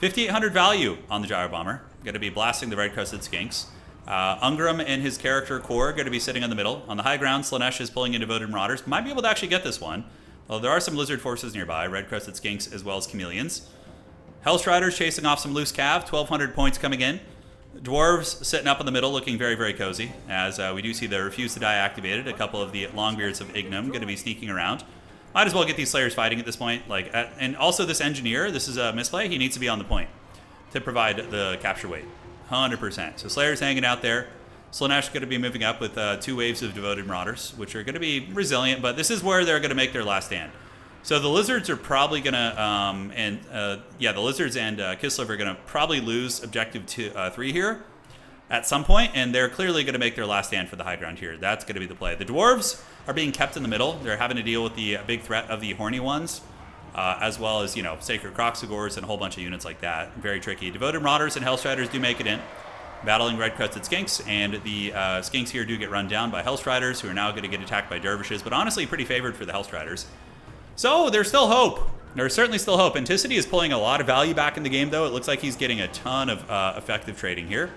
5,800 value on the Gyro Bomber. Going to be blasting the red-crested skinks. Ungram and his character core are going to be sitting on the middle. On the high ground, Slanesh is pulling in Devoted Marauders. Might be able to actually get this one. Although there are some lizard forces nearby, red-crested skinks as well as chameleons. Hellstriders chasing off some loose cav, 1,200 points coming in. Dwarves sitting up in the middle looking very cozy, as we do see the Refuse to Die activated. A couple of the Longbeards of Ignam going to be sneaking around. Might as well get these Slayers fighting at this point. And also this Engineer, this is a misplay. He needs to be on the point to provide the capture weight. 100%. So Slayer's hanging out there. Slanesh going to be moving up with 2 waves of Devoted Marauders, which are going to be resilient, but this is where they're going to make their last stand. So the Lizards are probably going to, the Lizards and Kislev are going to probably lose objective 3 here at some point, and they're clearly going to make their last stand for the high ground here. That's going to be the play. The Dwarves are being kept in the middle. They're having to deal with the big threat of the Horny Ones, as well as, Sacred Croxagores and a whole bunch of units like that. Very tricky. Devoted Marauders and Hellstriders do make it in, battling red-crested skinks, and the skinks here do get run down by Hellstriders, who are now going to get attacked by dervishes, but honestly pretty favored for the Hellstriders. So there's still hope. There's certainly still hope. Anticity is pulling a lot of value back in the game, though. It looks like he's getting a ton of effective trading here.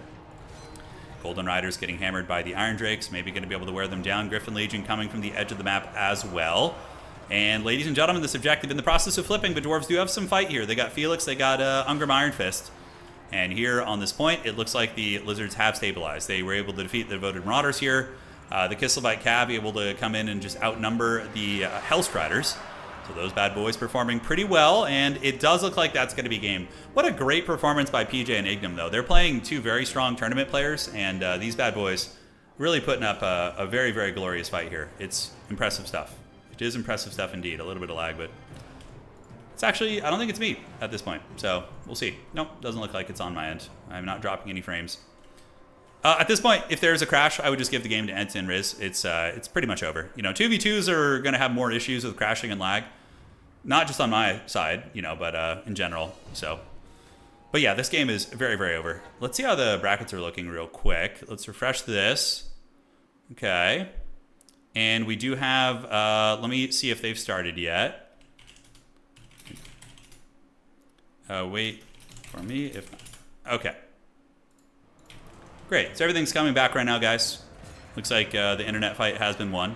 Golden Riders getting hammered by the Iron Drakes, maybe going to be able to wear them down. Griffin Legion coming from the edge of the map as well. And ladies and gentlemen, this objective in the process of flipping, the Dwarves do have some fight here. They got Felix, they got Ungram Iron Fist. And here on this point, it looks like the Lizards have stabilized. They were able to defeat the Devoted Marauders here. The Kislevite Cav able to come in and just outnumber the Hellstriders. So those bad boys performing pretty well, and it does look like that's going to be game. What a great performance by PJ and Ignam, though. They're playing 2 very strong tournament players, and these bad boys really putting up a very glorious fight here. It's impressive stuff. It is impressive stuff indeed. A little bit of lag, but it's actually, I don't think it's me at this point, so we'll see. Nope, doesn't look like it's on my end. I'm not dropping any frames. At this point, if there's a crash, I would just give the game to Ent and Riz. It's pretty much over. 2v2s are going to have more issues with crashing and lag. Not just on my side, but in general. So, but yeah, this game is very over. Let's see how the brackets are looking real quick. Let's refresh this. Okay. And we do have, let me see if they've started yet. Wait for me if not. Okay. Great. So everything's coming back right now, guys. Looks like the internet fight has been won.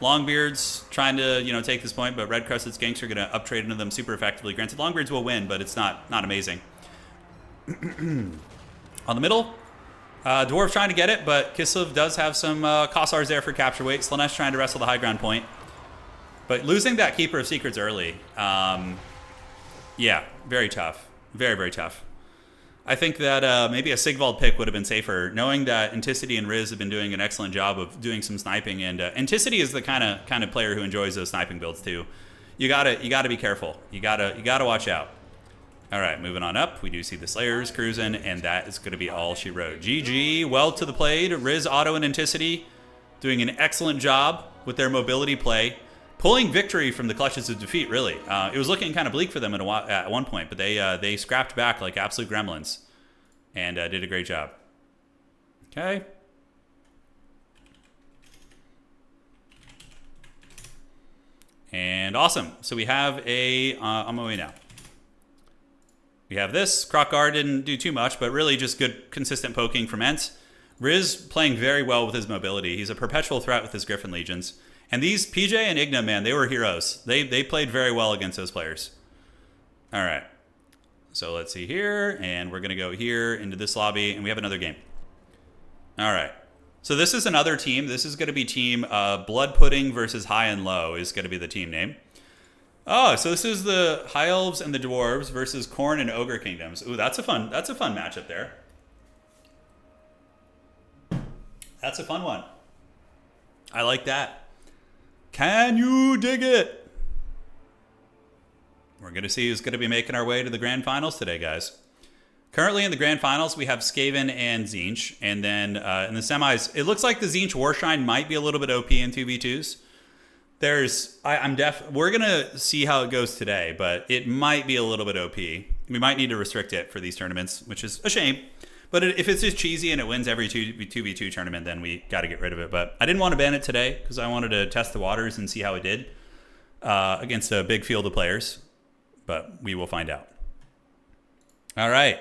Longbeards trying to, take this point, but red-crested skinks are going to uptrade into them super effectively. Granted, Longbeards will win, but it's not amazing. On the middle, Dwarves trying to get it, but Kislev does have some Kossars there for capture weight. Slanesh trying to wrestle the high ground point. But losing that Keeper of Secrets early, yeah, very tough. Very tough. I think that maybe a Sigvald pick would have been safer, knowing that Anticity and Riz have been doing an excellent job of doing some sniping, and Anticity is the kind of player who enjoys those sniping builds too. You gotta be careful. You gotta watch out. All right, moving on up, we do see the Slayers cruising, and that is gonna be all she wrote. GG, well to the played. Riz, Otto, and Anticity doing an excellent job with their mobility play, pulling victory from the clutches of defeat, really. It was looking kind of bleak for them at one point, but they scrapped back like absolute gremlins and did a great job. Okay. And awesome. So we have on my way now. We have this. Krokgar didn't do too much, but really just good, consistent poking from Ent. Riz playing very well with his mobility. He's a perpetual threat with his Griffin Legions. And these PJ and Ignam, man, they were heroes. They played very well against those players. All right. So let's see here. And we're going to go here into this lobby. And we have another game. All right. So this is another team. This is going to be team Blood Pudding versus High and Low is going to be the team name. Oh, so this is the High Elves and the Dwarves versus Khorne and Ogre Kingdoms. Ooh, that's a fun matchup there. That's a fun one. I like that. Can you dig it? We're going to see who's going to be making our way to the grand finals today, guys. Currently in the grand finals, we have Skaven and Tzeentch. And then in the semis, it looks like the Tzeentch Warshine might be a little bit OP in 2v2s. We're going to see how it goes today, but it might be a little bit OP. We might need to restrict it for these tournaments, which is a shame. But if it's just cheesy and it wins every 2v2 tournament, then we got to get rid of it. But I didn't want to ban it today because I wanted to test the waters and see how it did against a big field of players. But we will find out. All right.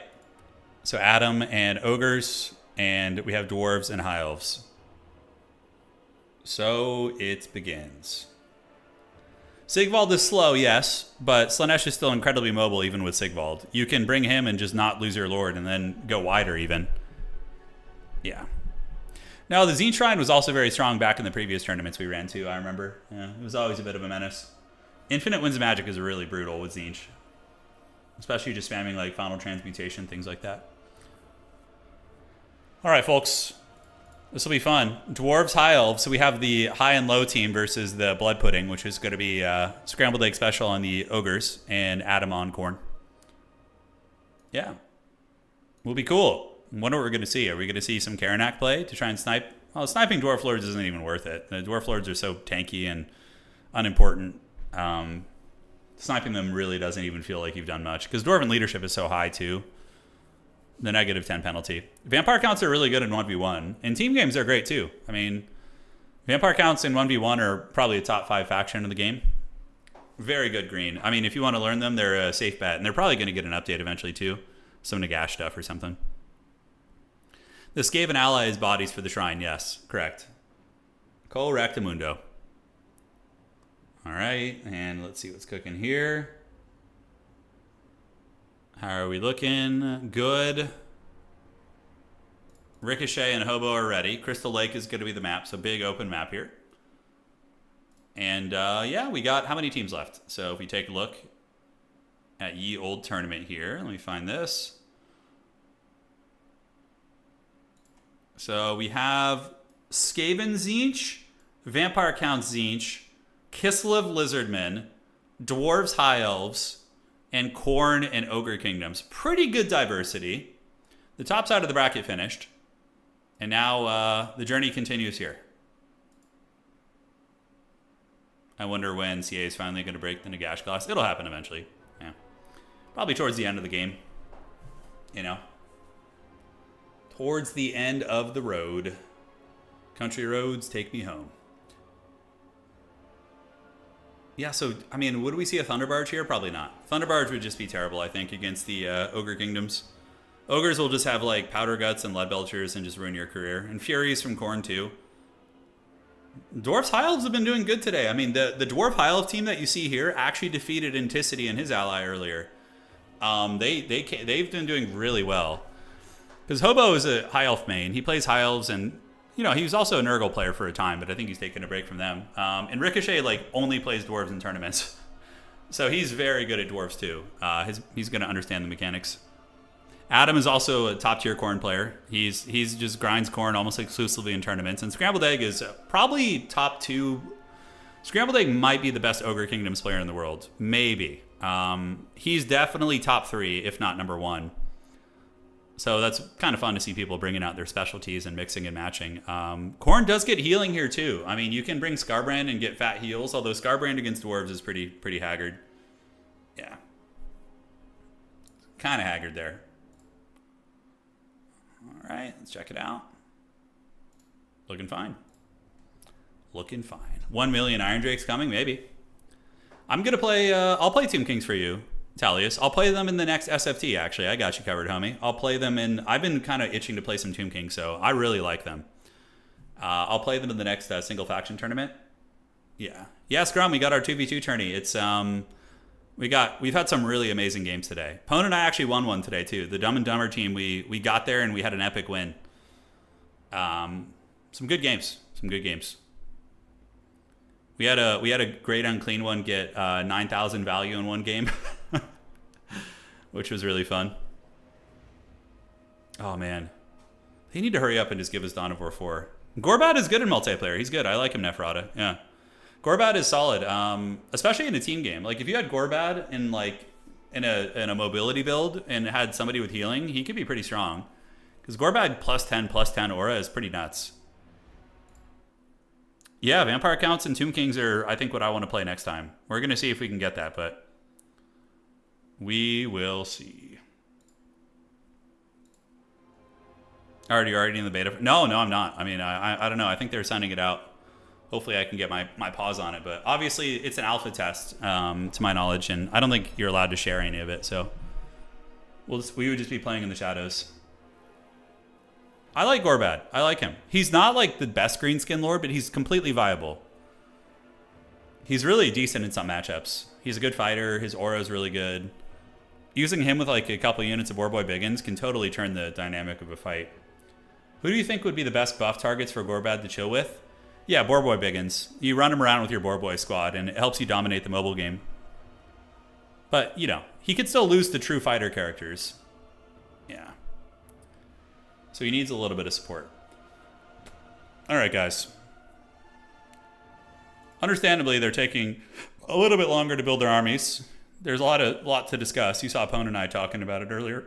So Adam and Ogres, and we have Dwarves and High Elves. So it begins. Sigvald is slow, yes, but Slaanesh is still incredibly mobile even with Sigvald. You can bring him and just not lose your Lord and then go wider even. Yeah. Now, the Tzeentch Shrine was also very strong back in the previous tournaments we ran to, I remember. Yeah, it was always a bit of a menace. Infinite Winds of Magic is really brutal with Tzeentch. Especially just spamming like Final Transmutation, things like that. All right, folks. This will be fun. Dwarves, High Elves. So we have the high and low team versus the Blood Pudding, which is going to be Scrambled Egg Special on the Ogres and Adam on Khorne. Yeah. Will be cool. I wonder what we're going to see. Are we going to see some Karanak play to try and snipe? Well, sniping Dwarf Lords isn't even worth it. The Dwarf Lords are so tanky and unimportant. Sniping them really doesn't even feel like you've done much. Because Dwarven leadership is so high, too. The -10 penalty. Vampire counts are really good in 1v1. And team games are great too. I mean, Vampire counts in 1v1 are probably a top 5 faction in the game. Very good green. I mean, if you want to learn them, they're a safe bet. And they're probably going to get an update eventually too. Some Nagash stuff or something. The Skaven ally is bodies for the shrine. Yes, correct. Col Rectamundo. All right, and let's see what's cooking here. How are we looking? Good. Ricochet and Hobo are ready. Crystal Lake is going to be the map, so big open map here. And yeah, we got how many teams left? So if we take a look at Ye Old Tournament here, let me find this. So we have Skaven Tzeentch, Vampire Count Tzeentch, Kislev Lizardmen, Dwarves High Elves, and Khorne and Ogre Kingdoms. Pretty good diversity. The top side of the bracket finished. And now the journey continues here. I wonder when CA is finally going to break the Nagash glass. It'll happen eventually. Yeah. Probably towards the end of the game. You know. Towards the end of the road. Country roads, take me home. Yeah, so, I mean, would we see a Thunderbarge here? Probably not. Thunderbarge would just be terrible, I think, against the Ogre Kingdoms. Ogres will just have, like, Powder Guts and Lead Belchers and just ruin your career. And Furies from Khorne, too. Dwarfs High Elves have been doing good today. I mean, the Dwarf High Elf team that you see here actually defeated Inticity and his ally earlier. They've been doing really well. Because Hobo is a High Elf main. He plays High Elves and... You know, he was also a Nurgle player for a time, but I think he's taken a break from them. And Ricochet, like, only plays Dwarves in tournaments. So he's very good at Dwarves, too. He's going to understand the mechanics. Adam is also a top-tier Khorne player. He's just grinds Khorne almost exclusively in tournaments. And Scrambled Egg is probably top 2. Scrambled Egg might be the best Ogre Kingdoms player in the world. Maybe. He's definitely top 3, if not number 1. So that's kind of fun to see people bringing out their specialties and mixing and matching. Khorne does get healing here too. I mean, you can bring Scarbrand and get fat heals, although Scarbrand against Dwarves is pretty haggard. Yeah. Kind of haggard there. All right, let's check it out. Looking fine. Looking fine. 1 million Iron Drakes coming, maybe. I'm going to play, I'll play Tomb Kings for you. Talius. I'll play them in the next SFT, actually. I got you covered, homie. I'll play them in... I've been kind of itching to play some Tomb King, so I really like them. I'll play them in the next single faction tournament. Yeah. Yeah, Scrum, we got our 2v2 tourney. It's... We've had some really amazing games today. Pone and I actually won one today, too. The Dumb and Dumber team, we got there and we had an epic win. Some good games. Some good games. We had a great unclean one get 9,000 value in one game. Which was really fun. Oh, man. They need to hurry up and just give us Dawn of War 4. Gorbat is good in multiplayer. He's good. I like him, Neferata. Yeah. Gorbat is solid, especially in a team game. Like, if you had Gorbat in a mobility build and had somebody with healing, he could be pretty strong. Because Gorbat +10/+10 aura is pretty nuts. Yeah, Vampire Counts and Tomb Kings are, I think, what I want to play next time. We're going to see if we can get that, but we will see. Already in the beta? No, I'm not. I mean, I don't know. I think they're sending it out. Hopefully I can get my paws on it. But obviously, it's an alpha test, to my knowledge, and I don't think you're allowed to share any of it. So we would just be playing in the shadows. I like Gorbat. I like him. He's not like the best green skin lord, but he's completely viable. He's really decent in some matchups. He's a good fighter. His aura is really good. Using him with like a couple units of Warboy Biggins can totally turn the dynamic of a fight. Who do you think would be the best buff targets for Gorbat to chill with? Yeah, Boarboy Biggins. You run him around with your Boarboy squad, and it helps you dominate the mobile game. But, you know, he could still lose the true fighter characters. Yeah. So he needs a little bit of support. All right, guys. Understandably, they're taking a little bit longer to build their armies. There's a lot to discuss. You saw Pone and I talking about it earlier.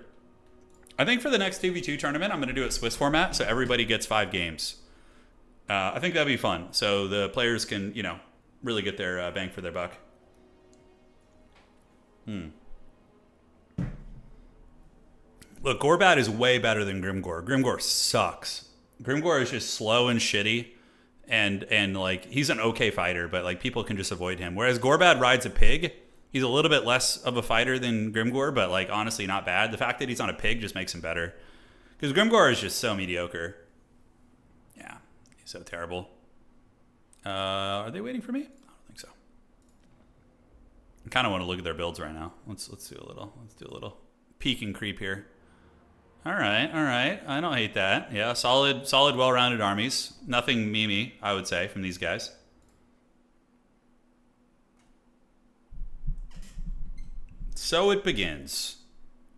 I think for the next 2v2 tournament, I'm going to do it Swiss format, so everybody gets 5 games. I think that'd be fun. So the players can, you know, really get their bang for their buck. Look, Gorbat is way better than Grimgor. Grimgor sucks. Grimgor is just slow and shitty. And like, he's an okay fighter, but like, people can just avoid him. Whereas Gorbat rides a pig. He's a little bit less of a fighter than Grimgor, but like, honestly, not bad. The fact that he's on a pig just makes him better. Because Grimgor is just so mediocre. Yeah, he's so terrible. Are they waiting for me? I don't think so. I kind of want to look at their builds right now. Let's do a little peek and creep here. All right. I don't hate that. Yeah, solid, well-rounded armies. Nothing memey, I would say, from these guys. So it begins.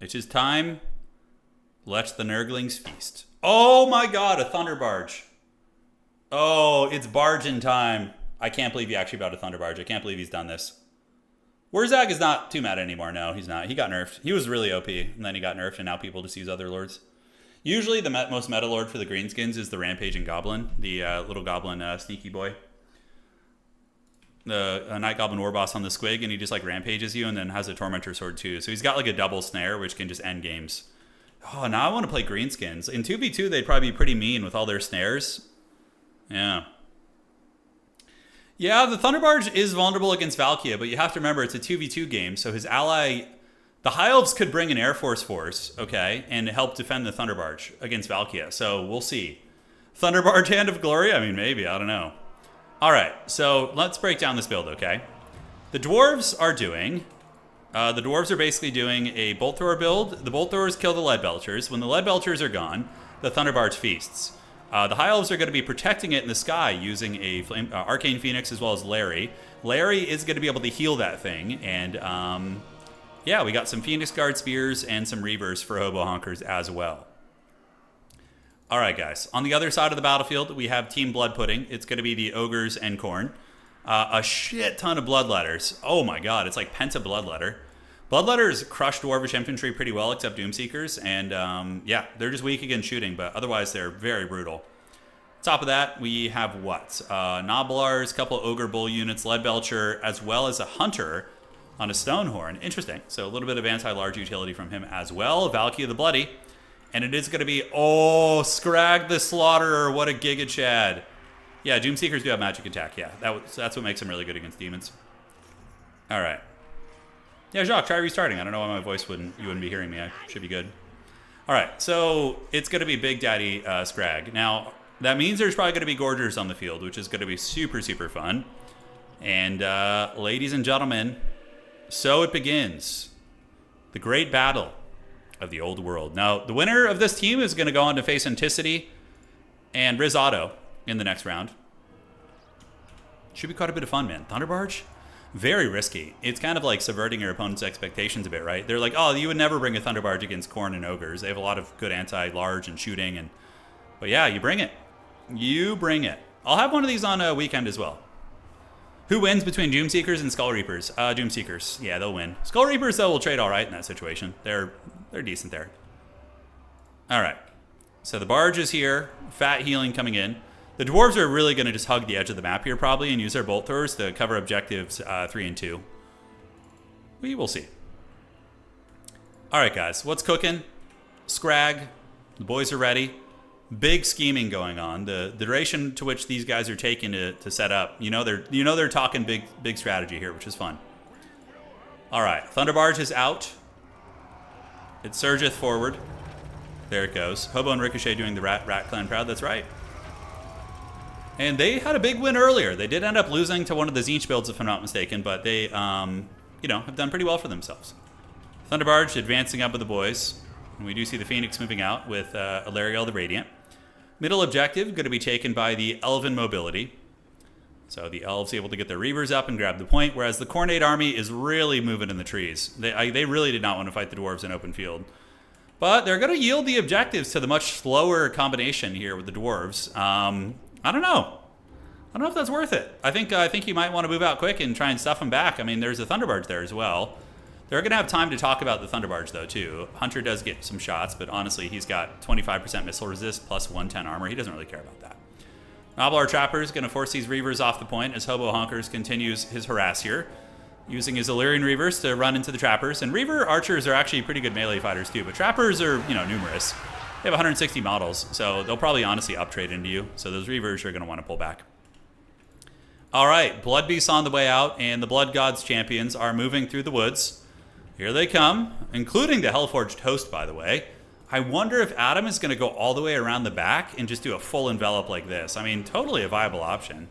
It is time. Let the Nurglings feast. Oh my god, a Thunder Barge. Oh, it's barging time. I can't believe he actually bought a Thunder Barge. I can't believe he's done this. Wurzag is not too mad anymore. No, he's not. He got nerfed. He was really OP, and then he got nerfed, and now people just use other lords. Usually the most meta lord for the greenskins is the Rampaging Goblin, the little goblin sneaky boy. The Night Goblin War Boss on the Squig, and he just like rampages you and then has a Tormentor Sword too. So he's got like a double snare, which can just end games. Oh, now I want to play greenskins. In 2v2, they'd probably be pretty mean with all their snares. Yeah. Yeah, the Thunder Barge is vulnerable against Valkia, but you have to remember it's a 2v2 game, so his ally... The High Elves could bring an Air Force, okay, and help defend the Thunder Barge against Valkia, so we'll see. Thunder Barge Hand of Glory? I mean, maybe, I don't know. All right, so let's break down this build, okay? The dwarves are basically doing a Bolt Thrower build. The Bolt Throwers kill the Lead Belchers. When the Lead Belchers are gone, the Thunder Barge feasts. The High Elves are going to be protecting it in the sky using a Arcane Phoenix as well as Larry. Larry is going to be able to heal that thing, and yeah, we got some Phoenix Guard Spears and some Reavers for Hobo Honkers as well. All right, guys. On the other side of the battlefield, we have Team Blood Pudding. It's going to be the Ogres and Khorne. A shit ton of Bloodletters. Oh my god, it's like Penta Bloodletter. Bloodletters crush Dwarvish infantry pretty well, except Doomseekers, and yeah, they're just weak against shooting, but otherwise they're very brutal. Top of that, we have what? Noblars, couple Ogre Bull units, Leadbelcher, as well as a Hunter on a Stonehorn. Interesting. So a little bit of anti-large utility from him as well. Valkia the Bloody. And it is going to be, oh, Scrag the Slaughterer. What a Giga Chad. Yeah, Doomseekers do have magic attack. Yeah, that's what makes them really good against demons. All right. Yeah, Jacques, try restarting. I don't know why my voice you wouldn't be hearing me. I should be good. All right, so it's going to be Big Daddy Scrag. Now, that means there's probably going to be Gorgers on the field, which is going to be super, super fun. And ladies and gentlemen, so it begins. The great battle of the old world. Now, the winner of this team is going to go on to face Anticity and Riz Auto in the next round. Should be quite a bit of fun, man. Thunder Barge? Very risky. It's kind of like subverting your opponent's expectations a bit, right? They're like, oh, you would never bring a Thunder Barge against Khorne and Ogres. They have a lot of good anti-large and shooting, but yeah, you bring it. You bring it. I'll have one of these on a weekend as well. Who wins between Doomseekers and Skull Reapers? Doomseekers. Yeah, they'll win. Skull Reapers, though, will trade all right in that situation. They're decent there. All right. So the barge is here. Fat healing coming in. The dwarves are really going to just hug the edge of the map here probably and use their bolt throwers to cover objectives 3 and 2. We will see. All right, guys. What's cooking? Scrag. The boys are ready. Big scheming going on. The duration to which these guys are taking to set up, they're talking big strategy here, which is fun. All right, Thunderbarge is out. It surgeth forward. There it goes. Hobo and Ricochet doing the Rat Clan proud. That's right. And they had a big win earlier. They did end up losing to one of the Tzeentch builds, if I'm not mistaken, but they, have done pretty well for themselves. Thunderbarge advancing up with the boys. And we do see the Phoenix moving out with Alariel the Radiant. Middle objective going to be taken by the Elven Mobility. So the Elves able to get their Reavers up and grab the point, whereas the Khornate army is really moving in the trees. They really did not want to fight the Dwarves in open field. But they're going to yield the objectives to the much slower combination here with the Dwarves. I don't know. I don't know if that's worth it. I think you might want to move out quick and try and stuff them back. I mean, there's a Thunderbarge there as well. They're going to have time to talk about the Thunderbarge, though, too. Hunter does get some shots, but honestly, he's got 25% missile resist plus 110 armor. He doesn't really care about that. Noblar Trapper is going to force these Reavers off the point as Hobo Honkers continues his harass here, using his Illyrian Reavers to run into the Trappers. And Reaver Archers are actually pretty good melee fighters, too, but Trappers are, numerous. They have 160 models, so they'll probably honestly uptrade into you. So those Reavers are going to want to pull back. All right, Blood Beasts on the way out, and the Blood Gods champions are moving through the woods. Here they come, including the Hellforged Host, by the way. I wonder if Adam is going to go all the way around the back and just do a full envelop like this. I mean, totally a viable option.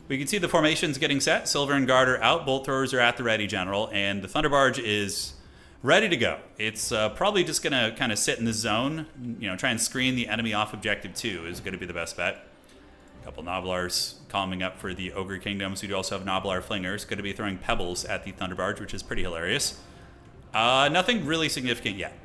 We can see the formations getting set. Silver and Guard are out. Bolt throwers are at the ready, General. And the Thunderbarge is ready to go. It's probably just going to kind of sit in the zone. Try and screen the enemy off objective 2 is going to be the best bet. A couple Noblars calming up for the Ogre Kingdoms. We do also have Noblar Flingers. Going to be throwing pebbles at the Thunderbarge, which is pretty hilarious. Nothing really significant yet.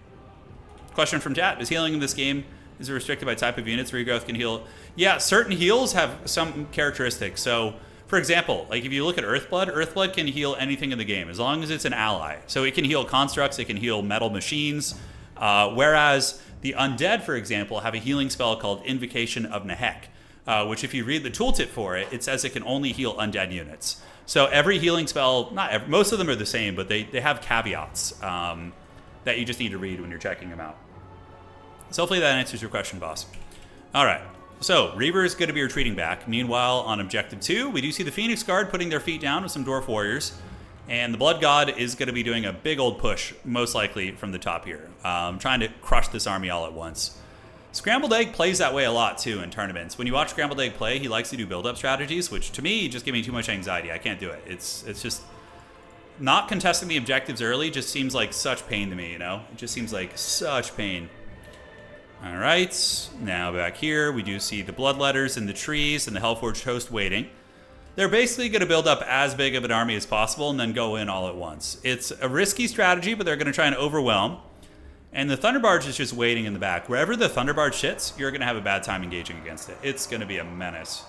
Question from chat. Is healing in this game, is it restricted by type of units? Regrowth can heal. Yeah, certain heals have some characteristics. So, for example, like if you look at Earthblood can heal anything in the game as long as it's an ally. So it can heal constructs, it can heal metal machines. Whereas the Undead, for example, have a healing spell called Invocation of Nehek, which if you read the tooltip for it, it says it can only heal undead units. So every healing spell, most of them are the same, but they have caveats that you just need to read when you're checking them out. So hopefully that answers your question, boss. All right, so Reaver is going to be retreating back. Meanwhile, on objective 2, we do see the Phoenix Guard putting their feet down with some Dwarf Warriors. And the Blood God is going to be doing a big old push, most likely from the top here, trying to crush this army all at once. Scrambled Egg plays that way a lot, too, in tournaments. When you watch Scrambled Egg play, he likes to do build-up strategies, which, to me, just give me too much anxiety. I can't do it. It's just... Not contesting the objectives early just seems like such pain to me, It just seems like such pain. All right. Now back here, we do see the Bloodletters in the trees and the Hellforged Host waiting. They're basically going to build up as big of an army as possible and then go in all at once. It's a risky strategy, but they're going to try and overwhelm. And the Thunderbarge is just waiting in the back. Wherever the Thunderbarge sits, you're going to have a bad time engaging against it. It's going to be a menace.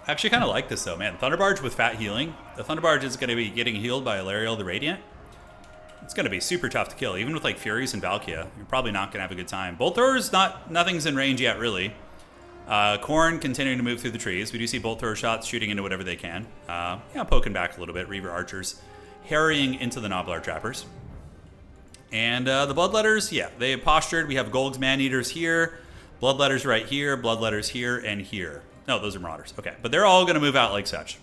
I actually kind of like this, though, man. Thunderbarge with fat healing. The Thunderbarge is going to be getting healed by Alariel the Radiant. It's going to be super tough to kill. Even with, like, Furies and Valkia, you're probably not going to have a good time. Bolt throwers, nothing's in range yet, really. Khorne continuing to move through the trees. We do see bolt thrower shots shooting into whatever they can. Poking back a little bit. Reaver Archers harrying into the Noblar Trappers. And the Bloodletters, they have postured. We have Golg's Maneaters here, Bloodletters right here, Bloodletters here, and here. No, those are Marauders. Okay, but they're all going to move out like such.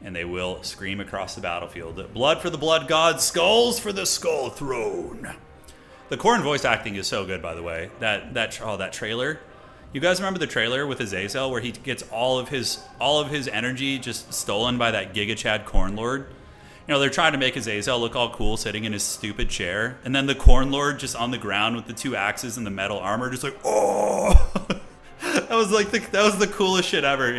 And they will scream across the battlefield. Blood for the Blood Gods, skulls for the Skull Throne. The Khorne voice acting is so good, by the way. That trailer. You guys remember the trailer with Azazel where he gets all of his energy just stolen by that Giga Chad Khorne Lord? They're trying to make Azazel look all cool sitting in his stupid chair. And then the Khorne Lord just on the ground with the 2 axes and the metal armor just like, oh! that was the coolest shit ever,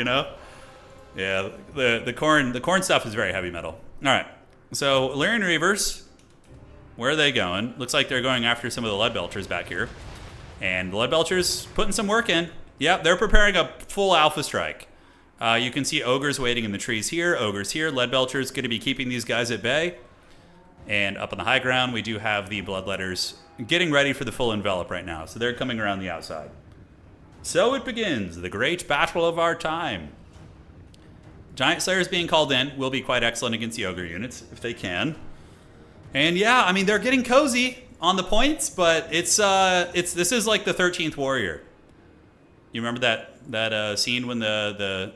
Yeah, the Khorne stuff is very heavy metal. All right, so Illyrian Reavers, where are they going? Looks like they're going after some of the Lead Belchers back here. And the Lead Belchers putting some work in. Yep, they're preparing a full alpha strike. You can see Ogres waiting in the trees here, Ogres here. Lead Belchers going to be keeping these guys at bay. And up on the high ground, we do have the Bloodletters getting ready for the full envelop right now. So they're coming around the outside. So it begins, the great battle of our time. Giant Slayers being called in will be quite excellent against the Ogre units, if they can. And yeah, I mean, they're getting cozy on the points, but this is like the 13th Warrior. You remember that scene when the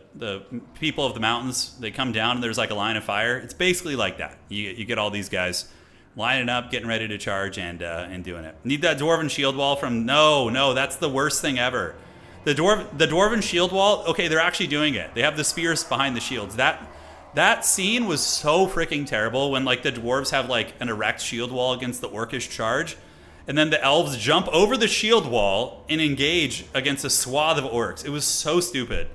people of the mountains, they come down and there's like a line of fire? It's basically like that. You get all these guys lining up, getting ready to charge, and doing it. Need that Dwarven shield wall from... No, that's the worst thing ever. The Dwarven shield wall, okay, they're actually doing it. They have the spears behind the shields. That scene was so freaking terrible when like the dwarves have like an erect shield wall against the orcish charge. And then the elves jump over the shield wall and engage against a swath of orcs. It was so stupid.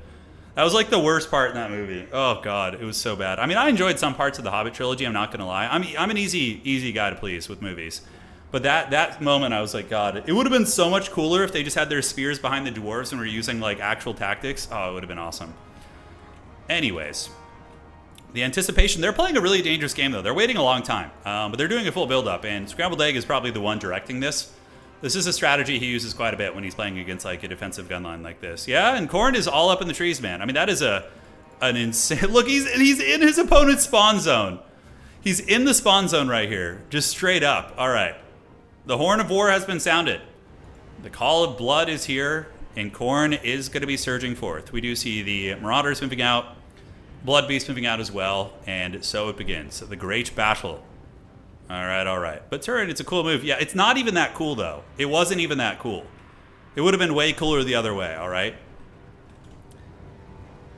That was like the worst part in that movie. Oh god, it was so bad. I mean, I enjoyed some parts of the Hobbit trilogy, I'm not gonna lie. I'm an easy guy to please with movies. But that moment I was like, god, it would have been so much cooler if they just had their spears behind the dwarves and were using like actual tactics. Oh, it would have been awesome. Anyways, the anticipation, they're playing a really dangerous game though. They're waiting a long time, but they're doing a full build-up, and Scrambled Egg is probably the one directing this. This is a strategy he uses quite a bit when he's playing against like a defensive gun line like this. Yeah, and Khorne is all up in the trees, man. I mean, that is an insane... Look, he's in his opponent's spawn zone. He's in the spawn zone right here, just straight up. All right. The Horn of War has been sounded. The Call of Blood is here, and Khorne is going to be surging forth. We do see the Marauders moving out, Blood Beast moving out as well, and so it begins. The great battle. All right. But Turin, it's a cool move. Yeah, it's not even that cool, though. It wasn't even that cool. It would have been way cooler the other way, all right?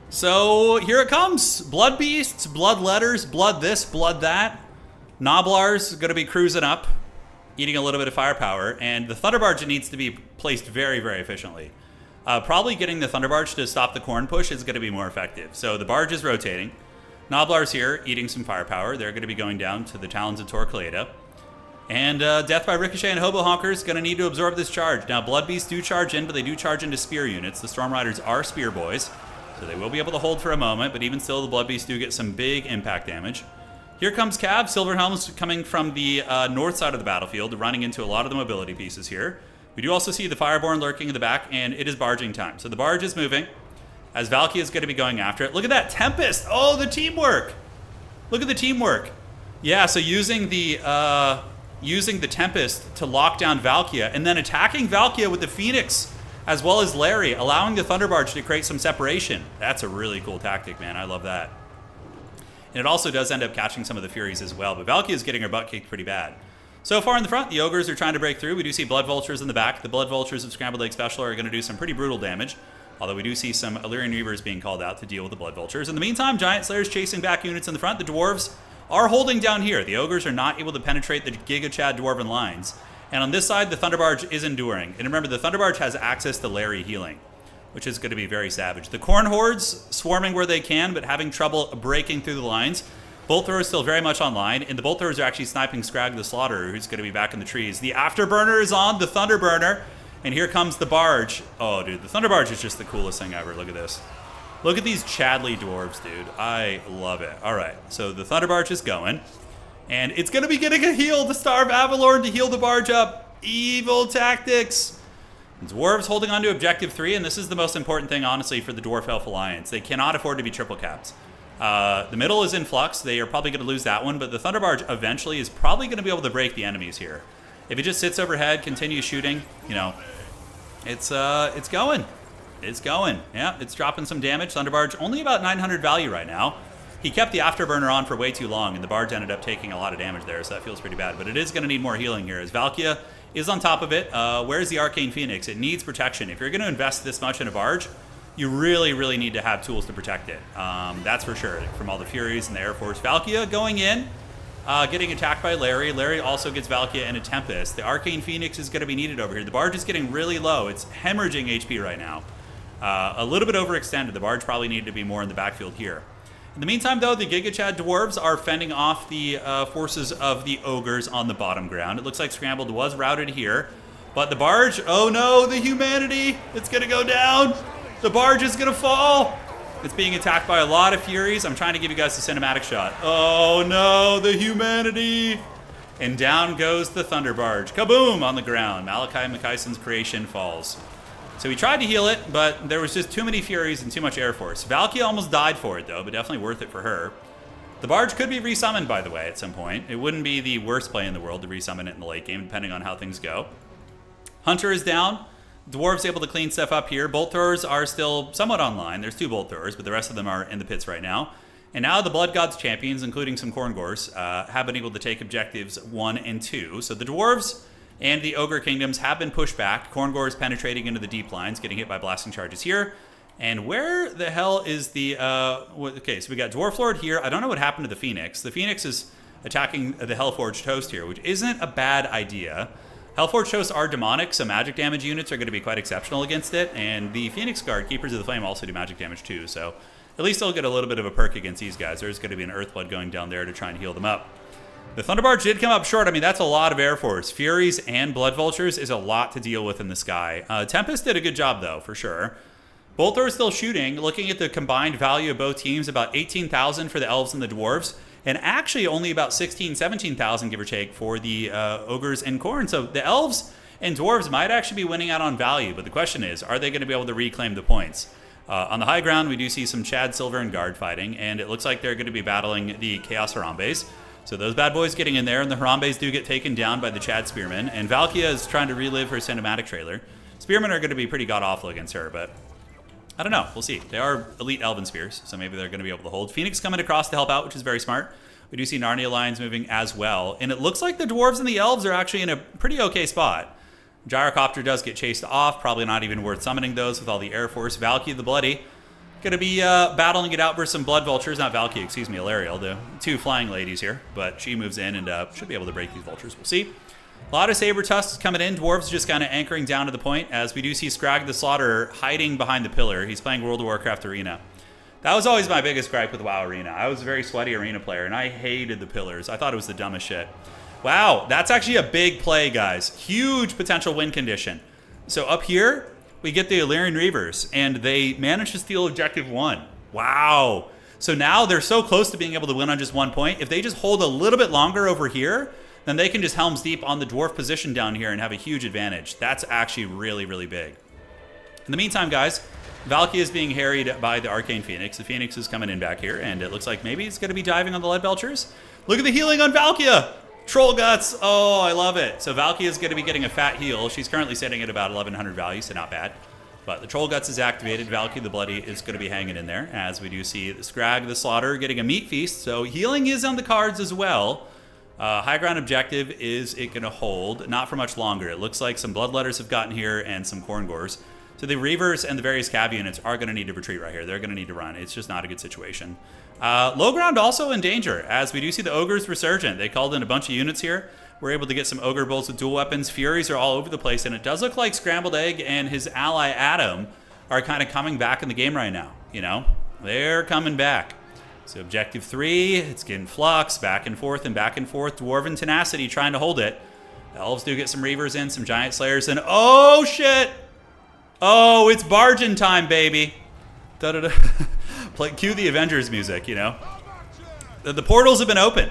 So here it comes. Blood Beasts, Blood Letters, Blood this, Blood that. Gnoblar's going to be cruising up, eating a little bit of firepower, and the Thunderbarge needs to be placed very, very efficiently. Probably getting the Thunderbarge to stop the Khorne push is going to be more effective. So the barge is rotating. Gnoblar's here, eating some firepower. They're going to be going down to the Talons of Torquelada. And Death by Ricochet and Hobo Honker is going to need to absorb this charge. Now, Blood Beasts do charge in, but they do charge into spear units. The Storm Riders are spear boys, so they will be able to hold for a moment, but even still, the Blood Beasts do get some big impact damage. Here comes Cav. Silverhelm's coming from the north side of the battlefield, running into a lot of the mobility pieces here. We do also see the Fireborn lurking in the back, and it is barging time. So the barge is moving, as Valkia is going to be going after it. Look at that Tempest! Oh, the teamwork! Look at the teamwork. Yeah, so using the Tempest to lock down Valkia, and then attacking Valkia with the Phoenix, as well as Larry, allowing the Thunderbarge to create some separation. That's a really cool tactic, man. I love that. And it also does end up catching some of the Furies as well, but Valkia is getting her butt kicked pretty bad. So far in the front, the Ogres are trying to break through. We do see Blood Vultures in the back. The Blood Vultures of Scrambled Egg Special are going to do some pretty brutal damage, although we do see some Illyrian Reavers being called out to deal with the Blood Vultures. In the meantime, Giant Slayers chasing back units in the front. The Dwarves are holding down here. The Ogres are not able to penetrate the Giga Chad Dwarven lines. And on this side, the Thunderbarge is enduring. And remember, the Thunderbarge has access to Larry healing, which is going to be very savage. The Khorne Hordes swarming where they can, but having trouble breaking through the lines. Bolt throwers still very much online, and the bolt throwers are actually sniping Scrag the Slaughterer, who's going to be back in the trees. The Afterburner is on, the Thunderburner, and here comes the barge. Oh, dude, the Thunderbarge is just the coolest thing ever. Look at this. Look at these Chadley dwarves, dude. I love it. All right, so the Thunderbarge is going, and it's going to be getting a heal to starve Avalorn to heal the barge up. Evil tactics. Dwarves holding on to Objective 3, and this is the most important thing, honestly, for the Dwarf Elf Alliance. They cannot afford to be triple caps. The middle is in flux. They are probably going to lose that one, but the Thunderbarge eventually is probably going to be able to break the enemies here. If it just sits overhead, continues shooting, you know, it's going. It's going. Yeah, it's dropping some damage. Thunderbarge, only about 900 value right now. He kept the Afterburner on for way too long, and the barge ended up taking a lot of damage there, so that feels pretty bad. But it is going to need more healing here, as Valkia is on top of it. Where's the Arcane Phoenix? It needs protection. If you're going to invest this much in a barge, you really, really need to have tools to protect it. That's for sure, from all the Furies and the Air Force. Valkia going in, getting attacked by Larry. Larry also gets Valkia and a Tempest. The Arcane Phoenix is going to be needed over here. The barge is getting really low. It's hemorrhaging HP right now. A little bit overextended. The barge probably needed to be more in the backfield here. In the meantime, though, the Giga Chad Dwarves are fending off the forces of the Ogres on the bottom ground. It looks like Scrambled was routed here But the barge, oh no, the humanity, it's gonna go down. The barge is gonna fall. It's being attacked by a lot of Furies. I'm trying to give you guys a cinematic shot. Oh no, the humanity. And down goes the Thunder Barge. Kaboom on the ground. Malachi McKyson's creation falls. So he tried to heal it, but there was just too many Furies and too much Air Force. Valky almost died for it though, but definitely worth it for her. The barge could be resummoned, by the way, at some point. It wouldn't be the worst play in the world to resummon it in the late game, depending on how things go. Hunter is down. Dwarves able to clean stuff up here. Bolt throwers are still somewhat online. There's 2 bolt throwers, but the rest of them are in the pits right now. And now the Blood Gods champions, including some Khorngors, have been able to take objectives 1 and 2. So the dwarves and the Ogre Kingdoms have been pushed back. Khorngors penetrating into the deep lines, getting hit by blasting charges here. And where the hell is the... okay, so we got Dwarf Lord here. I don't know what happened to the Phoenix. The Phoenix is attacking the Hellforged Host here, which isn't a bad idea. Hellforged Hosts are demonic, so magic damage units are going to be quite exceptional against it. And the Phoenix Guard, Keepers of the Flame, also do magic damage too. So at least they'll get a little bit of a perk against these guys. There's going to be an Earthblood going down there to try and heal them up. The Thunderbarge did come up short. I mean, that's a lot of Air Force. Furies and Blood Vultures is a lot to deal with in the sky. Tempest did a good job, though, for sure. Bolt Thrower is still shooting. Looking at the combined value of both teams, about 18,000 for the Elves and the Dwarves, and actually only about 16,000, 17,000, give or take, for the Ogres and Khorne. So the Elves and Dwarves might actually be winning out on value, but the question is, are they going to be able to reclaim the points? On the high ground, we do see some Chad, Silver, and Guard fighting, and it looks like they're going to be battling the Chaos Harambes. So those bad boys getting in there, and the Harambes do get taken down by the Chad Spearmen, and Valkia is trying to relive her cinematic trailer. Spearmen are going to be pretty god-awful against her, but I don't know. We'll see. They are elite Elven Spears, so maybe they're going to be able to hold. Phoenix coming across to help out, which is very smart. We do see Narnia Lions moving as well, and it looks like the Dwarves and the Elves are actually in a pretty okay spot. Gyrocopter does get chased off, probably not even worth summoning those with all the Air Force. Valky the Bloody going to be battling it out versus some Blood Vultures. Not Valky, excuse me, Alariel, the 2 flying ladies here. But she moves in and should be able to break these Vultures. We'll see. A lot of Saber Tusks coming in. Dwarves just kind of anchoring down to the point as we do see Scrag the Slaughter hiding behind the pillar. He's playing World of Warcraft Arena. That was always my biggest gripe with WoW Arena. I was a very sweaty Arena player, and I hated the pillars. I thought it was the dumbest shit. Wow, that's actually a big play, guys. Huge potential win condition. So up here, we get the Illyrian Reavers, and they manage to steal Objective 1. Wow. So now they're so close to being able to win on just 1 point. If they just hold a little bit longer over here, then they can just Helm's Deep on the Dwarf position down here and have a huge advantage. That's actually really, really big. In the meantime, guys, Valky is being harried by the Arcane Phoenix. The Phoenix is coming in back here, and it looks like maybe it's going to be diving on the Lead Belchers. Look at the healing on Valkia! Troll Guts! Oh, I love it. So Valky is going to be getting a fat heal. She's currently sitting at about 1,100 value, so not bad. But the Troll Guts is activated. Valky the Bloody is going to be hanging in there, as we do see the Scrag the Slaughter getting a meat feast. So healing is on the cards as well. High ground objective, is it going to hold? Not for much longer. It looks like some Bloodletters have gotten here and some Khorngors. So the Reavers and the various Cav units are going to need to retreat right here. They're going to need to run. It's just not a good situation. Low ground also in danger, as we do see the Ogres resurgent. They called in a bunch of units here. We're able to get some Ogre Bulls with dual weapons. Furies are all over the place, and it does look like Scrambled Egg and his ally Adam are kind of coming back in the game right now. You know, they're coming back. So objective 3, it's getting flux, back and forth and back and forth. Dwarven Tenacity trying to hold it. The Elves do get some Reavers in, some Giant Slayers in. Oh, shit! Oh, it's barging time, baby. Da-da-da. Cue the Avengers music, you know. The portals have been open.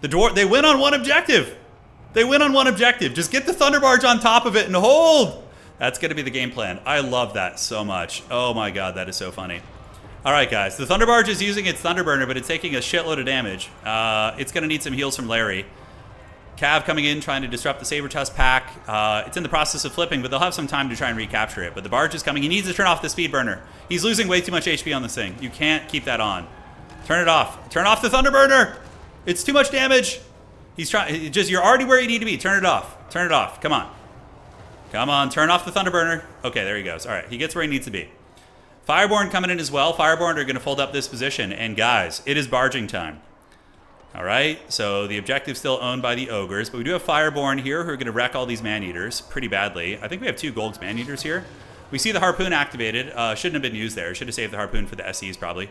They win on one objective. They win on one objective. Just get the Thunderbarge on top of it and hold. That's going to be the game plan. I love that so much. Oh my god, that is so funny. All right, guys. The Thunderbarge is using its Thunderburner, but it's taking a shitload of damage. It's going to need some heals from Larry. Cav coming in, trying to disrupt the Saber-Tusk pack. It's in the process of flipping, but they'll have some time to try and recapture it. But the Barge is coming. He needs to turn off the Speed Burner. He's losing way too much HP on this thing. You can't keep that on. Turn it off. Turn off the Thunderburner. It's too much damage. He's trying. You're already where you need to be. Turn it off. Turn it off. Come on. Come on. Turn off the Thunderburner. Okay, there he goes. All right, he gets where he needs to be. Fireborn coming in as well. Fireborn are going to fold up this position. And guys, it is barging time. All right, so the objective's still owned by the Ogres, but we do have Fireborn here who are going to wreck all these Man-Eaters pretty badly. I think we have 2 Gold's Man-Eaters here. We see the Harpoon activated. Shouldn't have been used there. Should have saved the Harpoon for the SEs probably.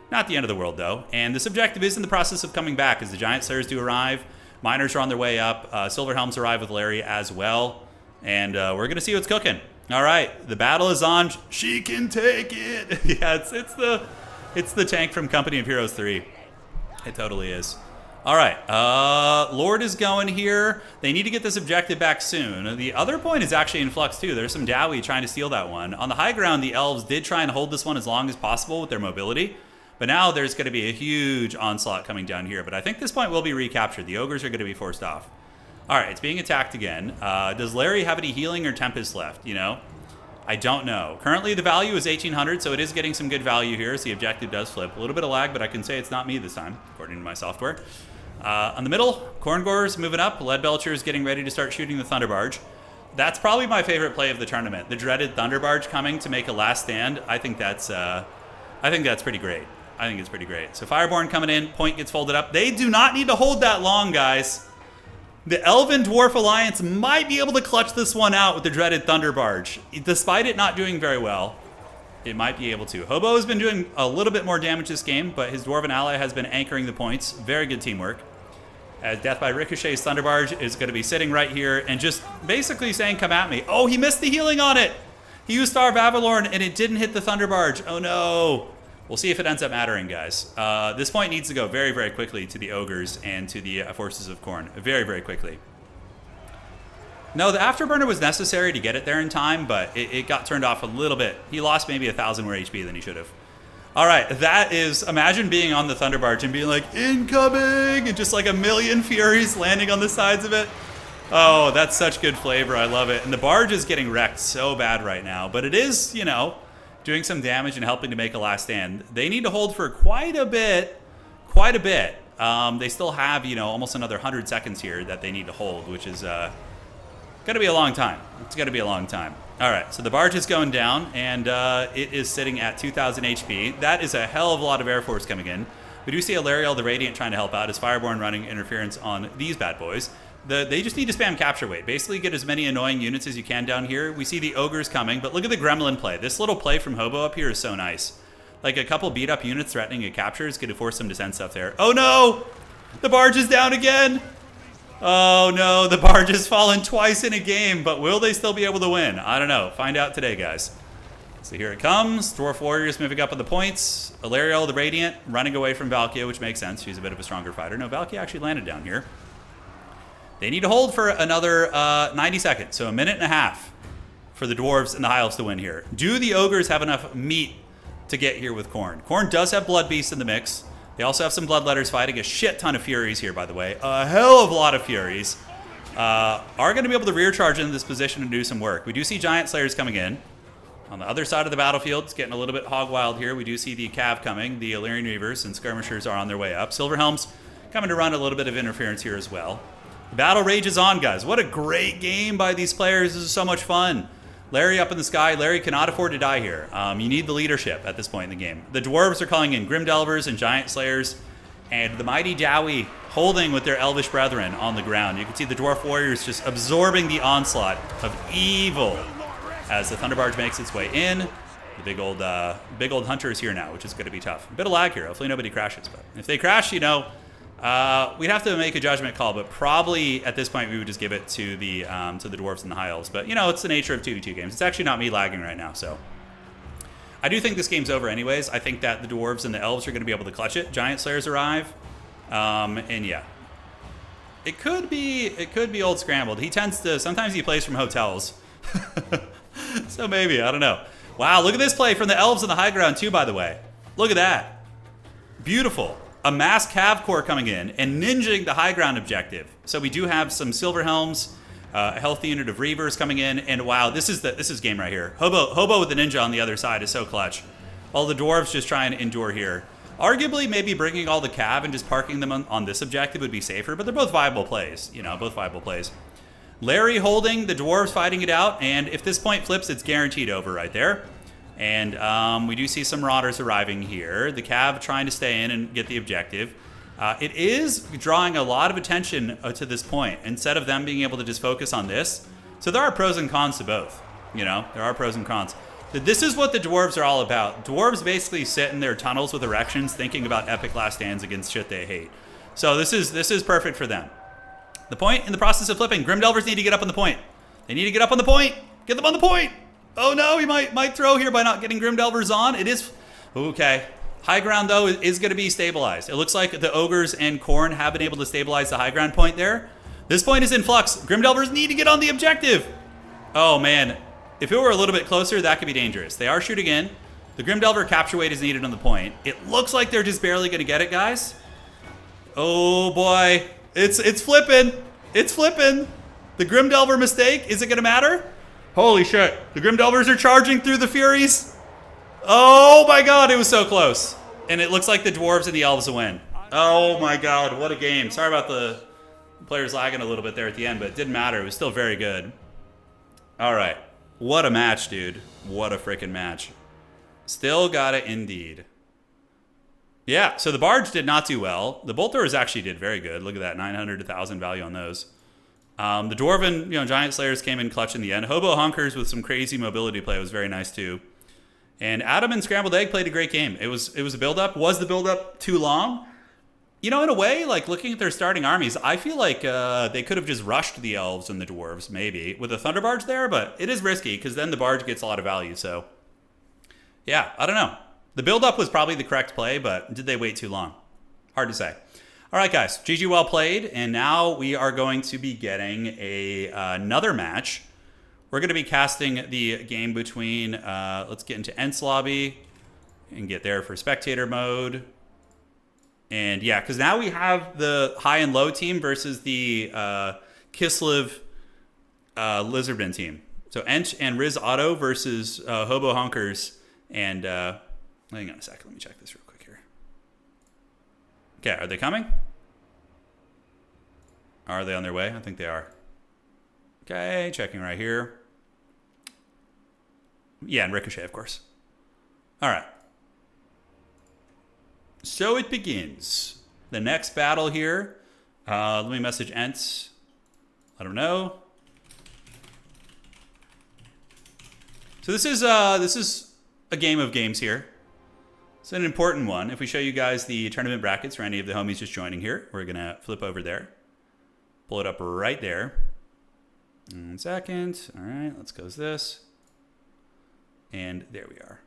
Not the end of the world, though. And this objective is in the process of coming back as the Giant Slayers do arrive. Miners are on their way up. Silver Helms arrive with Larry as well. And we're going to see what's cooking. All right, the battle is on. She can take it. Yeah, it's the tank from Company of Heroes 3. It totally is. All right, Lord is going here. They need to get this objective back soon. The other point is actually in flux too. There's some Dowie trying to steal that one. On the high ground, the elves did try and hold this one as long as possible with their mobility. But now there's going to be a huge onslaught coming down here. But I think this point will be recaptured. The ogres are going to be forced off. All right, it's being attacked again. Does Larry have any healing or Tempest left, you know? I don't know. Currently, the value is 1,800, so it is getting some good value here as the objective does flip. A little bit of lag, but I can say it's not me this time, according to my software. On the middle, Corngor's moving up. Leadbelcher is getting ready to start shooting the Thunder Barge. That's probably my favorite play of the tournament. The dreaded Thunder Barge coming to make a last stand. I think that's pretty great. I think it's pretty great. So Fireborn coming in. Point gets folded up. They do not need to hold that long, guys. The Elven Dwarf Alliance might be able to clutch this one out with the dreaded Thunder Barge. Despite it not doing very well, it might be able to. Hobo has been doing a little bit more damage this game, but his Dwarven ally has been anchoring the points. Very good teamwork. As Death by Ricochet's Thunder Barge is going to be sitting right here and just basically saying, come at me. Oh, he missed the healing on it. He used Star of Avalorn and it didn't hit the Thunder Barge. Oh, no. We'll see if it ends up mattering, guys. This point needs to go very, very quickly to the Ogres and to the Forces of Khorne. Very, very quickly. No, the Afterburner was necessary to get it there in time, but it got turned off a little bit. He lost maybe 1,000 more HP than he should have. All right, that is, imagine being on the Thunder Barge and being like, incoming, and just like a million Furies landing on the sides of it. Oh, that's such good flavor. I love it. And the Barge is getting wrecked so bad right now, but it is, you know, doing some damage and helping to make a last stand. They need to hold for quite a bit. They still have, you know, almost another 100 seconds here that they need to hold, which is going to be a long time. It's going to be a long time. All right, so the barge is going down, and it is sitting at 2,000 HP. That is a hell of a lot of Air Force coming in. We do see Alariel the Radiant trying to help out as Fireborn running interference on these bad boys. They just need to spam capture weight. Basically get as many annoying units as you can down here. We see the Ogres coming, but look at the Gremlin play. This little play from Hobo up here is so nice. Like a couple beat up units threatening a capture is going to force them to send stuff there. Oh no! The barge is down again! Oh no, the barge has fallen twice in a game, but will they still be able to win? I don't know. Find out today, guys. So here it comes. Dwarf Warriors moving up on the points. Alariel the Radiant running away from Valkia, which makes sense. She's a bit of a stronger fighter. No, Valkia actually landed down here. They need to hold for another 90 seconds, so a minute and a half for the Dwarves and the High Elves to win here. Do the Ogres have enough meat to get here with Khorne? Khorne does have Blood Beasts in the mix. They also have some Bloodletters fighting a shit ton of Furies here, by the way. A hell of a lot of Furies are going to be able to rear charge into this position and do some work. We do see Giant Slayers coming in. On the other side of the battlefield, it's getting a little bit hog wild here. We do see the Cav coming. The Illyrian Reavers and Skirmishers are on their way up. Silverhelms coming to run a little bit of interference here as well. The battle rages on, guys. What a great game by these players. This is so much fun. Larry up in the sky. Larry cannot afford to die here. You need the leadership at this point in the game. The Dwarves are calling in Grim Delvers and Giant Slayers, and the mighty Dowie holding with their Elvish brethren on the ground. You can see the Dwarf Warriors just absorbing the onslaught of evil as the Thunder Barge makes its way in. The big old hunter is here now, which is going to be tough. A bit of lag here. Hopefully nobody crashes, but if they crash, you know, we'd have to make a judgment call, but probably at this point we would just give it to the Dwarves and the High Elves. But, you know, it's the nature of 2v2 games. It's actually not me lagging right now, so. I do think this game's over anyways. I think that the Dwarves and the Elves are going to be able to clutch it. Giant Slayers arrive, and yeah. It could be old Scrambled. He tends to, sometimes he plays from hotels. So maybe, I don't know. Wow, look at this play from the Elves on the high ground too, by the way. Look at that. Beautiful. A mass Cav Corps coming in and ninjing the high ground objective. So we do have some Silverhelms, a healthy unit of Reavers coming in, and wow, this is game right here. Hobo with the ninja on the other side is so clutch. All the Dwarves just trying to endure here. Arguably, maybe bringing all the Cav and just parking them on this objective would be safer, but they're both viable plays. You know, both viable plays. Larry holding, the Dwarves fighting it out, and if this point flips, it's guaranteed over right there. And we do see some Marauders arriving here. The Cav trying to stay in and get the objective. It is drawing a lot of attention to this point, instead of them being able to just focus on this. So there are pros and cons to both. You know, there are pros and cons. This is what the Dwarves are all about. Dwarves basically sit in their tunnels with erections thinking about epic last stands against shit they hate. So this is perfect for them. The point in the process of flipping, Grim Delvers need to get up on the point. They need to get up on the point. Get them on the point. Oh no, he might throw here by not getting Grimdelvers on. It is okay. High ground though is going to be stabilized. It looks like the ogres and Khorne have been able to stabilize the high ground point there. This point is in flux. Grimdelvers need to get on the objective. Oh man, if it were a little bit closer, that could be dangerous. They are shooting in. The Grimdelver capture weight is needed on the point. It looks like they're just barely going to get it, guys. Oh boy, it's flipping. It's flipping. The Grimdelver mistake. Is it going to matter? Holy shit. The Grimdelvers are charging through the Furies. Oh my god, it was so close. And it looks like the Dwarves and the Elves will win. Oh my god, what a game. Sorry about the players lagging a little bit there at the end, but it didn't matter. It was still very good. All right. What a match, dude. What a freaking match. Still got it indeed. Yeah, so the Barge did not do well. The Bolt Throwers actually did very good. Look at that, 900 to 1,000 value on those. The Dwarven, Giant Slayers came in clutch in the end. Hobo Hunkers with some crazy mobility play was very nice too. And Adam and Scrambled Egg played a great game. It was a build-up. Was the build-up too long? In a way, like looking at their starting armies, I feel like they could have just rushed the Elves and the Dwarves, maybe, with a Thunder Barge there, but it is risky because then the Barge gets a lot of value, so... Yeah, I don't know. The build-up was probably the correct play, but did they wait too long? Hard to say. All right, guys. GG well played, and now we are going to be getting another match. We're going to be casting the game between, let's get into Ents Lobby and get there for spectator mode. And yeah, because now we have the high and low team versus the Kislev Lizardman team. So Ent and Riz Otto versus Hobo Hunkers and, hang on a second, let me check this real quick here. Okay, are they coming? Are they on their way? I think they are. Okay, checking right here. Yeah, and Ricochet, of course. All right. So it begins. The next battle here. Let me message Ents. Let him know. So this is a game of games here. It's an important one. If we show you guys the tournament brackets for any of the homies just joining here, we're gonna flip over there. Pull it up right there. 1 second. All right, let's go with this. And there we are.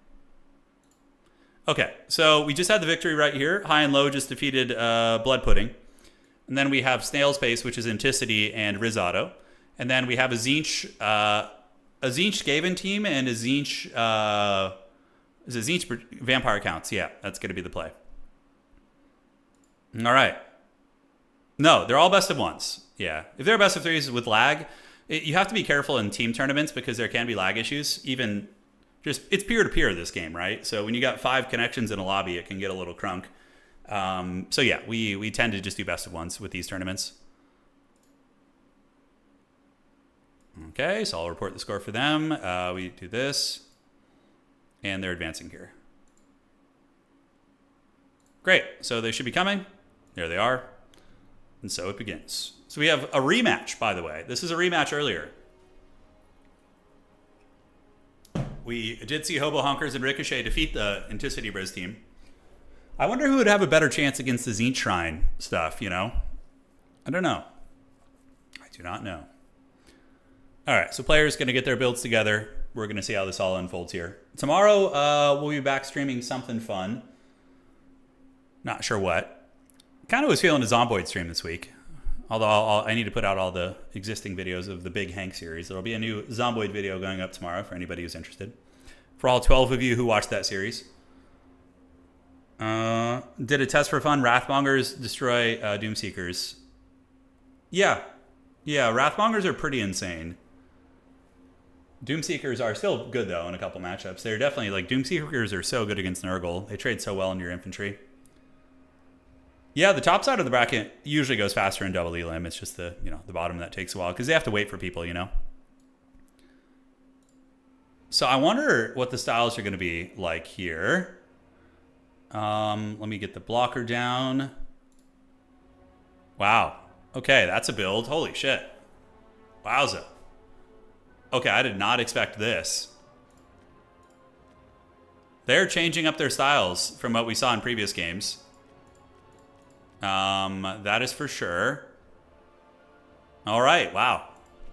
Okay, so we just had the victory right here. High and low just defeated Blood Pudding. And then we have Snail's Pace, which is Anticity and Risotto. And then we have a Zinch Skaven team and a Zinch, is it Zinch Vampire Counts? Yeah, that's going to be the play. All right. No, they're all best of ones. Yeah, if they're best of threes with lag, you have to be careful in team tournaments because there can be lag issues. Even just, it's peer-to-peer this game, right? So when you got 5 connections in a lobby, it can get a little crunk. So yeah, we tend to just do best of ones with these tournaments. Okay, so I'll report the score for them. We do this. And they're advancing here. Great, so they should be coming. There they are. And so it begins. So we have a rematch, by the way. This is a rematch earlier. We did see Hobo Honkers and Ricochet defeat the Anticity Briz team. I wonder who would have a better chance against the Zinch Shrine stuff, I don't know. I do not know. All right, so players going to get their builds together. We're going to see how this all unfolds here. Tomorrow, we'll be back streaming something fun. Not sure what. Kind of was feeling a Zomboid stream this week. Although I need to put out all the existing videos of the Big Hank series. There'll be a new Zomboid video going up tomorrow for anybody who's interested. For all 12 of you who watched that series. Did a test for fun. Wrathmongers destroy Doomseekers. Yeah, Wrathmongers are pretty insane. Doomseekers are still good, though, in a couple matchups. They're definitely, Doomseekers are so good against Nurgle. They trade so well in your infantry. Yeah, the top side of the bracket usually goes faster in double elim. It's just the bottom that takes a while because they have to wait for people, So I wonder what the styles are going to be like here. Let me get the blocker down. Wow. Okay, that's a build. Holy shit. Wowza. Okay, I did not expect this. They're changing up their styles from what we saw in previous games. That is for sure. All right, wow.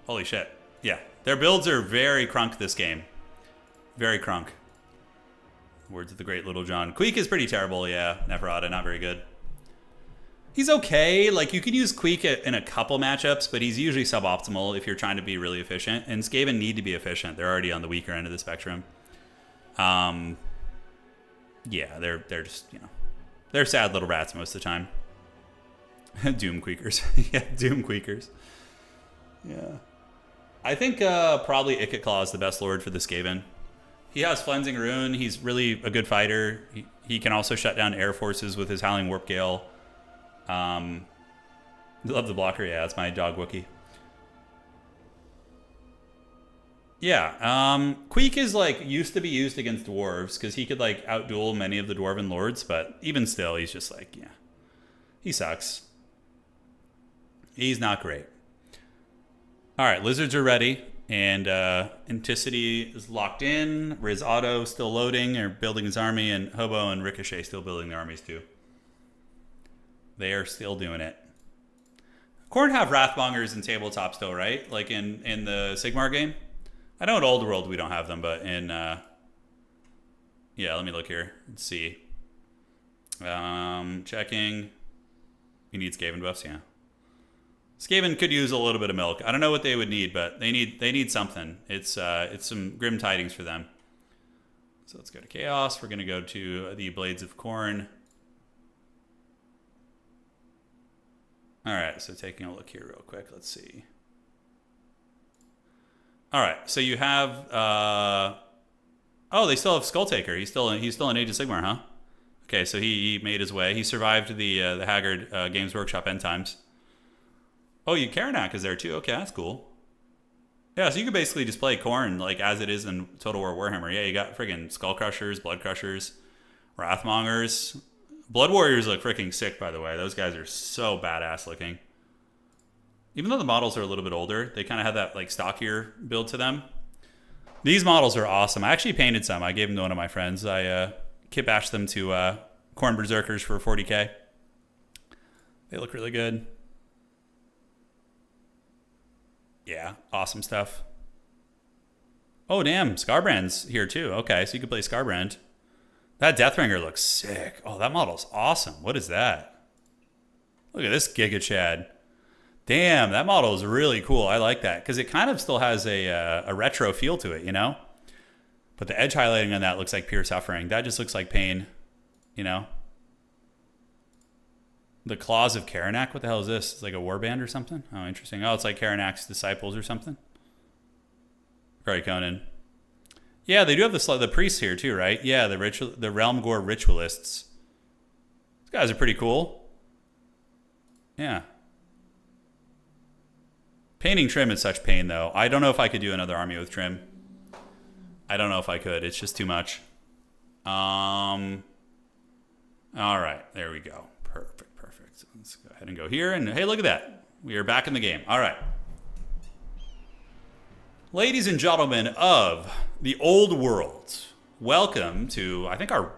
Holy shit. Yeah, Their builds are very crunk this game. Very crunk. Words of the great Little John. Queek is pretty terrible, yeah. Neferata, not very good. He's okay. Like, you can use Queek in a couple matchups, but he's usually suboptimal if you're trying to be really efficient. And Skaven need to be efficient. They're already on the weaker end of the spectrum. Yeah, they're just, you know, they're sad little rats most of the time. Doom Queekers. Yeah, Doom Queekers. Yeah. I think probably Ikit is the best lord for the Skaven. He has Flensing Rune. He's really a good fighter. He can also shut down air forces with his Howling Warp Gale. Love the blocker. Yeah, it's my dog Wookie. Yeah, Queek is like used to be used against dwarves because he could like outduel many of the dwarven lords, but even still, he's just like, yeah, he sucks. He's not great. All right, lizards are ready, and Anticity is locked in. Riz Otto still loading or building his army, and Hobo and Ricochet still building their armies too. They are still doing it. Khorne have Wrathmongers in tabletop still, right? Like in the Sigmar game? I know in Old World we don't have them, but in... yeah, let me look here. Let's see. Checking. He needs Skaven buffs, yeah. Skaven could use a little bit of milk. I don't know what they would need, but they need something. It's some grim tidings for them. So let's go to Chaos. We're going to go to the Blades of Khorne. All right, so taking a look here real quick. Let's see. All right, so you have... oh, they still have Skulltaker. He's still in Age of Sigmar, huh? Okay, so he made his way. He survived the Haggard Games Workshop end times. Oh, Karanak is there too. Okay, that's cool. Yeah, so you could basically just play Khorne like as it is in Total War Warhammer. Yeah, you got friggin' Skull Crushers, Blood Crushers, Wrathmongers. Blood Warriors look freaking sick, by the way. Those guys are so badass looking. Even though the models are a little bit older, they kind of have that like stockier build to them. These models are awesome. I actually painted some. I gave them to one of my friends. I kit bashed them to Khorne Berserkers for 40k. They look really good. Yeah, awesome stuff. Oh, damn. Scarbrand's here too. Okay, so you can play Scarbrand. That Deathringer looks sick. Oh, that model's awesome. What is that? Look at this Giga Chad. Damn, that model is really cool. I like that because it kind of still has a retro feel to it, you know? But the edge highlighting on that looks like pure suffering. That just looks like pain, you know? The Claws of Karanak, what the hell is this? It's like a warband or something? Oh, interesting. Oh, it's like Karanak's disciples or something? Right, Conan. Yeah, they do have the priests here too, right? Yeah, the Realm Gore Ritualists. These guys are pretty cool. Yeah. Painting Trim is such pain, though. I don't know if I could do another army with Trim. I don't know if I could. It's just too much. All right, there we go. Perfect. So let's go ahead and go here. And hey, look at that. We are back in the game. All right. Ladies and gentlemen of the old world, welcome to, I think, our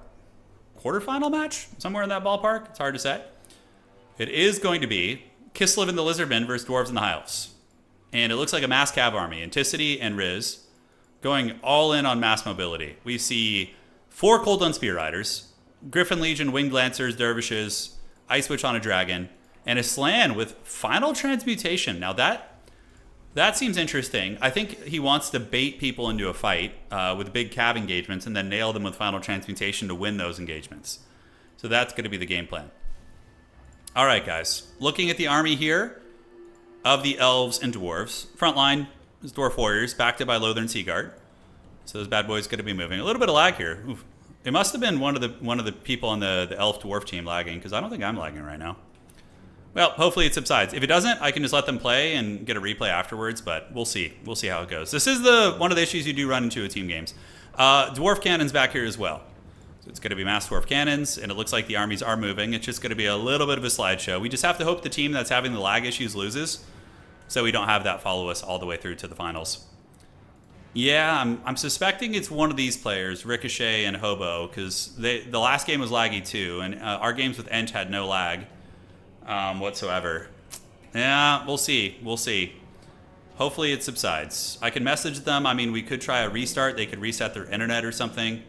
quarterfinal match? Somewhere in that ballpark. It's hard to say. It is going to be Kislev and the Lizardmen versus Dwarves and the High Elves. And it looks like a mass cav army. Anticity and Riz going all in on mass mobility. We see 4 Cold Dawn Spear Riders, Griffin Legion, Winged Lancers, Dervishes, Ice Witch on a Dragon, and a Slan with Final Transmutation. Now that seems interesting. I think he wants to bait people into a fight with big cav engagements and then nail them with Final Transmutation to win those engagements. So that's going to be the game plan. All right, guys. Looking at the army here of the Elves and Dwarves. Front line is Dwarf Warriors, backed up by Lothern Seaguard. So those bad boys going to be moving. A little bit of lag here. Oof. It must have been one of the people on the Elf Dwarf team lagging, because I don't think I'm lagging right now. Well, hopefully it subsides. If it doesn't, I can just let them play and get a replay afterwards, but we'll see. We'll see how it goes. This is one of the issues you do run into with team games. Dwarf Cannons back here as well. So it's going to be Mass Dwarf Cannons, and it looks like the armies are moving. It's just going to be a little bit of a slideshow. We just have to hope the team that's having the lag issues loses, so we don't have that follow us all the way through to the finals. Yeah, I'm suspecting it's one of these players, Ricochet and Hobo, because the last game was laggy too, and our games with Ench had no lag whatsoever. Yeah, we'll see. We'll see. Hopefully it subsides. I can message them. I mean, we could try a restart. They could reset their internet or something.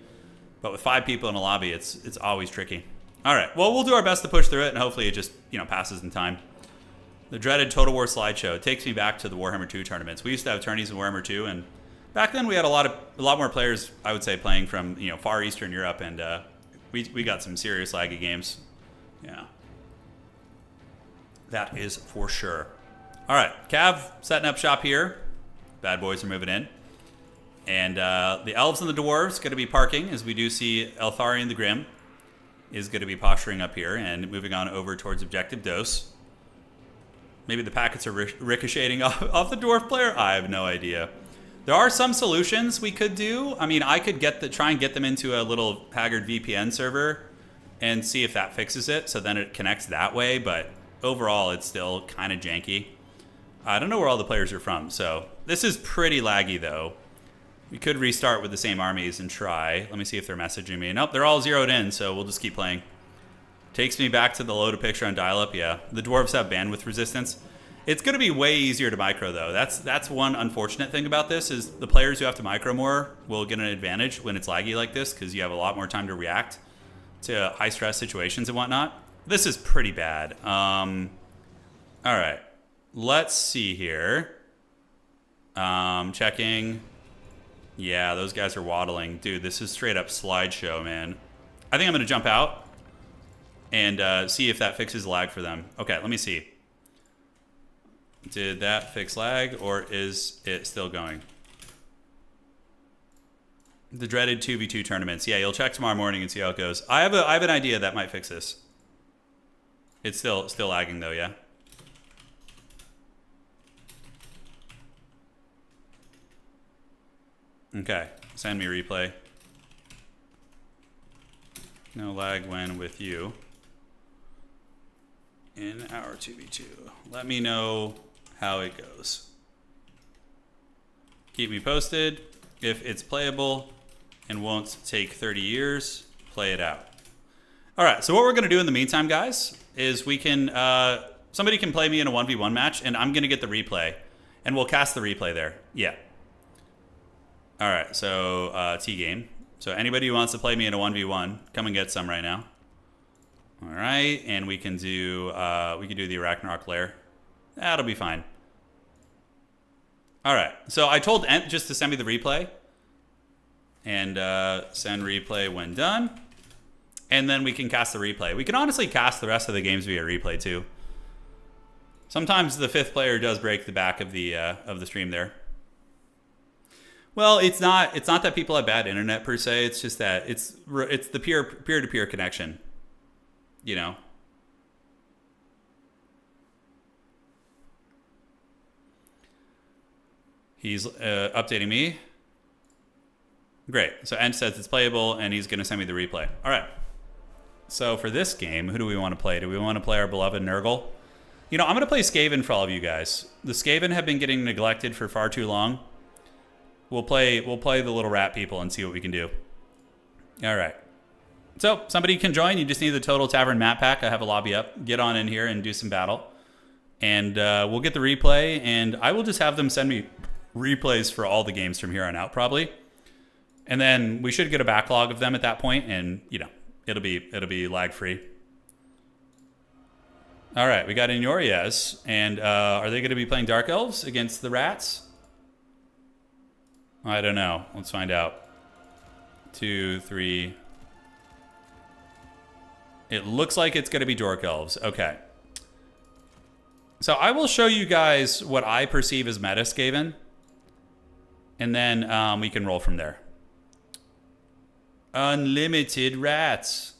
But with 5 people in a lobby, it's always tricky. All right. Well, we'll do our best to push through it, and hopefully it just, passes in time. The dreaded Total War slideshow. It takes me back to the Warhammer 2 tournaments. We used to have tourneys in Warhammer 2, and back then we had a lot more players, I would say, playing from far Eastern Europe, and we got some serious laggy games. Yeah, that is for sure. All right, Cav setting up shop here. Bad boys are moving in, and the elves and the dwarves going to be parking, as we do see Eltharion the Grim is going to be posturing up here and moving on over towards Objective Dose. Maybe the packets are ricocheting off the dwarf player. I have no idea. There are some solutions we could do. I mean, I could try and get them into a little Haggard VPN server and see if that fixes it, so then it connects that way. But overall, it's still kind of janky. I don't know where all the players are from, so this is pretty laggy, though. We could restart with the same armies and try. Let me see if they're messaging me. Nope, they're all zeroed in, so we'll just keep playing. Takes me back to the load of picture on dial-up. Yeah, the dwarves have bandwidth resistance. It's going to be way easier to micro, though. That's one unfortunate thing about this, is the players who have to micro more will get an advantage when it's laggy like this, because you have a lot more time to react to high-stress situations and whatnot. This is pretty bad. All right. Let's see here. Checking. Yeah, those guys are waddling. Dude, this is straight up slideshow, man. I think I'm going to jump out and see if that fixes lag for them. Okay, let me see. Did that fix lag, or is it still going? The dreaded 2v2 tournaments. Yeah, you'll check tomorrow morning and see how it goes. I have an idea that might fix this. It's still lagging, though, yeah? Okay, send me replay. No lag when with you in our 2v2. Let me know how it goes. Keep me posted. If it's playable and won't take 30 years, play it out. All right, so what we're going to do in the meantime, guys, is we can somebody can play me in a 1v1 match, and I'm going to get the replay, and we'll cast the replay there. Yeah. All right, so T-game. So anybody who wants to play me in a 1v1, come and get some right now. All right, and we can do the Arachnarok Lair. That'll be fine. All right, so I told Ent just to send me the replay, and send replay when done, and then we can cast the replay. We can honestly cast the rest of the games via replay too. Sometimes the 5th player does break the back of the stream there. Well, it's not that people have bad internet per se. It's just that it's the peer-to-peer connection, you know. He's updating me. Great. So Ent says it's playable, and he's going to send me the replay. All right. So for this game, who do we want to play? Do we want to play our beloved Nurgle? I'm going to play Skaven for all of you guys. The Skaven have been getting neglected for far too long. We'll play the little rat people and see what we can do. All right. So somebody can join. You just need the Total Tavern map pack. I have a lobby up. Get on in here and do some battle. And we'll get the replay, and I will just have them send me replays for all the games from here on out, probably. And then we should get a backlog of them at that point, and it'll be lag free. All right, we got Inorias, and are they going to be playing Dark Elves against the Rats? I don't know. Let's find out. 2, 3. It looks like it's going to be Dork Elves. Okay. So I will show you guys what I perceive as meta Skaven, and then we can roll from there. Unlimited Rats.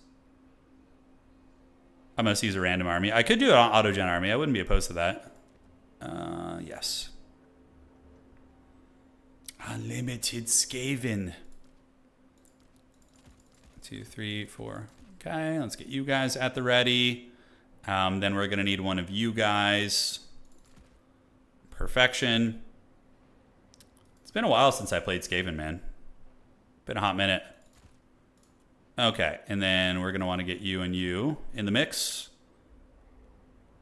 I must use a random army. I could do an autogen army. I wouldn't be opposed to that. Yes. Unlimited Skaven. 2, 3, 4. Okay, let's get you guys at the ready. Then we're going to need one of you guys. Perfection. It's been a while since I played Skaven, man. Been a hot minute. Okay, and then we're going to want to get you and you in the mix.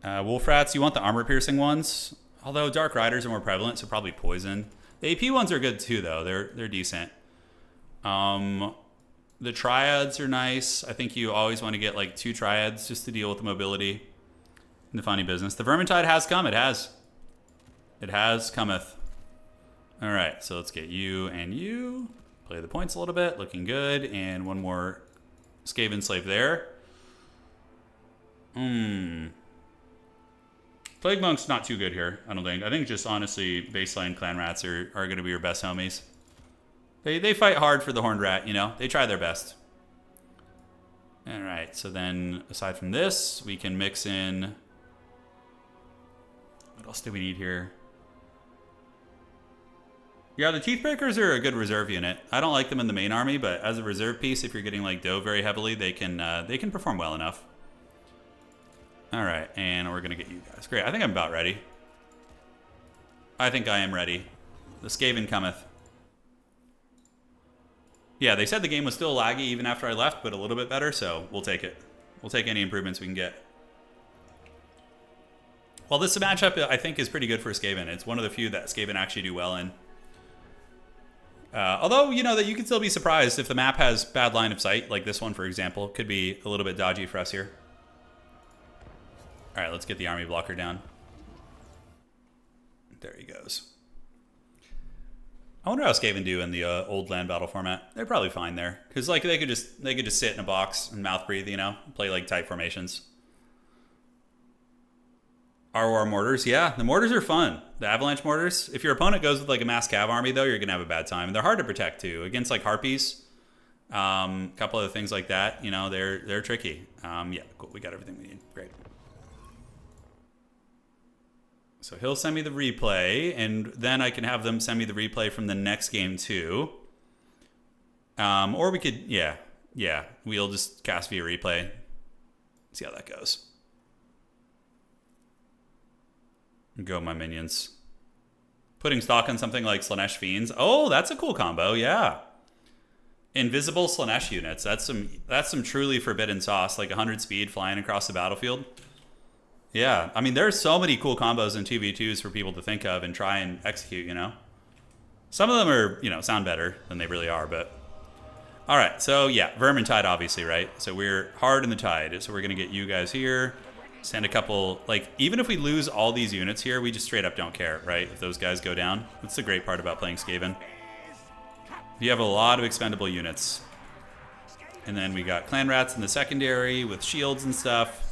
Wolf Rats, you want the armor-piercing ones? Although Dark Riders are more prevalent, so probably Poison. The AP ones are good too, though. They're decent. The Triads are nice. I think you always want to get like 2 Triads just to deal with the mobility and the funny business. The Vermintide has come. It has. It has cometh. All right, so let's get you and you. Play the points a little bit. Looking good. And one more Skaven Slave there. Plague Monk's not too good here, I don't think. I think just honestly, baseline Clan Rats are going to be your best homies. They fight hard for the Horned Rat, you know. They try their best. All right, so then aside from this, we can mix in... What else do we need here? Yeah, the Teethbreakers are a good reserve unit. I don't like them in the main army, but as a reserve piece, if you're getting like Doe very heavily, they can perform well enough. All right, and we're gonna get you guys. Great, I think I'm about ready. I think I am ready. The Skaven cometh. Yeah, they said the game was still laggy even after I left, but a little bit better, so we'll take it. We'll take any improvements we can get. Well, this matchup, I think, is pretty good for Skaven. It's one of the few that Skaven actually do well in. Although, you know, that you can still be surprised if the map has bad line of sight, like this one, for example. Could be a little bit dodgy for us here. All right, let's get the army blocker down. There he goes. I wonder how Skaven do in the old land battle format. They're probably fine there, because like they could just sit in a box and mouth breathe, you know, play like tight formations. RWAR mortars, yeah, the mortars are fun. The avalanche mortars. If your opponent goes with like a mass cav army, though, you're gonna have a bad time. And they're hard to protect too against like harpies. A couple other things like that. You know, they're tricky. Yeah, cool. We got everything we need. Great. So he'll send me the replay, and then I can have them send me the replay from the next game too. Or we could, yeah, we'll just cast via replay. See how that goes. Go my minions. Putting stock on something like Slanesh Fiends. Oh, that's a cool combo, yeah. Invisible Slanesh units. That's some truly forbidden sauce, like 100 speed flying across the battlefield. Yeah, I mean, there's so many cool combos in 2v2s for people to think of and try and execute, you know? Some of them are, you know, sound better than they really are, but... All right, so yeah, Vermintide, obviously, right? So we're hard in the tide, so we're going to get you guys here. Send a couple, like, even if we lose all these units here, we just straight up don't care, right? If those guys go down. That's the great part about playing Skaven. You have a lot of expendable units. And then we got Clan Rats in the secondary with shields and stuff.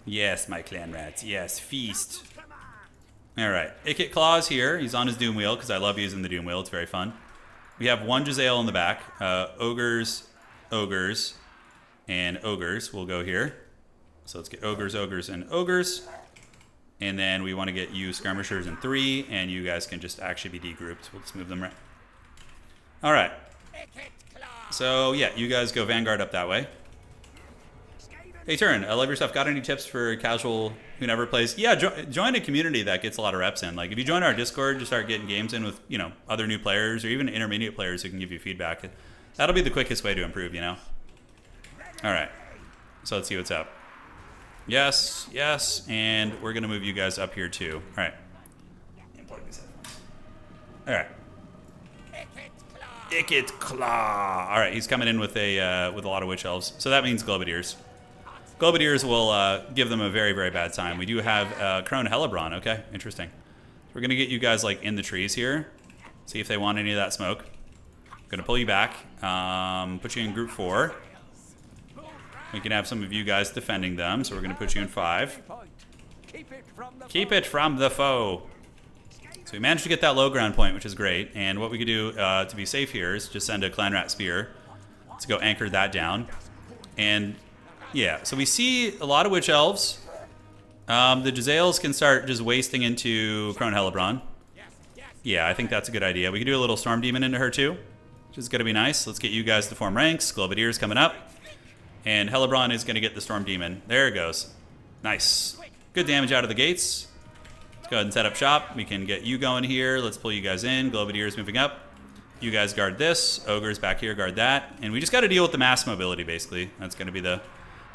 Yes, my Clan Rats. Yes, feast. All right. Ikit Claw's here. He's on his Doom Wheel because I love using the Doom Wheel. It's very fun. We have one Jezzail in the back. Ogres, Ogres, and Ogres will go here. So let's get Ogres, Ogres, and Ogres. And then we want to get you Skirmishers in 3, and you guys can just actually be degrouped. We'll just move them right. All right. So, yeah, you guys go Vanguard up that way. Hey, Turin, I love your stuff. Got any tips for casual who never plays? Yeah, join a community that gets a lot of reps in. Like, if you join our Discord, just start getting games in with, you know, other new players or even intermediate players who can give you feedback. That'll be the quickest way to improve, you know? All right. So let's see what's up. Yes, yes, and we're going to move you guys up here, too. All right. All right. Ikit Claw. All right, he's coming in with a lot of Witch Elves. So that means Globadiers. Globadiers will give them a very, very bad time. We do have Crone Hellebron. Okay, interesting. We're going to get you guys like in the trees here. See if they want any of that smoke. Going to pull you back. Put you in group 4. We can have some of you guys defending them. So we're going to put you in 5. Keep it from the foe. So we managed to get that low ground point, which is great. And what we could do to be safe here is just send a Clan Rat Spear to go anchor that down. And... yeah, so we see a lot of Witch Elves. The Jezzails can start just wasting into Crone Hellebron. Yeah, I think that's a good idea. We could do a little Storm Demon into her too, which is going to be nice. Let's get you guys to form ranks. Globadiers coming up. And Hellebron is going to get the Storm Demon. There it goes. Nice. Good damage out of the gates. Let's go ahead and set up shop. We can get you going here. Let's pull you guys in. Globadiers moving up. You guys guard this. Ogres back here guard that. And we just got to deal with the mass mobility, basically. That's going to be the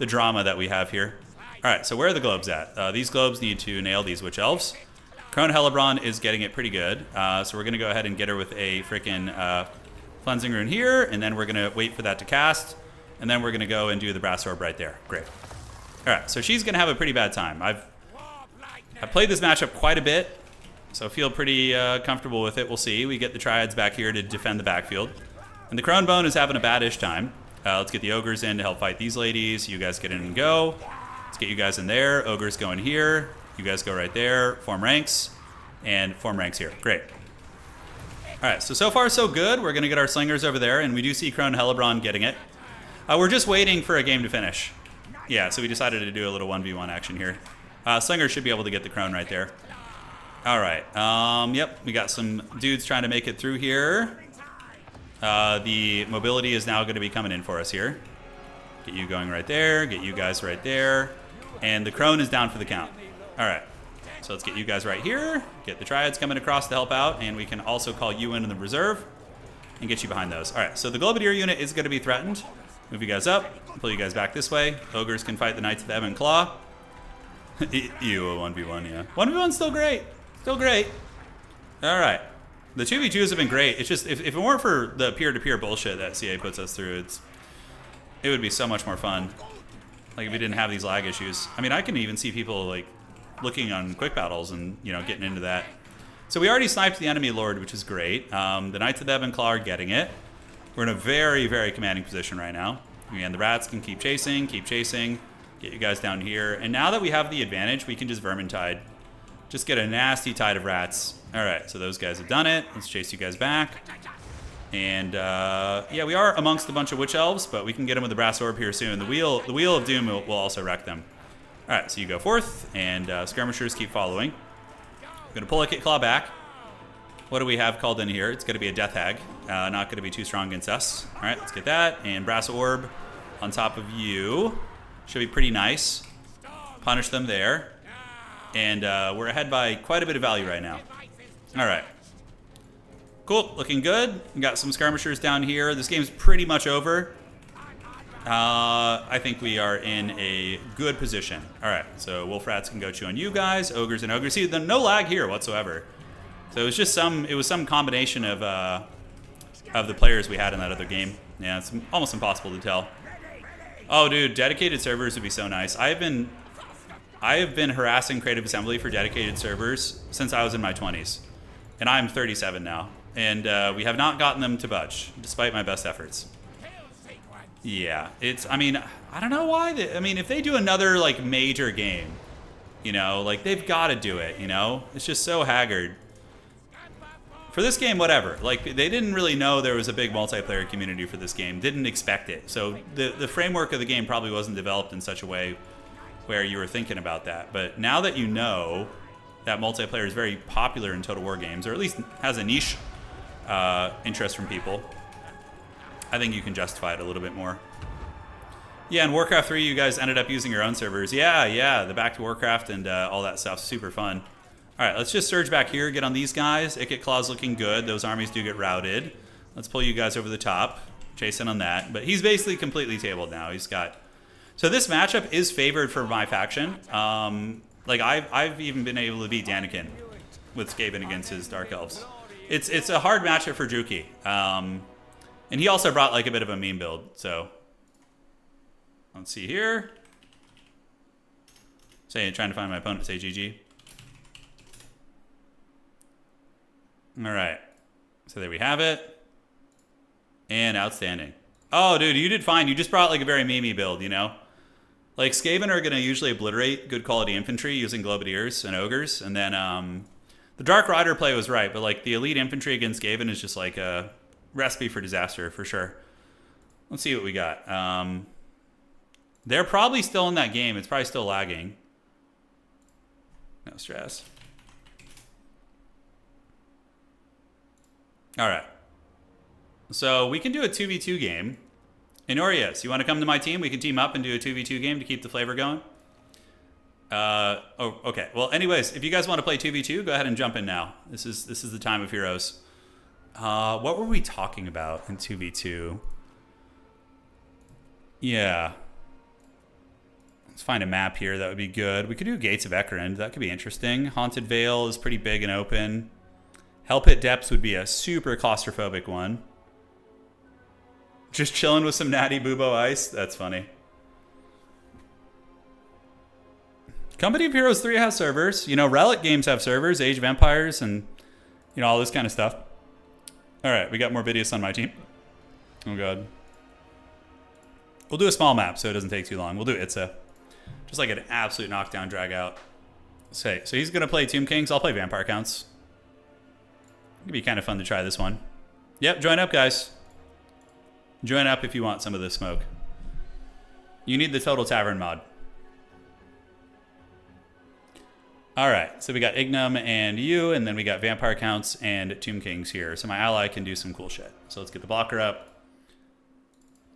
drama that we have here. All right, so where are the globes at? These globes need to nail these Witch Elves. Crone Hellebron is getting it pretty good. So we're going to go ahead and get her with a freaking cleansing rune here. And then we're going to wait for that to cast. And then we're going to go and do the brass orb right there. Great. All right, so she's going to have a pretty bad time. I've played this matchup quite a bit, so I feel pretty comfortable with it. We'll see. We get the Triads back here to defend the backfield. And the Crone Bone is having a bad-ish time. Let's get the Ogres in to help fight these ladies. You guys get in and go. Let's get you guys in there. Ogres go in here. You guys go right there. Form ranks. And form ranks here. Great. All right, so far so good. We're going to get our Slingers over there, and we do see Crone Hellebron getting it. We're just waiting for a game to finish. Yeah, so we decided to do a little 1v1 action here. Slinger should be able to get the Crone right there. All right. Yep, we got some dudes trying to make it through here. The mobility is now going to be coming in for us here. Get you going right there. Get you guys right there. And the Crone is down for the count. All right. So let's get you guys right here. Get the Triads coming across to help out. And we can also call you in the reserve and get you behind those. All right, so the Globadier unit is going to be threatened. Move you guys up. Pull you guys back this way. Ogres can fight the Knights of the Ebon Claw. Ew, a 1v1, yeah. 1v1's still great. Still great. All right. The 2v2s have been great. It's just, if it weren't for the peer-to-peer bullshit that CA puts us through, it would be so much more fun. Like, if we didn't have these lag issues. I mean, I can even see people, like, looking on quick battles and, you know, getting into that. So we already sniped the enemy lord, which is great. The Knights of the Ebon Claw are getting it. We're in a very, very commanding position right now. And the rats can keep chasing, get you guys down here. And now that we have the advantage, we can just Vermintide. Just get a nasty tide of rats. All right, so those guys have done it. Let's chase you guys back. And yeah, we are amongst a bunch of witch elves, but we can get them with the brass orb here soon. The wheel of doom will also wreck them. All right, so you go forth, and skirmishers keep following. I'm gonna pull a Kit Claw back. What do we have called in here? It's gonna be a Death Hag. Not gonna be too strong against us. All right, let's get that. And brass orb on top of you. Should be pretty nice. Punish them there. And we're ahead by quite a bit of value right now. All right. Cool, looking good. We got some skirmishers down here. This game's pretty much over. I think we are in a good position. All right, so wolf rats can go chew on you guys. Ogres and ogres. See, no lag here whatsoever. So it was just some combination of the players we had in that other game. Yeah, it's almost impossible to tell. Oh, dude, dedicated servers would be so nice. I have been harassing Creative Assembly for dedicated servers since I was in my 20s, and I'm 37 now, and we have not gotten them to budge, despite my best efforts. Yeah, I mean, I don't know why. I mean, if they do another, like, major game, you know, like, they've got to do it, you know? It's just so haggard. For this game, whatever. Like, they didn't really know there was a big multiplayer community for this game. Didn't expect it. So the framework of the game probably wasn't developed in such a way where you were thinking about that. But now that you know that multiplayer is very popular in Total War games, or at least has a niche interest from people, I think you can justify it a little bit more. Yeah, in Warcraft 3, you guys ended up using your own servers. Yeah, the Back to Warcraft and all that stuff. Super fun. All right, let's just surge back here, get on these guys. Ikit Claw's looking good. Those armies do get routed. Let's pull you guys over the top. Chase in on that. But he's basically completely tabled now. He's got... So this matchup is favored for my faction. Like, I've even been able to beat Daniken with Skaven against his Dark Elves. It's a hard matchup for Druki. And he also brought, like, a bit of a meme build, so... Let's see here. Trying to find my opponent, say GG. All right, so there we have it. And outstanding. Oh, dude, you did fine. You just brought like a very memey build, you know? Like, Skaven are going to usually obliterate good quality infantry using Globadiers and Ogres. And then the Dark Rider play was right, but like the elite infantry against Skaven is just like a recipe for disaster, for sure. Let's see what we got. They're probably still in that game. It's probably still lagging. No stress. All right. So we can do a 2v2 game. Inorius, you want to come to my team? We can team up and do a 2v2 game to keep the flavor going. Oh, okay. Well, anyways, if you guys want to play 2v2, go ahead and jump in now. This is the time of heroes. What were we talking about in 2v2? Yeah. Let's find a map here that would be good. We could do Gates of Ekerend. That could be interesting. Haunted Vale is pretty big and open. Hell Pit Depths would be a super claustrophobic one. Just chilling with some natty Bubo ice. That's funny. Company of Heroes 3 has servers. You know, Relic games have servers. Age of Empires and, you know, all this kind of stuff. All right, we got Morbidius on my team. Oh, God. We'll do a small map so it doesn't take too long. We'll do Itza. Just like an absolute knockdown drag out. So he's going to play Tomb Kings. I'll play Vampire Counts. It'd be kind of fun to try this one. Yep, join up, guys. Join up if you want some of this smoke. You need the Total Tavern mod. All right, so we got Ignum and you, and then we got Vampire Counts and Tomb Kings here. So my ally can do some cool shit. So let's get the blocker up.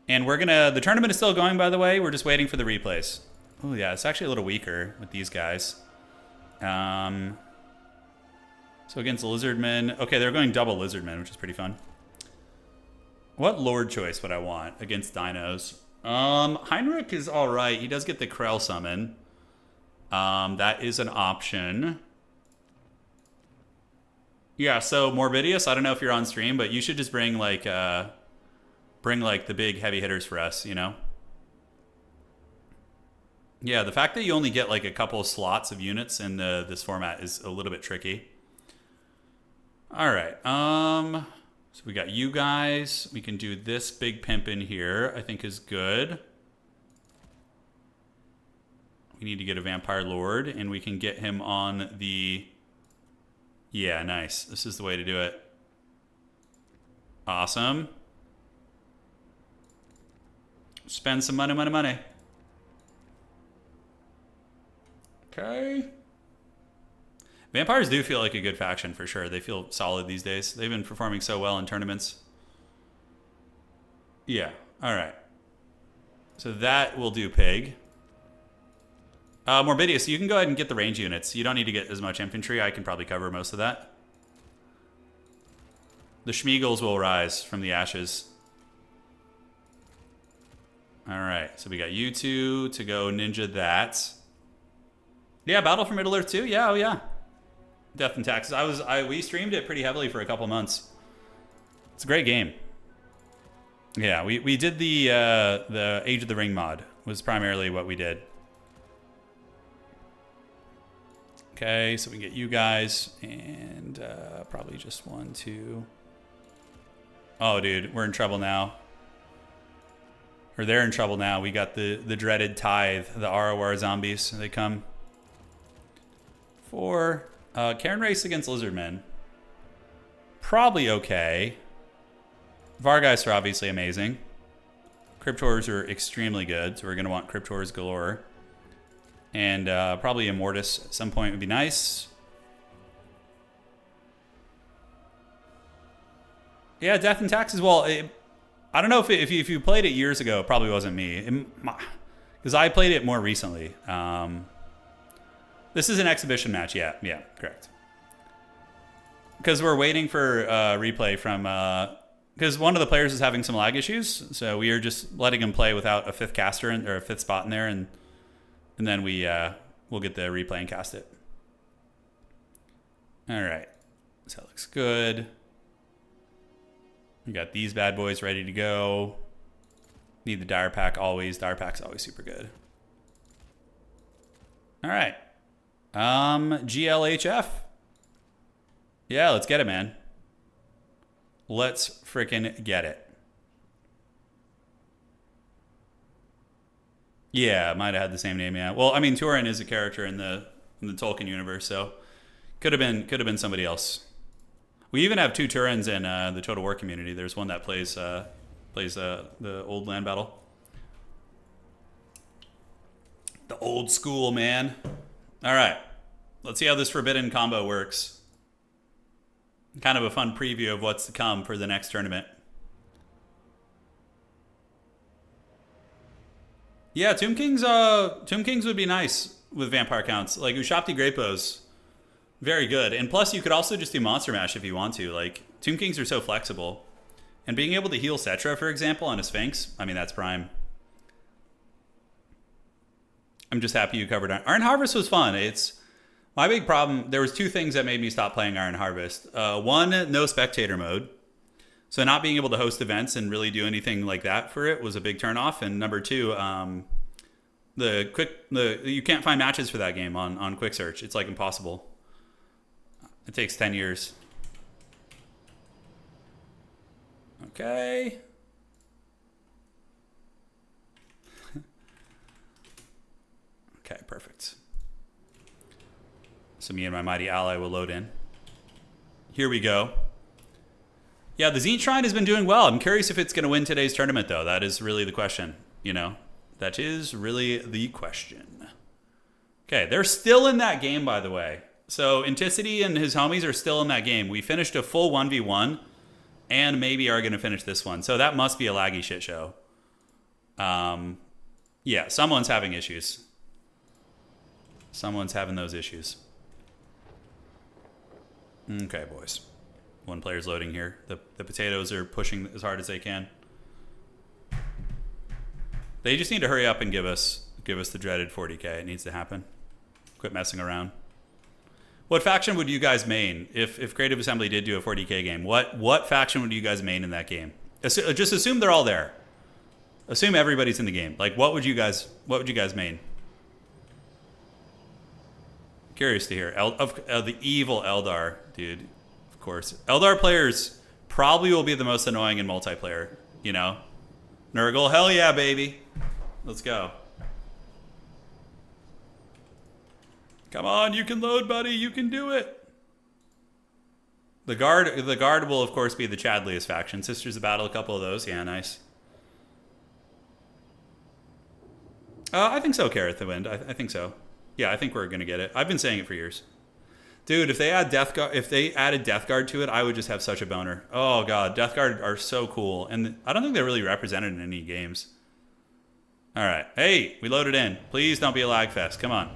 And we're gonna, the tournament is still going, by the way. We're just waiting for the replays. Oh yeah, it's actually a little weaker with these guys. So against Lizardmen, okay, they're going double Lizardmen, which is pretty fun. What Lord choice would I want against Dinos? Heinrich is all right. He does get the Krell summon. That is an option. Yeah, so Morbidius, I don't know if you're on stream, but you should just bring like the big heavy hitters for us, you know? Yeah, the fact that you only get like a couple of slots of units in this format is a little bit tricky. All right. So we got you guys. We can do this big pimp in here, I think is good. We need to get a Vampire Lord, and we can get him on the... Yeah, nice. This is the way to do it. Awesome. Spend some money. Okay. Vampires do feel like a good faction for sure. They feel solid these days. They've been performing so well in tournaments. Yeah, all right. So that will do Pig. Morbidius, you can go ahead and get the range units. You don't need to get as much infantry. I can probably cover most of that. The Schmeagles will rise from the ashes. All right, so we got you two to go ninja that. Yeah, Battle for Middle-earth 2? Yeah, oh yeah. Death and Taxes. We streamed it pretty heavily for a couple months. It's a great game. Yeah, we did the Age of the Ring mod was primarily what we did. Okay, so we can get you guys and probably just 1, 2. Oh, dude, we're in trouble now. Or they're in trouble now. We got the dreaded Tithe, the ROR zombies. They come. 4. Karen race against Lizardmen. Probably okay. Vargeist are obviously amazing. Cryptors are extremely good, so we're going to want Cryptors galore. And probably Immortus at some point would be nice. Yeah, Death and Taxes. Well, I don't know if you played it years ago. It probably wasn't me. Because I played it more recently. This is an exhibition match. Yeah, correct. Because we're waiting for replay from... Because one of the players is having some lag issues. So we are just letting him play without a 5th caster or a 5th spot in there. And then we'll get the replay and cast it. All right. So that looks good. We got these bad boys ready to go. Need the Dire Pack always. Dire Pack's always super good. All right. GLHF. Yeah, let's get it, man. Let's freaking get it. Yeah, might have had the same name. Yeah. Well, I mean, Turin is a character in the Tolkien universe, so could have been somebody else. We even have 2 Turins in the Total War community. There's one that plays the old land battle. The old school, man. All right, let's see how this Forbidden combo works. Kind of a fun preview of what's to come for the next tournament. Yeah, Tomb Kings would be nice with Vampire Counts. Like Ushabti Grapos, very good. And plus you could also just do Monster Mash if you want to. Like Tomb Kings are so flexible. And being able to heal Cetra, for example, on a Sphinx, I mean, that's prime. I'm just happy you covered Iron Harvest was fun. It's my big problem. There was two things that made me stop playing Iron Harvest. One, no spectator mode. So not being able to host events and really do anything like that for it was a big turnoff. And number two, you can't find matches for that game on quick search. It's like impossible. It takes 10 years. Okay. Okay, perfect. So me and my mighty ally will load in. Here we go. Yeah, the Zenith Shrine has been doing well. I'm curious if it's going to win today's tournament, though. That is really the question, you know? That is really the question. Okay, they're still in that game, by the way. So Inticity and his homies are still in that game. We finished a full 1v1 and maybe are going to finish this one. So that must be a laggy shit show. Yeah, someone's having issues. Someone's having those issues. Okay, boys. One player's loading here. The potatoes are pushing as hard as they can. They just need to hurry up and give us the dreaded 40k. It needs to happen. Quit messing around. What faction would you guys main if Creative Assembly did do a 40k game? What faction would you guys main in that game? Just assume they're all there. Assume everybody's in the game. Like, what would you guys main? Curious to hear. The evil Eldar, dude. Of course. Eldar players probably will be the most annoying in multiplayer, you know? Nurgle, hell yeah, baby. Let's go. Come on, you can load, buddy. You can do it. The guard will, of course, be the Chadliest faction. Sisters of Battle, a couple of those. Yeah, nice. I think so, Kareth the Wind. I think so. Yeah, I think we're going to get it. I've been saying it for years. Dude, if they added Death Guard to it, I would just have such a boner. Oh god, Death Guard are so cool, and I don't think they're really represented in any games. All right, hey, we loaded in. Please don't be a lag fest. Come on.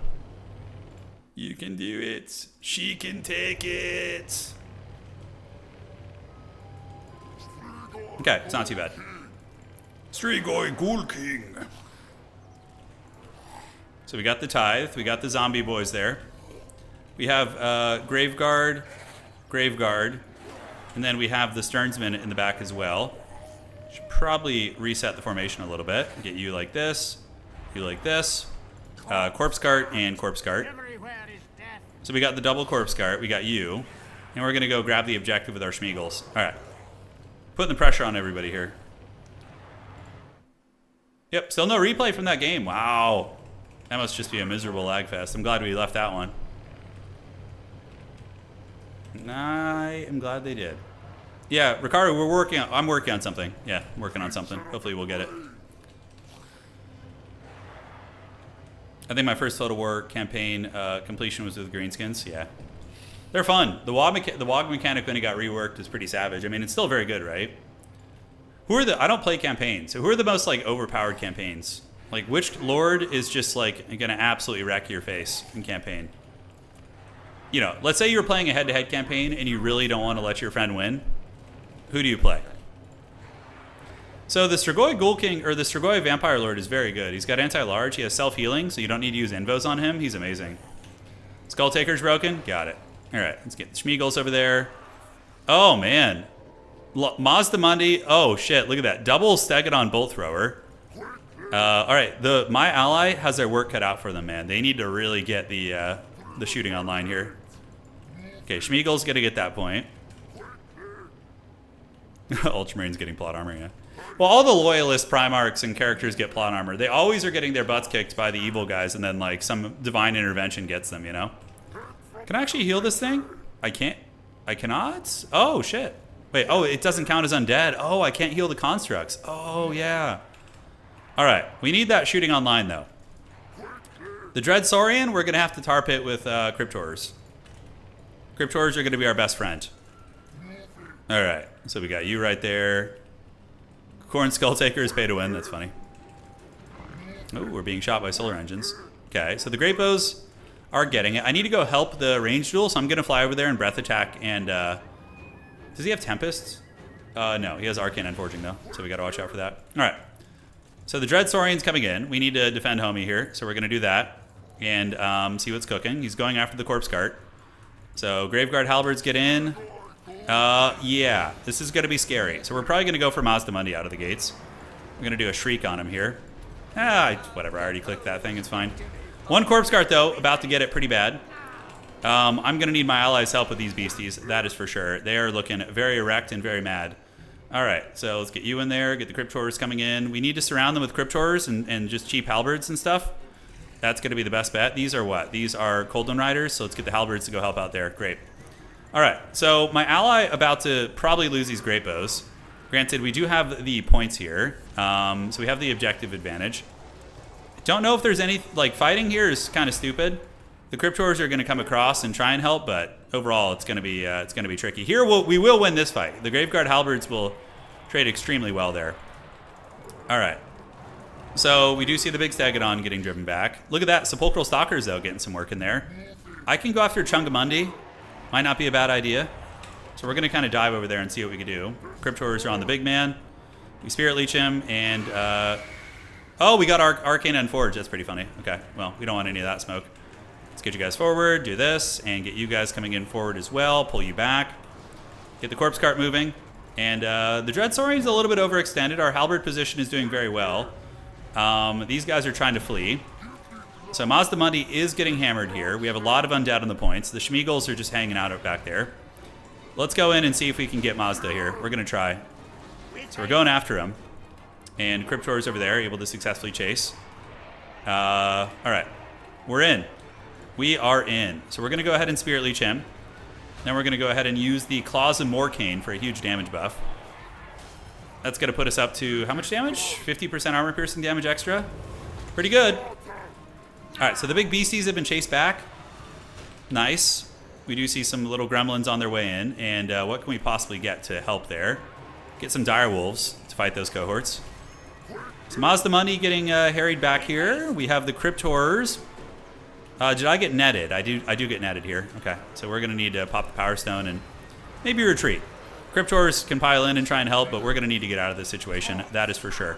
You can do it. She can take it. Okay, it's not too bad. Strigoi Ghoul King. So we got the Tithe, we got the zombie boys there. We have Graveguard, and then we have the Sternsman in the back as well. Should probably reset the formation a little bit. Get you like this, you like this. Corpse Cart and Corpse Cart. So we got the double Corpse Cart, we got you. And we're going to go grab the objective with our Schmeagles. All right. Putting the pressure on everybody here. Yep, still no replay from that game. Wow. That must just be a miserable lag fest. I'm glad we left that one. I am glad they did. Yeah, Ricardo, I'm working on something. Yeah, I'm working on something. Hopefully we'll get it. I think my first Total War campaign completion was with Greenskins. Yeah. They're fun. The WOG mechanic when it got reworked is pretty savage. I mean, it's still very good, right? I don't play campaigns. So who are the most like overpowered campaigns? Like which lord is just like gonna absolutely wreck your face in campaign? You know, let's say you're playing a head-to-head campaign and you really don't want to let your friend win. Who do you play? So the Strigoi Ghoul King, or the Strigoi Vampire Lord is very good. He's got anti-large, he has self-healing, so you don't need to use invos on him. He's amazing. Skull Taker's broken? Got it. Alright, let's get the Schmeagles over there. Oh, man. Mazda Mundi. Oh, shit, look at that. Double Stegadon Bolt Thrower. Alright, my ally has their work cut out for them, man. They need to really get the shooting online here. Okay, Schmeagle's gonna get that point. Ultramarine's getting plot armor, yeah. Well, all the loyalist Primarchs and characters get plot armor. They always are getting their butts kicked by the evil guys, and then like some divine intervention gets them, you know? Can I actually heal this thing? I can't. I cannot? Oh, shit. Wait, oh, it doesn't count as undead. Oh, I can't heal the constructs. Oh, yeah. All right, we need that shooting online, though. The Dread Saurian, we're going to have to tar pit with Cryptorers. Cryptorers are going to be our best friend. All right, so we got you right there. Corn Skull Taker is pay to win. That's funny. Oh, we're being shot by solar engines. Okay, so the Great Bows are getting it. I need to go help the range duel, so I'm going to fly over there and breath attack. And does he have Tempest? No, he has Arcane and Forging, though, so we got to watch out for that. All right. So the Dread Saurian's coming in. We need to defend homie here, so we're going to do that. And see what's cooking. He's going after the corpse cart. So Graveguard Halberds get in. Yeah, this is going to be scary. So we're probably going to go for Mazdamundi out of the gates. We're going to do a shriek on him here. Whatever, I already clicked that thing, it's fine. One corpse cart, though, about to get it pretty bad. I'm going to need my allies' help with these beasties, that is for sure. They are looking very erect and very mad. All right, so let's get you in there, get the Cryptors coming in. We need to surround them with Cryptors and just cheap halberds and stuff. That's going to be the best bet. These are what? These are Coldon Riders, so let's get the halberds to go help out there. Great. All right, so my ally about to probably lose these great bows. Granted, we do have the points here, so we have the objective advantage. Don't know if there's any, like, fighting here is kind of stupid. The Cryptors are going to come across and try and help, but overall it's going to be tricky. Here we will win this fight. The Graveguard Halberds will trade extremely well there. All right. So we do see the big Stegodon getting driven back. Look at that. Sepulchral Stalkers, though, getting some work in there. I can go after Chungamundi. Might not be a bad idea. So we're going to kind of dive over there and see what we can do. Cryptors are on the big man. We Spirit Leech him, and... oh, we got Arcane and Forge. That's pretty funny. Okay, well, we don't want any of that smoke. Let's get you guys forward, do this, and get you guys coming in forward as well. Pull you back. Get the corpse cart moving. And the Dread Saurian's a little bit overextended. Our halberd position is doing very well. These guys are trying to flee. So Mazdamundi is getting hammered here. We have a lot of undead on the points. The Schmeagles are just hanging out back there. Let's go in and see if we can get Mazda here. We're going to try. So we're going after him. And Cryptor's over there, able to successfully chase. All right. We're in. We are in. So we're going to go ahead and Spirit Leech him. Then we're going to go ahead and use the Claws of Morcane for a huge damage buff. That's going to put us up to how much damage? 50% armor piercing damage extra. Pretty good. All right, so the big beasties have been chased back. Nice. We do see some little gremlins on their way in. And what can we possibly get to help there? Get some dire wolves to fight those cohorts. So Mazdamundi getting harried back here. We have the Cryptors. Did I get netted? I do get netted here. Okay, so we're going to need to pop the Power Stone and maybe retreat. Cryptors can pile in and try and help, but we're going to need to get out of this situation. That is for sure.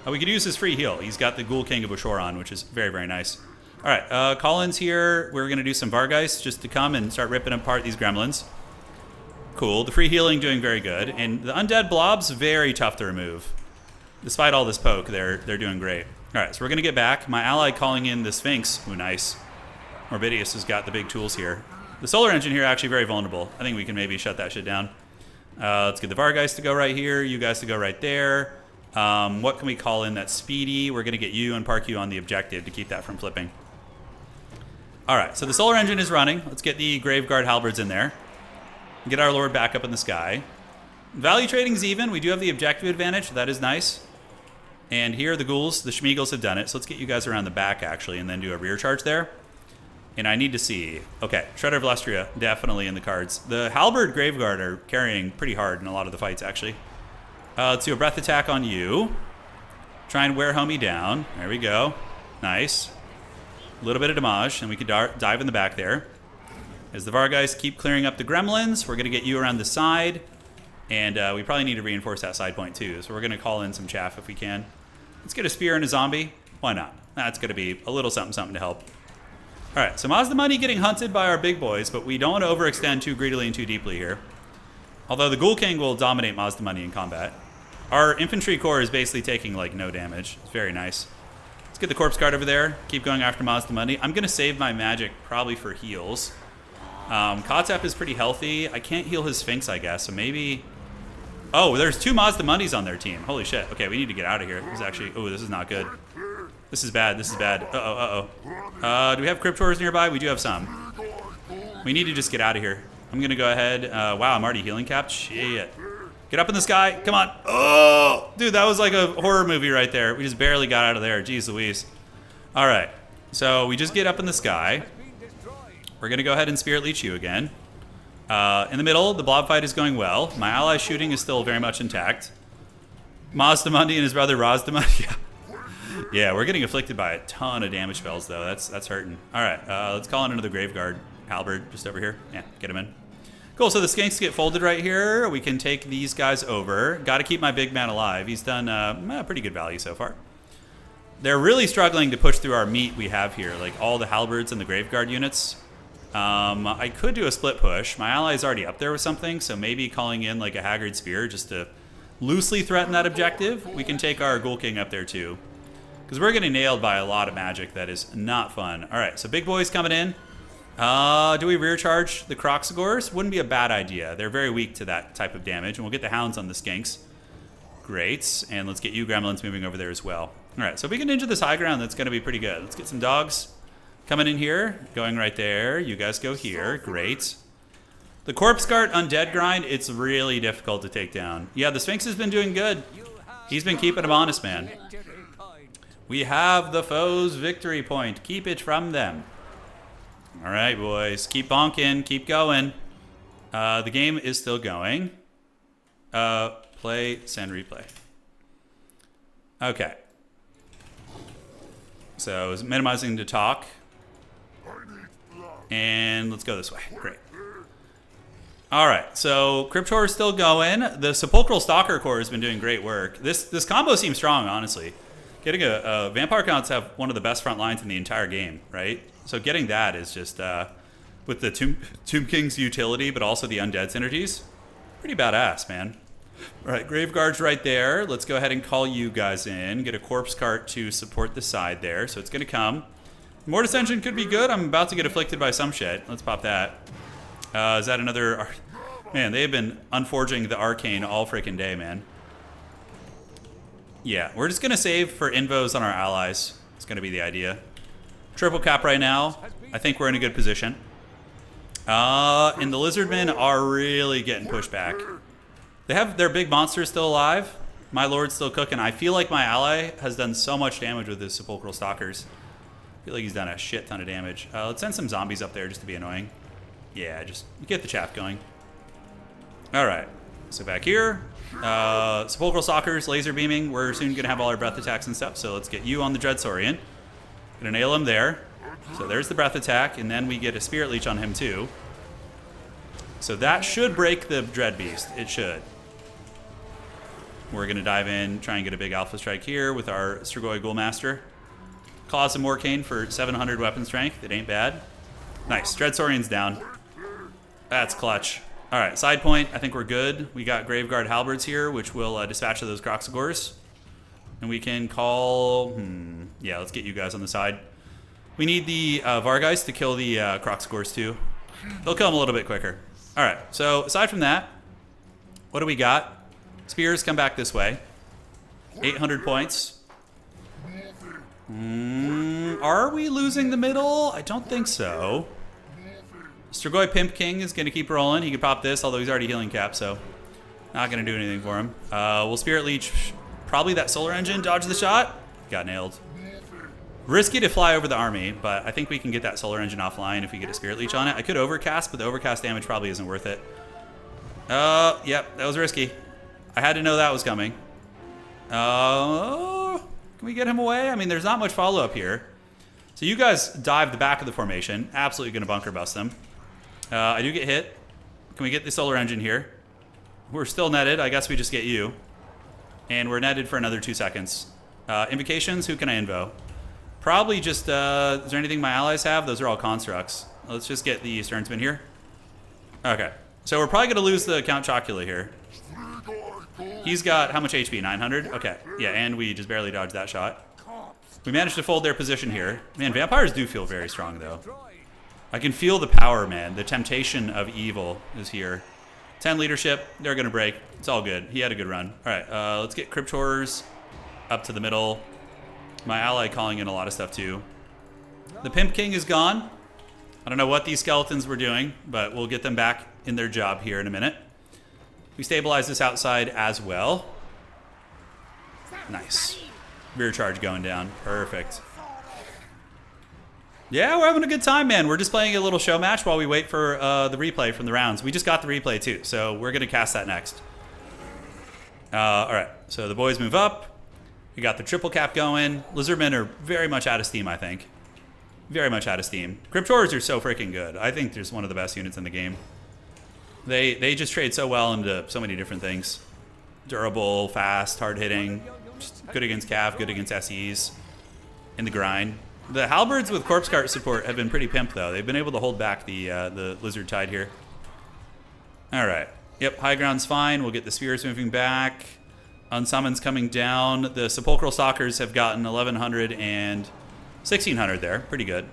We could use his free heal. He's got the Ghoul King of Ashore on, which is very, very nice. All right, Collins here. We're going to do some Vargeist just to come and start ripping apart these gremlins. Cool. The free healing doing very good. And the undead blobs, very tough to remove. Despite all this poke, they're doing great. All right, so we're going to get back. My ally calling in the Sphinx. Ooh, nice. Morbidius has got the big tools here. The Solar Engine here actually very vulnerable. I think we can maybe shut that shit down. Let's get the Vargeist to go right here. You guys to go right there. What can we call in that's speedy? We're going to get you and park you on the objective to keep that from flipping. All right, so the Solar Engine is running. Let's get the Graveguard Halberds in there. Get our Lord back up in the sky. Value trading's even. We do have the objective advantage. That is nice. And here are the ghouls. The Schmeagles have done it. So let's get you guys around the back, actually, and then do a rear charge there. And I need to see... Okay, Shredder of Lustria, definitely in the cards. The Halberd Graveguard are carrying pretty hard in a lot of the fights, actually. Let's do a Breath Attack on you. Try and wear homie down. There we go. Nice. A little bit of damage, and we can dive in the back there. As the Vargeist keep clearing up the gremlins, we're going to get you around the side. And we probably need to reinforce that side point, too. So we're going to call in some chaff if we can. Let's get a spear and a zombie. Why not? That's going to be a little something to help. All right, so Mazdamundi getting hunted by our big boys, but we don't want to overextend too greedily and too deeply here. Although the Ghoul King will dominate Mazdamundi in combat. Our infantry corps is basically taking, like, no damage. It's very nice. Let's get the Corpse Guard over there. Keep going after Mazdamundi. I'm going to save my magic probably for heals. Kotep is pretty healthy. I can't heal his Sphinx, I guess, so maybe... Oh, there's two Mazdamundis on their team. Holy shit. Okay, we need to get out of here. This is actually... Oh, this is not good. This is bad. This is bad. Uh-oh, uh-oh. Do we have Cryptors nearby? We do have some. We need to just get out of here. I'm going to go ahead. Wow, I'm already healing capped. Shit. Get up in the sky. Come on. Oh! Dude, that was like a horror movie right there. We just barely got out of there. Jeez Louise. All right. So we just get up in the sky. We're going to go ahead and Spirit Leech you again. In the middle, the blob fight is going well. My ally shooting is still very much intact. Mazdamundi and his brother Razdamundi. Yeah. Yeah, we're getting afflicted by a ton of damage spells, though. That's hurting. All right, let's call in another Graveguard Halberd just over here. Yeah, get him in. Cool, so the Skinks get folded right here. We can take these guys over. Got to keep my big man alive. He's done pretty good value so far. They're really struggling to push through our meat we have here, like all the halberds and the graveguard units. I could do a split push. My ally's already up there with something, so maybe calling in like a Haggard Spear just to loosely threaten that objective. We can take our Ghoul King up there too, because we're getting nailed by a lot of magic that is not fun. All right, so big boys coming in. Do we rear charge the Croxagors? Wouldn't be a bad idea. They're very weak to that type of damage, and we'll get the Hounds on the Skinks. Great, and let's get you Gremlins moving over there as well. All right, so if we can ninja this high ground, that's going to be pretty good. Let's get some dogs coming in here, going right there. You guys go here. Great. The Corpse Guard Undead grind, it's really difficult to take down. Yeah, the Sphinx has been doing good. He's been keeping them honest, man. We have the foe's victory point. Keep it from them. All right, boys. Keep bonking. Keep going. The game is still going. Play, send, replay. Okay. So it's minimizing to talk. And let's go this way. Great. All right, so Cryptor is still going. The Sepulchral Stalker Core has been doing great work. This combo seems strong, honestly. Getting a Vampire Counts have one of the best front lines in the entire game, right? So getting that is just, with the Tomb King's utility, but also the Undead synergies, pretty badass, man. All right, Graveguard's right there. Let's go ahead and call you guys in. Get a Corpse Cart to support the side there, so it's going to come. Mortis Engine could be good. I'm about to get afflicted by some shit. Let's pop that. Is that another... Man, they've been unforging the Arcane all freaking day, man. Yeah, we're just going to save for invos on our allies. It's going to be the idea. Triple cap right now. I think we're in a good position. And the Lizardmen are really getting pushed back. They have their big monsters still alive. My Lord's still cooking. I feel like my ally has done so much damage with his Sepulchral Stalkers. I feel like he's done a shit ton of damage. Let's send some zombies up there just to be annoying. Yeah, just get the chaff going. All right, so back here, Sepulchral Stalkers, laser beaming. We're soon gonna have all our breath attacks and stuff, so let's get you on the Dreadsaurian. Gonna nail him there. So there's the breath attack, and then we get a Spirit Leech on him too. So that should break the Dread Beast. It should. We're gonna dive in, try and get a big Alpha Strike here with our Strigoi Ghoulmaster. Cause some Morcane for 700 weapon strength. It ain't bad. Nice. Dreadsaurian's down. That's clutch. All right, side point. I think we're good. We got Graveguard Halberds here, which will dispatch of those Croxagors. And we can call... Yeah, let's get you guys on the side. We need the Vargeist to kill the Croxagors too. They'll kill them a little bit quicker. All right, so aside from that, what do we got? Spears come back this way. 800 points. Are we losing the middle? I don't think so. Strigoi Pimp King is going to keep rolling. He can pop this, although he's already healing cap, so not going to do anything for him. We'll Spirit Leech probably that Solar Engine. Dodge the shot. Got nailed. Risky to fly over the army, but I think we can get that Solar Engine offline if we get a Spirit Leech on it. I could overcast, but the overcast damage probably isn't worth it. Yep, that was risky. I had to know that was coming. Can we get him away? I mean, there's not much follow-up here. So you guys dive the back of the formation. Absolutely going to bunker bust them. I do get hit. Can we get the Solar Engine here? We're still netted. I guess we just get you. And we're netted for another 2 seconds. Invocations, who can I invo? Probably just, is there anything my allies have? Those are all constructs. Let's just get the Sternsman here. Okay. So we're probably going to lose the Count Chocula here. He's got how much HP? 900? Okay. Yeah, and we just barely dodged that shot. We managed to fold their position here. Man, vampires do feel very strong, though. I can feel the power, man. The temptation of evil is here. 10 leadership. They're going to break. It's all good. He had a good run. All right, let's get Crypt Horrors up to the middle. My ally calling in a lot of stuff, too. The Pimp King is gone. I don't know what these skeletons were doing, but we'll get them back in their job here in a minute. We stabilize this outside as well. Nice. Rear charge going down. Perfect. Yeah, we're having a good time, man. We're just playing a little show match while we wait for the replay from the rounds. We just got the replay, too, so we're going to cast that next. All right, so the boys move up. We got the triple cap going. Lizardmen are very much out of steam, I think. Very much out of steam. Cryptors are so freaking good. I think there's one of the best units in the game. They just trade so well into so many different things. Durable, fast, hard-hitting. Good against Cav, good against SEs. in the grind. The halberds with corpse cart support have been pretty pimp, though. They've been able to hold back the lizard tide here. All right. Yep, high ground's fine. We'll get the spears moving back. Unsummons coming down. The sepulchral stalkers have gotten 1,100 and 1,600 there. Pretty good.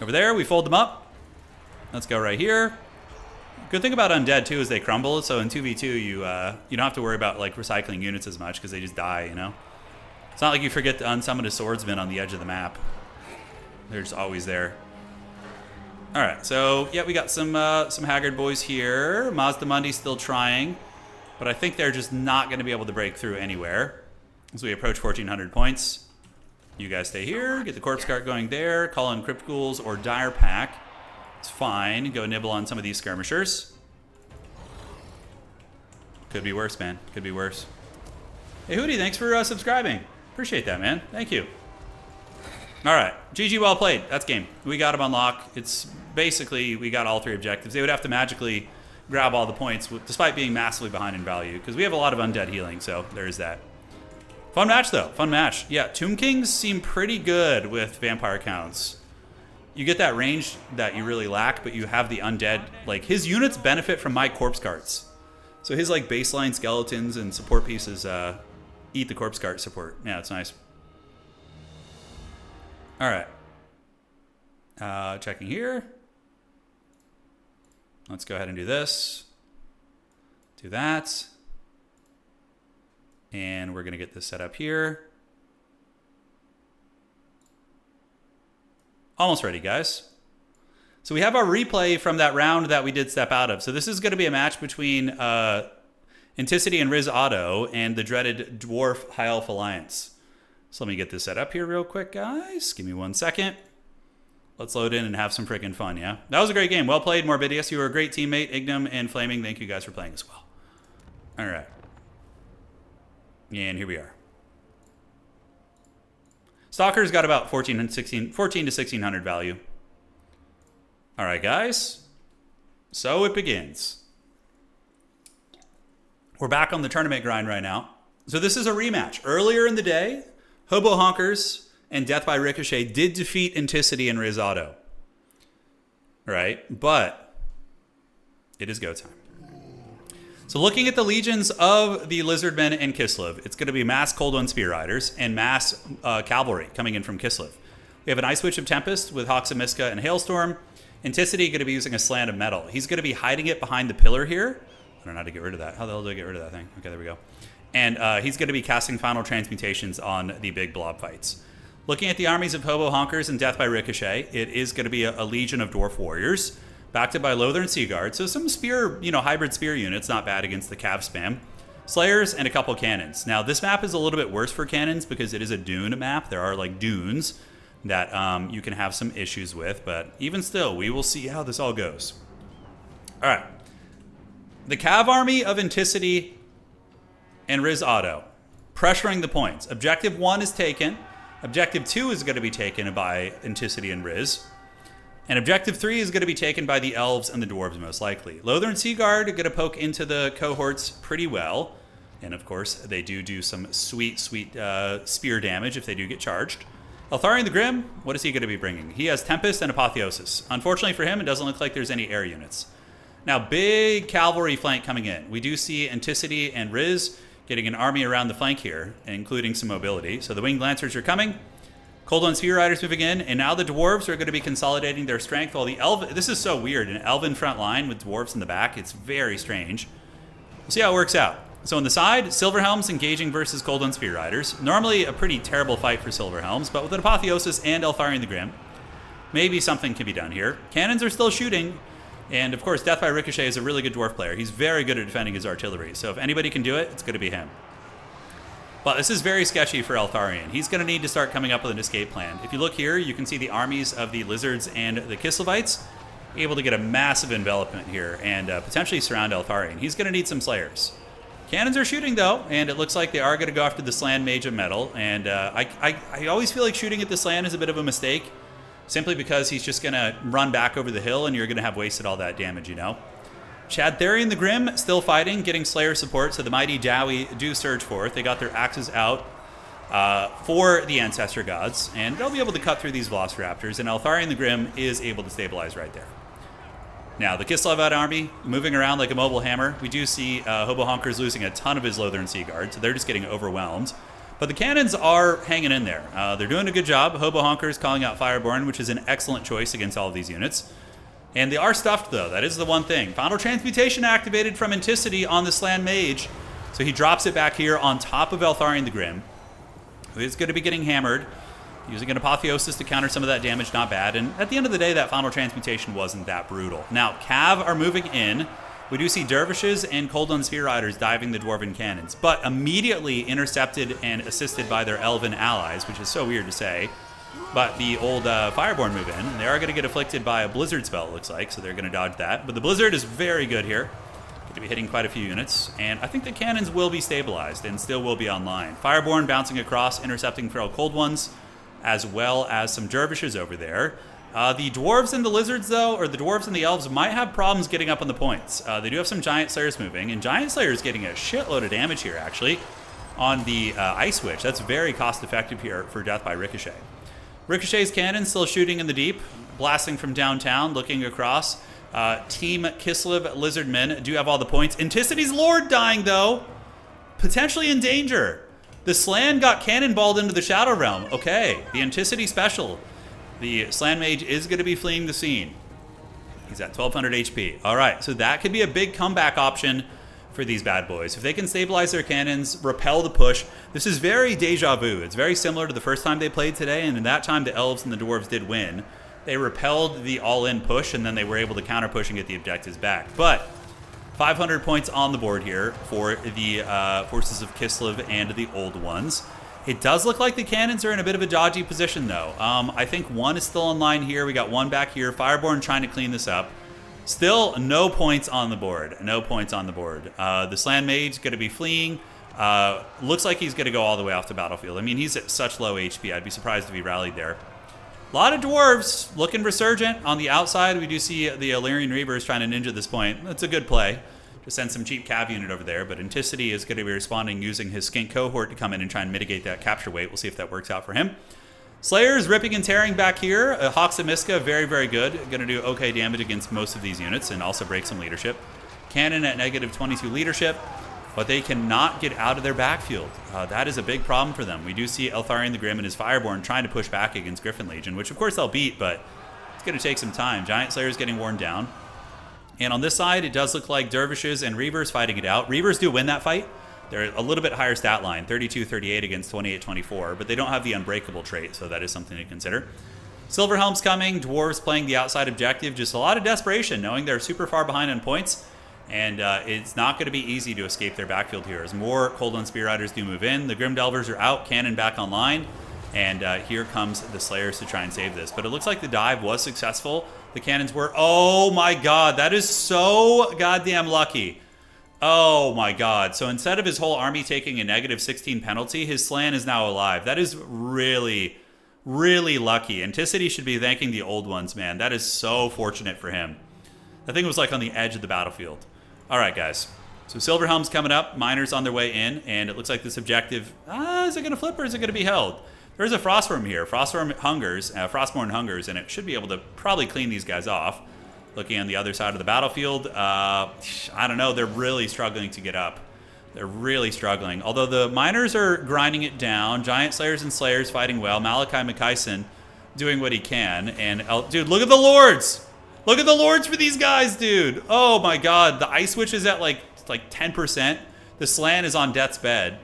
Over there, we fold them up. Let's go right here. Good thing about undead, too, is they crumble. So in 2v2, you don't have to worry about like recycling units as much because they just die, you know? It's not like you forget to unsummon a swordsman on the edge of the map. They're just always there. All right, so yeah, we got some Haggard boys here. Mazdamundi's still trying, but I think they're just not going to be able to break through anywhere as we approach 1,400 points. You guys stay here, get the corpse cart going there, call in crypt ghouls or dire pack. It's fine. Go nibble on some of these skirmishers. Could be worse, man. Could be worse. Hey, Hootie, thanks for subscribing. Appreciate that, man. Thank you. All right. GG, well played. That's game. We got him on lock. It's basically, we got all 3 objectives. They would have to magically grab all the points, despite being massively behind in value, because we have a lot of undead healing, so there is that. Fun match, though. Fun match. Yeah, Tomb Kings seem pretty good with vampire counts. You get that range that you really lack, but you have the undead. Like, his units benefit from my corpse carts. So his, like, baseline skeletons and support pieces eat the corpse cart support. Yeah, it's nice. All right. Checking here. Let's go ahead and do this. Do that. And we're going to get this set up here. Almost ready, guys. So we have our replay from that round that we did step out of. So this is going to be a match between Anticity and Riz Otto and the dreaded Dwarf High Elf Alliance. So let me get this set up here real quick, guys. Give me 1 second. Let's load in and have some freaking fun, yeah? That was a great game. Well played, Morbidius. You were a great teammate. Ignum and Flaming, thank you guys for playing as well. All right. And here we are. Stalker's got about 14 to 1,600 value. All right, guys. So it begins. We're back on the tournament grind right now. So this is a rematch. Earlier in the day, Hobo Honkers and Death by Ricochet did defeat Anticity and Riz Otto. Right? But it is go time. So looking at the legions of the Lizardmen and Kislev, it's going to be mass Cold One Spear Riders and mass cavalry coming in from Kislev. We have an Ice Witch of Tempest with Hawks of Miska and Hailstorm. Anticity going to be using a Slant of Metal. He's going to be hiding it behind the pillar here. I don't know how to get rid of that. How the hell do I get rid of that thing? Okay, there we go. And he's going to be casting Final Transmutations on the big blob fights. Looking at the armies of Hobo Honkers and Death by Ricochet, it is going to be a legion of Dwarf Warriors, backed up by Lothar and Seaguard. So some spear, hybrid spear units, not bad against the Cav spam. Slayers and a couple cannons. Now, this map is a little bit worse for cannons because it is a dune map. There are like dunes that you can have some issues with, but even still, we will see how this all goes. All right. The Cav army of Anticity and Riz Otto, pressuring the points. Objective 1 is taken. Objective 2 is going to be taken by Anticity and Riz. And Objective 3 is going to be taken by the Elves and the Dwarves, most likely. Lothar and Seaguard are going to poke into the cohorts pretty well. And, of course, they do some sweet spear damage if they do get charged. Eltharion the Grim, what is he going to be bringing? He has Tempest and Apotheosis. Unfortunately for him, it doesn't look like there's any air units. Now, big cavalry flank coming in. We do see Anticity and Riz getting an army around the flank here, including some mobility. So the Winged Lancers are coming. Cold One Spear Riders moving in, and now the Dwarves are going to be consolidating their strength while the Elven... This is so weird. An Elven front line with Dwarves in the back. It's very strange. We'll see how it works out. So on the side, Silverhelms engaging versus Cold One Spear Riders. Normally a pretty terrible fight for Silverhelms, but with an Apotheosis and Eltharion the Grim, maybe something can be done here. Cannons are still shooting, and of course Death by Ricochet is a really good Dwarf player. He's very good at defending his artillery, so if anybody can do it, it's going to be him. But this is very sketchy for Eltharion. He's going to need to start coming up with an escape plan. If you look here, you can see the armies of the Lizards and the Kislevites able to get a massive envelopment here and potentially surround Eltharion. He's going to need some Slayers. Cannons are shooting, though, and it looks like they are going to go after the Slan Mage of Metal. And I always feel like shooting at the Slan is a bit of a mistake, simply because he's just going to run back over the hill, and you're going to have wasted all that damage, Chadtharion the Grim still fighting, getting Slayer support, so the mighty Dowie do surge forth. They got their axes out. for the Ancestor Gods, and they'll be able to cut through these Velociraptors, and Eltharion the Grim is able to stabilize right there. Now, the Kislev army moving around like a mobile hammer. We do see Hobo Honker's losing a ton of his Lothern Sea Guard, so they're just getting overwhelmed. But the cannons are hanging in there. They're doing a good job. Hobo Honker's calling out Fireborn, which is an excellent choice against all of these units. And they are stuffed, though. That is the one thing. Final Transmutation activated from Anticity on the Slan Mage. So he drops it back here on top of Eltharion the Grim, who is going to be getting hammered. Using an Apotheosis to counter some of that damage, not bad. And at the end of the day, that Final Transmutation wasn't that brutal. Now, Cav are moving in. We do see Dervishes and Koldun Spear Riders diving the Dwarven Cannons, but immediately intercepted and assisted by their Elven allies, which is so weird to say. But the old Fireborn move in, and they are going to get afflicted by a Blizzard spell, it looks like, so they're going to dodge that. But the Blizzard is very good here. Going to be hitting quite a few units, and I think the cannons will be stabilized and still will be online. Fireborn bouncing across, intercepting Feral Cold Ones, as well as some Dervishes over there. The Dwarves and the Lizards, though, or the Dwarves and the Elves, might have problems getting up on the points. They do have some Giant Slayers moving, and Giant Slayer is getting a shitload of damage here, actually, on the Ice Witch. That's very cost-effective here for death by Ricochet. Ricochet's cannon still shooting in the deep, blasting from downtown, looking across. Team Kislev Lizardmen do have all the points. Anticity's Lord dying, though. Potentially in danger. The Slan got cannonballed into the Shadow Realm. Okay, the Anticity special. The Slan Mage is going to be fleeing the scene. He's at 1200 HP. All right, so that could be a big comeback option for these bad boys. If they can stabilize their cannons, repel the push. This is very deja vu. It's very similar to the first time they played today, and in that time the Elves and the Dwarves did win. They repelled the all-in push, and then they were able to counter-push and get the objectives back. But 500 points on the board here for the forces of Kislev and the Old Ones. It does look like the cannons are in a bit of a dodgy position, though. I think one is still online here. We got one back here. Fireborn trying to clean this up. Still no points on the board. No points on the board. The Slan Mage going to be fleeing. Looks like he's going to go all the way off the battlefield. I mean, he's at such low HP. I'd be surprised if he rallied there. A lot of Dwarves looking resurgent. On the outside, we do see the Illyrian Reavers trying to ninja this point. That's a good play. Just send some cheap cav unit over there, but Anticity is going to be responding using his Skink cohort to come in and try and mitigate that capture weight. We'll see if that works out for him. Slayers ripping and tearing back here. Hawks and Miska, very, very good. Going to do okay damage against most of these units and also break some leadership. Cannon at negative 22 leadership, but they cannot get out of their backfield. That is a big problem for them. We do see Eltharion the Grim and his Fireborn trying to push back against Griffin Legion, which of course they'll beat, but it's going to take some time. Giant Slayers getting worn down. And on this side, it does look like Dervishes and Reavers fighting it out. Reavers do win that fight. They're a little bit higher stat line, 32-38 against 28-24, but they don't have the Unbreakable trait, so that is something to consider. Silverhelm's coming, Dwarves playing the outside objective, just a lot of desperation, knowing they're super far behind on points, and it's not going to be easy to escape their backfield here, as more Koldun Spear Riders do move in. The Grim Delvers are out, cannon back online, and here comes the Slayers to try and save this. But it looks like the dive was successful. The cannons were, oh my god, that is so goddamn lucky. Oh my god. So instead of his whole army taking a negative 16 penalty, his Slan is now alive. That is really, really lucky. Anticity should be thanking the Old Ones, man. That is so fortunate for him. That thing was like on the edge of the battlefield. All right, guys. So Silverhelm's coming up. Miners on their way in. And it looks like this objective, is it going to flip or is it going to be held? There's a Frostworm here. Frostborn hungers, and it should be able to probably clean these guys off. Looking on the other side of the battlefield, I don't know. They're really struggling to get up. They're really struggling. Although the Miners are grinding it down. Giant Slayers and Slayers fighting well. Malachi McKyson doing what he can. And, dude, look at the Lords. Look at the Lords for these guys, dude. Oh, my God. The Ice Witch is at, like 10%. The Slan is on death's bed.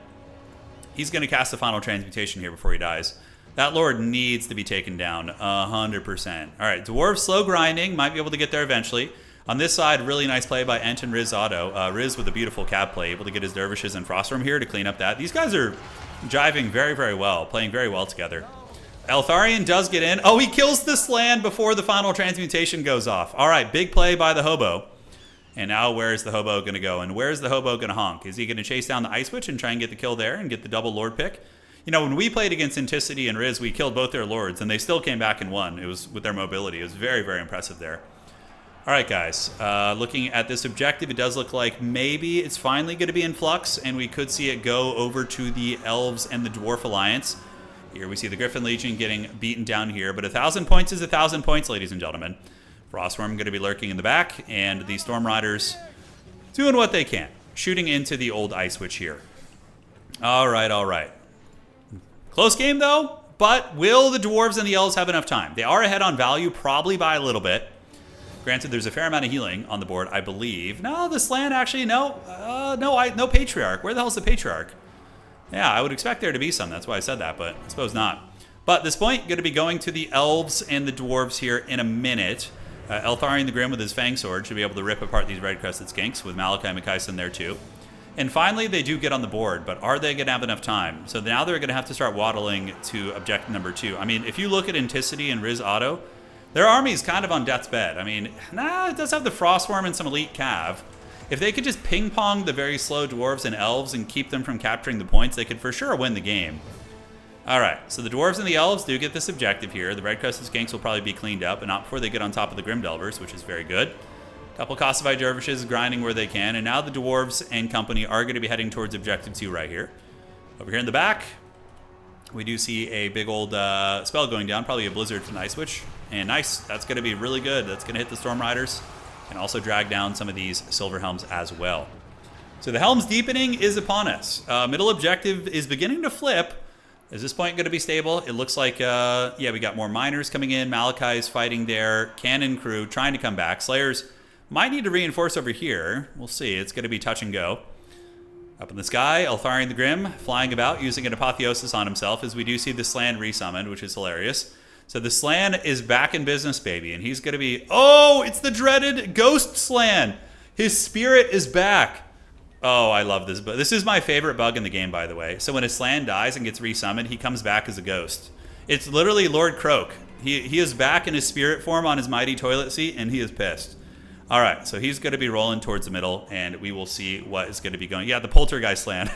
He's going to cast the Final Transmutation here before he dies. That Lord needs to be taken down 100%. All right, Dwarves slow grinding. Might be able to get there eventually. On this side, really nice play by Ent and Riz Auto. Riz with a beautiful cab play, able to get his Dervishes and Frostworm here to clean up that. These guys are jiving very, very well, playing very well together. Eltharion does get in. Oh, he kills the Slan before the Final Transmutation goes off. All right, big play by the Hobo. And now where's the Hobo going to go? And where's the Hobo going to honk? Is he going to chase down the Ice Witch and try and get the kill there and get the double Lord pick? You know, when we played against Anticity and Riz, we killed both their Lords, and they still came back and won. It was with their mobility. It was very, very impressive there. All right, guys. Looking at this objective, it does look like maybe it's finally going to be in flux, and we could see it go over to the Elves and the Dwarf Alliance. Here we see the Griffin Legion getting beaten down here, but 1,000 points is 1,000 points, ladies and gentlemen. Frostworm going to be lurking in the back, and the Storm Riders doing what they can, shooting into the old Ice Witch here. All right, all right. Close game, though, but will the Dwarves and the Elves have enough time? They are ahead on value, probably by a little bit. Granted, there's a fair amount of healing on the board, I believe. No, this land actually, no. No Patriarch. Where the hell's the Patriarch? Yeah, I would expect there to be some. That's why I said that, but I suppose not. But at this point, going to be going to the Elves and the Dwarves here in a minute. Eltharion the Grim with his Fang Sword should be able to rip apart these red-crested skinks with Malachi Mikaisen there too. And finally, they do get on the board, but are they going to have enough time? So now they're going to have to start waddling to objective number 2. I mean, if you look at Anticity and Riz Auto, their army's kind of on death's bed. I mean, it does have the Frostworm and some elite cav. If they could just ping-pong the very slow Dwarves and Elves and keep them from capturing the points, they could for sure win the game. All right, so the Dwarves and the Elves do get this objective here. The red-crested skinks will probably be cleaned up, but not before they get on top of the Grim Delvers, which is very good. A couple Kossovite Dervishes grinding where they can, and now the Dwarves and company are going to be heading towards objective 2 right here. Over here in the back, we do see a big old spell going down, probably a Blizzard from Ice Witch. And nice, that's going to be really good. That's going to hit the Storm Riders and also drag down some of these Silver Helms as well. So the Helm's deepening is upon us. Middle objective is beginning to flip. Is this point going to be stable? It looks like, yeah, we got more miners coming in. Malachi is fighting there. Cannon crew trying to come back. Slayers might need to reinforce over here. We'll see. It's going to be touch and go. Up in the sky, Eltharion the Grim flying about, using an Apotheosis on himself, as we do see the Slan resummoned, which is hilarious. So the Slan is back in business, baby, and he's going to be... Oh, it's the dreaded Ghost Slan! His spirit is back! Oh, I love this. But this is my favorite bug in the game, by the way. So when a Slan dies and gets resummoned, he comes back as a ghost. It's literally Lord Croak. He is back in his spirit form on his mighty toilet seat, and he is pissed. All right, so he's going to be rolling towards the middle, and we will see what is going to be going. Yeah, the Poltergeist Slan.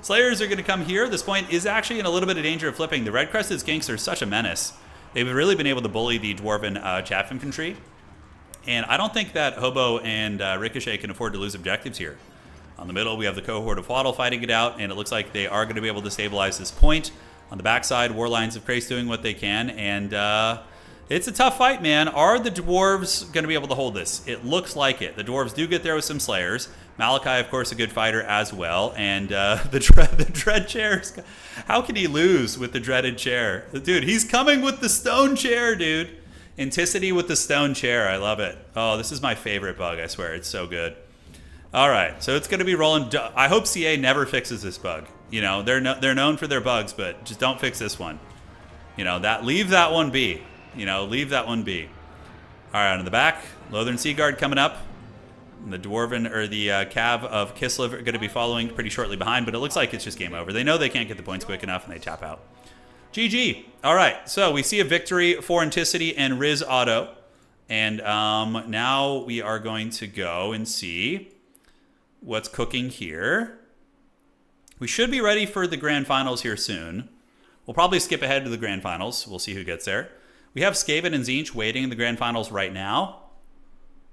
Slayers are going to come here. This point is actually in a little bit of danger of flipping. The red-crested skinks are such a menace. They've really been able to bully the Dwarven chaff infantry. And I don't think that Hobo and Ricochet can afford to lose objectives here. On the middle, we have the cohort of Waddle fighting it out, and it looks like they are going to be able to stabilize this point. On the backside, Warlines of Krace doing what they can, and it's a tough fight, man. Are the Dwarves going to be able to hold this? It looks like it. The Dwarves do get there with some Slayers. Malachi, of course, a good fighter as well. And the Dread Chair. How can he lose with the Dreaded Chair? Dude, he's coming with the Stone Chair, dude. Anticity with the Stone Chair. I love it. Oh, this is my favorite bug, I swear. It's so good. All right, so it's going to be rolling. I hope CA never fixes this bug. You know, they're known for their bugs, but just don't fix this one. You know, leave that one be. You know, leave that one be. All right, in the back, Lothern Seaguard coming up. And the Dwarven, or the Cav of Kislev are going to be following pretty shortly behind, but it looks like it's just game over. They know they can't get the points quick enough, and they tap out. GG. All right, so we see a victory for Anticity and Riz Auto. And now we are going to go and see what's cooking here. We should be ready for the Grand Finals here soon. We'll probably skip ahead to the Grand Finals. We'll see who gets there. We have Skaven and Tzeentch waiting in the Grand Finals right now.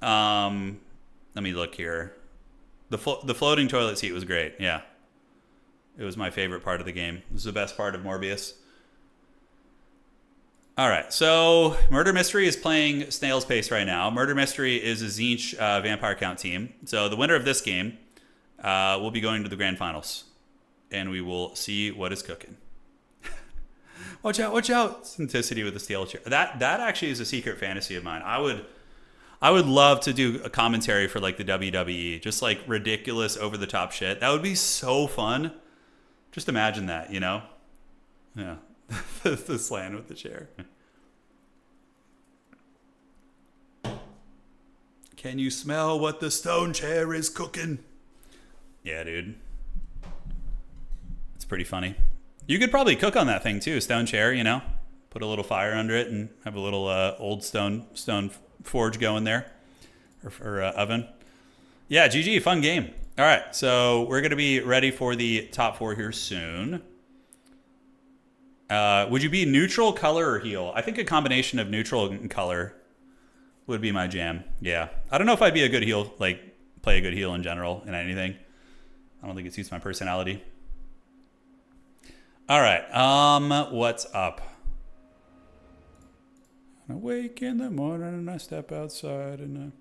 Let me look here. The floating toilet seat was great. Yeah. It was my favorite part of the game. This is the best part of Morbius. All right. So Murder Mystery is playing Snail's Pace right now. Murder Mystery is a Tzeentch Vampire Count team. So the winner of this game will be going to the Grand Finals. And we will see what is cooking. Watch out, watch out. Simplicity with the steel chair. That actually is a secret fantasy of mine. I would love to do a commentary for like the WWE, just like ridiculous over the top shit. That would be so fun. Just imagine that, you know? Yeah. The slant with the chair. Can you smell what the stone chair is cooking? Yeah, dude. It's pretty funny. You could probably cook on that thing too, stone chair, you know? Put a little fire under it and have a little old stone forge going there, or oven. Yeah, GG, fun game. All right, so we're going to be ready for the top 4 here soon. Would you be neutral, color, or heal? I think a combination of neutral and color would be my jam. Yeah. I don't know if I'd be a good heel, like play a good heel in general in anything. I don't think it suits my personality. All right. What's up? I wake in the morning and I step outside and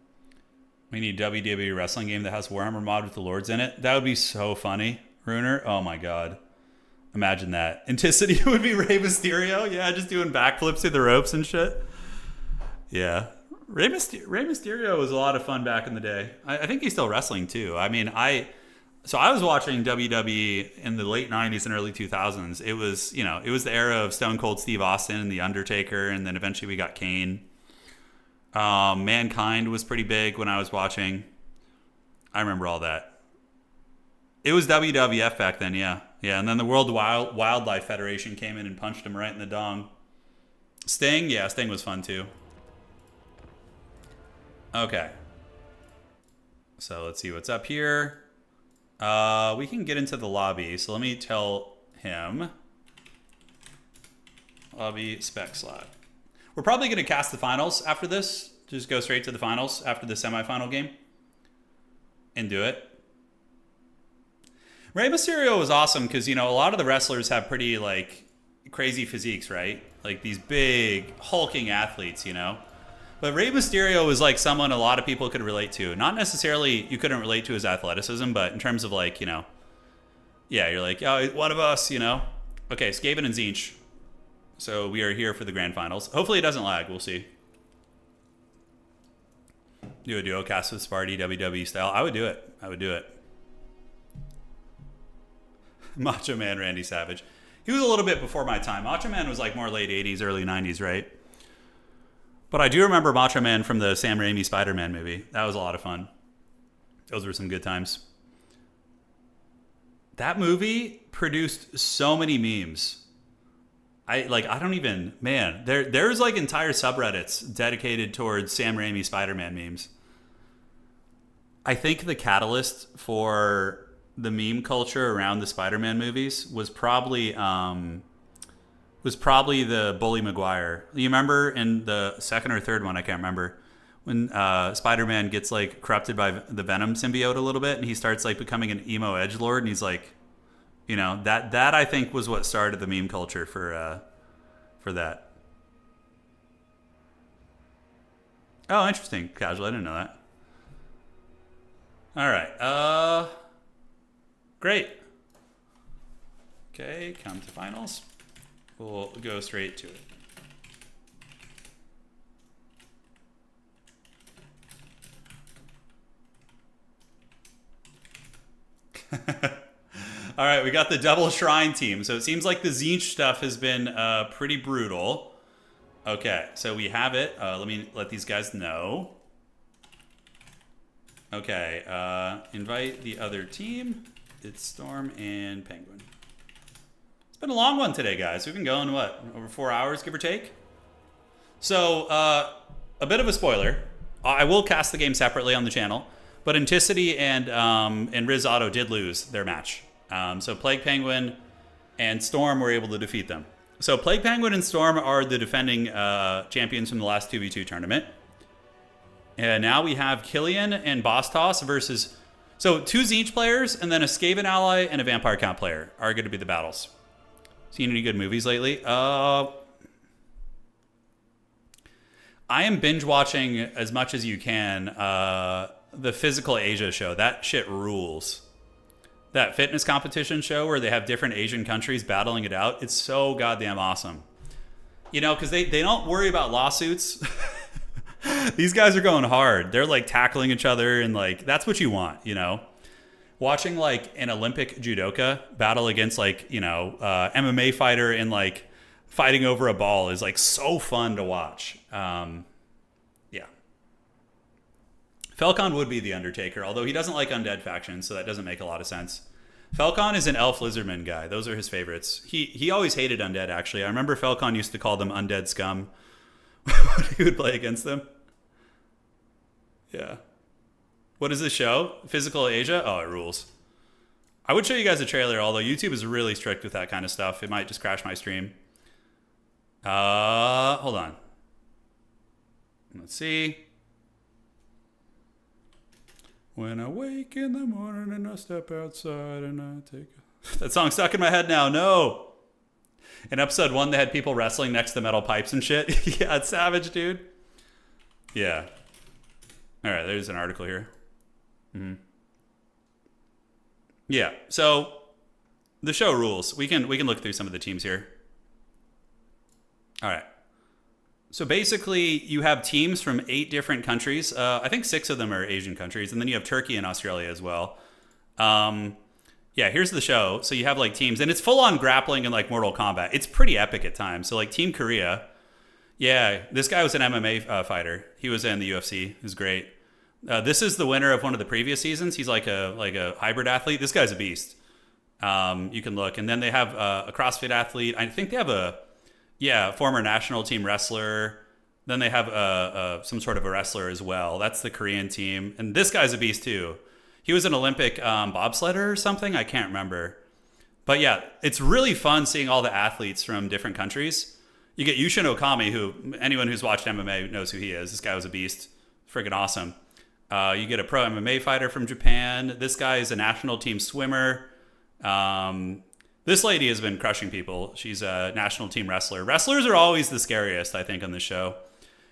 we need WWE wrestling game that has Warhammer mod with the Lords in it. That would be so funny, Runer. Oh my god. Imagine that. Anticity would be Rey Mysterio. Yeah, just doing backflips through the ropes and shit. Yeah. Rey Mysterio was a lot of fun back in the day. I think he's still wrestling too. I mean, so I was watching WWE in the late 90s and early 2000s. It was, it was the era of Stone Cold Steve Austin and The Undertaker, and then eventually we got Kane. Mankind was pretty big when I was watching. I remember all that. It was WWF back then, yeah. Yeah, and then the World Wildlife Federation came in and punched him right in the dong. Sting? Yeah, Sting was fun too. Okay. So let's see what's up here. We can get into the lobby. So let me tell him. Lobby spec slot. We're probably going to cast the finals after this. Just go straight to the finals after the semifinal game. And do it. Rey Mysterio was awesome because, a lot of the wrestlers have pretty, crazy physiques, right? Like these big, hulking athletes, But Rey Mysterio was, someone a lot of people could relate to. Not necessarily you couldn't relate to his athleticism, but in terms of, yeah, you're like, oh, one of us, Okay, Skaven and Zinch. So we are here for the grand finals. Hopefully it doesn't lag. We'll see. Do a duo cast with Sparty, WWE style. I would do it. Macho Man Randy Savage. He was a little bit before my time. Macho Man was more late 80s, early 90s, right? But I do remember Macho Man from the Sam Raimi Spider-Man movie. That was a lot of fun. Those were some good times. That movie produced so many memes. There's entire subreddits dedicated towards Sam Raimi Spider-Man memes. I think the catalyst for the meme culture around the Spider-Man movies was probably the Bully Maguire. You remember in the second or third one, I can't remember, when Spider-Man gets corrupted by the Venom symbiote a little bit, and he starts becoming an emo edgelord, and he's that I think was what started the meme culture for that. Oh, interesting. Casual. I didn't know that. All right. Great. Okay, come to finals. We'll go straight to it. All right, we got the double shrine team. So it seems like the Zinch stuff has been pretty brutal. Okay, so we have it. Let me let these guys know. Okay, invite the other team. It's Storm and Penguin. It's been a long one today, guys. We've been going, over 4 hours, give or take? So, a bit of a spoiler. I will cast the game separately on the channel, but Anticity and Riz Auto did lose their match. So Plague Penguin and Storm were able to defeat them. So Plague Penguin and Storm are the defending champions from the last 2v2 tournament. And now we have Killian and Boss Toss versus... So 2 Zinch players and then a Skaven ally and a Vampire Count player are going to be the battles. Seen any good movies lately? I am binge watching as much as you can the Physical Asia show. That shit rules. That fitness competition show where they have different Asian countries battling it out. It's so goddamn awesome. Because they don't worry about lawsuits. These guys are going hard. They're tackling each other and that's what you want, Watching an Olympic judoka battle against MMA fighter and fighting over a ball is so fun to watch. Yeah. Falcon would be the Undertaker, although he doesn't like undead factions, so that doesn't make a lot of sense. Falcon is an elf lizardman guy. Those are his favorites. He always hated undead, actually. I remember Falcon used to call them undead scum when he would play against them. Yeah. What is this show? Physical Asia? Oh, it rules. I would show you guys a trailer, although YouTube is really strict with that kind of stuff. It might just crash my stream. Hold on. Let's see. When I wake in the morning and I step outside and I take... That song's stuck in my head now. No. In episode 1, they had people wrestling next to metal pipes and shit. Yeah, it's savage, dude. Yeah. All right, there's an article here. Mm-hmm. Yeah, so the show rules. We can look through some of the teams here. All right. So basically, you have teams from 8 different countries. I think 6 of them are Asian countries, and then you have Turkey and Australia as well. Yeah, here's the show. So you have like teams, and it's full on grappling and like Mortal Kombat. It's pretty epic at times. So like Team Korea, yeah, this guy was an MMA fighter. He was in the UFC. He was great. This is the winner of one of the previous seasons. He's like a hybrid athlete. This guy's a beast. You can look, and then they have a CrossFit athlete. I think they have a former national team wrestler. Then they have some sort of a wrestler as well. That's the Korean team, and this guy's a beast too. He was an Olympic bobsledder or something. I can't remember. But yeah, it's really fun seeing all the athletes from different countries. You get Yushin Okami, who anyone who's watched MMA knows who he is. This guy was a beast. Freaking awesome. You get a pro MMA fighter from Japan. This guy is a national team swimmer. This lady has been crushing people. She's a national team wrestler. Wrestlers are always the scariest, I think, on this show.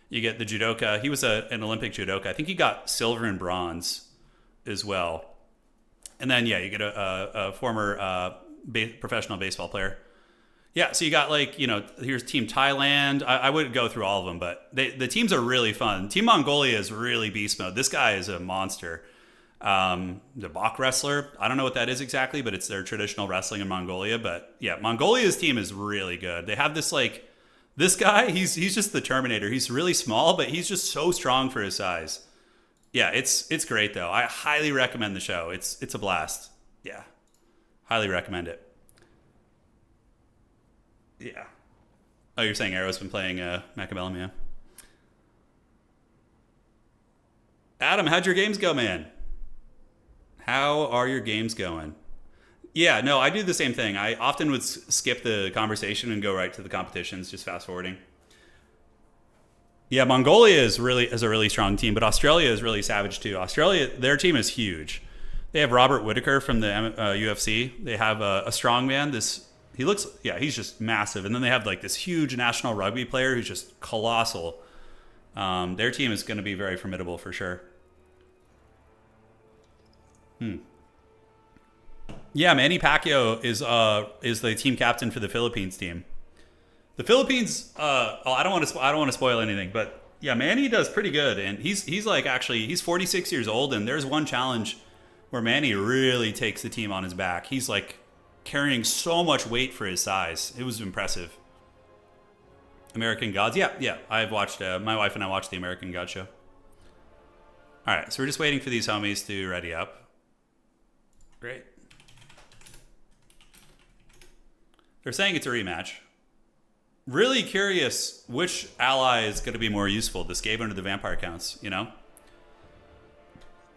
You get the judoka. He was an Olympic judoka. I think he got silver and bronze as well. And then, yeah, you get a former professional baseball player. Yeah, so you got like, here's Team Thailand. I wouldn't go through all of them, but the teams are really fun. Team Mongolia is really beast mode. This guy is a monster. The Bach wrestler, I don't know what that is exactly, but it's their traditional wrestling in Mongolia. But yeah, Mongolia's team is really good. They have this guy, he's just the Terminator. He's really small, but he's just so strong for his size. Yeah, it's great though. I highly recommend the show. It's a blast. Yeah, highly recommend it. Yeah. Oh, you're saying Arrow's been playing Macabellum, yeah. Adam, how'd your games go, man? How are your games going? Yeah, no, I do the same thing. I often would skip the conversation and go right to the competitions, just fast forwarding. Yeah, Mongolia is a really strong team, but Australia is really savage too. Australia, their team is huge. They have Robert Whittaker from the UFC. They have a strongman. He's just massive. And then they have like this huge national rugby player who's just colossal. Their team is going to be very formidable for sure. Yeah, Manny Pacquiao is the team captain for the Philippines team. The Philippines, I don't want to spoil anything, but yeah, Manny does pretty good, and he's 46 years old, and there's one challenge where Manny really takes the team on his back. He's like carrying so much weight for his size. It was impressive. American Gods, yeah. I've watched. My wife and I watched the American Gods show. All right, so we're just waiting for these homies to ready up. Great. They're saying it's a rematch. Really curious which ally is going to be more useful, the Skaven or the Vampire Counts,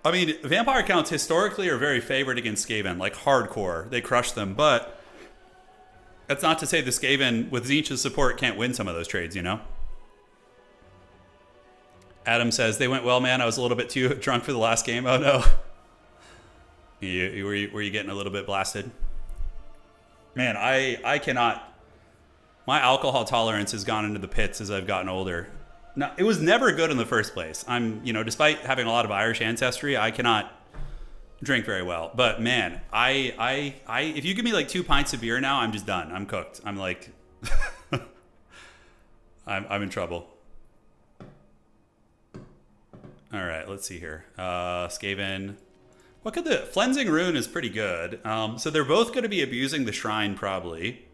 I mean, Vampire Counts historically are very favored against Skaven, like hardcore. They crush them, but that's not to say the Skaven, with Tzeentch's support, can't win some of those trades, Adam says, they went well, man. I was a little bit too drunk for the last game. Oh, no. Were you getting a little bit blasted? Man, I cannot... My alcohol tolerance has gone into the pits as I've gotten older. No, it was never good in the first place. Despite having a lot of Irish ancestry, I cannot drink very well. But man, I if you give me like 2 pints of beer now, I'm just done. I'm cooked. I'm like, I'm in trouble. All right, let's see here. Skaven. What could the Flensing Rune is pretty good. So they're both going to be abusing the shrine probably.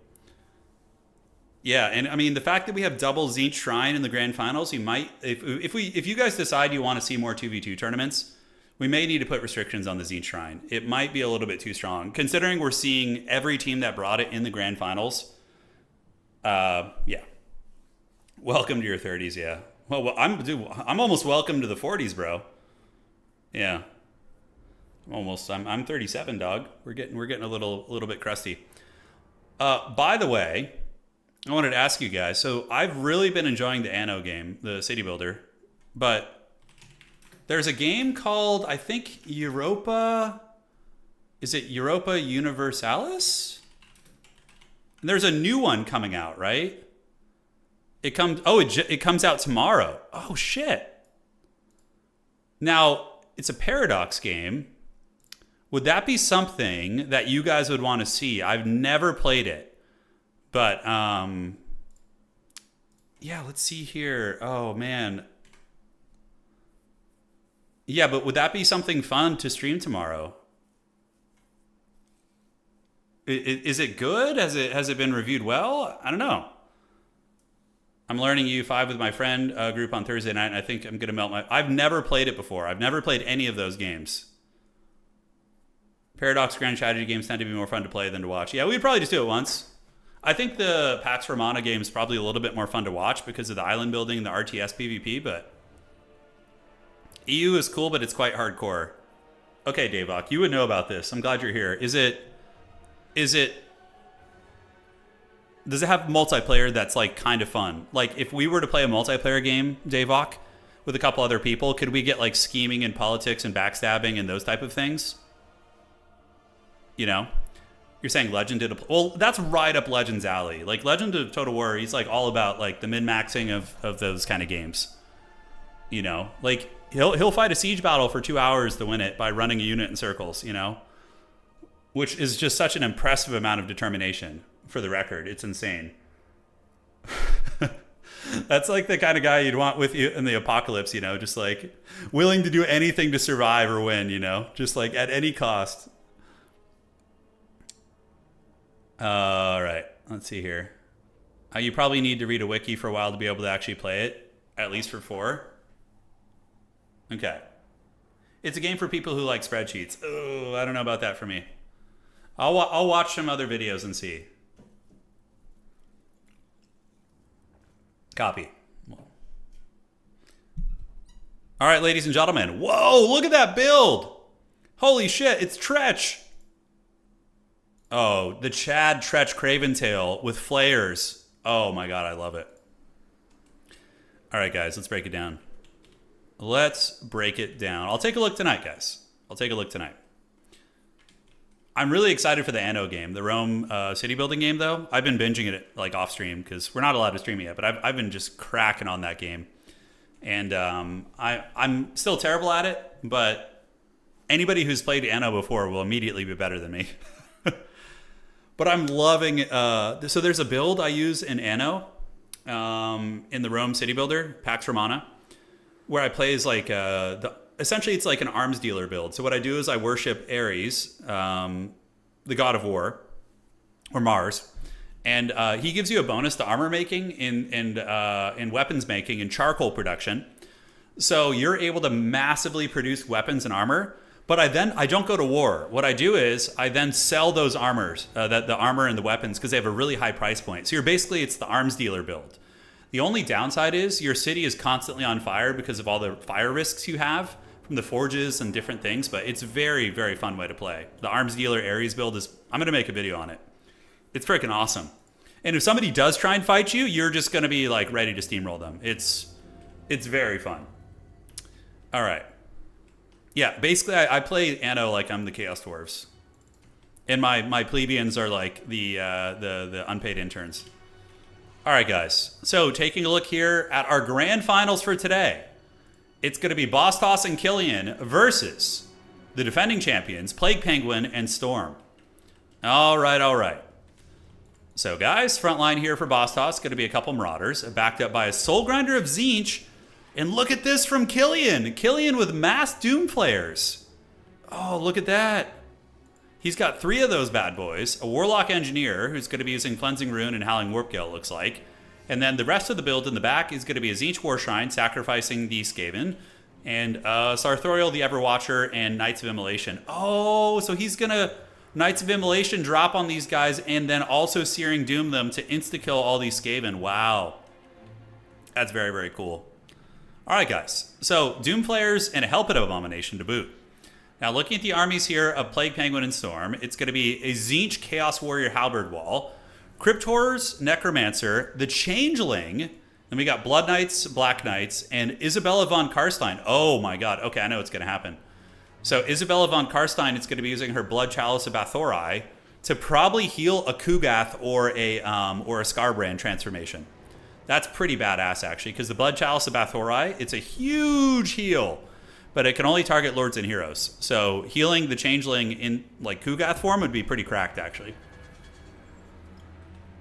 Yeah, and I mean the fact that we have double Tzeentch Shrine in the grand finals, you might if you guys decide you want to see more 2v2 tournaments, we may need to put restrictions on the Tzeentch Shrine. It might be a little bit too strong, considering we're seeing every team that brought it in the grand finals. Yeah. Welcome to your 30s, yeah. Well, I'm almost welcome to the 40s, bro. Yeah. I'm 37, dog. We're getting a little bit crusty. By the way, I wanted to ask you guys. So I've really been enjoying the Anno game, the city builder, but There's a game called, I think, Europa. Is it Europa Universalis? And there's a new one coming out, right? It comes out tomorrow. Oh shit. Now, it's a Paradox game. Would that be something that you guys would want to see? I've never played it. But yeah, let's see here. Oh man. Yeah, but would that be something fun to stream tomorrow? Is it good? Has it been reviewed well? I don't know. I'm learning EU5 with my friend group on Thursday night, and I think I'm going to melt my... I've never played it before. I've never played any of those games. Paradox grand strategy games tend to be more fun to play than to watch. Yeah, we'd probably just do it once. I think the Pax Romana game is probably a little bit more fun to watch because of the island building and the RTS PvP, but... EU is cool, but it's quite hardcore. Okay, Davok, you would know about this. I'm glad you're here. Does it have multiplayer that's like kind of fun? Like if we were to play a multiplayer game, Davok, with a couple other people, could we get like scheming and politics and backstabbing and those type of things? You know? You're saying Legend did well, that's right up Legend's alley. Like Legend of Total War, he's like all about like the min-maxing of those kind of games. You know? Like he'll fight a siege battle for 2 hours to win it by running a unit in circles, you know? Which is just such an impressive amount of determination, for the record. It's insane. That's like the kind of guy you'd want with you in the apocalypse, you know, just like willing to do anything to survive or win, you know, just like at any cost. All right, let's see here. You probably need to read a wiki for a while to be able to actually play it, at least for 4. Okay. It's a game for people who like spreadsheets. Oh, I don't know about that for me. I'll watch some other videos and see. Copy. All right, ladies and gentlemen. Whoa, look at that build. Holy shit, it's Tretch. Oh, the Chad Tretch Craventail with flares. Oh my god, I love it. All right, guys, let's break it down. Let's break it down. I'll take a look tonight, guys. I'll take a look tonight. I'm really excited for the Anno game, the Rome city building game, though. I've been binging it like off stream because we're not allowed to stream it yet, but I've been just cracking on that game. And I'm still terrible at it, but anybody who's played Anno before will immediately be better than me. But I'm loving so there's a build I use in Anno in the Rome city builder, Pax Romana, where I play as like essentially it's like an arms dealer build. So what I do is I worship Ares, the god of war, or Mars, and he gives you a bonus to armor making and weapons making and charcoal production. So you're able to massively produce weapons and armor. But I don't go to war. What I do is I then sell those armors, the armor and the weapons, because they have a really high price point. So you're basically, it's the arms dealer build. The only downside is your city is constantly on fire because of all the fire risks you have from the forges and different things. But it's very, very fun way to play. The arms dealer Ares build is, I'm going to make a video on it. It's freaking awesome. And if somebody does try and fight you, you're just going to be like ready to steamroll them. It's very fun. All right. Yeah, basically I play Anno like I'm the Chaos Dwarves. And my plebeians are like the unpaid interns. All right, guys. So taking a look here at our grand finals for today. It's going to be Boss Toss and Killian versus the defending champions, Plague Penguin and Storm. All right. So guys, front line here for Boss Toss, going to be a couple Marauders, backed up by a Soul Grinder of Tzeentch. And look at this from Killian. Killian with mass Doom Flares. Oh, look at that. He's got 3 of those bad boys. A Warlock Engineer, who's going to be using Cleansing Rune and Howling Warpgale, looks like. And then the rest of the build in the back is going to be a Tzeentch War Shrine, sacrificing the Skaven. And Sartorial, the Everwatcher, and Knights of Immolation. Oh, so he's going to Knights of Immolation drop on these guys and then also Searing Doom them to insta-kill all these Skaven. Wow. That's very, very cool. All right, guys. So Doom Flares and a Hell Pit of Abomination to boot. Now, looking at the armies here of Plague Penguin and Storm, it's going to be a Tzeentch Chaos Warrior Halberd Wall, Crypt Horrors, Necromancer, the Changeling, Then we got Blood Knights, Black Knights, and Isabella von Karstein. Oh my god. Okay, I know what's going to happen. So Isabella von Karstein is going to be using her Blood Chalice of Bathorai to probably heal a Kugath or a Scarbrand transformation. That's pretty badass, actually, because the Blood Chalice of Bathorai, it's a huge heal, but it can only target Lords and Heroes. So healing the Changeling in, like, Kugath form would be pretty cracked, actually.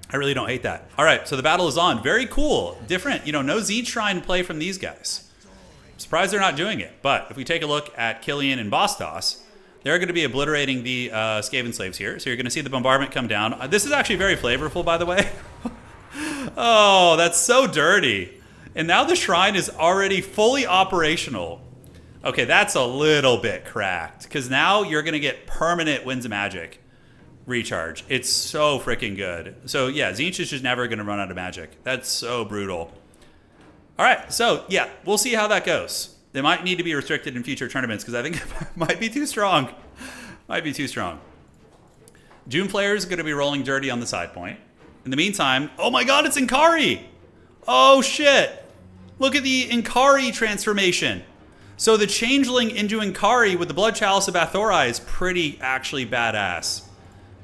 I really don't hate that. All right, so the battle is on. Very cool. Different. No Tzeentch Shrine play from these guys. I'm surprised they're not doing it. But if we take a look at Killian and Bostos, they're going to be obliterating the Skaven slaves here. So you're going to see the bombardment come down. This is actually very flavorful, by the way. Oh, that's so dirty. And now the shrine is already fully operational. Okay, that's a little bit cracked. Because now you're going to get permanent Winds of Magic recharge. It's so freaking good. So yeah, Tzeentch is just never going to run out of magic. That's so brutal. All right, so yeah, we'll see how that goes. They might need to be restricted in future tournaments because I think it might be too strong. Might be too strong. Doomflayer is going to be rolling dirty on the side point. In the meantime, oh my god, it's Inkari! Oh shit! Look at the Inkari transformation. So the Changeling into Inkari with the Blood Chalice of Bathorai is pretty actually badass.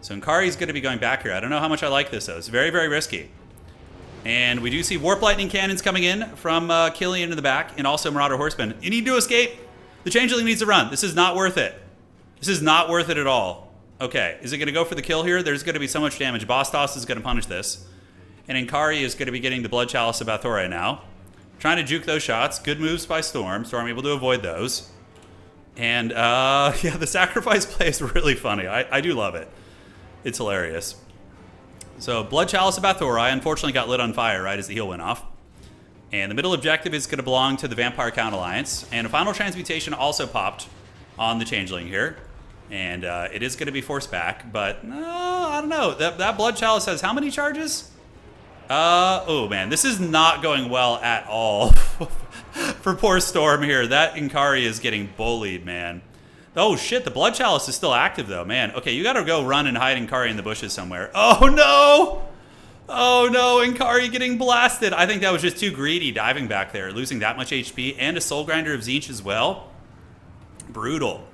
So Inkari is going to be going back here. I don't know how much I like this, though. It's very, very risky. And we do see Warp Lightning Cannons coming in from Killian in the back, and also Marauder Horsemen. You need to escape. The Changeling needs to run. This is not worth it. This is not worth it at all. Okay, is it going to go for the kill here? There's going to be so much damage. Bostos is going to punish this. And Inkari is going to be getting the Blood Chalice of Bathorai now. Trying to juke those shots. Good moves by Storm. Storm able to avoid those. And, yeah, the sacrifice play is really funny. I do love it. It's hilarious. So Blood Chalice of Bathorai unfortunately got lit on fire right as the heal went off. And the middle objective is going to belong to the Vampire Count Alliance. And a final transmutation also popped on the Changeling here. And it is going to be forced back. But I don't know. That Blood Chalice has how many charges? Oh man, this is not going well at all for poor Storm here. That Inkari is getting bullied, man. Oh shit, the Blood Chalice is still active though, man. Okay, you gotta go run and hide Inkari in the bushes somewhere. Oh no! Oh no, Inkari getting blasted. I think that was just too greedy diving back there, losing that much HP and a Soul Grinder of Tzeentch as well. Brutal.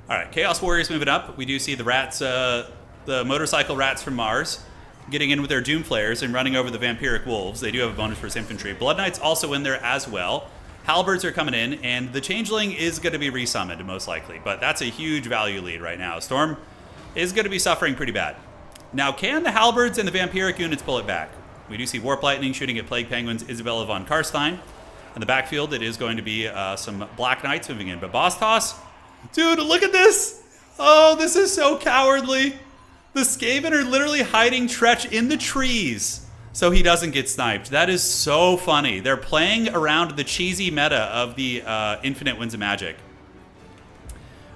Alright, Chaos Warriors moving up. We do see the rats, the motorcycle rats from Mars getting in with their Doom Flares and running over the Vampiric Wolves. They do have a bonus for his infantry. Blood Knights also in there as well. Halberds are coming in, and the Changeling is going to be resummoned, most likely. But that's a huge value lead right now. Storm is going to be suffering pretty bad. Now, can the Halberds and the Vampiric units pull it back? We do see Warp Lightning shooting at Plague Penguins, Isabella von Karstein. In the backfield, it is going to be some Black Knights moving in. But Bostos, dude, look at this! Oh, this is so cowardly. The Skaven are literally hiding Tretch in the trees so he doesn't get sniped. That is so funny. They're playing around the cheesy meta of the Infinite Winds of Magic.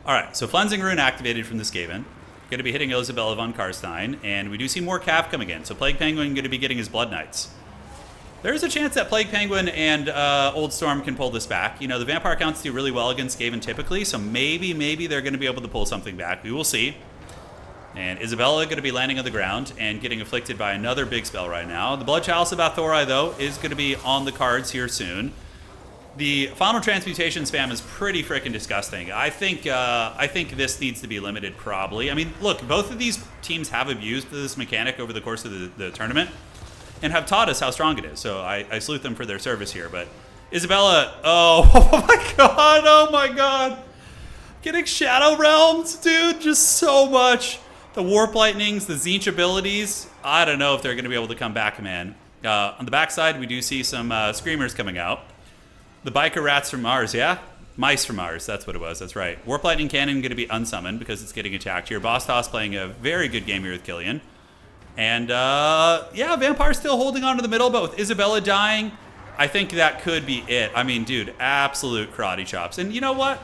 All right, so Flensing Rune activated from the Skaven. Going to be hitting Isabella von Karstein, and we do see more Cav coming in. So Plague Penguin going to be getting his Blood Knights. There's a chance that Plague Penguin and Old Storm can pull this back. The Vampire counts do really well against Skaven typically, so maybe they're going to be able to pull something back. We will see. And Isabella going to be landing on the ground and getting afflicted by another big spell right now. The Blood Chalice of Bathorai, though, is going to be on the cards here soon. The final transmutation spam is pretty freaking disgusting. I think this needs to be limited, probably. I mean, look, both of these teams have abused this mechanic over the course of the tournament and have taught us how strong it is. So I salute them for their service here. But Isabella, oh my god. Getting Shadow Realms, dude, just so much. The Warp Lightnings, the Tzeentch abilities, I don't know if they're going to be able to come back, man. On the backside, we do see some Screamers coming out. The Biker Rats from Mars, yeah? Mice from Mars, that's what it was, that's right. Warp Lightning Cannon going to be unsummoned because it's getting attacked here. Bostos playing a very good game here with Killian. And, yeah, Vampire still holding on to the middle, but with Isabella dying, I think that could be it. I mean, dude, absolute karate chops. And you know what?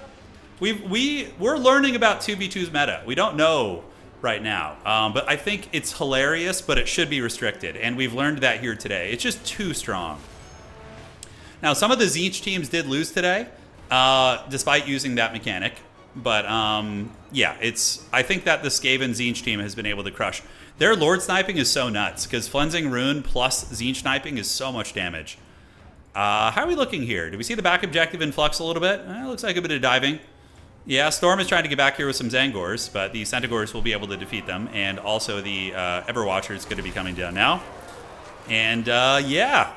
We're learning about 2v2's meta. We don't know right now. But I think it's hilarious, but it should be restricted. And we've learned that here today. It's just too strong. Now, some of the Tzeentch teams did lose today, despite using that mechanic. But, yeah, I think that the Skaven Tzeentch team has been able to crush. Their Lord sniping is so nuts, because Flensing Rune plus Tzeentch sniping is so much damage. How are we looking here? Do we see the back objective in flux a little bit? Looks like a bit of diving. Yeah, Storm is trying to get back here with some Zangors, but the Centaurs will be able to defeat them, and also the Everwatcher is going to be coming down now. And yeah,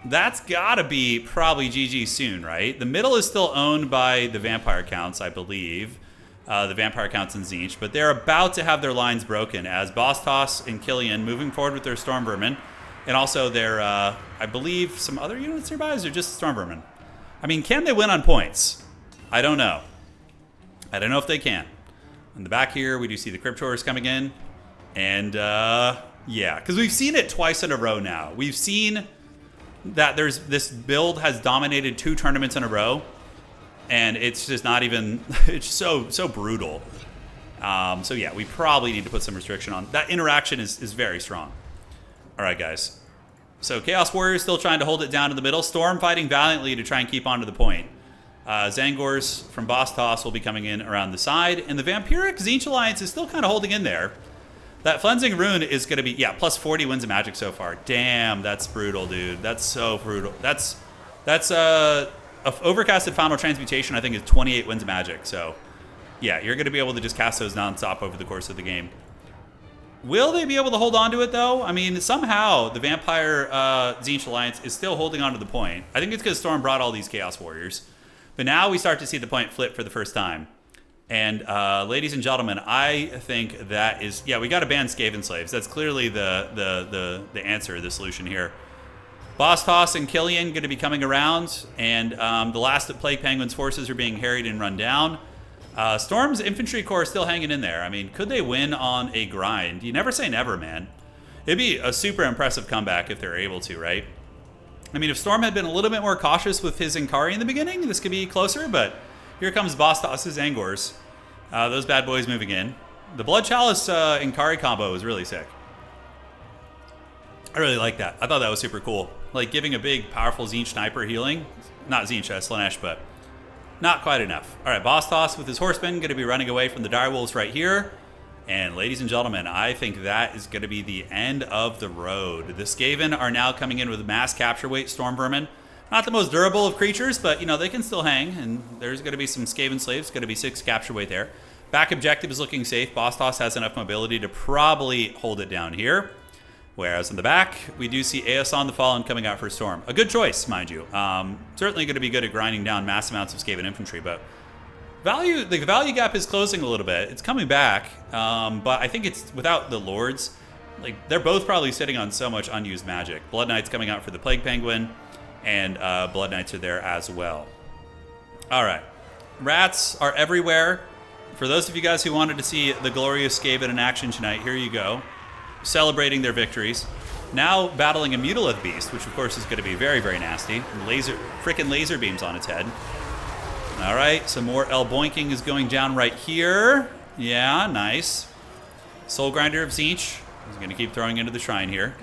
that's got to be probably GG soon, right? The middle is still owned by the Vampire Counts, I believe. The Vampire Counts and Tzeentch, but they're about to have their lines broken as Boss Toss and Killian moving forward with their Storm Vermin, and also their, I believe, some other units nearby, or just Storm Vermin? I mean, can they win on points? I don't know. I don't know if they can. In the back here, we do see the Cryptors coming in. And, yeah, because we've seen it twice in a row now. We've seen that this build has dominated 2 tournaments in a row. And it's just not even, it's so brutal. So, yeah, we probably need to put some restriction on. That interaction is very strong. All right, guys. So, Chaos Warriors still trying to hold it down in the middle. Storm fighting valiantly to try and keep on to the point. Zangors from Boss Toss will be coming in around the side. And the Vampiric Tzeentch Alliance is still kind of holding in there. That Flensing Rune is going to be, yeah, plus 40 wins of magic so far. Damn, that's brutal, dude. That's so brutal. That's a overcasted Final Transmutation, I think, is 28 wins of magic. So, yeah, you're going to be able to just cast those nonstop over the course of the game. Will they be able to hold on to it, though? I mean, somehow the Vampire Tzeentch Alliance is still holding on to the point. I think it's because Storm brought all these Chaos Warriors. But now we start to see the point flip for the first time. And ladies and gentlemen, I think that is... Yeah, we got to ban Skaven Slaves. That's clearly the answer, the solution here. Boss Toss and Killian going to be coming around. And the last of Plague Penguin's forces are being harried and run down. Storm's Infantry Corps is still hanging in there. I mean, could they win on a grind? You never say never, man. It'd be a super impressive comeback if they're able to, right? I mean, if Storm had been a little bit more cautious with his Inkari in the beginning, this could be closer, but here comes Boss Toss's Angors. Those bad boys moving in. The Blood Chalice Inkari combo is really sick. I really like that. I thought that was super cool. Like giving a big, powerful Tzeentch sniper healing. Not Tzeentch, Slaanesh, but not quite enough. All right, Boss Toss with his horsemen going to be running away from the direwolves right here. And ladies and gentlemen, I think that is going to be the end of the road. The Skaven are now coming in with mass capture weight Storm Vermin. Not the most durable of creatures, but, you know, they can still hang. And there's going to be some Skaven Slaves. Going to be 6 capture weight there. Back objective is looking safe. Boss Toss has enough mobility to probably hold it down here. Whereas in the back, we do see Aeson the Fallen coming out for Storm. A good choice, mind you. Certainly going to be good at grinding down mass amounts of Skaven infantry, but... the value gap is closing a little bit. It's coming back, but I think it's without the Lords. Like, they're both probably sitting on so much unused magic. Blood Knights coming out for the Plague Penguin, and Blood Knights are there as well. All right. Rats are everywhere. For those of you guys who wanted to see the glorious Skaven in action tonight, here you go. Celebrating their victories. Now battling a Mutilith Beast, which of course is going to be very, very nasty. Freaking laser beams on its head. All right, some more El Boinking is going down right here. Yeah, nice. Soul Grinder of Tzeentch is going to keep throwing into the shrine here.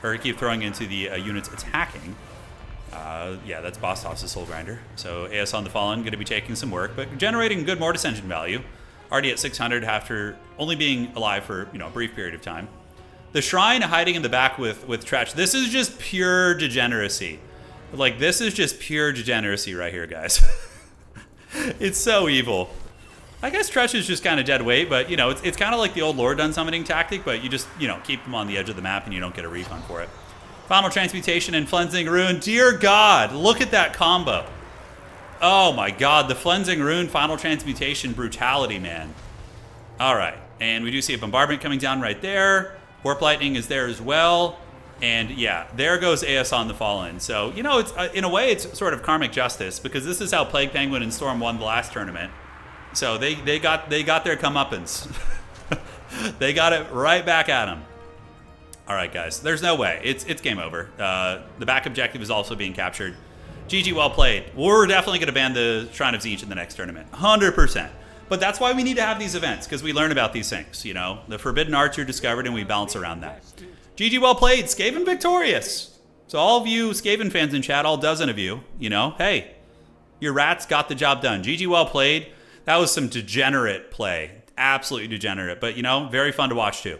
Or keep throwing into the units attacking. Yeah, that's Boss Toss's Soul Grinder. So Aeson the Fallen going to be taking some work, but generating good Mortis Engine value. Already at 600 after only being alive for, you know, a brief period of time. The shrine hiding in the back with Tretch. This is just pure degeneracy. Like, this is just pure degeneracy right here, guys. It's so evil. I guess Tretch is just kind of dead weight, but, you know, it's kind of like the old Lord Done summoning tactic, but you just, you know, keep them on the edge of the map and you don't get a refund for it. Final Transmutation and Flensing Rune. Dear God, look at that combo. Oh my God, the Flensing Rune Final Transmutation brutality, man. All right, and we do see a Bombardment coming down right there. Warp Lightning is there as well. And yeah, there goes Aeson the Fallen. So, you know, it's in a way, it's sort of karmic justice because this is how Plague Penguin and Storm won the last tournament. So they got their comeuppance. They got it right back at them. All right, guys, there's no way. It's game over. The back objective is also being captured. GG, well played. We're definitely going to ban the Shrine of Tzeentch in the next tournament. 100%. But that's why we need to have these events, because we learn about these things, you know. The forbidden arts are discovered, and we bounce around that. GG, well played. Skaven victorious. So all of you Skaven fans in chat, all dozen of you, you know, hey, your rats got the job done. GG, well played. That was some degenerate play. Absolutely degenerate, but, you know, very fun to watch, too.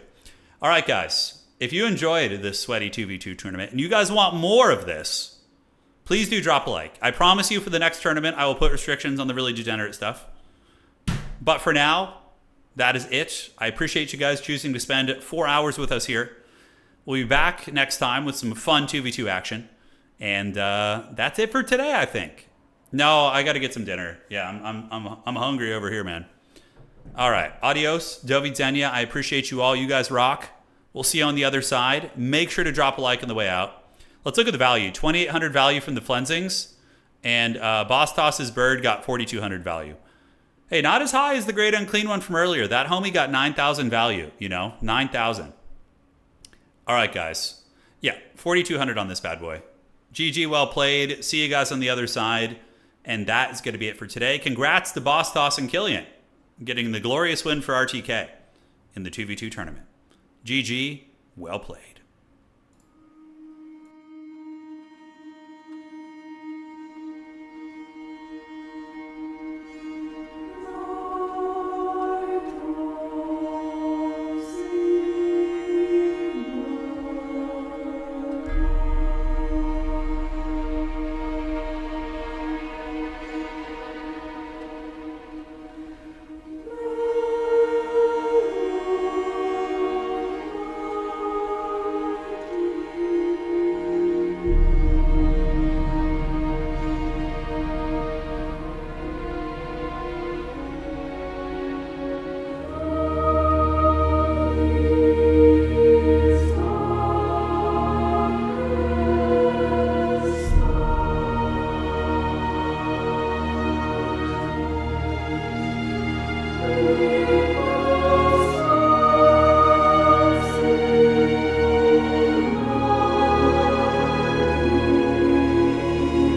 All right, guys. If you enjoyed this sweaty 2v2 tournament, and you guys want more of this, please do drop a like. I promise you for the next tournament, I will put restrictions on the really degenerate stuff. But for now, that is it. I appreciate you guys choosing to spend 4 hours with us here. We'll be back next time with some fun 2v2 action. And that's it for today, I think. No, I got to get some dinner. Yeah, I'm hungry over here, man. All right. Adios. Do widzenia. I appreciate you all. You guys rock. We'll see you on the other side. Make sure to drop a like on the way out. Let's look at the value. 2,800 value from the Flensings. And Boss Toss's bird got 4,200 value. Hey, not as high as the Great Unclean one from earlier. That homie got 9,000 value, 9,000. All right, guys. Yeah, 4,200 on this bad boy. GG, well played. See you guys on the other side. And that is going to be it for today. Congrats to Boss Toss and Killian getting the glorious win for RTK in the 2v2 tournament. GG, well played. Thank you.